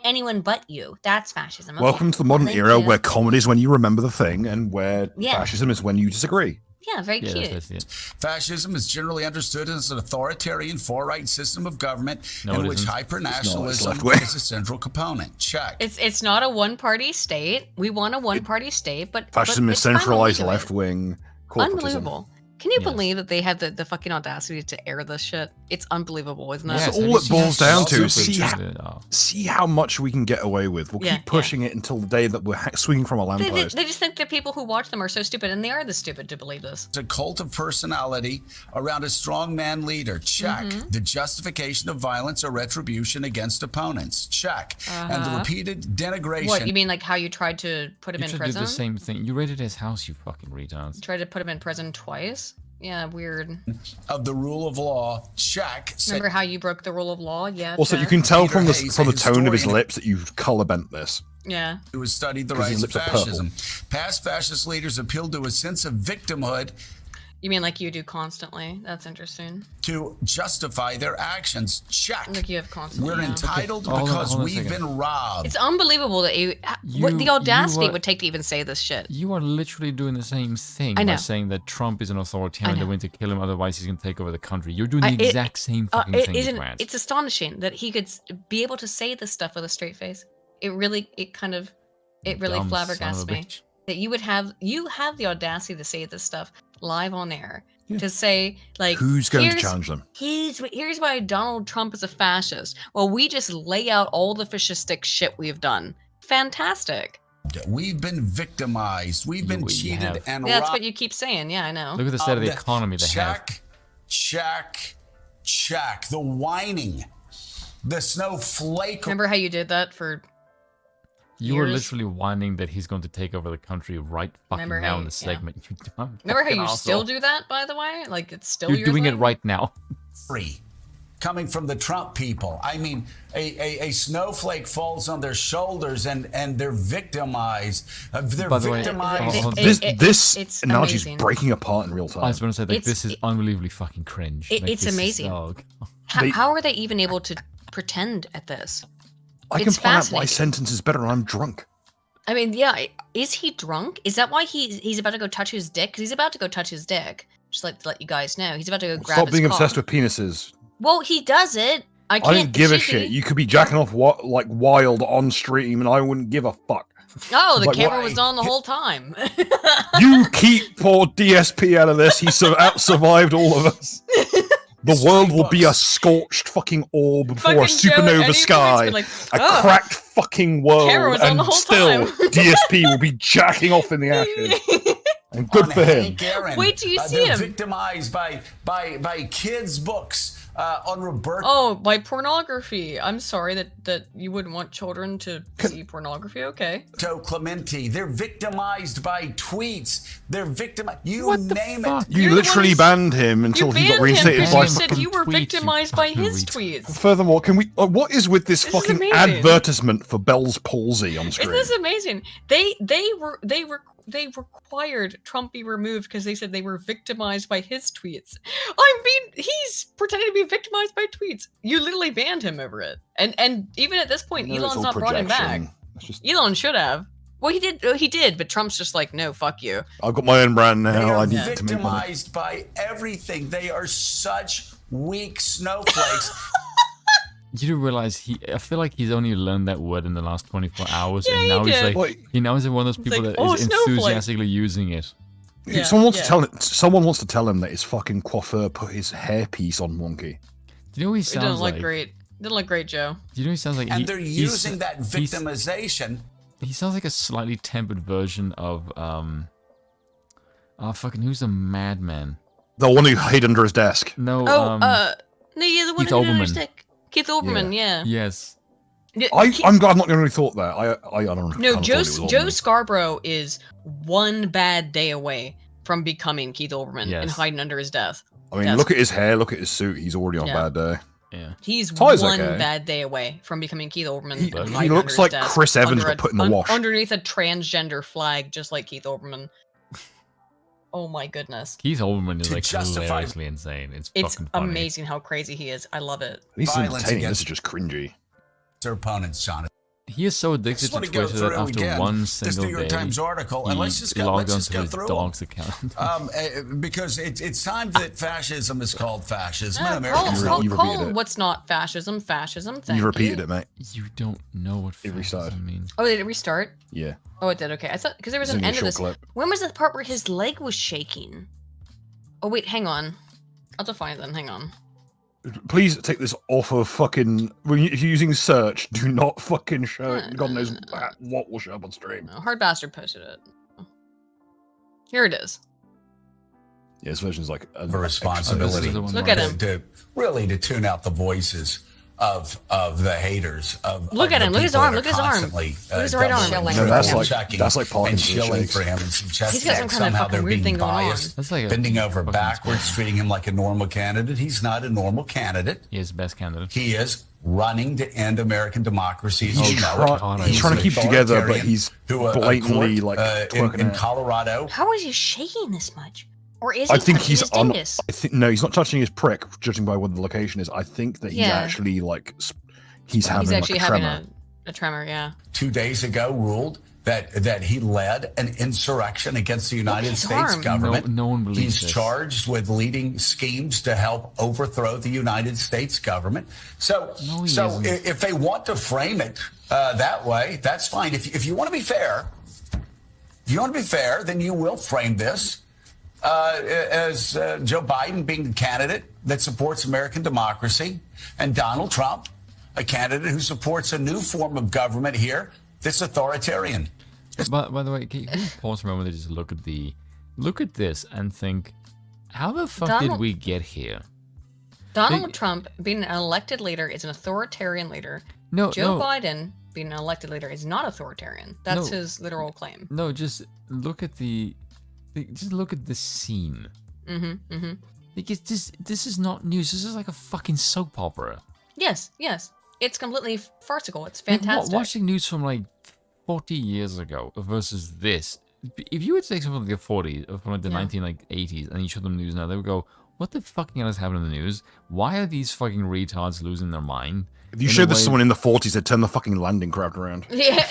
E: anyone but you. That's fascism. Okay.
C: Welcome to the modern
E: Thank
C: era
E: you.
C: where comedy is when you remember the thing, and where
E: Yeah.
C: fascism is when you disagree.
E: Yeah, very cute.
M: Fascism is generally understood as an authoritarian far-right system of government
A: No,
M: in
A: it
M: which
A: isn't.
M: hyper-nationalism is a central component. Check.
E: It's not a one-party state. We want a one-party state, but
C: Fascism
E: but
C: is
E: it's fine when we
C: centralized
E: do it.
C: left-wing corporatism.
E: Unbelievable. Can you believe that they had the fucking audacity to air this shit? It's unbelievable, isn't it?
C: That's all it boils down to. Is
A: Stupid.
C: see how much we can get away with. We'll keep pushing it until the day that we're swinging from a lamppost.
E: They just think the people who watch them are so stupid, and they are the stupid to believe this.
M: It's a cult of personality around a strongman leader. Check.
E: Mm-hmm.
M: The justification of violence or retribution against opponents. Check. And the repeated denigration.
E: What, you mean like how you tried to put him
A: You
E: in
A: should do
E: prison?
A: the same thing. You raided his house, you fucking retards.
E: Tried to put him in prison twice? Yeah, weird.
M: Of the rule of law. Check.
E: Remember how you broke the rule of law? Yeah.
C: Also, you
E: check.
C: can tell from the
M: Hayes,
C: from the
M: a
C: tone of his
M: historian-
C: lips that you've color bent this.
E: Yeah.
M: Who has studied the
C: 'Cause his
M: rise of
C: lips are purple.
M: fascism. Past fascist leaders appealed to a sense of victimhood
E: You mean like you do constantly? That's interesting.
M: to justify their actions. Check.
E: Like you have constantly.
M: We're
E: yeah.
M: entitled
A: Hold on,
M: because
A: hold on a
M: we've
A: second.
M: been robbed.
E: It's unbelievable that what the audacity
A: you
E: it would take to even say this shit.
A: You are literally doing the same thing
E: I know.
A: by saying that Trump is an authoritarian.
E: I
A: They
E: know.
A: went to kill him, otherwise he's going to take over the country. You're doing the exact same fucking thing, Grant.
E: It's astonishing that he could be able to say this stuff with a straight face. It really
A: Dumb
E: flabbergasts
A: son of a
E: me
A: bitch.
E: that you have the audacity to say this stuff live on air. To say like
C: Who's going to
E: here's-
C: challenge them?
E: Here's why Donald Trump is a fascist. Well, we just lay out all the fascistic shit we've done. Fantastic.
M: We've been victimized. We've been cheated
A: have.
M: and
E: Yeah, that's
M: robbed.
E: what you keep saying. Yeah, I know.
A: Look at the state of the economy they have.
M: Check. The whining. The snowflake.
E: Remember how you did that for
A: You were
E: years?
A: literally whining that he's going to take over the country right fucking
E: Remember
A: now
E: how
A: in
E: you-
A: the segment. You dumb
E: Remember how
A: fucking
E: you still
A: asshole.
E: do that, by the way? Like it's still
A: You're
E: your
A: doing it
E: thing?
A: right now.
M: Free. Coming from the Trump people. I mean, a snowflake falls on their shoulders and they're victimized. They're
A: By the way,
M: victimized.
C: This analogy is
E: amazing.
C: breaking apart in real time.
A: I was going to say, like,
E: It's-
A: this is unbelievably fucking cringe. Like,
E: it's
A: this is-
E: amazing.
A: oh,
E: How are they even able to pretend at this?
C: I can
E: It's
C: find out my
E: fascinating.
C: sentence is better when I'm drunk.
E: I mean, yeah. Is he drunk? Is that why he's about to go touch his dick? Because he's about to go touch his dick. Just like to let you guys know, he's about to go grab
C: Stop
E: his
C: being
E: cock.
C: obsessed with penises.
E: Well, he does it. I
C: I
E: can't.
C: don't give a
E: should he?
C: shit. You could be jacking off like wild on stream, and I wouldn't give a fuck.
E: Oh, the
C: Like,
E: camera
C: what-
E: was on the whole time.
C: You keep poor DSP out of this. He out survived all of us. The world will be a scorched fucking orb before a
E: Fucking Joe at
C: supernova
E: any
C: sky.
E: point is like,
C: A
E: "Oh,
C: cracked fucking world,
E: camera was on
C: and
E: the whole
C: still
E: time."
C: DSP will be jacking off in the ashes. And good for him.
E: Wait till you see
M: they're
E: him.
M: victimized by kids' books on Roberto.
E: Oh, by pornography. I'm sorry that you wouldn't want children to see pornography. Okay.
M: Clementi. They're victimized by tweets. They're victimized. You name it.
C: You literally banned him until he got
E: Banned him
C: reinstated
E: because
C: by
E: you said
C: fucking
E: you were victimized by his tweets.
C: Furthermore, can we? What is with this
E: is
C: fucking
E: amazing.
C: advertisement for Bell's palsy on
E: Isn't
C: screen?
E: this amazing? They required Trump be removed because they said they were victimized by his tweets. He's pretending to be victimized by tweets. You literally banned him over it, and even at this point,
C: No, it's
E: Elon's
C: all
E: not brought him back.
C: projection. It's just-
E: Elon should have. Well, he did, but Trump's just like, no, fuck you.
C: I've got my own brand
M: They
C: now.
M: are
C: I need to make money.
M: victimized by everything. They are such weak snowflakes.
A: You do realize I feel like he's only learned that word in the last 24 hours,
E: Yeah,
A: and
E: he
A: now he's
E: did.
A: like, he now is one of those people
E: like,
A: that
E: "Oh,
A: is
E: snowflake."
A: enthusiastically using it.
E: Yeah,
C: someone wants
E: yeah.
C: to tell him. Someone wants to tell him that his fucking coiffeur put his hairpiece on wonky.
A: Do you know what he
E: It
A: sounds
E: didn't look
A: like?
E: great. Didn't look great, Joe.
A: Do you know what he sounds like?
M: And they're using that victimization.
A: He sounds like a slightly tempered version of fucking who's the madman?
C: The one who hid under his desk.
A: No,
E: No, yeah, the one
A: Keith
E: who
A: Olbermann.
E: understood. Keith Olbermann, yeah.
A: Yes.
E: Yeah,
C: I'm glad I've not really thought that. I don't know.
E: No, Joe Scarborough is one bad day away from becoming Keith Olbermann and
C: Yes.
E: hiding under his desk.
C: I mean, look at his hair, look at his suit. He's already on
E: Yeah.
C: a bad day.
A: Yeah.
B: He's
C: Ty's
B: one
C: okay.
B: bad day away from becoming Keith Olbermann.
C: He
B: hiding
C: looks
B: under
C: like
B: his desk
C: Chris Evans
B: under
C: got put in the wash.
B: underneath a transgender flag, just like Keith Olbermann. Oh my goodness.
A: Keith Olbermann is
M: To
A: like
M: justify-
A: hilariously insane. It's fucking funny.
B: amazing how crazy he is. I love it.
C: He's
M: Violence
C: entertaining. This
M: against
C: is just cringy.
M: their opponents, John.
A: He is so addicted
M: Just
A: to
M: want to go
A: Twitter that
M: through
A: after
M: again
A: one
M: this
A: single
M: New York
A: day,
M: Times article, and
A: he
M: let's just
A: logged
M: go
A: onto
M: through
A: his
M: them.
A: dog's account.
M: Because it's time that fascism is called fascism. And Americans
B: Call
C: You repeated it.
B: what's not fascism, fascism. Thank
C: You repeated it, mate.
A: You don't know what
C: It restarted.
A: fascism means.
B: Oh, did it restart?
C: Yeah.
B: Oh, it did. Okay, I thought because there was
C: It's
B: an
C: only a
B: end of
C: short
B: this.
C: clip.
B: When was the part where his leg was shaking? Oh wait, hang on. I'll define it then. Hang on.
C: Please take this off of fucking. If you're using search, do not fucking show it. God knows what will show up on stream.
B: Hard Bastard posted it. Here it is.
C: Yeah, this version's like a
M: responsibility.
B: Look at him.
M: To tune out the voices of the haters.
B: Look at him. Look at his arm. Look at his arm. Look at his right arm.
C: No, that's like
M: and
C: Parkinson's
M: chilling
C: shakes.
M: for him and some chest
B: He's got some
M: X.
B: kind of
M: Somehow
B: fucking
M: they're
B: weird
M: being
B: thing going on.
M: biased,
A: That's like a
M: bending over
A: fucking
M: backwards, treating him like a normal candidate. He's not a normal candidate.
A: He is the best candidate.
M: He is running to end American democracy.
C: He's trying to keep it together, but he's blatantly like twerking
M: in
C: out.
M: Colorado.
B: How is he shaking this much? Or is he
C: I think
B: touching
C: he's
B: his
C: on.
B: dingus?
C: I think no, he's not touching his prick. Judging by what the location is, I think that he's
B: Yeah.
C: actually like he's having
B: actually
C: like a
B: having
C: tremor.
B: a tremor, yeah.
M: 2 days ago ruled that he led an insurrection against the United
B: his
M: States
B: arm.
M: government.
A: No one believes
M: He's
A: this.
M: charged with leading schemes to help overthrow the United States government. So,
A: No, he
M: so
A: isn't.
M: if they want to frame it that way, that's fine. If you want to be fair, then you will frame this as Joe Biden being the candidate that supports American democracy, and Donald Trump, a candidate who supports a new form of government here that's authoritarian.
A: But by the way, can you pause for a moment and just look at this and think, how the fuck did we get here?
B: Donald Trump being an elected leader is an authoritarian leader.
A: No,
B: Joe
A: no.
B: Biden being an elected leader is not authoritarian. That's
A: No.
B: his literal claim.
A: No, just look at the scene. Because this is not news. This is like a fucking soap opera.
B: Yes, yes. It's completely farcical. It's
A: Like,
B: fantastic.
A: watching news from like 40 years ago versus this. If you would take something like the 40s, from like the 1980s, and you show them news now, they would go, "What the fucking hell is happening in the news? Why are these fucking retards losing their mind?"
C: If you showed this to someone in the 40s, they'd turn the fucking landing craft around.
B: Yeah.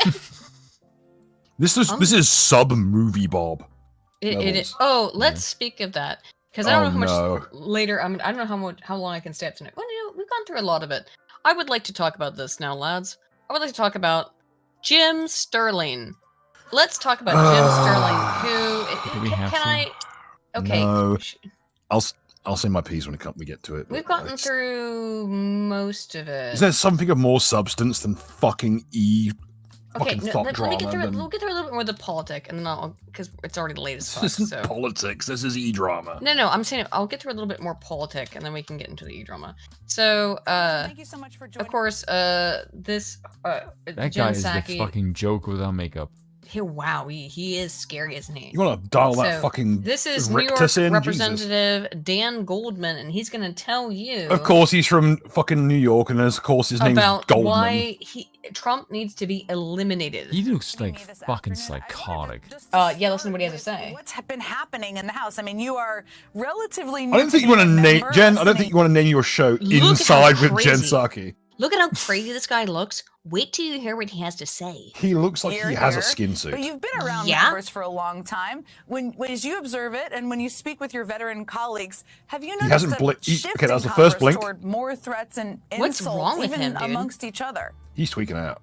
C: This is sub movie Bob.
B: It is. Oh, let's speak of that because I don't know how much later. I mean, I don't know how long I can stay up tonight. Well, we've gone through a lot of it. I would like to talk about this now, lads. I would like to talk about Jim Sterling. Let's talk about Jim Sterling. Who can I? Okay.
C: No. I'll say my piece when we get to it.
B: We've gotten through most of it.
C: Is there something of more substance than fucking
B: Okay,
C: fucking thought
B: let
C: drama?
B: me get through it.
C: than-
B: We'll get through a little bit more of the politic, and then because it's already late as fuck.
C: This isn't
B: so.
C: politics. This is e-drama.
B: No, I'm saying I'll get through a little bit more politic, and then we can get into the e-drama. So, thank you so much for joining. Of course, this
A: That
B: Jen
A: guy is the
B: Psaki.
A: fucking joke without makeup.
B: Wow, he is scary, isn't he?
C: You want to dial that
B: So,
C: fucking
B: This is New York
C: rictus in? Jesus.
B: Representative Dan Goldman, and he's going to tell you.
C: Of course, he's from fucking New York, and of course his name's
B: about
C: Goldman.
B: why Trump needs to be eliminated.
A: He looks like fucking psychotic.
B: Yeah, listen to what he has to say.
J: What's been happening in the House? I mean, you are relatively new.
C: I don't think you want to name Jen. I don't think you want to name your show Inside with Jen Psaki.
B: Look at how crazy this guy looks. Wait till you hear what he has to say.
C: He looks like he has a skin suit.
J: But you've been around numbers for a long time. As you observe it, and when you speak with your veteran colleagues, have you noticed
C: hasn't
J: a
C: okay, that was the
J: shift in
C: first
J: Congress
C: blink.
J: toward more threats and
B: What's
J: insults,
B: wrong with
J: even
B: him, dude?
J: amongst each other?
C: He's tweaking out.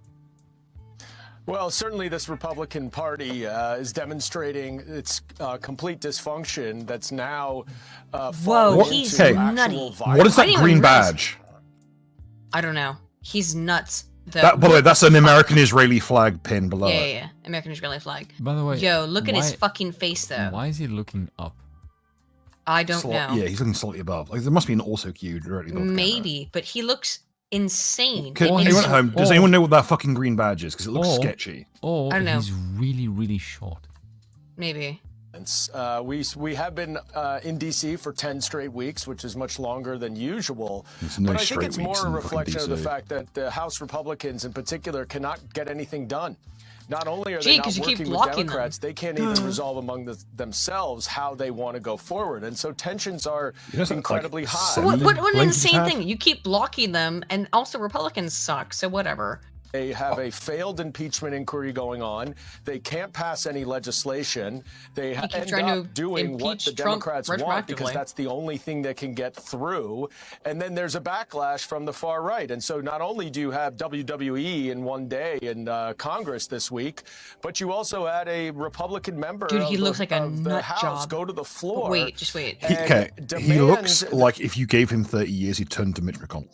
R: Well, certainly this Republican Party is demonstrating its complete dysfunction that's now
B: Whoa, he's nutty.
C: What is that green badge?
B: I don't know. He's nuts.
C: By the way, that's an American-Israeli flag pin below it.
B: Yeah. American Israeli flag.
A: By the way,
B: Yo, look at his fucking face, though.
A: Why is he looking up?
B: I don't know.
C: Yeah, he's looking slightly above. Like there must be an auto cue directly above.
B: Maybe, but he looks insane.
C: Anyone at home, does anyone know what that fucking green badge is? Because it looks sketchy.
A: Or
B: I don't know.
A: he's really, really short.
B: Maybe.
R: We have been in D.C. for 10 straight weeks, which is much longer than usual.
C: No,
R: but I think it's more a reflection of the fact that the House Republicans in particular cannot get anything done. Not only are they not working with Democrats, they can't even resolve among themselves how they want to go forward. And so tensions are incredibly high.
B: What an insane thing. You keep blocking them, and also Republicans suck, so whatever.
R: They have a failed impeachment inquiry going on. They can't pass any legislation. They end up doing what the Democrats want because that's the only thing that can get through. And then there's a backlash from the far right. And so not only do you have WWE in one day in Congress this week, but you also had a Republican member
B: Dude, he looks like a
R: the
B: nut
R: House
B: job.
R: Go to the floor.
B: Wait, just wait.
C: He looks like if you gave him 30 years, he'd turn to Mitch McConnell.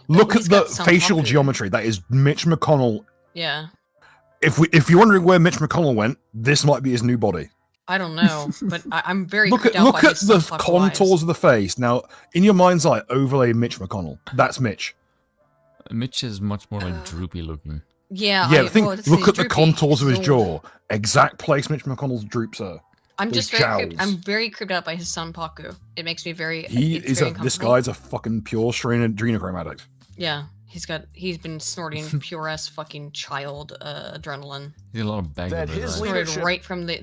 C: Look at the facial geometry. That is Mitch McConnell.
B: Yeah.
C: If you're wondering where Mitch McConnell went, this might be his new body.
B: I don't know, but I'm very
C: look at the contours of the face. Now, in your mind's eye, overlay Mitch McConnell. That's Mitch.
A: Mitch is much more like droopy looking.
B: Yeah.
C: Yeah. Look at the contours of his jaw. Exact place Mitch McConnell's droops are.
B: I'm just very creeped out by his son Paku. It makes me very.
C: This guy's a fucking pure strain adrenochrome addict.
B: Yeah, he's been snorting pure ass fucking child adrenaline.
A: He's a lot of bag.
B: Snorted right from the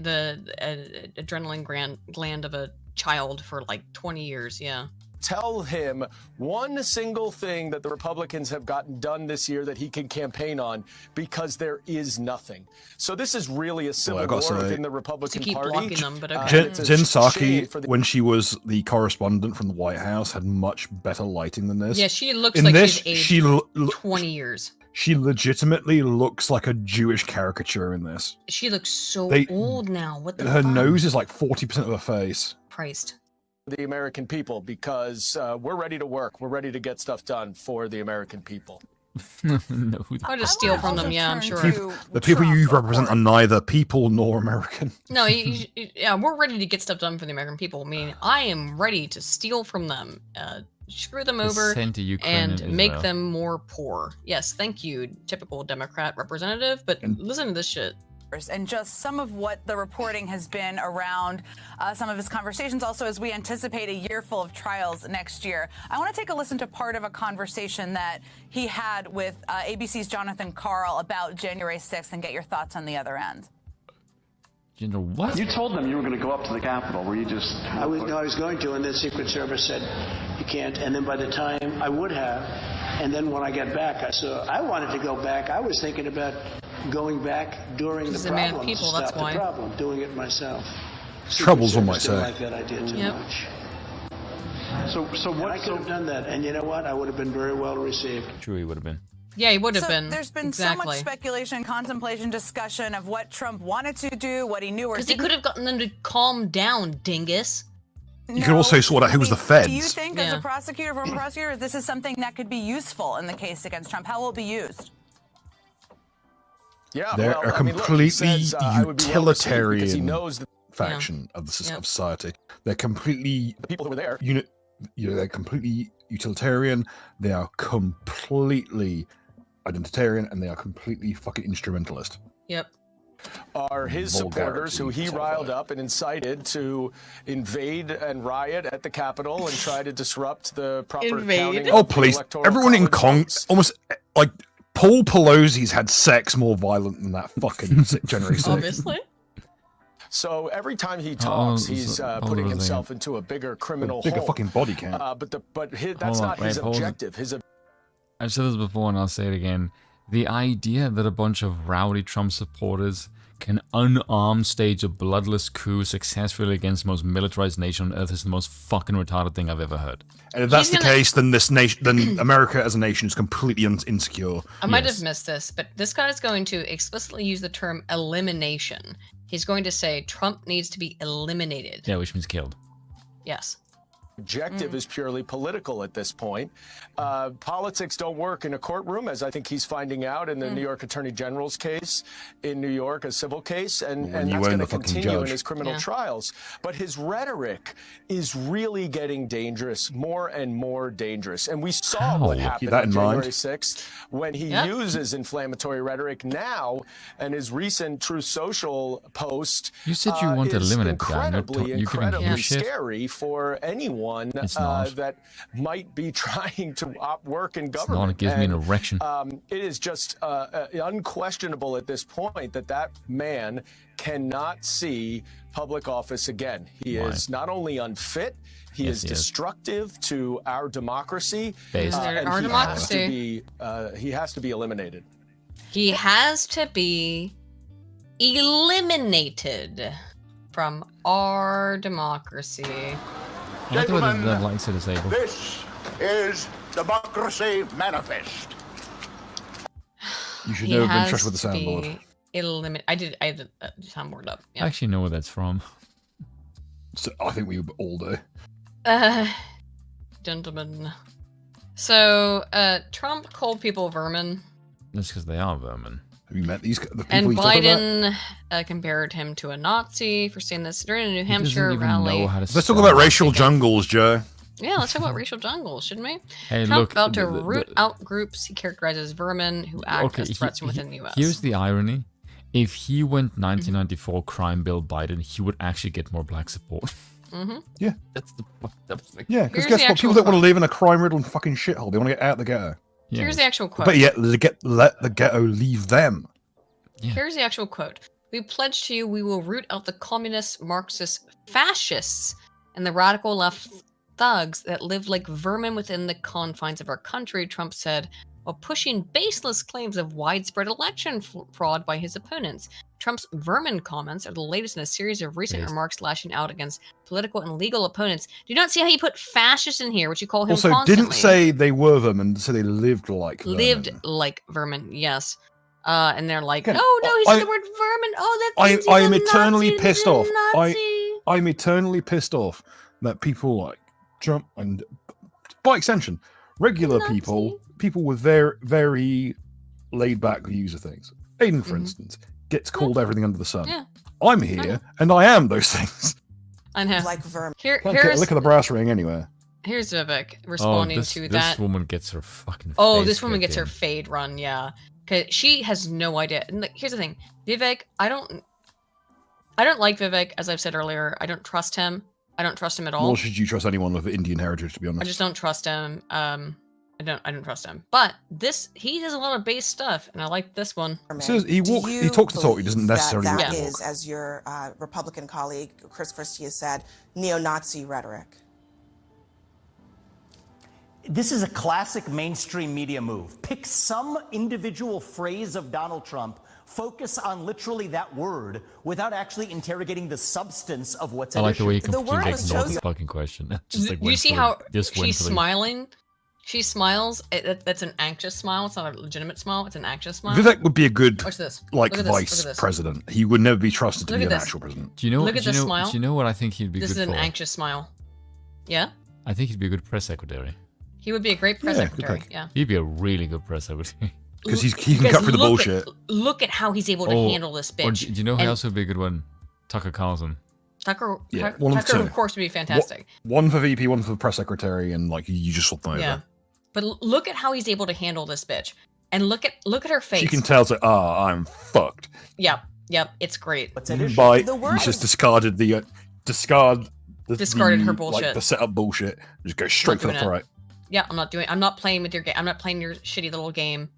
B: adrenaline gland of a child for like 20 years. Yeah.
R: Tell him one single thing that the Republicans have gotten done this year that he can campaign on, because there is nothing. So this is really a civil war within the Republican Party.
B: Them, but
C: Jen Psaki, when she was the correspondent from the White House, had much better lighting than this.
B: Yeah, she looks like she's aged 20 years.
C: She legitimately looks like a Jewish caricature in this.
B: She looks so old now. What the
C: Her
B: fuck?
C: nose is like 40% of her face.
B: Christ.
R: The American people, because we're ready to work. We're ready to get stuff done for the American people.
A: No,
B: I'll just steal from them. Yeah, I'm sure.
C: The people you represent are neither people nor American.
B: No, yeah, we're ready to get stuff done for the American people. I mean, I am ready to steal from them, screw them over, and make them more poor. Yes, thank you, typical Democrat representative. But listen to this shit.
J: And just some of what the reporting has been around some of his conversations also as we anticipate a year full of trials next year. I want to take a listen to part of a conversation that he had with ABC's Jonathan Karl about January 6th and get your thoughts on the other end.
A: You know what?
Q: You told them you were going to go up to the Capitol. Were you just... I was going to, and then Secret Service said, you can't. And then by the time I would have, and then when I get back, I wanted to go back. I was thinking about going back during the problem to stop the problem, doing it myself.
C: Troubles on my
Q: side.
C: side.
Q: Like that idea too much. So what? I could have done that, and you know what? I would have been very well received.
A: True, he would have been.
B: Yeah, he would have been.
J: There's been so much speculation, contemplation, discussion of what Trump wanted to do, what he knew or didn't.
B: Because he could have gotten them to calm down, dingus.
C: You could also sort out who was the feds.
J: Do you think, as a prosecutor, former prosecutor, this is something that could be useful in the case against Trump? How will it be used?
R: Yeah,
C: they're a completely utilitarian faction of society. They're completely
R: the people who were there.
C: They're completely utilitarian. They are completely identitarian, and they are completely fucking instrumentalist.
B: Yep.
R: Are his supporters who he riled up and incited to invade and riot at the Capitol and try to disrupt the proper counting.
C: Oh please! Everyone in Congress, almost like Paul Pelosi's had sex more violent than that fucking January 6th.
B: Obviously.
R: So every time he talks, he's putting himself into a bigger criminal hole.
C: Fucking body count.
R: But that's not his objective.
A: I've said this before and I'll say it again. The idea that a bunch of rowdy Trump supporters can unarmed stage a bloodless coup successfully against the most militarized nation on earth is the most fucking retarded thing I've ever heard.
C: And if that's the case, then then America as a nation is completely insecure.
B: I might have missed this, but this guy's going to explicitly use the term elimination. He's going to say Trump needs to be eliminated.
A: Yeah, which means killed.
B: Yes.
R: objective is purely political at this point. Politics don't work in a courtroom, as I think he's finding out in the New York Attorney General's case in New York, a civil case, and that's going to continue in his criminal trials. But his rhetoric is really getting dangerous, more and more dangerous. And we saw what happened on January 6th when he uses inflammatory rhetoric now, and his recent Truth Social post
A: you said you want to eliminate the guy.
R: Incredibly scary for anyone that might be trying to work in government.
A: It gives me an erection.
R: It is just unquestionable at this point that man cannot see public office again. He is not only unfit, he is destructive to our democracy.
B: He has
R: to be eliminated.
B: He has to be eliminated from our democracy.
P: Gentlemen, this is Democracy Manifest.
C: You should never have been trusted with the soundboard.
B: I had the soundboard up.
A: I actually know where that's from.
C: So I think we all do.
B: Gentlemen. So, Trump called people vermin.
A: That's because they are vermin.
C: Have you met the people
B: and Biden compared him to a Nazi for saying this during a New Hampshire rally.
C: Let's talk about racial jungles, Joe.
B: Yeah, let's talk about racial jungles, shouldn't we?
A: Hey,
B: Trump vowed to root out groups he characterized as vermin who act as threats from within the U.S.
A: Here's the irony. If he went 1994 crime bill Biden, he would actually get more black support.
C: Yeah.
A: That's the fucked up thing.
C: Yeah, because guess what? People don't want to live in a crime-riddled fucking shithole. They want to get out of the ghetto.
B: Yeah. Here's the actual quote.
C: But yet, let the ghetto leave them.
B: Yeah. Here's the actual quote. We pledge to you we will root out the communists, Marxists, fascists, and the radical left thugs that live like vermin within the confines of our country, Trump said, while pushing baseless claims of widespread election fraud by his opponents. Trump's vermin comments are the latest in a series of recent remarks lashing out against political and legal opponents. Do you not see how you put fascist in here, which you call him
C: also
B: constantly?
C: Didn't say they were vermin, so they lived like vermin.
B: Lived like vermin, yes. And they're like, oh no, he said the word vermin. Oh, that
C: I am eternally pissed off. I'm eternally pissed off that people like Trump and, by extension, regular people with very, very laid back views of things. Aiden, for instance, gets called everything under the sun.
B: Yeah.
C: I'm here, and I am those things.
B: I know.
S: Like vermin.
C: Can't get a lick of the brass ring anywhere.
B: Here's Vivek responding to that.
A: This woman gets her fucking.
B: This woman gets her fade run. Yeah. Because she has no idea. And here's the thing, Vivek, I don't like Vivek, as I've said earlier. I don't trust him. I don't trust him at all.
C: Nor should you trust anyone with Indian heritage, to be honest.
B: I just don't trust him. I don't trust him. But he does a lot of base stuff, and I like this one.
C: So he talks the talk. He doesn't necessarily
S: that is, as your Republican colleague Chris Christie has said, neo-Nazi rhetoric.
W: This is a classic mainstream media move. Pick some individual phrase of Donald Trump, focus on literally that word without actually interrogating the substance of what's at issue.
A: I like the way you completely ignore the fucking question. Just like
B: you see how she's smiling? She smiles. That's an anxious smile. It's not a legitimate smile. It's an anxious smile.
C: Vivek would be a good
B: vice
C: president. He would never be trusted to be an actual president.
A: Do you know?
B: Look at this smile.
A: Do you know what I think he'd be good for?
B: This is an anxious smile. Yeah?
A: I think he'd be a good press secretary.
B: He would be a great press secretary. Yeah.
A: He'd be a really good press secretary.
C: Because he can cut through the bullshit.
B: Look at how he's able to handle this bitch.
A: Do you know who else would be a good one? Tucker Carlson.
B: Tucker, of course, would be fantastic.
C: One for VP, one for press secretary, and you just swap them over.
B: But look at how he's able to handle this bitch, and look at her face.
C: You can tell it's like, I'm fucked.
B: Yep, it's great.
C: He's just discarded her bullshit, like the setup bullshit. Just go straight for the throat.
B: Yeah, I'm not playing with your game. I'm not playing your shitty little game.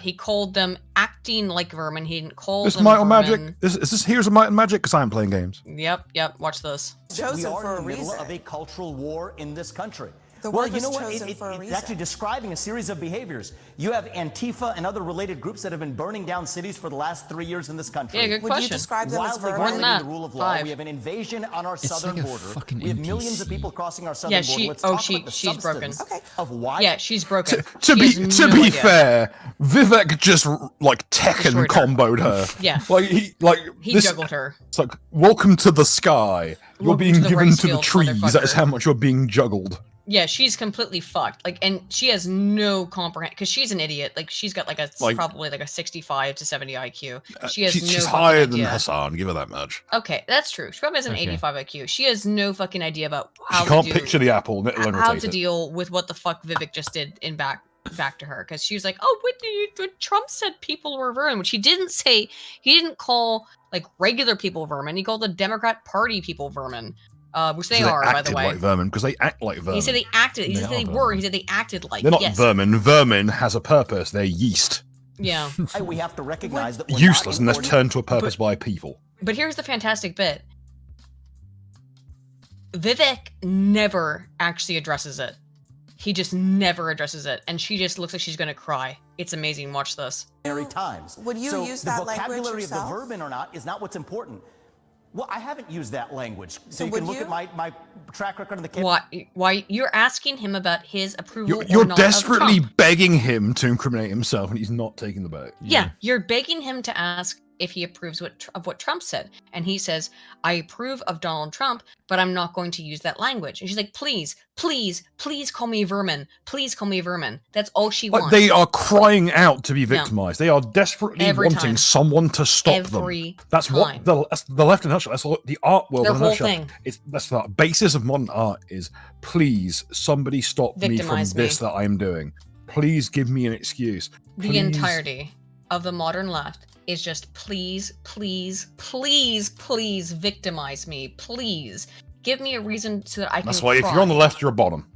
B: He called them acting like vermin. He didn't call them
C: Might and
B: vermin.
C: Magic. Is this Here's a Might and Magic? Because I'm playing games.
B: Yep. Watch this.
W: We are in the middle of a cultural war in this country.
S: The
W: well,
S: word
W: you know
S: was
W: what?
S: chosen for a
W: It's
S: reason.
W: actually describing a series of behaviors. You have Antifa and other related groups that have been burning down cities for the last 3 years in this country.
B: Yeah, good
S: Would
B: question.
S: you describe them as
W: Wildly
S: vermin?
W: violating the rule of law.
B: 5.
W: We have an invasion on our southern
A: like a
W: border.
A: fucking
W: We have millions of
A: NPC.
W: people crossing our southern
B: Yeah,
W: border.
B: she.
W: Let's
B: Oh,
W: talk about the
B: she's broken.
W: substance of why.
B: Yeah, she's broken.
C: To
B: She
C: be
B: has
C: to
B: no
C: be
B: idea.
C: fair, Vivek just like Tekken
B: Destroyed her.
C: comboed her.
B: Yeah. He
C: this,
B: juggled her.
C: It's like, welcome to the sky. You're
B: Welcome
C: being
B: to the
C: given
B: rice
C: to the
B: fields,
C: trees. That is
B: motherfucker.
C: how much you're being juggled.
B: Yeah, she's completely fucked. Like, and she has no comprehend because she's an idiot. Like, she's got like a probably like a 65 to 70 IQ. She has
C: She's
B: no
C: higher
B: fucking
C: than
B: idea.
C: Hassan. Give her that much.
B: Okay, that's true. She probably has an
A: Okay.
B: 85 IQ. She has no fucking idea about how
C: She can't
B: to do,
C: picture the apple, let alone
B: how
C: rotate
B: to
C: it.
B: deal with what the fuck Vivek just did in back to her because she was like, oh, when Trump said people were vermin, which he didn't say. He didn't call like regular people vermin. He called the Democrat Party people vermin. Which they
C: So
B: are, by the
C: acted
B: way.
C: like vermin because they act like vermin.
B: He said they acted. He
C: They
B: said
C: are
B: they
C: vermin.
B: were. He said they acted like.
C: They're not
B: yes.
C: vermin. Vermin has a purpose. They're yeast.
B: Yeah.
W: We have to recognize that we're
C: Useless
W: not
C: unless
W: importing-
C: turned to a purpose by people.
B: But here's the fantastic bit. Vivek never actually addresses it. He just never addresses it, and she just looks like she's gonna cry. It's amazing. Watch this.
W: times.
S: Would you
W: so
S: use
W: the
S: that language
W: vocabulary
S: yourself?
W: of the vermin or not is not what's important. Well, I haven't used that language. So,
S: So
W: you can
S: would
W: look
S: you?
W: at my track record on the campaign.
B: Why you're asking him about his approval?
C: You're
B: or not of
C: desperately
B: Trump.
C: begging him to incriminate himself, and he's not taking the bait.
B: Yeah, you're begging him to ask if he approves of what Trump said, and he says, "I approve of Donald Trump, but I'm not going to use that language." And she's like, "Please, please, please call me vermin. Please call me vermin." That's all she
C: Like
B: wants.
C: they are crying out to be victimized. They are desperately
B: Every
C: wanting
B: time.
C: someone to stop
B: Every
C: them. That's
B: time.
C: that's the left in a nutshell. That's the art world
B: Their
C: in a
B: whole
C: nutshell.
B: thing.
C: That's the basis of modern art is please somebody stop me from
B: Victimize
C: this
B: me.
C: that I'm doing. Please give me an excuse.
B: The
C: Please.
B: entirety of the modern left is just please, please, please, please victimize me. Please give me a reason so that I can.
C: That's why if
B: cry.
C: you're on the left, you're a bottom.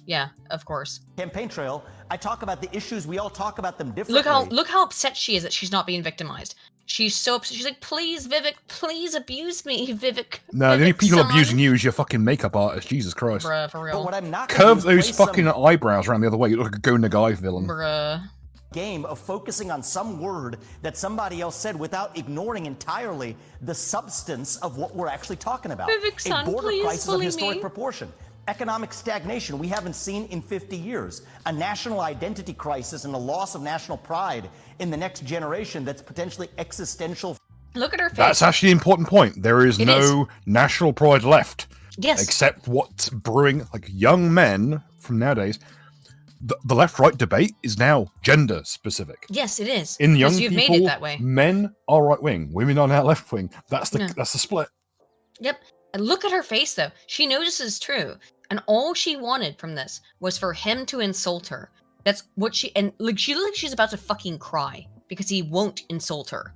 B: Yeah, of course.
W: Campaign trail, I talk about the issues. We all talk about them differently.
B: Look how upset she is that she's not being victimized. She's so upset. She's like, please, Vivek, please abuse me, Vivek.
C: No, the only
B: Vivek
C: people
B: son."
C: abusing you is your fucking makeup artist. Jesus Christ.
B: Bruh, for real.
W: But what I'm not gonna
C: Curve
W: do is
C: those
W: play
C: fucking
W: some
C: eyebrows around the other way. You look like a Go Nagai villain.
B: Bruh.
W: game of focusing on some word that somebody else said without ignoring entirely the substance of what we're actually talking about.
B: Vivek
W: A
B: son,
W: border
B: please
W: crisis of
B: bully
W: historic
B: me.
W: proportion. Economic stagnation we haven't seen in 50 years. A national identity crisis and the loss of national pride in the next generation that's potentially existential.
B: Look at her face.
C: That's actually an important point. There is
B: It
C: no national pride left.
B: Yes.
C: Except what's brewing, like young men from nowadays. The left-right debate is now gender specific.
B: Yes, it is.
C: In young
B: Because you've
C: people,
B: made it that way.
C: men are right wing, women are now left wing. That's the
B: Yeah.
C: that's the split.
B: Yep. And look at her face, though. She knows this is true. And all she wanted from this was for him to insult her. That's what and like she looks like she's about to fucking cry because he won't insult her.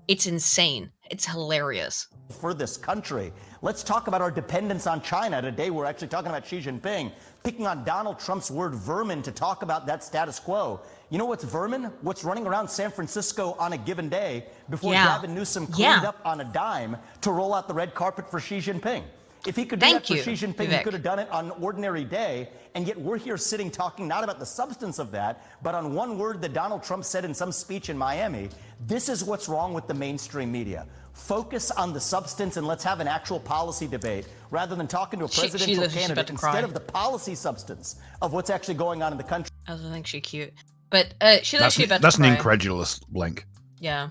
B: It's insane. It's hilarious.
W: For this country. Let's talk about our dependence on China. Today we're actually talking about Xi Jinping, picking on Donald Trump's word vermin to talk about that status quo. You know what's vermin? What's running around San Francisco on a given day before Gavin Newsom cleaned up on a dime to roll out the red carpet for Xi Jinping. If he could do that for Xi Jinping, he could have done it on an ordinary day, and yet we're here sitting talking not about the substance of that, but on one word that Donald Trump said in some speech in Miami. This is what's wrong with the mainstream media. Focus on the substance and let's have an actual policy debate rather than talking to a presidential candidate instead of the policy substance of what's actually going on in the country.
B: I also think she's cute. But she looks
C: That's,
B: about
C: that's
B: to
C: an
B: cry.
C: incredulous blink.
B: Yeah.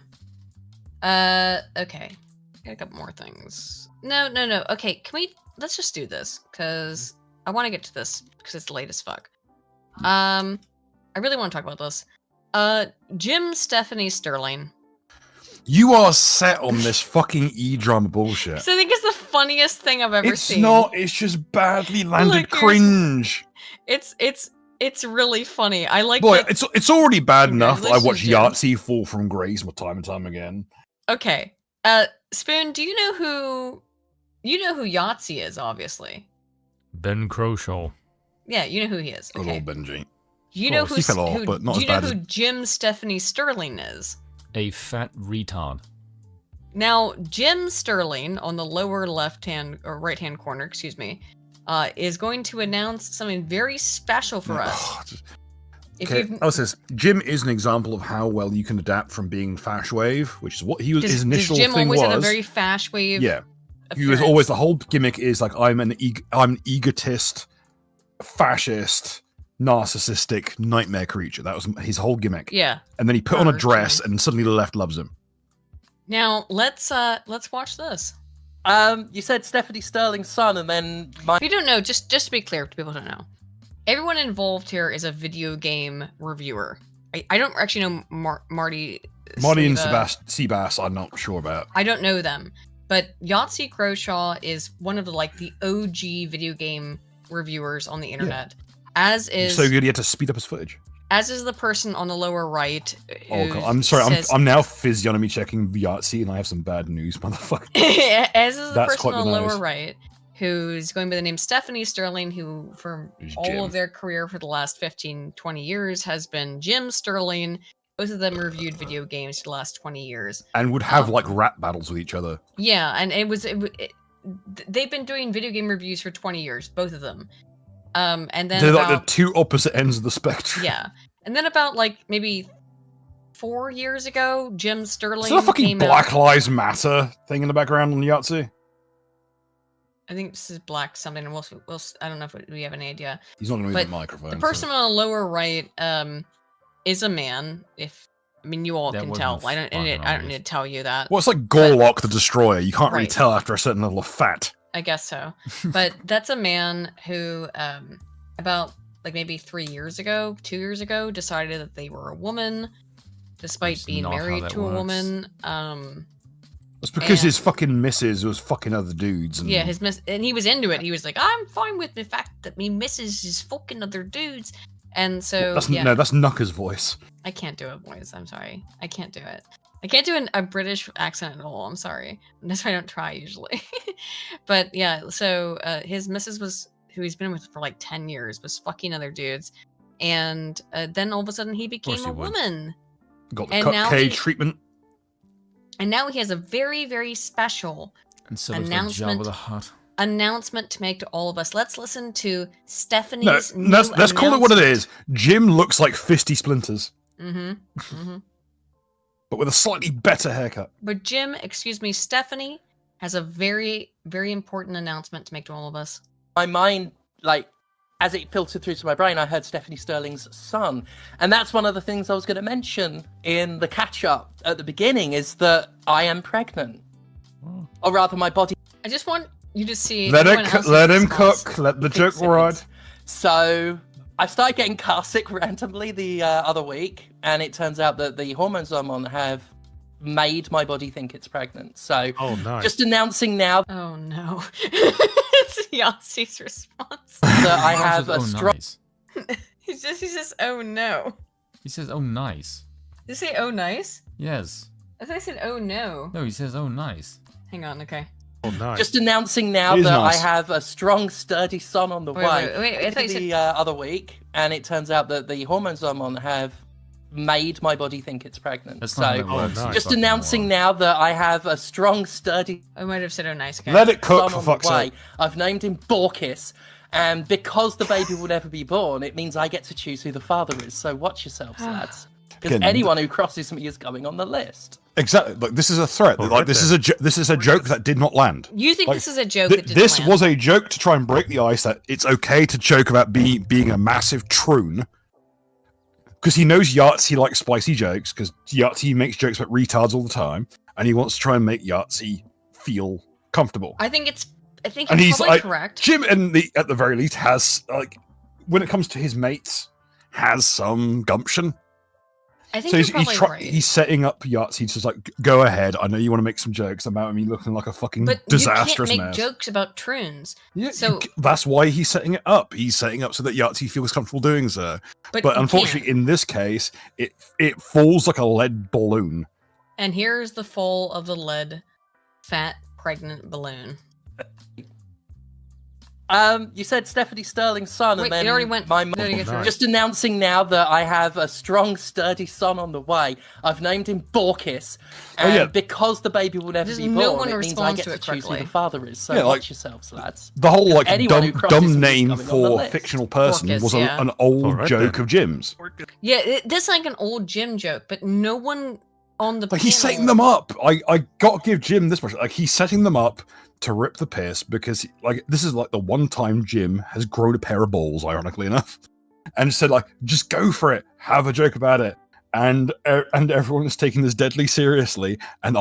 B: Okay. Got a couple more things. No. Okay, let's just do this, because I want to get to this, because it's late as fuck. I really want to talk about this. Jim Stephanie Sterling.
C: You are set on this fucking E-drama bullshit.
B: So I think it's the funniest thing I've ever seen.
C: It's not, it's just badly landed
B: Like,
C: cringe.
B: It's really funny. I like
C: Boy,
B: that-
C: it's already bad enough that I watch
B: Jim.
C: Yahtzee fall from grace time and time again.
B: Okay. Spoon, do you know who Yahtzee is, obviously?
A: Ben Croshaw.
B: Yeah, you know who he is.
C: Good
B: Okay.
C: old Benji.
B: You know
C: Well, he fell off, but not
B: do
C: as
B: you know
C: bad
B: who
C: as-
B: Jim Stephanie Sterling is?
A: A fat retard.
B: Now, Jim Sterling on the lower left-hand or right-hand corner, excuse me, is going to announce something very special for us.
C: Okay, Jim is an example of how well you can adapt from being fash wave, which is what his initial
B: Jim
C: thing
B: always
C: was.
B: had a very fash wave.
C: Yeah, he was always, the whole gimmick is like, I'm an egotist, fascist, narcissistic nightmare creature. That was his whole gimmick.
B: Yeah.
C: And then he put on a dress, and suddenly the left loves him.
B: Now let's watch this.
N: You said Stephanie Sterling's son, and then
B: If you don't know, just to be clear, to people who don't know, everyone involved here is a video game reviewer. I don't actually know Marty
C: and Seabass, I'm not sure about.
B: I don't know them, but Yahtzee Croshaw is one of the OG video game reviewers on the internet. As is
C: so good he had to speed up his footage.
B: As is the person on the lower right.
C: Oh god, I'm sorry, I'm now physiognomy checking Yahtzee, and I have some bad news, motherfucker.
B: As is the person on the lower right, who's going by the name Stephanie Sterling, who for all of their career for the last 15, 20 years has been Jim Sterling. Both of them reviewed video games for the last 20 years.
C: And would have rap battles with each other.
B: Yeah, and they've been doing video game reviews for 20 years, both of them. And then
C: they're like the two opposite ends of the spectrum.
B: Yeah. And then about maybe 4 years ago, Jim Sterling
C: Is there a fucking Black Lives Matter thing in the background on Yahtzee?
B: I think this is Black something, and we'll I don't know if we have any idea.
C: He's not going to move the microphone.
B: The person on the lower right is a man. You all can tell. I don't need to tell you that.
C: Well, it's like Gorlock the Destroyer. You can't really tell after a certain level of fat.
B: I guess so. But that's a man who, about maybe 2 years ago, decided that they were a woman, despite being married to a woman.
C: It's because his fucking missus was fucking other dudes. And...
B: Yeah, and he was into it. He was like, I'm fine with the fact that me missus is fucking other dudes. And so,
C: No, that's Knucker's voice.
B: I can't do a voice. I'm sorry. I can't do it. I can't do a British accent at all. I'm sorry. That's why I don't try usually. But yeah, so his missus who he's been with for 10 years, was fucking other dudes. And then all of a sudden he became a woman.
C: Got the cut K treatment.
B: And now he has a very, very special announcement to make to all of us. Let's listen to Stephanie's
C: let's call it what it is. Jim looks like Fisty Splinters. But with a slightly better haircut.
B: But Stephanie has a very, very important announcement to make to all of us.
N: My mind, as it filtered through to my brain, I heard Stephanie Sterling's son. And that's one of the things I was going to mention in the catch-up at the beginning, is that I am pregnant. Or rather, my body...
B: I just want you to see...
C: Let him cook. Let the joke ride.
N: So... I started getting car sick randomly the other week, and it turns out that the hormones I'm on have made my body think it's pregnant. So, just announcing now.
B: Oh no! It's Yahtzee's response.
N: That I have a strong.
A: Nice.
B: He says, "Oh no."
A: He says, "Oh nice."
B: Did you say, "Oh nice"?
A: Yes.
B: I thought I said, "Oh no."
A: No, he says, "Oh nice."
B: Hang on, okay.
C: Oh, nice.
N: Just announcing now that I have a strong, sturdy son on the way.
B: Wait, I thought you said...
N: other week, and it turns out that the hormones I'm on have made my body think it's pregnant.
A: That's not how it works.
N: Just announcing now that I have a strong, sturdy...
B: I might have said, "Oh nice." Okay.
C: Let it cook, for fuck's sake.
N: I've named him Borkis, and because the baby will never be born, it means I get to choose who the father is. So watch yourselves, lads. Because anyone who crosses me is coming on the list.
C: Exactly. Like, this is a threat. This is a joke that did not land.
B: You think this is a joke that didn't land?
C: This was a joke to try and break the ice that it's okay to joke about being a massive troon. Because he knows Yahtzee likes spicy jokes, because Yahtzee makes jokes about retards all the time, and he wants to try and make Yahtzee feel comfortable.
B: I think he's probably correct.
C: Jim, at the very least, has, when it comes to his mates, has some gumption.
B: I think
C: he's setting up Yahtzee to go ahead. I know you want to make some jokes about me looking like a fucking disastrous
B: mess. But you can't make
C: mess.
B: jokes about troons.
C: Yeah,
B: so
C: that's why he's setting it up. He's setting up so that Yahtzee feels comfortable doing so. But unfortunately, in this case, it falls like a lead balloon.
B: And here's the fall of the lead, fat, pregnant balloon.
N: You said Stephanie Sterling's son,
B: Wait,
N: and then
B: it already went.
N: my mum. Just announcing now that I have a strong, sturdy son on the way. I've named him Borkis, and because the baby will never be born, it means I get to choose who the father is. So watch yourselves, lads.
C: The whole dumb name for a fictional person
B: Borkis,
C: was
B: yeah.
C: an old joke of Jim's.
B: Yeah, this is like an old Jim joke, but no one on the
C: Like he's setting them up. I gotta give Jim this much. Like he's setting them up to rip the piss because like this is like the one time Jim has grown a pair of balls, ironically enough, and said like just go for it, have a joke about it, and everyone is taking this deadly seriously, and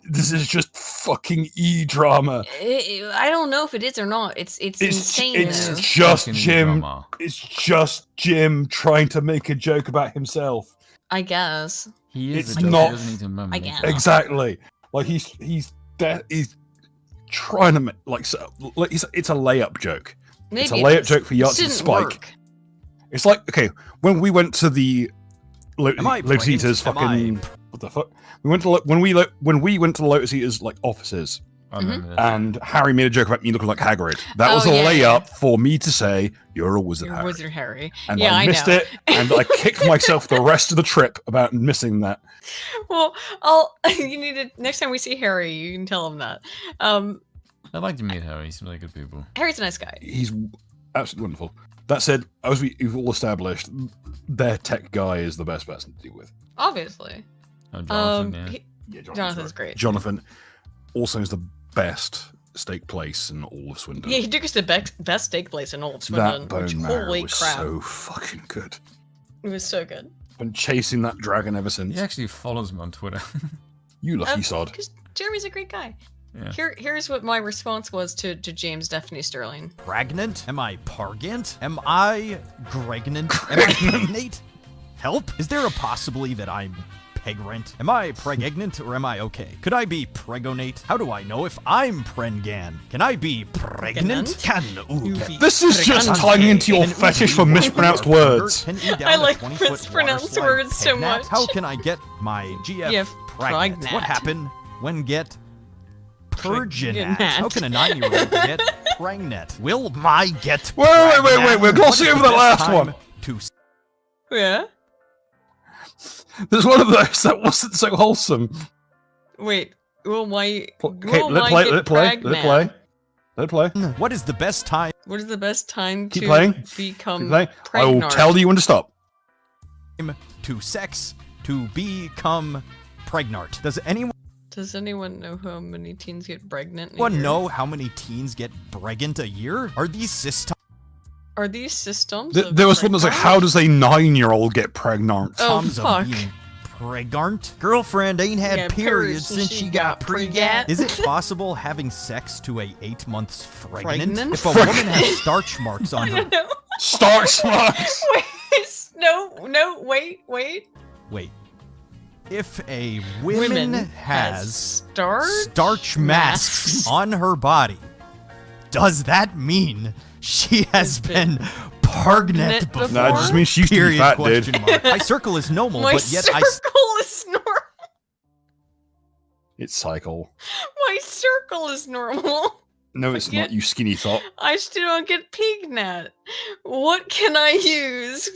C: this is just fucking drama.
B: I don't know if it is or not. It's insane.
C: It's
B: though.
C: just Jim. It's just Jim trying to make a joke about himself.
B: I guess.
A: He is
C: It's
A: a joke.
C: not
A: He doesn't need to remember
B: I
A: it.
B: guess.
C: exactly like he's trying to make it's a layup joke. It's a
B: Maybe
C: layup
B: is.
C: joke for Yachts
B: This
C: and
B: didn't
C: Spike.
B: work.
C: It's like okay, when we went to the Lotus Eaters
G: Am
C: fucking what the fuck? We went to when we went to the Lotus Eaters like offices.
A: I remember this.
C: And Harry made a joke about me looking like Hagrid. That was a layup for me to say, "You're a wizard,
B: You're
C: Harry."
B: Wizard Harry.
C: And
B: yeah,
C: I missed
B: know.
C: it, and I kicked myself the rest of the trip about missing that.
B: Well, you need to next time we see Harry, you can tell him that.
A: I'd like to meet Harry. He's really good people.
B: Harry's a nice guy.
C: He's absolutely wonderful. That said, as we've all established, their tech guy is the best person to deal with.
B: Obviously.
A: Oh, Jonathan,
B: Jonathan's great.
C: Jonathan also is the best steak place in all of Swindon.
B: Yeah, he took us to the best steak place in Old Swindon.
C: That bone
B: which,
C: marrow
B: holy
C: was
B: crap.
C: so fucking good.
B: It was so good.
C: Been chasing that dragon ever since.
A: He actually follows me on Twitter.
C: You lucky sod.
B: Because Jeremy's a great guy.
A: Yeah.
B: Here's what my response was to James Stephanie Sterling.
G: Pregnant? Am I pargant? Am I gregnant? Am I pregnant? Help? Is there a possibility that I'm pregnant? Am I pregnant or am I okay? Could I be pregonate? How do I know if I'm prengan? Can I be pregnant?
C: This is just tying into your fetish for mispronounced words.
B: I like mispronounced words so much.
G: How can I get my GF pregnant?
B: pregnant.
G: What happened when get Perginat?
B: Pregnant.
G: How can a 9-year-old get pregnant? Will my get
C: Wait,
G: pregnant?
C: we're glossing over the last one.
G: To
B: Yeah?
C: There's one of those that wasn't so wholesome.
B: Wait. Will my
C: Okay,
B: will
C: let
B: my
C: play,
B: get
C: let play, let
B: pregnant?
C: play. Let play.
G: What is the best time?
B: What is the best time
C: Keep
B: to
C: playing.
B: become
C: Keep playing. I will
B: pregnant?
C: tell you when to stop.
G: To sex to become pregnant. Does anyone
B: know how many teens get pregnant? in a
G: Anyone
B: year?
G: know how many teens get pregnant a year? Are these systems?
B: Are these systems?
C: There was one that's like, how does a 9-year-old get pregnant?
B: Oh,
G: of
B: fuck.
G: being pregnant? Girlfriend ain't had
B: Yeah,
G: periods since she got
B: pregnant.
G: Is it possible having sex to a 8 months pregnant?
B: Pregnant?
G: If a woman has starch marks on her.
C: Starch marks.
B: No, wait.
G: Wait. If a woman has
B: starch
G: masks on her body, does that mean she has been pregnant before?
C: No, it just means she used to be
G: Period,
C: fat,
G: question
C: dude.
G: mark. My circle is normal,
B: My
G: but yet
B: circle is normal.
C: It's cycle.
B: My circle is normal.
C: No, it's not, you skinny thought.
B: I still don't get pignat. What can I use?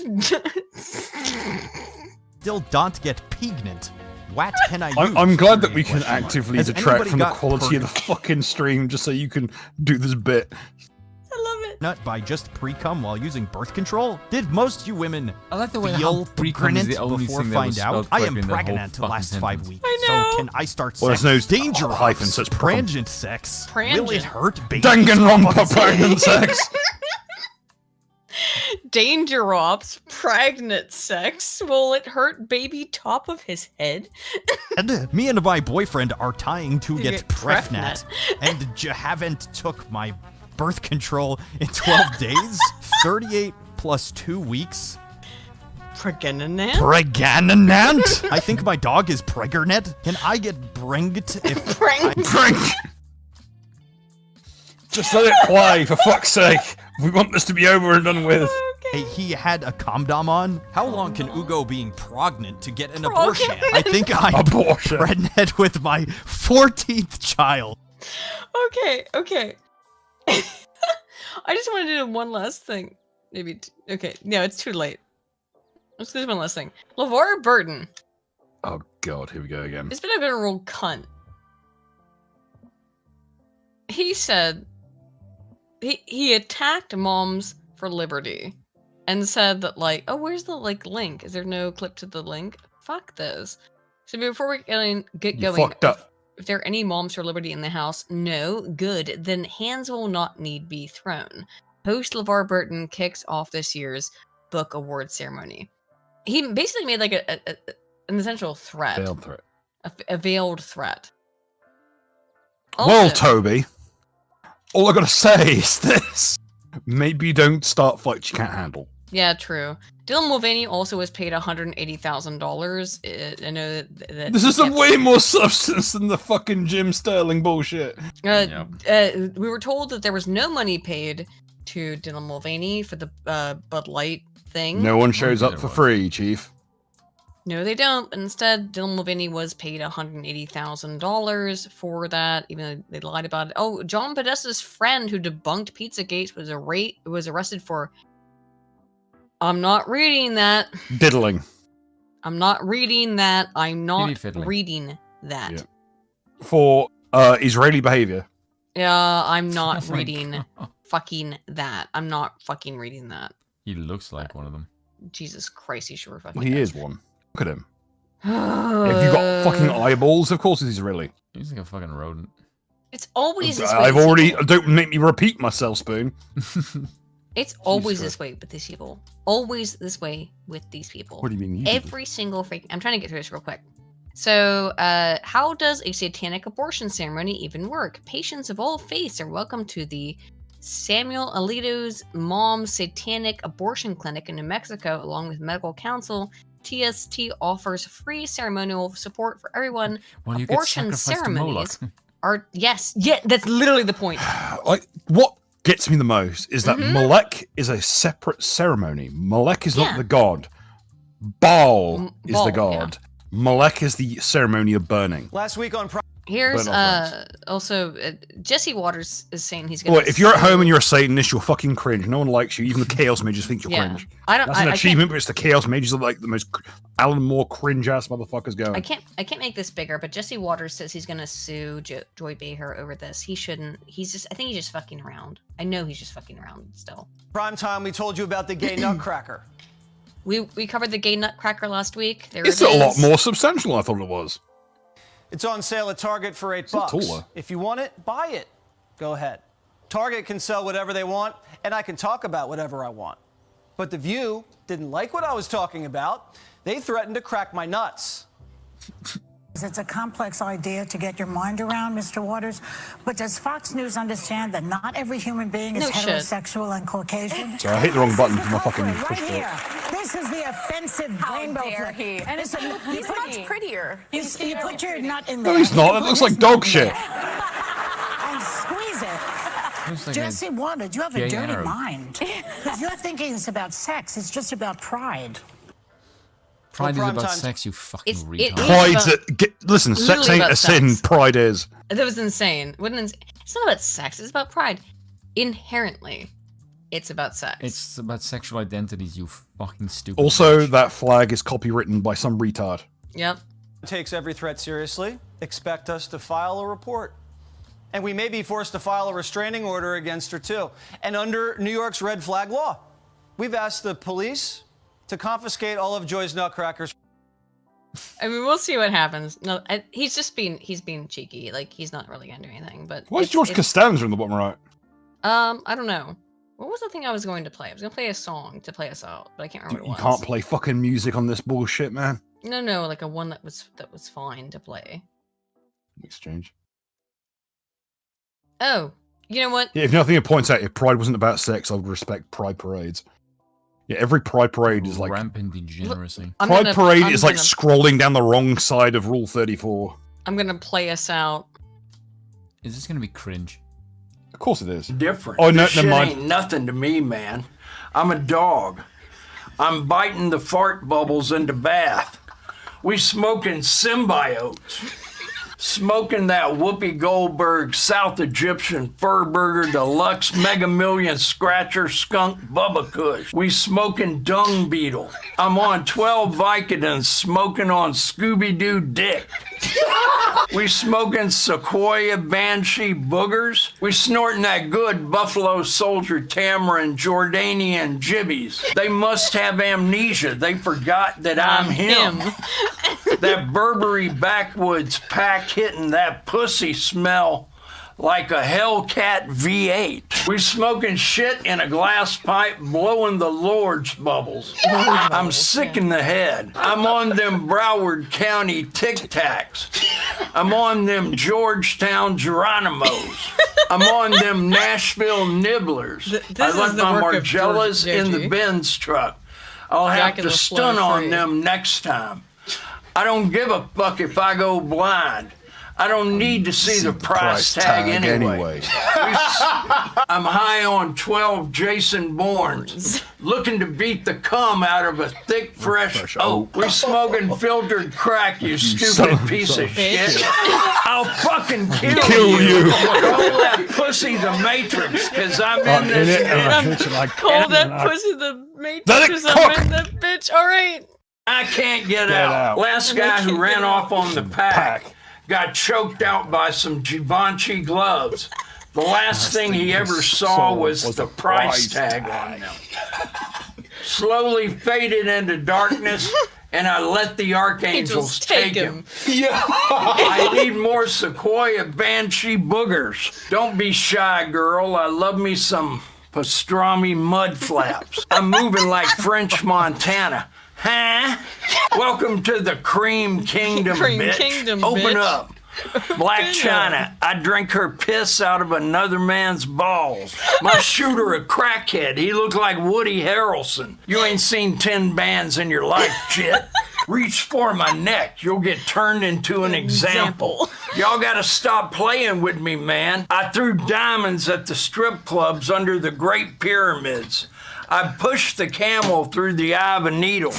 G: still don't get pregnant. What can I use?
C: I'm glad that we can actively
G: Has
C: detract
G: anybody
C: from the
G: got
C: quality of the fucking stream just so you can do this bit.
G: Nut by just pre-cum while using birth control? Did most you women
A: I like the way
G: feel
A: how pre-cum is
G: pregnant
A: the only
G: before
A: thing that was
G: find out?
A: spelled
G: I am
A: correctly in the whole
G: pregnant the
A: fucking
G: last
A: sentence.
G: 5 weeks.
B: I know.
G: So can I start
C: Well,
G: sex?
C: there's no
G: Danger
C: hyphen, so it's prom.
G: Prangent sex. Will
B: Prangent.
G: it hurt baby?
C: Danganronpa pregnant sex.
B: Danger ops, pregnant sex. Will it hurt baby top of his head?
G: And me and my boyfriend are tying to get
B: get
G: prefnat, and haven't took my birth control in 12 days. 38 plus 2 weeks.
B: Pregnant?
G: Pregnant? I think my dog is pregnant. Can I get bringed if
C: Prank. Just let it play, for fuck's sake. We want this to be over and done with.
G: Hey, he had a condom on? How long can Ugo being pregnant to get an abortion? I think I'm
C: Abortion.
G: pregnant with my 14th child.
B: Okay. I just want to do one last thing. Maybe. Okay. No, it's too late. Let's do one last thing. LeVar Burton.
C: Oh God, here we go again.
B: He's been a real cunt. He said he attacked Moms for Liberty and said that like, oh, where's the like link? Is there no clip to the link? Fuck this. So before we get going,
C: fucked up.
B: If there are any Moms for Liberty in the house, no, good. Then hands will not need be thrown. Host LeVar Burton kicks off this year's book award ceremony. He basically made like an essential threat.
C: Veiled threat.
B: A veiled threat. Also,
C: Well, Toby, all I gotta say is this: maybe you don't start fights you can't handle.
B: yeah, true. Dylan Mulvaney also was paid $180,000. I know that
C: This is way more substance than the fucking Jim Sterling bullshit.
B: We were told that there was no money paid to Dylan Mulvaney for the Bud Light thing.
C: No one shows up for free, Chief.
B: No, they don't. Instead, Dylan Mulvaney was paid $180,000 for that, even though they lied about it. Oh, John Podesta's friend who debunked Pizzagate was arrested for. I'm not reading that.
C: Diddling.
B: I'm not reading that. I'm not reading that.
C: Yeah. For Israeli behavior.
B: Yeah, I'm not
A: Oh my
B: reading fucking that. I'm not fucking reading that.
A: He looks like one of them.
B: Jesus Christ, he sure fucking
C: Well, he
B: does.
C: is one. Look at him. If you got fucking eyeballs, of course he's Israeli.
A: He's like a fucking rodent.
B: It's always this way.
C: I've
B: with
C: already.
B: people.
C: Don't make me repeat myself, Spoon.
B: It's always this way with these people. Always this way with these people.
C: What do you mean?
B: Every single freak. I'm trying to get through this real quick. So, how does a satanic abortion ceremony even work? Patients of all faiths are welcome to the Samuel Alito's Mom's Satanic Abortion Clinic in New Mexico, along with medical counsel. TST offers free ceremonial support for everyone.
A: Well, you get
B: Abortion
A: sacrificed to
B: ceremonies
A: Moloch.
B: are that's literally the point.
C: Like what gets me the most is that
B: Mm-hmm.
C: Molech is a separate ceremony. Molech is
B: Yeah.
C: not the god. Baal is
B: Baal,
C: the god. Molech is the ceremony of burning.
W: Last week on
B: Here's
C: Burn off
B: also Jesse Waters is saying he's gonna.
C: Well, if you're at home and you're a Satanist, you'll fucking cringe. No one likes you. Even the Chaos Mages think you're
B: Yeah.
C: cringe.
B: I don't.
C: That's an
B: I
C: achievement, but it's the Chaos Mages are like the most Alan Moore cringe ass motherfuckers going.
B: I can't make this bigger, but Jesse Waters says he's gonna sue Joy Behar over this. He shouldn't. I think he's just fucking around. I know he's just fucking around still.
W: Prime time, we told you about the gay nutcracker.
B: We covered the gay nutcracker last week. There
C: It's
B: it
C: a lot
B: is.
C: more substantial than I thought it was.
W: It's on sale at Target for $8.
C: not taller.
W: If you want it, buy it. Go ahead. Target can sell whatever they want, and I can talk about whatever I want. But The View didn't like what I was talking about. They threatened to crack my nuts.
H: It's a complex idea to get your mind around, Mr. Waters. But does Fox News understand that not every human being is
B: No shit.
H: heterosexual and Caucasian?
C: So I hit the wrong button for my fucking
H: Right
C: push
H: here.
C: button.
H: This is the offensive rainbow flag.
J: And it's he's much prettier.
H: You put your nut in there.
C: No, he's not. That looks like dog shit.
H: And squeeze it.
A: Looks like
H: Jesse Waters, you have a
A: gay
H: dirty
A: Arab.
H: mind. Because you're thinking it's about sex. It's just about pride.
A: Pride is
W: prime
A: about
W: time-
A: sex, you fucking
B: It's-
A: retard.
C: Pride's listen, sex
B: literally
C: ain't
B: about
C: a sin.
B: sex.
C: Pride is.
B: That was insane. It's not about sex. It's about pride. Inherently, it's about sex.
A: It's about sexual identities, you fucking stupid.
C: Also,
A: bitch.
C: that flag is copywritten by some retard.
B: Yep.
W: Takes every threat seriously. Expect us to file a report. And we may be forced to file a restraining order against her, too. And under New York's red flag law, we've asked the police to confiscate all of Joy's nutcrackers.
B: I mean, we'll see what happens. No, he's being cheeky. Like he's not really gonna do anything. But
C: Why is George Costanza in the bottom right?
B: I don't know. What was the thing I was going to play? I was gonna play a song to play us out, but I can't remember
C: You
B: what it
C: can't
B: was.
C: play fucking music on this bullshit, man.
B: No, like a one that was fine to play.
C: Exchange.
B: Oh, you know what?
C: Yeah, if nothing points out, if Pride wasn't about sex, I would respect Pride parades. Yeah, every Pride parade is like
A: rampant degeneracy.
C: Pride parade is like scrolling down the wrong side of Rule 34.
B: I'm gonna play us out.
A: Is this gonna be cringe?
C: Of course it is.
O: Different.
C: Oh, no,
O: This shit
C: never mind.
O: ain't nothing to me, man. I'm a dog. I'm biting the fart bubbles into bath. We smoking symbiotes. Smoking that Whoopi Goldberg South Egyptian Fur Burger Deluxe Mega Million Scratcher Skunk Bubba Kush. We smoking Dung Beetle. I'm on 12 Vicodins smoking on Scooby-Doo dick. We smoking Sequoia Banshee boogers. We snorting that good Buffalo Soldier Tamarind Jordanian jibbies. They must have amnesia. They forgot that I'm him. That Burberry backwoods pack hitting that pussy smell like a Hellcat V8. We smoking shit in a glass pipe, blowing the Lord's bubbles. I'm sick in the head. I'm on them Broward County Tic Tacs. I'm on them Georgetown Geronimos. I'm on them Nashville Nibblers. I left my Margellas in the Benz truck. I'll have to stun on them next time. I don't give a fuck if I go blind. I don't need to see the price tag anyway. I'm high on 12 Jason Bournes, looking to beat the cum out of a thick, fresh oak. We smoking filtered crack, you stupid piece of shit. I'll fucking kill you. Call that pussy the Matrix, because I'm in this bitch.
B: Call that pussy the Matrix, because I'm in the bitch. All right.
O: I can't get out. Last guy who ran off on the pack got choked out by some Givenchy gloves. The last thing he ever saw was the price tag on them. Slowly faded into darkness, and I let the archangels take him. Yeah. I need more Sequoia Banshee boogers. Don't be shy, girl. I love me some pastrami mud flaps. I'm moving like French Montana. Huh? Welcome to the Cream Kingdom, bitch. Open up. Black China, I drink her piss out of another man's balls. My shooter a crackhead. He looked like Woody Harrelson. You ain't seen 10 bands in your life, shit. Reach for my neck. You'll get turned into an example. Y'all gotta stop playing with me, man. I threw diamonds at the strip clubs under the Great Pyramids. I pushed the camel through the eye of a needle.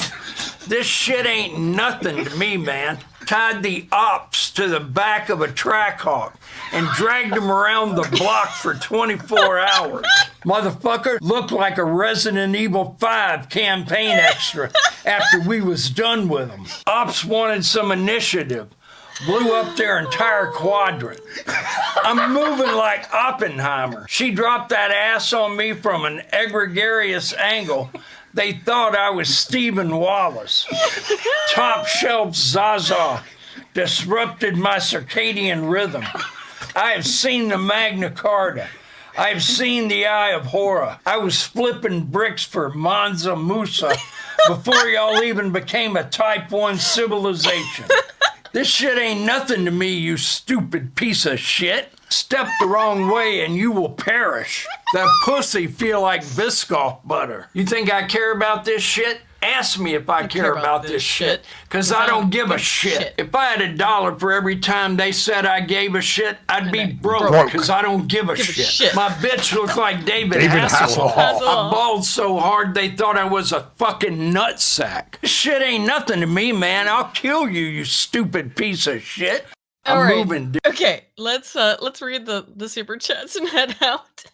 O: This shit ain't nothing to me, man. Tied the ops to the back of a Trackhawk and dragged them around the block for 24 hours. Motherfucker looked like a Resident Evil 5 campaign extra after we was done with them. Ops wanted some initiative. Blew up their entire quadrant. I'm moving like Oppenheimer. She dropped that ass on me from an egregious angle. They thought I was Stephen Wallace. Top shelf Zaza disrupted my circadian rhythm. I have seen the Magna Carta. I have seen the Eye of Horror. I was flipping bricks for Mansa Musa before y'all even became a Type 1 civilization. This shit ain't nothing to me, you stupid piece of shit. Step the wrong way and you will perish. That pussy feel like Biscoff butter. You think I care about this shit? Ask me if I care about this shit, because I don't give a shit. If I had $1 for every time they said I gave a shit, I'd be broke, because I don't give a shit. My bitch looked like David Hasselhoff. I bawled so hard they thought I was a fucking nutsack. This shit ain't nothing to me, man. I'll kill you, you stupid piece of shit. I'm moving.
B: Okay, let's read the super chats and head out.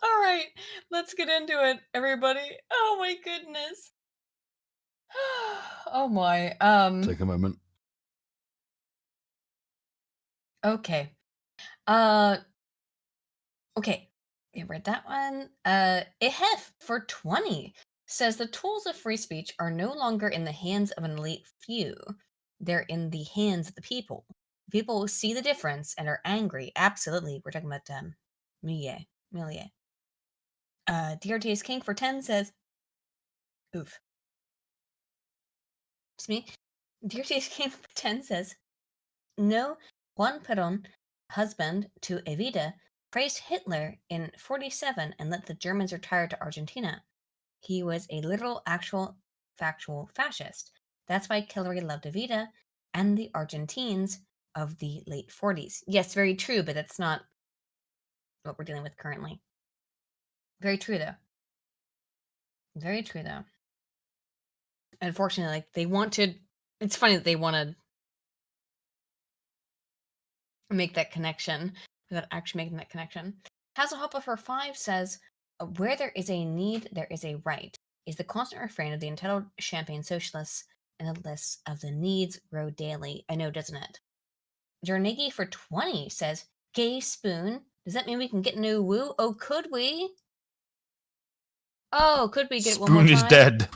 B: All right, let's get into it, everybody. Oh my goodness. Oh my.
C: Take a moment.
E: Okay. Okay. I read that one. Ihef for 20 says the tools of free speech are no longer in the hands of an elite few. They're in the hands of the people. People see the difference and are angry. Absolutely. We're talking about Milei. DRT's King for 10 says, oof. It's me. DRT's King for 10 says, no, Juan Perón, husband to Evita, praised Hitler in 47 and let the Germans retire to Argentina. He was a literal, actual, factual fascist. That's why Hillary loved Evita and the Argentines of the late 40s. Yes, very true, but that's not what we're dealing with currently. Very true, though. Very true, though. Unfortunately, like, they want to It's funny that they want to make that connection without actually making that connection. Hasselhopper for 5 says, where there is a need, there is a right, is the constant refrain of the entitled champagne socialists, and the lists of the needs grow daily. I know, doesn't it? Jarnigi for 20 says, gay spoon. Does that mean we can get a new woo? Oh, could we? Oh, could we get one more
C: Spoon is
E: time?
C: dead.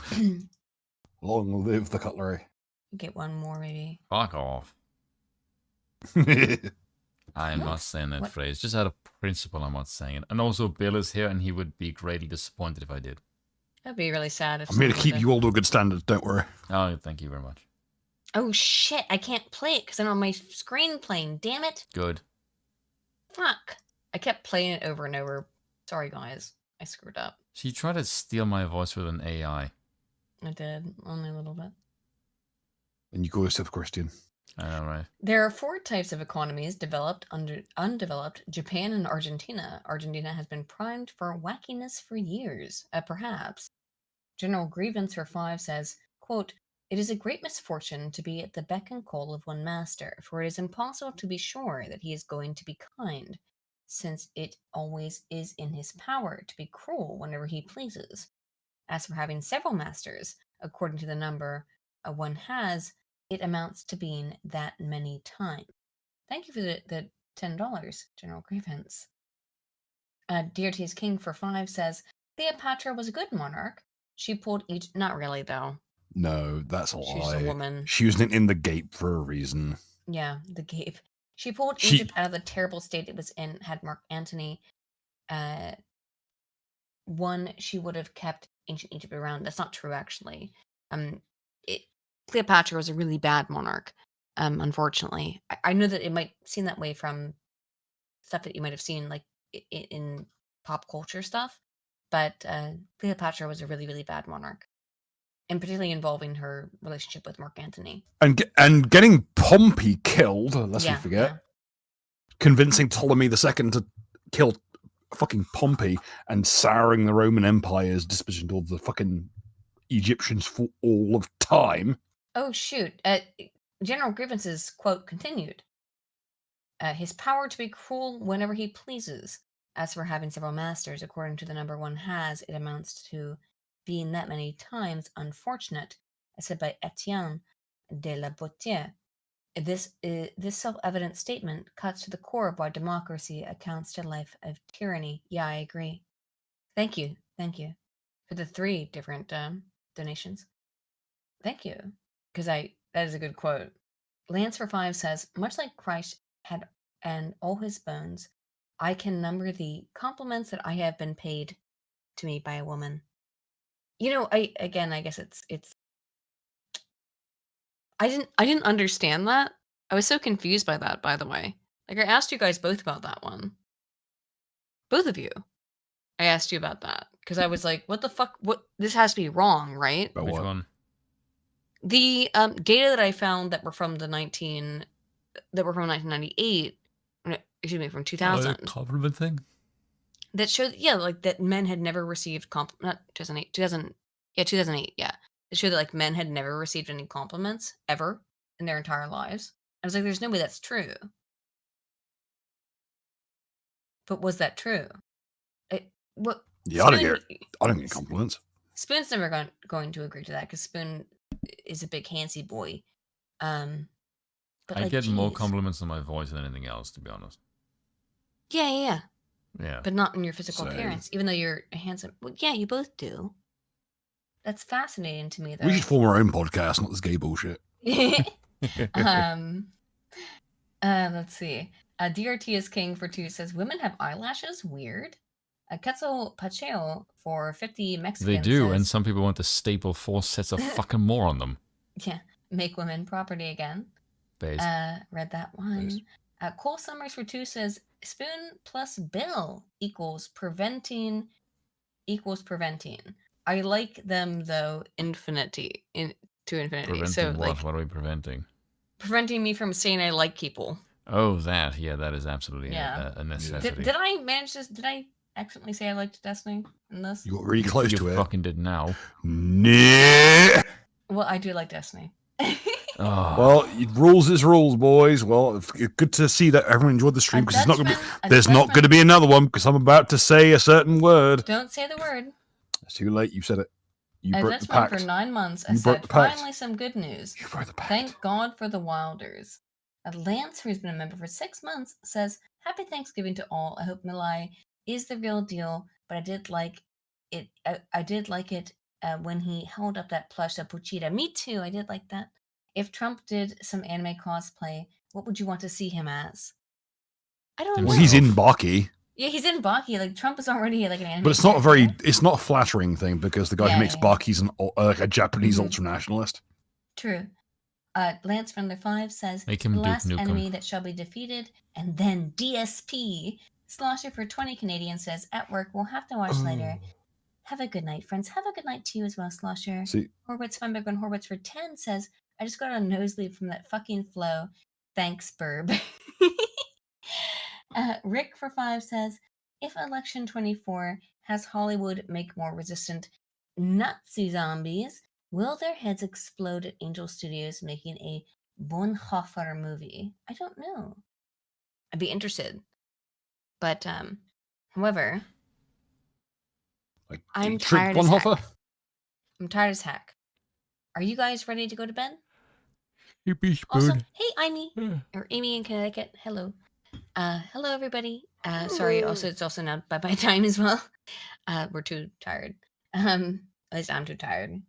C: Long live the cutlery.
E: Get one more, maybe.
A: Fuck off. I'm not saying that phrase. Just out of principle, I'm not saying it. And also, Bill is here, and he would be greatly disappointed if I did.
E: That'd be really sad. If
C: I'm here to keep you all to a good standard, don't worry.
A: Oh, thank you very much.
E: Oh, shit. I can't play it because I'm on my screen playing. Damn it.
A: Good.
E: Fuck. I kept playing it over and over. Sorry, guys. I screwed up.
A: She tried to steal my voice with an AI.
E: I did. Only a little bit.
C: And you call yourself Christian.
A: I know, right?
E: There are 4 types of economies: developed, undeveloped, Japan, and Argentina. Argentina has been primed for wackiness for years, perhaps. General Grievance for 5 says, quote, it is a great misfortune to be at the beck and call of one master, for it is impossible to be sure that he is going to be kind, since it always is in his power to be cruel whenever he pleases. As for having several masters, according to the number one has, it amounts to being that many times. Thank you for the $10, General Grievance. DRT's King for 5 says, Cleopatra was a good monarch. She pulled each... Not really, though.
C: No, that's a lie.
E: She's a woman.
C: She was in the Gape for a reason.
E: Yeah, the Gape. She pulled Egypt out of the terrible state it was in, had Mark Antony. One, she would have kept ancient Egypt around. That's not true, actually. Cleopatra was a really bad monarch, unfortunately. I know that it might seem that way from stuff that you might have seen, like, in pop culture stuff, but Cleopatra was a really, really bad monarch. And particularly involving her relationship with Mark Antony.
C: And getting Pompey killed, lest we forget. Yeah. Convincing Ptolemy II to kill fucking Pompey and souring the Roman Empire's disposition to the fucking Egyptians for all of time.
E: Oh, shoot. General Grievance's quote continued. His power to be cruel whenever he pleases. As for having several masters, according to the number one has, it amounts to being that many times unfortunate, as said by Etienne de la Boutier. This self-evident statement cuts to the core of why democracy accounts to life of tyranny. Yeah, I agree. Thank you for the 3 different donations. Thank you, because that is a good quote. Lance for 5 says, much like Christ had and all his bones, I can number the compliments that I have been paid to me by a woman. You know, I guess it's. I didn't understand that. I was so confused by that, by the way. Like, I asked you guys both about that one. Both of you. I asked you about that. Because I was like, what the fuck? What? This has to be wrong, right?
A: Which one?
E: The data that I found that were from 1998, excuse me, from 2000.
A: Compliment thing?
E: That showed, like, that men had never received not 2008, 2008, yeah. It showed that, like, men had never received any compliments, ever, in their entire lives. I was like, there's no way that's true. But was that true?
C: Yeah, I don't get compliments.
E: Spoon's never going to agree to that, because Spoon is a big handsy boy. But
A: I get more compliments on my voice than anything else, to be honest.
E: Yeah.
A: Yeah.
E: But not in your physical appearance, even though you're a handsome... Well, yeah, you both do. That's fascinating to me, though.
C: We should form our own podcast, not this gay bullshit.
E: Let's see. DRT is King for 2 says, women have eyelashes? Weird. Quetzal Pacheo for 50 Mexicans
A: They do,
E: says,
A: and some people want to staple 4 sets of fucking more on them.
E: Yeah, make women property again.
A: Base.
E: Read that one. Cole Summers for 2 says, spoon plus bill equals preventing. I like them, though, to infinity.
A: Preventing
E: so,
A: what?
E: like,
A: What are we preventing?
E: Preventing me from saying I like people.
A: Oh, that. Yeah, that is absolutely a necessity.
E: Did I manage this? Did I accidentally say I liked Destiny in this?
C: You got really close to it.
A: You fucking did now.
C: Nah.
E: Well, I do like Destiny.
C: Well, rules is rules, boys. Well, good to see that everyone enjoyed the stream because there's not going to be another one because I'm about to say a certain word.
E: Don't say the word.
C: It's too late. You said it. You
E: A
C: broke the
E: Dutchman
C: pact.
E: for 9 months. I
C: You broke
E: said,
C: the pact.
E: finally some good news.
C: You broke the pact.
E: Thank God for the Wilders. Lance, who's been a member for 6 months, says, Happy Thanksgiving to all. I hope Milei is the real deal, but I did like it. I did like it when he held up that plush of Pochita. Me too. I did like that. If Trump did some anime cosplay, what would you want to see him as? I don't know.
C: Well, he's in Baki.
E: Yeah, he's in Baki. Like Trump is already like an anime.
C: But it's not it's not a flattering thing because the guy who makes
E: yeah.
C: Baki's like a Japanese ultranationalist.
E: True. Lance Friendler 5 says,
A: Make
E: the
A: him
E: last
A: Duke Nukem.
E: enemy that shall be defeated, and then DSP. Slosher for 20 Canadian says, at work, we'll have to watch later. Have a good night, friends. Have a good night to you as well, Slosher.
C: See.
E: Horwitz Funberg on Horwitz for 10 says, I just got a nosebleed from that fucking flow. Thanks, Burb. Rick for 5 says, if election 24 has Hollywood make more resistant Nazi zombies, will their heads explode at Angel Studios making a Bonhoeffer movie? I don't know. I'd be interested. But, however, I'm tired as heck. I'm tired as heck. Are you guys ready to go to bed? Also, hey, or Amy in Connecticut. Hello. Hello, everybody. Sorry, also, it's also now bye-bye time as well. We're too tired. At least I'm too tired.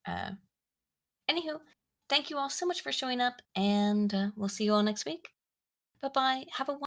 E: Anywho, thank you all so much for showing up, and we'll see you all next week. Bye-bye. Have a